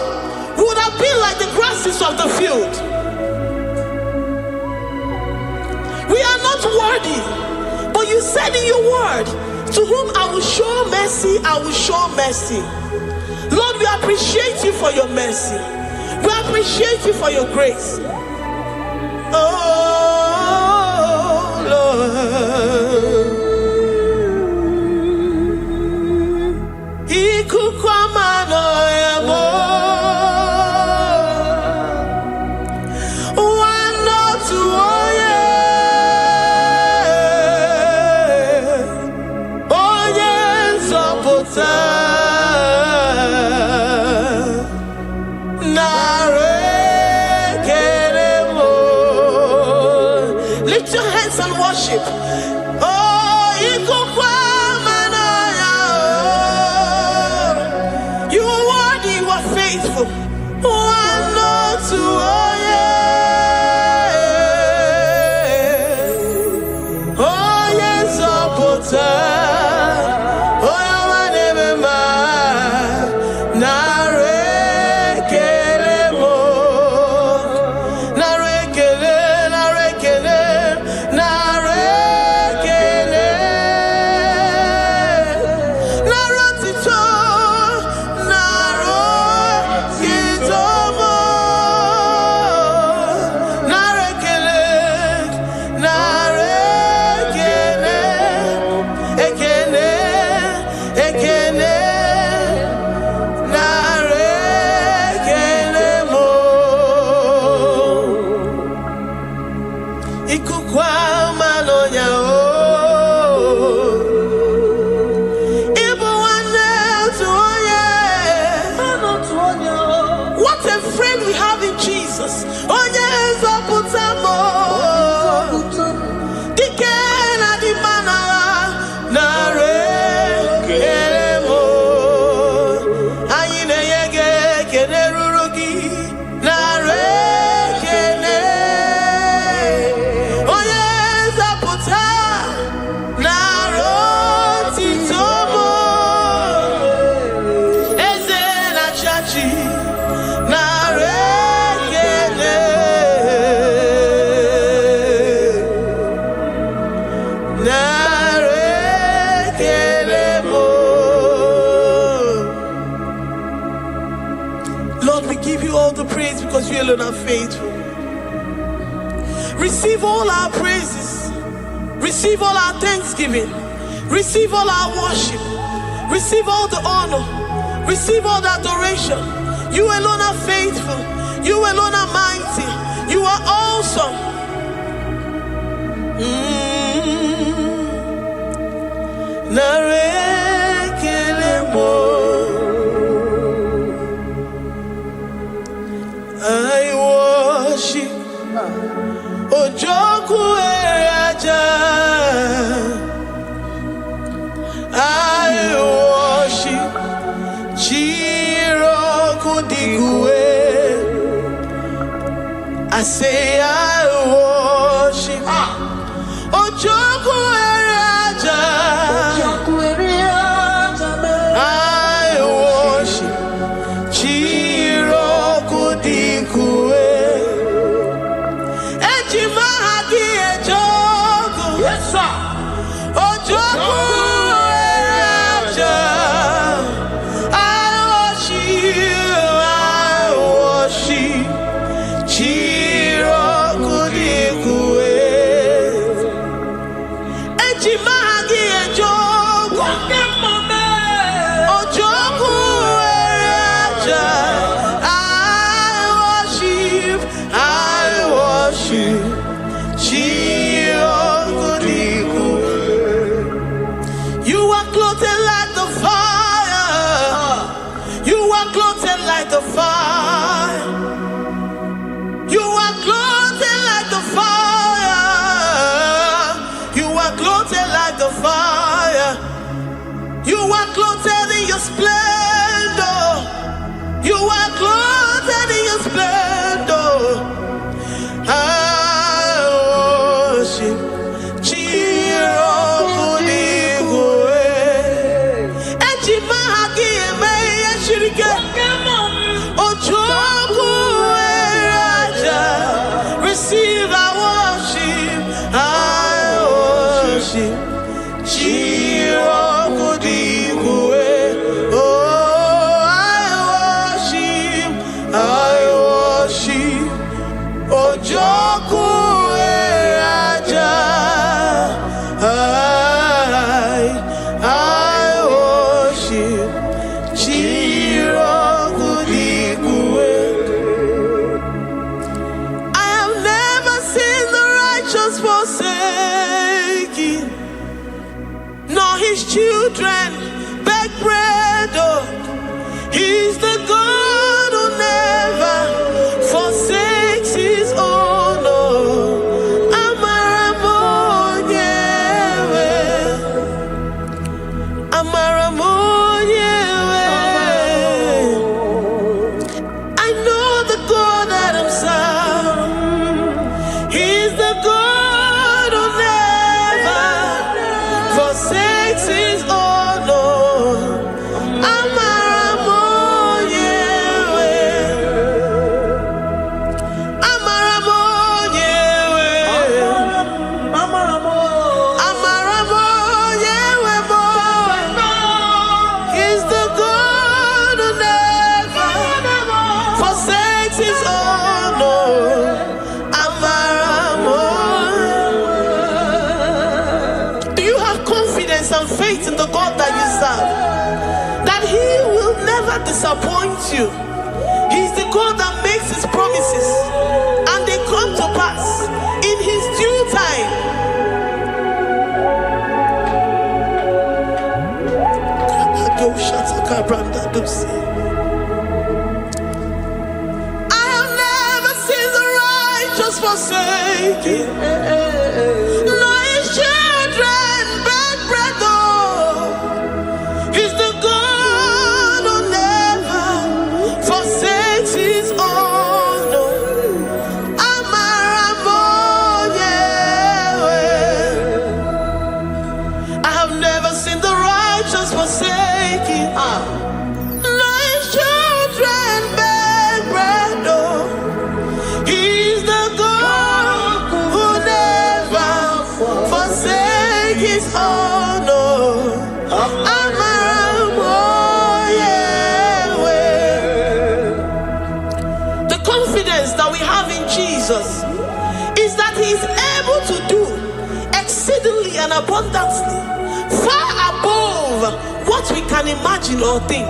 Speaker 8: we would have been like the grasses of the field. We are not worthy, but you said in your word, to whom I will show mercy, I will show mercy. Lord, we appreciate you for your mercy. We appreciate you for your grace. Oh, Lord. Lift your hands and worship. Oh, you are worthy, you are faithful. Oh, yes, What a friend we have in Jesus. Oh, yes, Lord, we give you all the praise because you alone are faithful. Receive all our praises. Receive all our thanksgiving. Receive all our worship. Receive all the honor. Receive all the adoration. You alone are faithful. You alone are mighty. You are awesome. I worship Ojoku Eraja. I worship Chiroku Digwe. I say I worship Ojoku Eraja. I worship Chiroku Digwe. Ejima Hadi Ejoku. Yes, sir. Ojoku clothed like the fire. You are clothed like the fire. You are clothed like the fire. You are clothed like the fire. You are clothed in your splendor. You are clothed in your splendor. I worship receive our worship. I worship. Oh, I worship. Ojoku Raja. I worship. Forsaken, nor his children beg bread. Oh, he's the God who never forsakes his own. Oh, I know the God that I'm serving. He's the God who never forsakes his own. He's the God who never forsakes his own. Do you have confidence and faith in the God that you serve? That he will never disappoint you. He's the God that makes his promises and they come to pass in his due time. I have never seen the righteous forsaken, nor his children beg bread. Oh, he's the God who never forsakes his own. I have never seen the righteous forsaken, nor his children beg bread. Oh, he's the God who never forsakes his own. The confidence that we have in Jesus is that he is able to do exceedingly and abundantly, far above what we can imagine or think.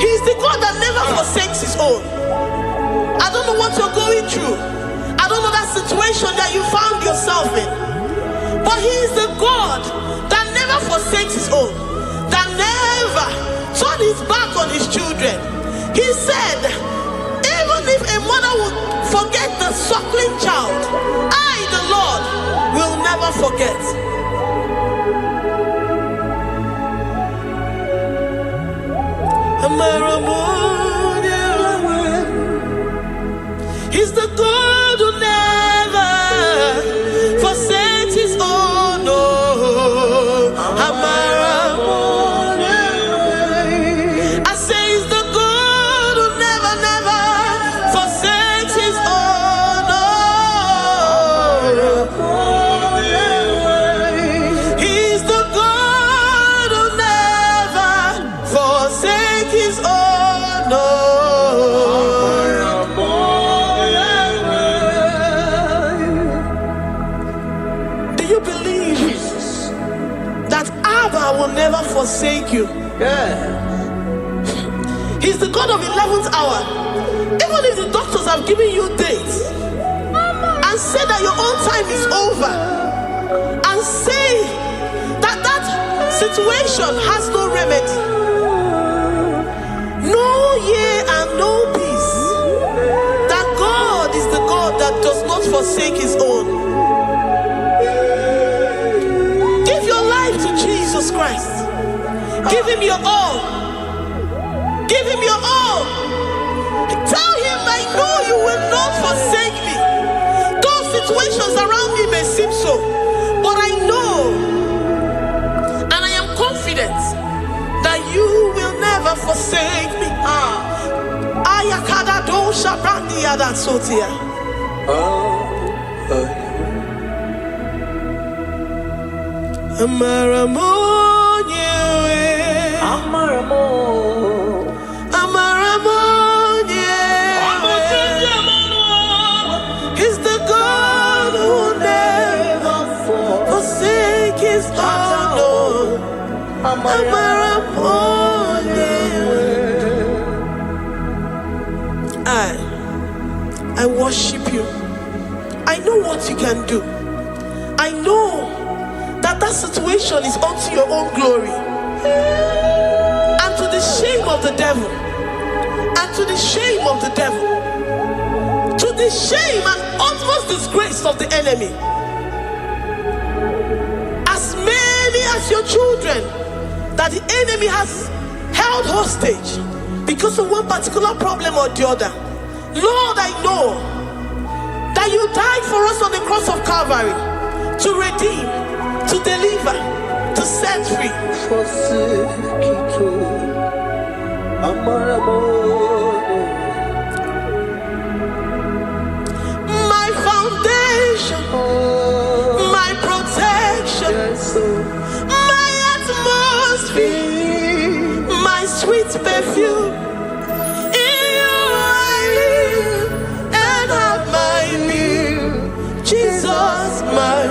Speaker 8: He is the God that never forsakes his own. I don't know what you're going through. I don't know that situation that you found yourself in. But he is the God that never forsakes his own, that never turned his back on his children. He said, even if a mother would forget the suckling child, I, the Lord, will never forget. He's the God who never forsakes his own. I say he's the God who never forsakes his own. He's the God who never forsakes his own. Will never forsake you. He's the God of 11th hour. Even if the doctors have given you dates and said that your own time is over, and say that situation has no remedy, no year and no peace, that God is the God that does not forsake his own. Give your life to Jesus Christ. Give him your all. Give him your all. Tell him, I know you will not forsake me. Those situations around me may seem so, but I know and I am confident that you will never forsake me. Ayakada dosha brandi yada sotia. Amaramonye, Amaramonye, he's the God who never forsake his own. Amaramonye. I worship you. I know what you can do. I know that situation is unto your own glory and to the shame of the devil, and to the shame of the devil, to the shame and utmost disgrace of the enemy. As many as your children that the enemy has held hostage because of one particular problem or the other, Lord, I know that you died for us on the cross of Calvary to redeem, to deliver, to set free. My foundation, my protection, my atmosphere, my sweet perfume. In you I live and have my being. Jesus, my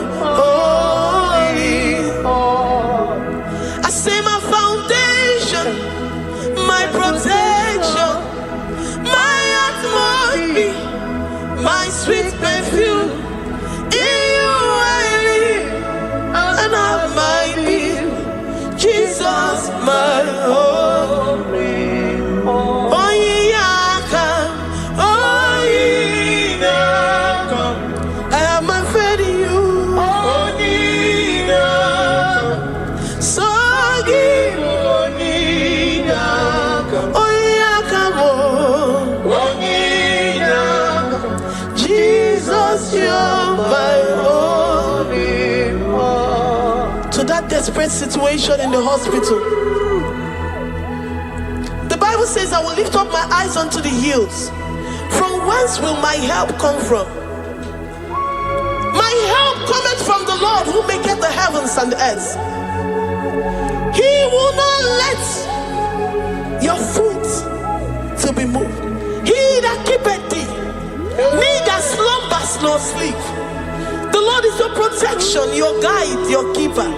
Speaker 8: my sweet perfume. In you I live and have my being. Jesus, my only. Oh, yeah, I have my faith in you. Oh, so give. Oh, yeah, come on. Jesus, you're my only one. To that desperate situation in the hospital, the Bible says, I will lift up my eyes unto the hills. From whence will my help come from? My help cometh from the Lord who maketh the heavens and the earth. He will not let your foot to be moved. He that keepeth thee, neither slumbers nor sleep. The Lord is your protection, your guide, your keeper.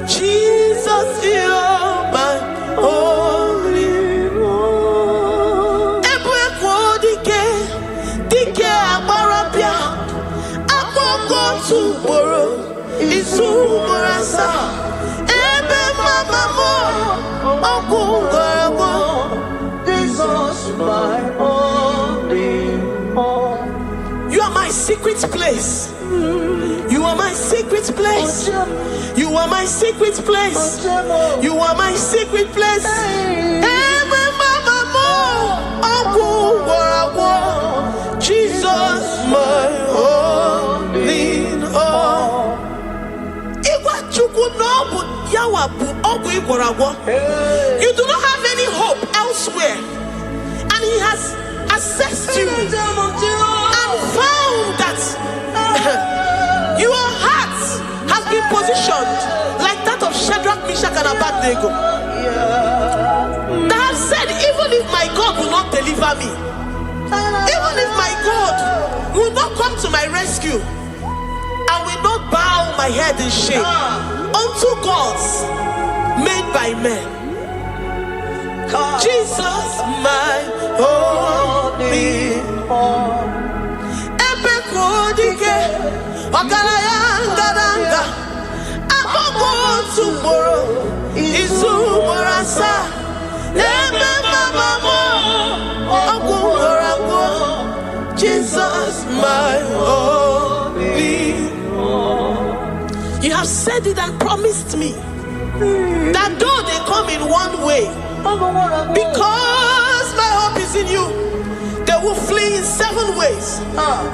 Speaker 8: Jesus, you're my only one. You are my secret place. You are my secret place. You are my secret place. You are my secret place. Jesus, my only all. You do not have any hope elsewhere, and he has assessed you and found that your heart has been positioned like that of Shadrach, Meshach, and Abednego. That have said, even if my God will not deliver me, even if my God will not come to my rescue, I will not bow my head in shame unto gods made by men. Jesus, my only Ogaraya ngaranga akpọkọ otu ugboro izu ugboro asaa ebe mama m ọgwụ ugboro abụọ. Jesus, my only. You have said it and promised me that though they come in one way, because my hope is in you, they will flee in 7 ways.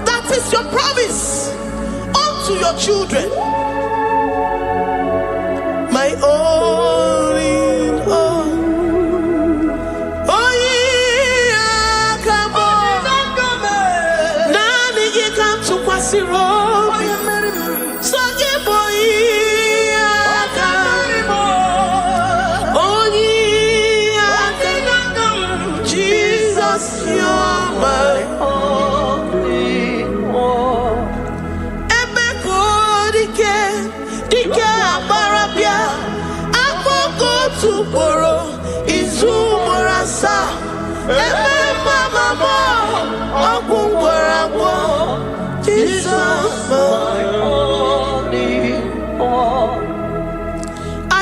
Speaker 8: That is your promise unto your children. My only.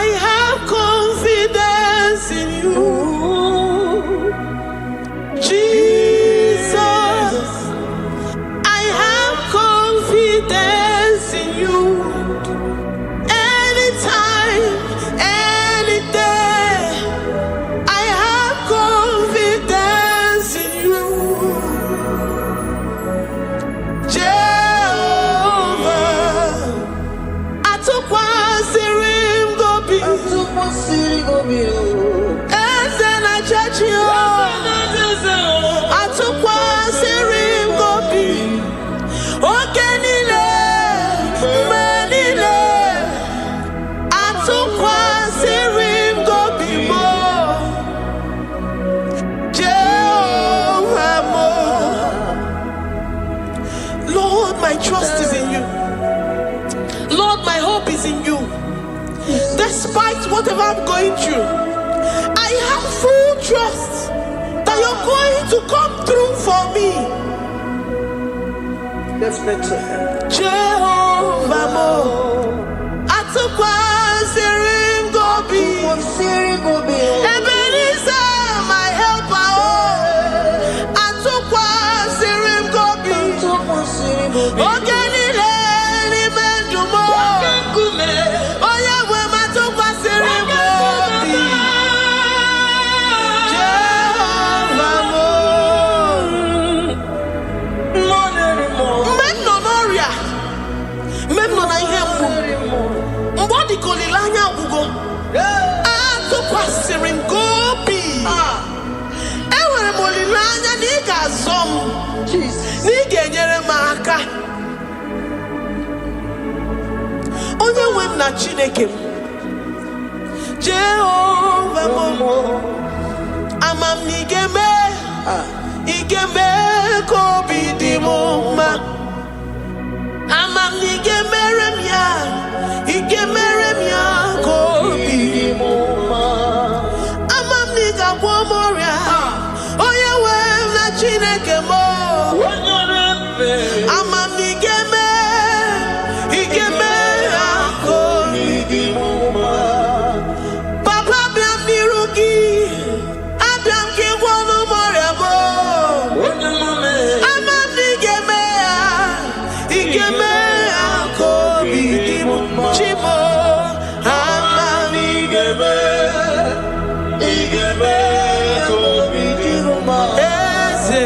Speaker 8: I have confidence in you, Jesus. I have confidence in you. Anytime, any day, I have confidence in you. Lord, my trust is in you. Lord, my hope is in you. Despite whatever I'm going through, I have full trust that you're going to come through for me. Definitely. Jehovah Mo, Atukwa Sirim Gobi, Ebenezer, my helper. Atukwa Sirim Gobi, Ogenile ni Mendumo. Onye nwe m na Chineke m, Jehova mo, ama m igeme ka obi dị m mma. Ama m igemere m ya ka obi dị m mma. Ama m igagwọ m ọrịa, onye nwe m na Chineke m. Ama m igeme Papa bịam n'iru gị, abịam ka ị gwọọ m ọrịa m. Ama m igeme ya ka obi dị m mma. Chimo, ama m igeme ka obi dị m mma. Eze,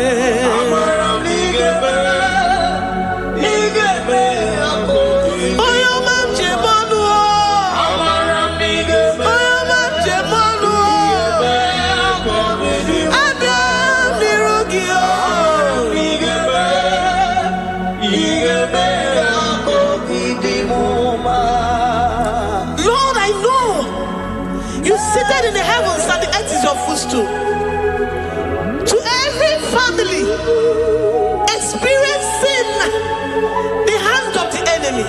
Speaker 8: seated in the heavens and the earth is your footstool. To every family experiencing the hand of the enemy,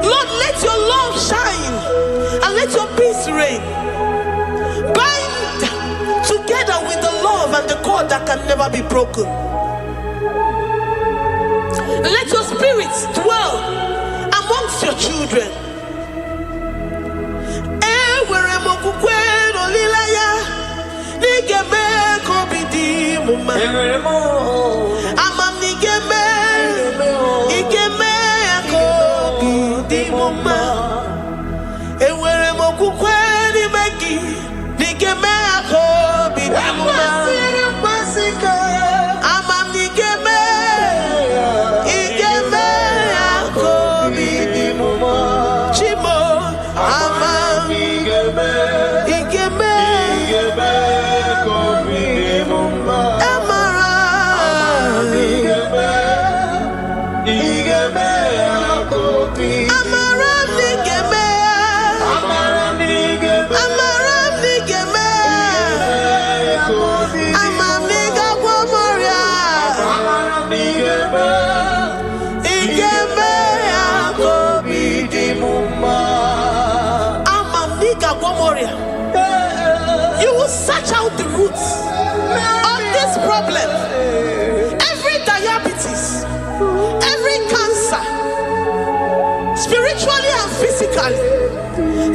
Speaker 8: Lord, let your love shine and let your peace reign. Bind together with the love and the cord that can never be broken. Let your spirit dwell amongst your children. You will search out the roots of this problem. Every diabetes, every cancer, spiritually and physically.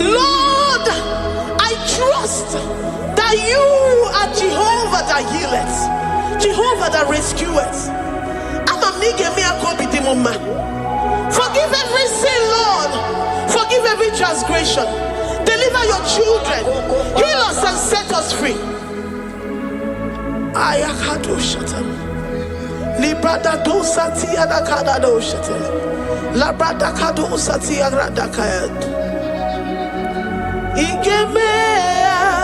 Speaker 8: Lord, I trust that you are Jehovah that healeth, Jehovah that rescueth. Forgive every sin, Lord. Forgive every transgression. Deliver your children. Heal us and set us free. Ayakado shatam. Librada do sati adakada do shatam. Labrada kado sati agrada kayad. Igeme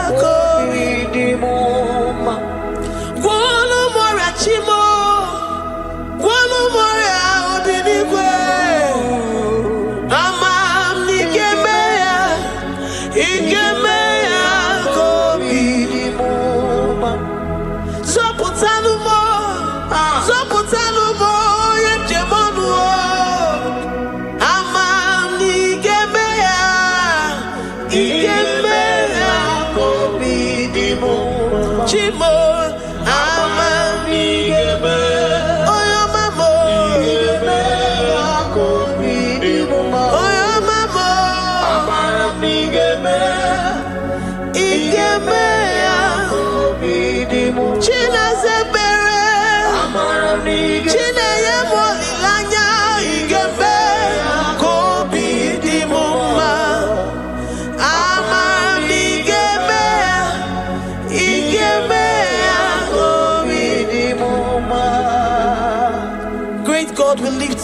Speaker 8: ako idimoma. Guano mora chimo. Guano mora odinigwe.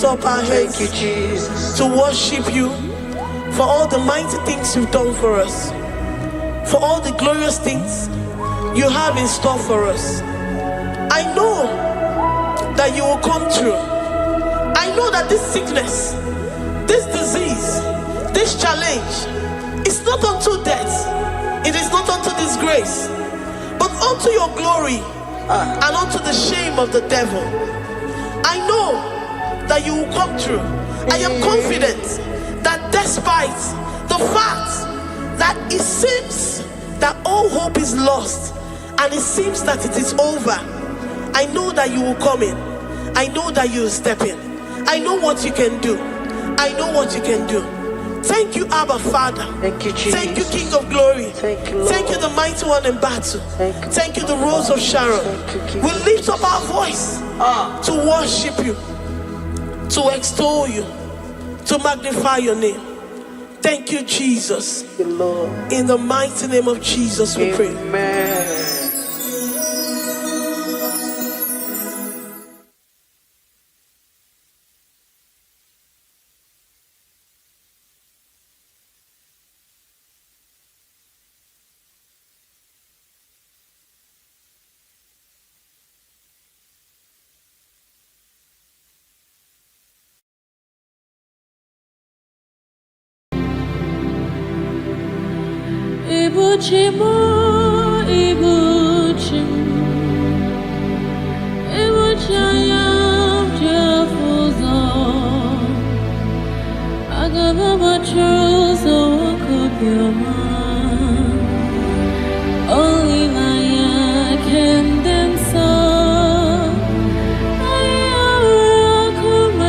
Speaker 8: Up our heads.
Speaker 3: Thank you, Jesus,
Speaker 8: to worship you for all the mighty things you've done for us, for all the glorious things you have in store for us. I know that you will come through. I know that this sickness, this disease, this challenge is not unto death, it is not unto disgrace, but unto your glory and unto the shame of the devil. I know that you will come through. I am confident that despite the fact that it seems that all hope is lost and it seems that it is over, I know that you will come in. I know that you will step in. I know what you can do. I know what you can do. Thank you, Abba Father.
Speaker 3: Thank you, Jesus.
Speaker 8: Thank you, King of Glory.
Speaker 3: Thank you, Lord.
Speaker 8: Thank you, the mighty one in battle. Thank you, the Rose of Sharon. We lift up our voice to worship you, to extol you, to magnify your name. Thank you, Jesus.
Speaker 3: Thank you, Lord.
Speaker 8: In the mighty name of Jesus, we pray.
Speaker 3: Amen.
Speaker 5: Ibuchimo, Ibuchim, Ibuchayam, Jafuzo, Agavabatrozo, Kopioma, Only Maya can dance. Ayakuma.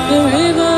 Speaker 5: The river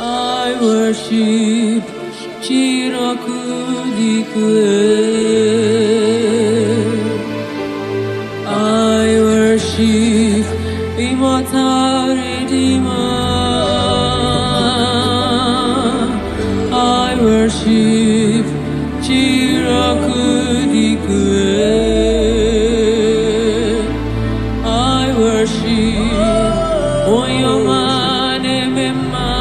Speaker 5: I worship Chirakudikwe. I worship Immortal Redeemer. I worship Chirakudikwe. I worship Oyomane Mema.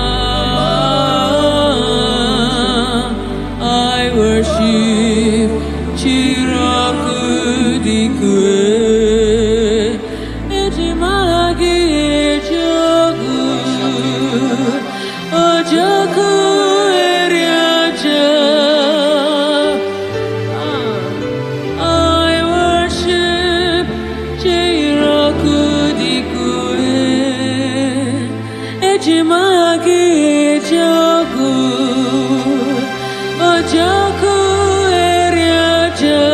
Speaker 5: I worship Chirakudikwe. Ejimagi Ejogu Ojoku Eriaja. I worship Chirakudikwe. Ejimagi Ejogu Ojoku Eriaja.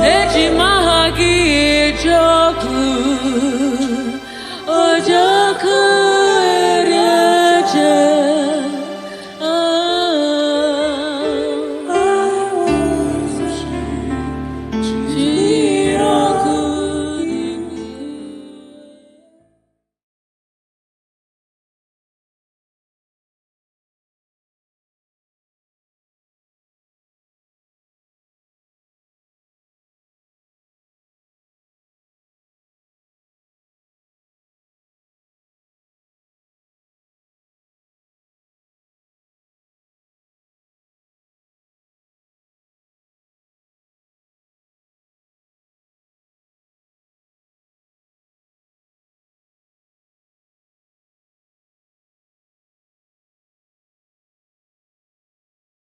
Speaker 5: Eji mahagi jo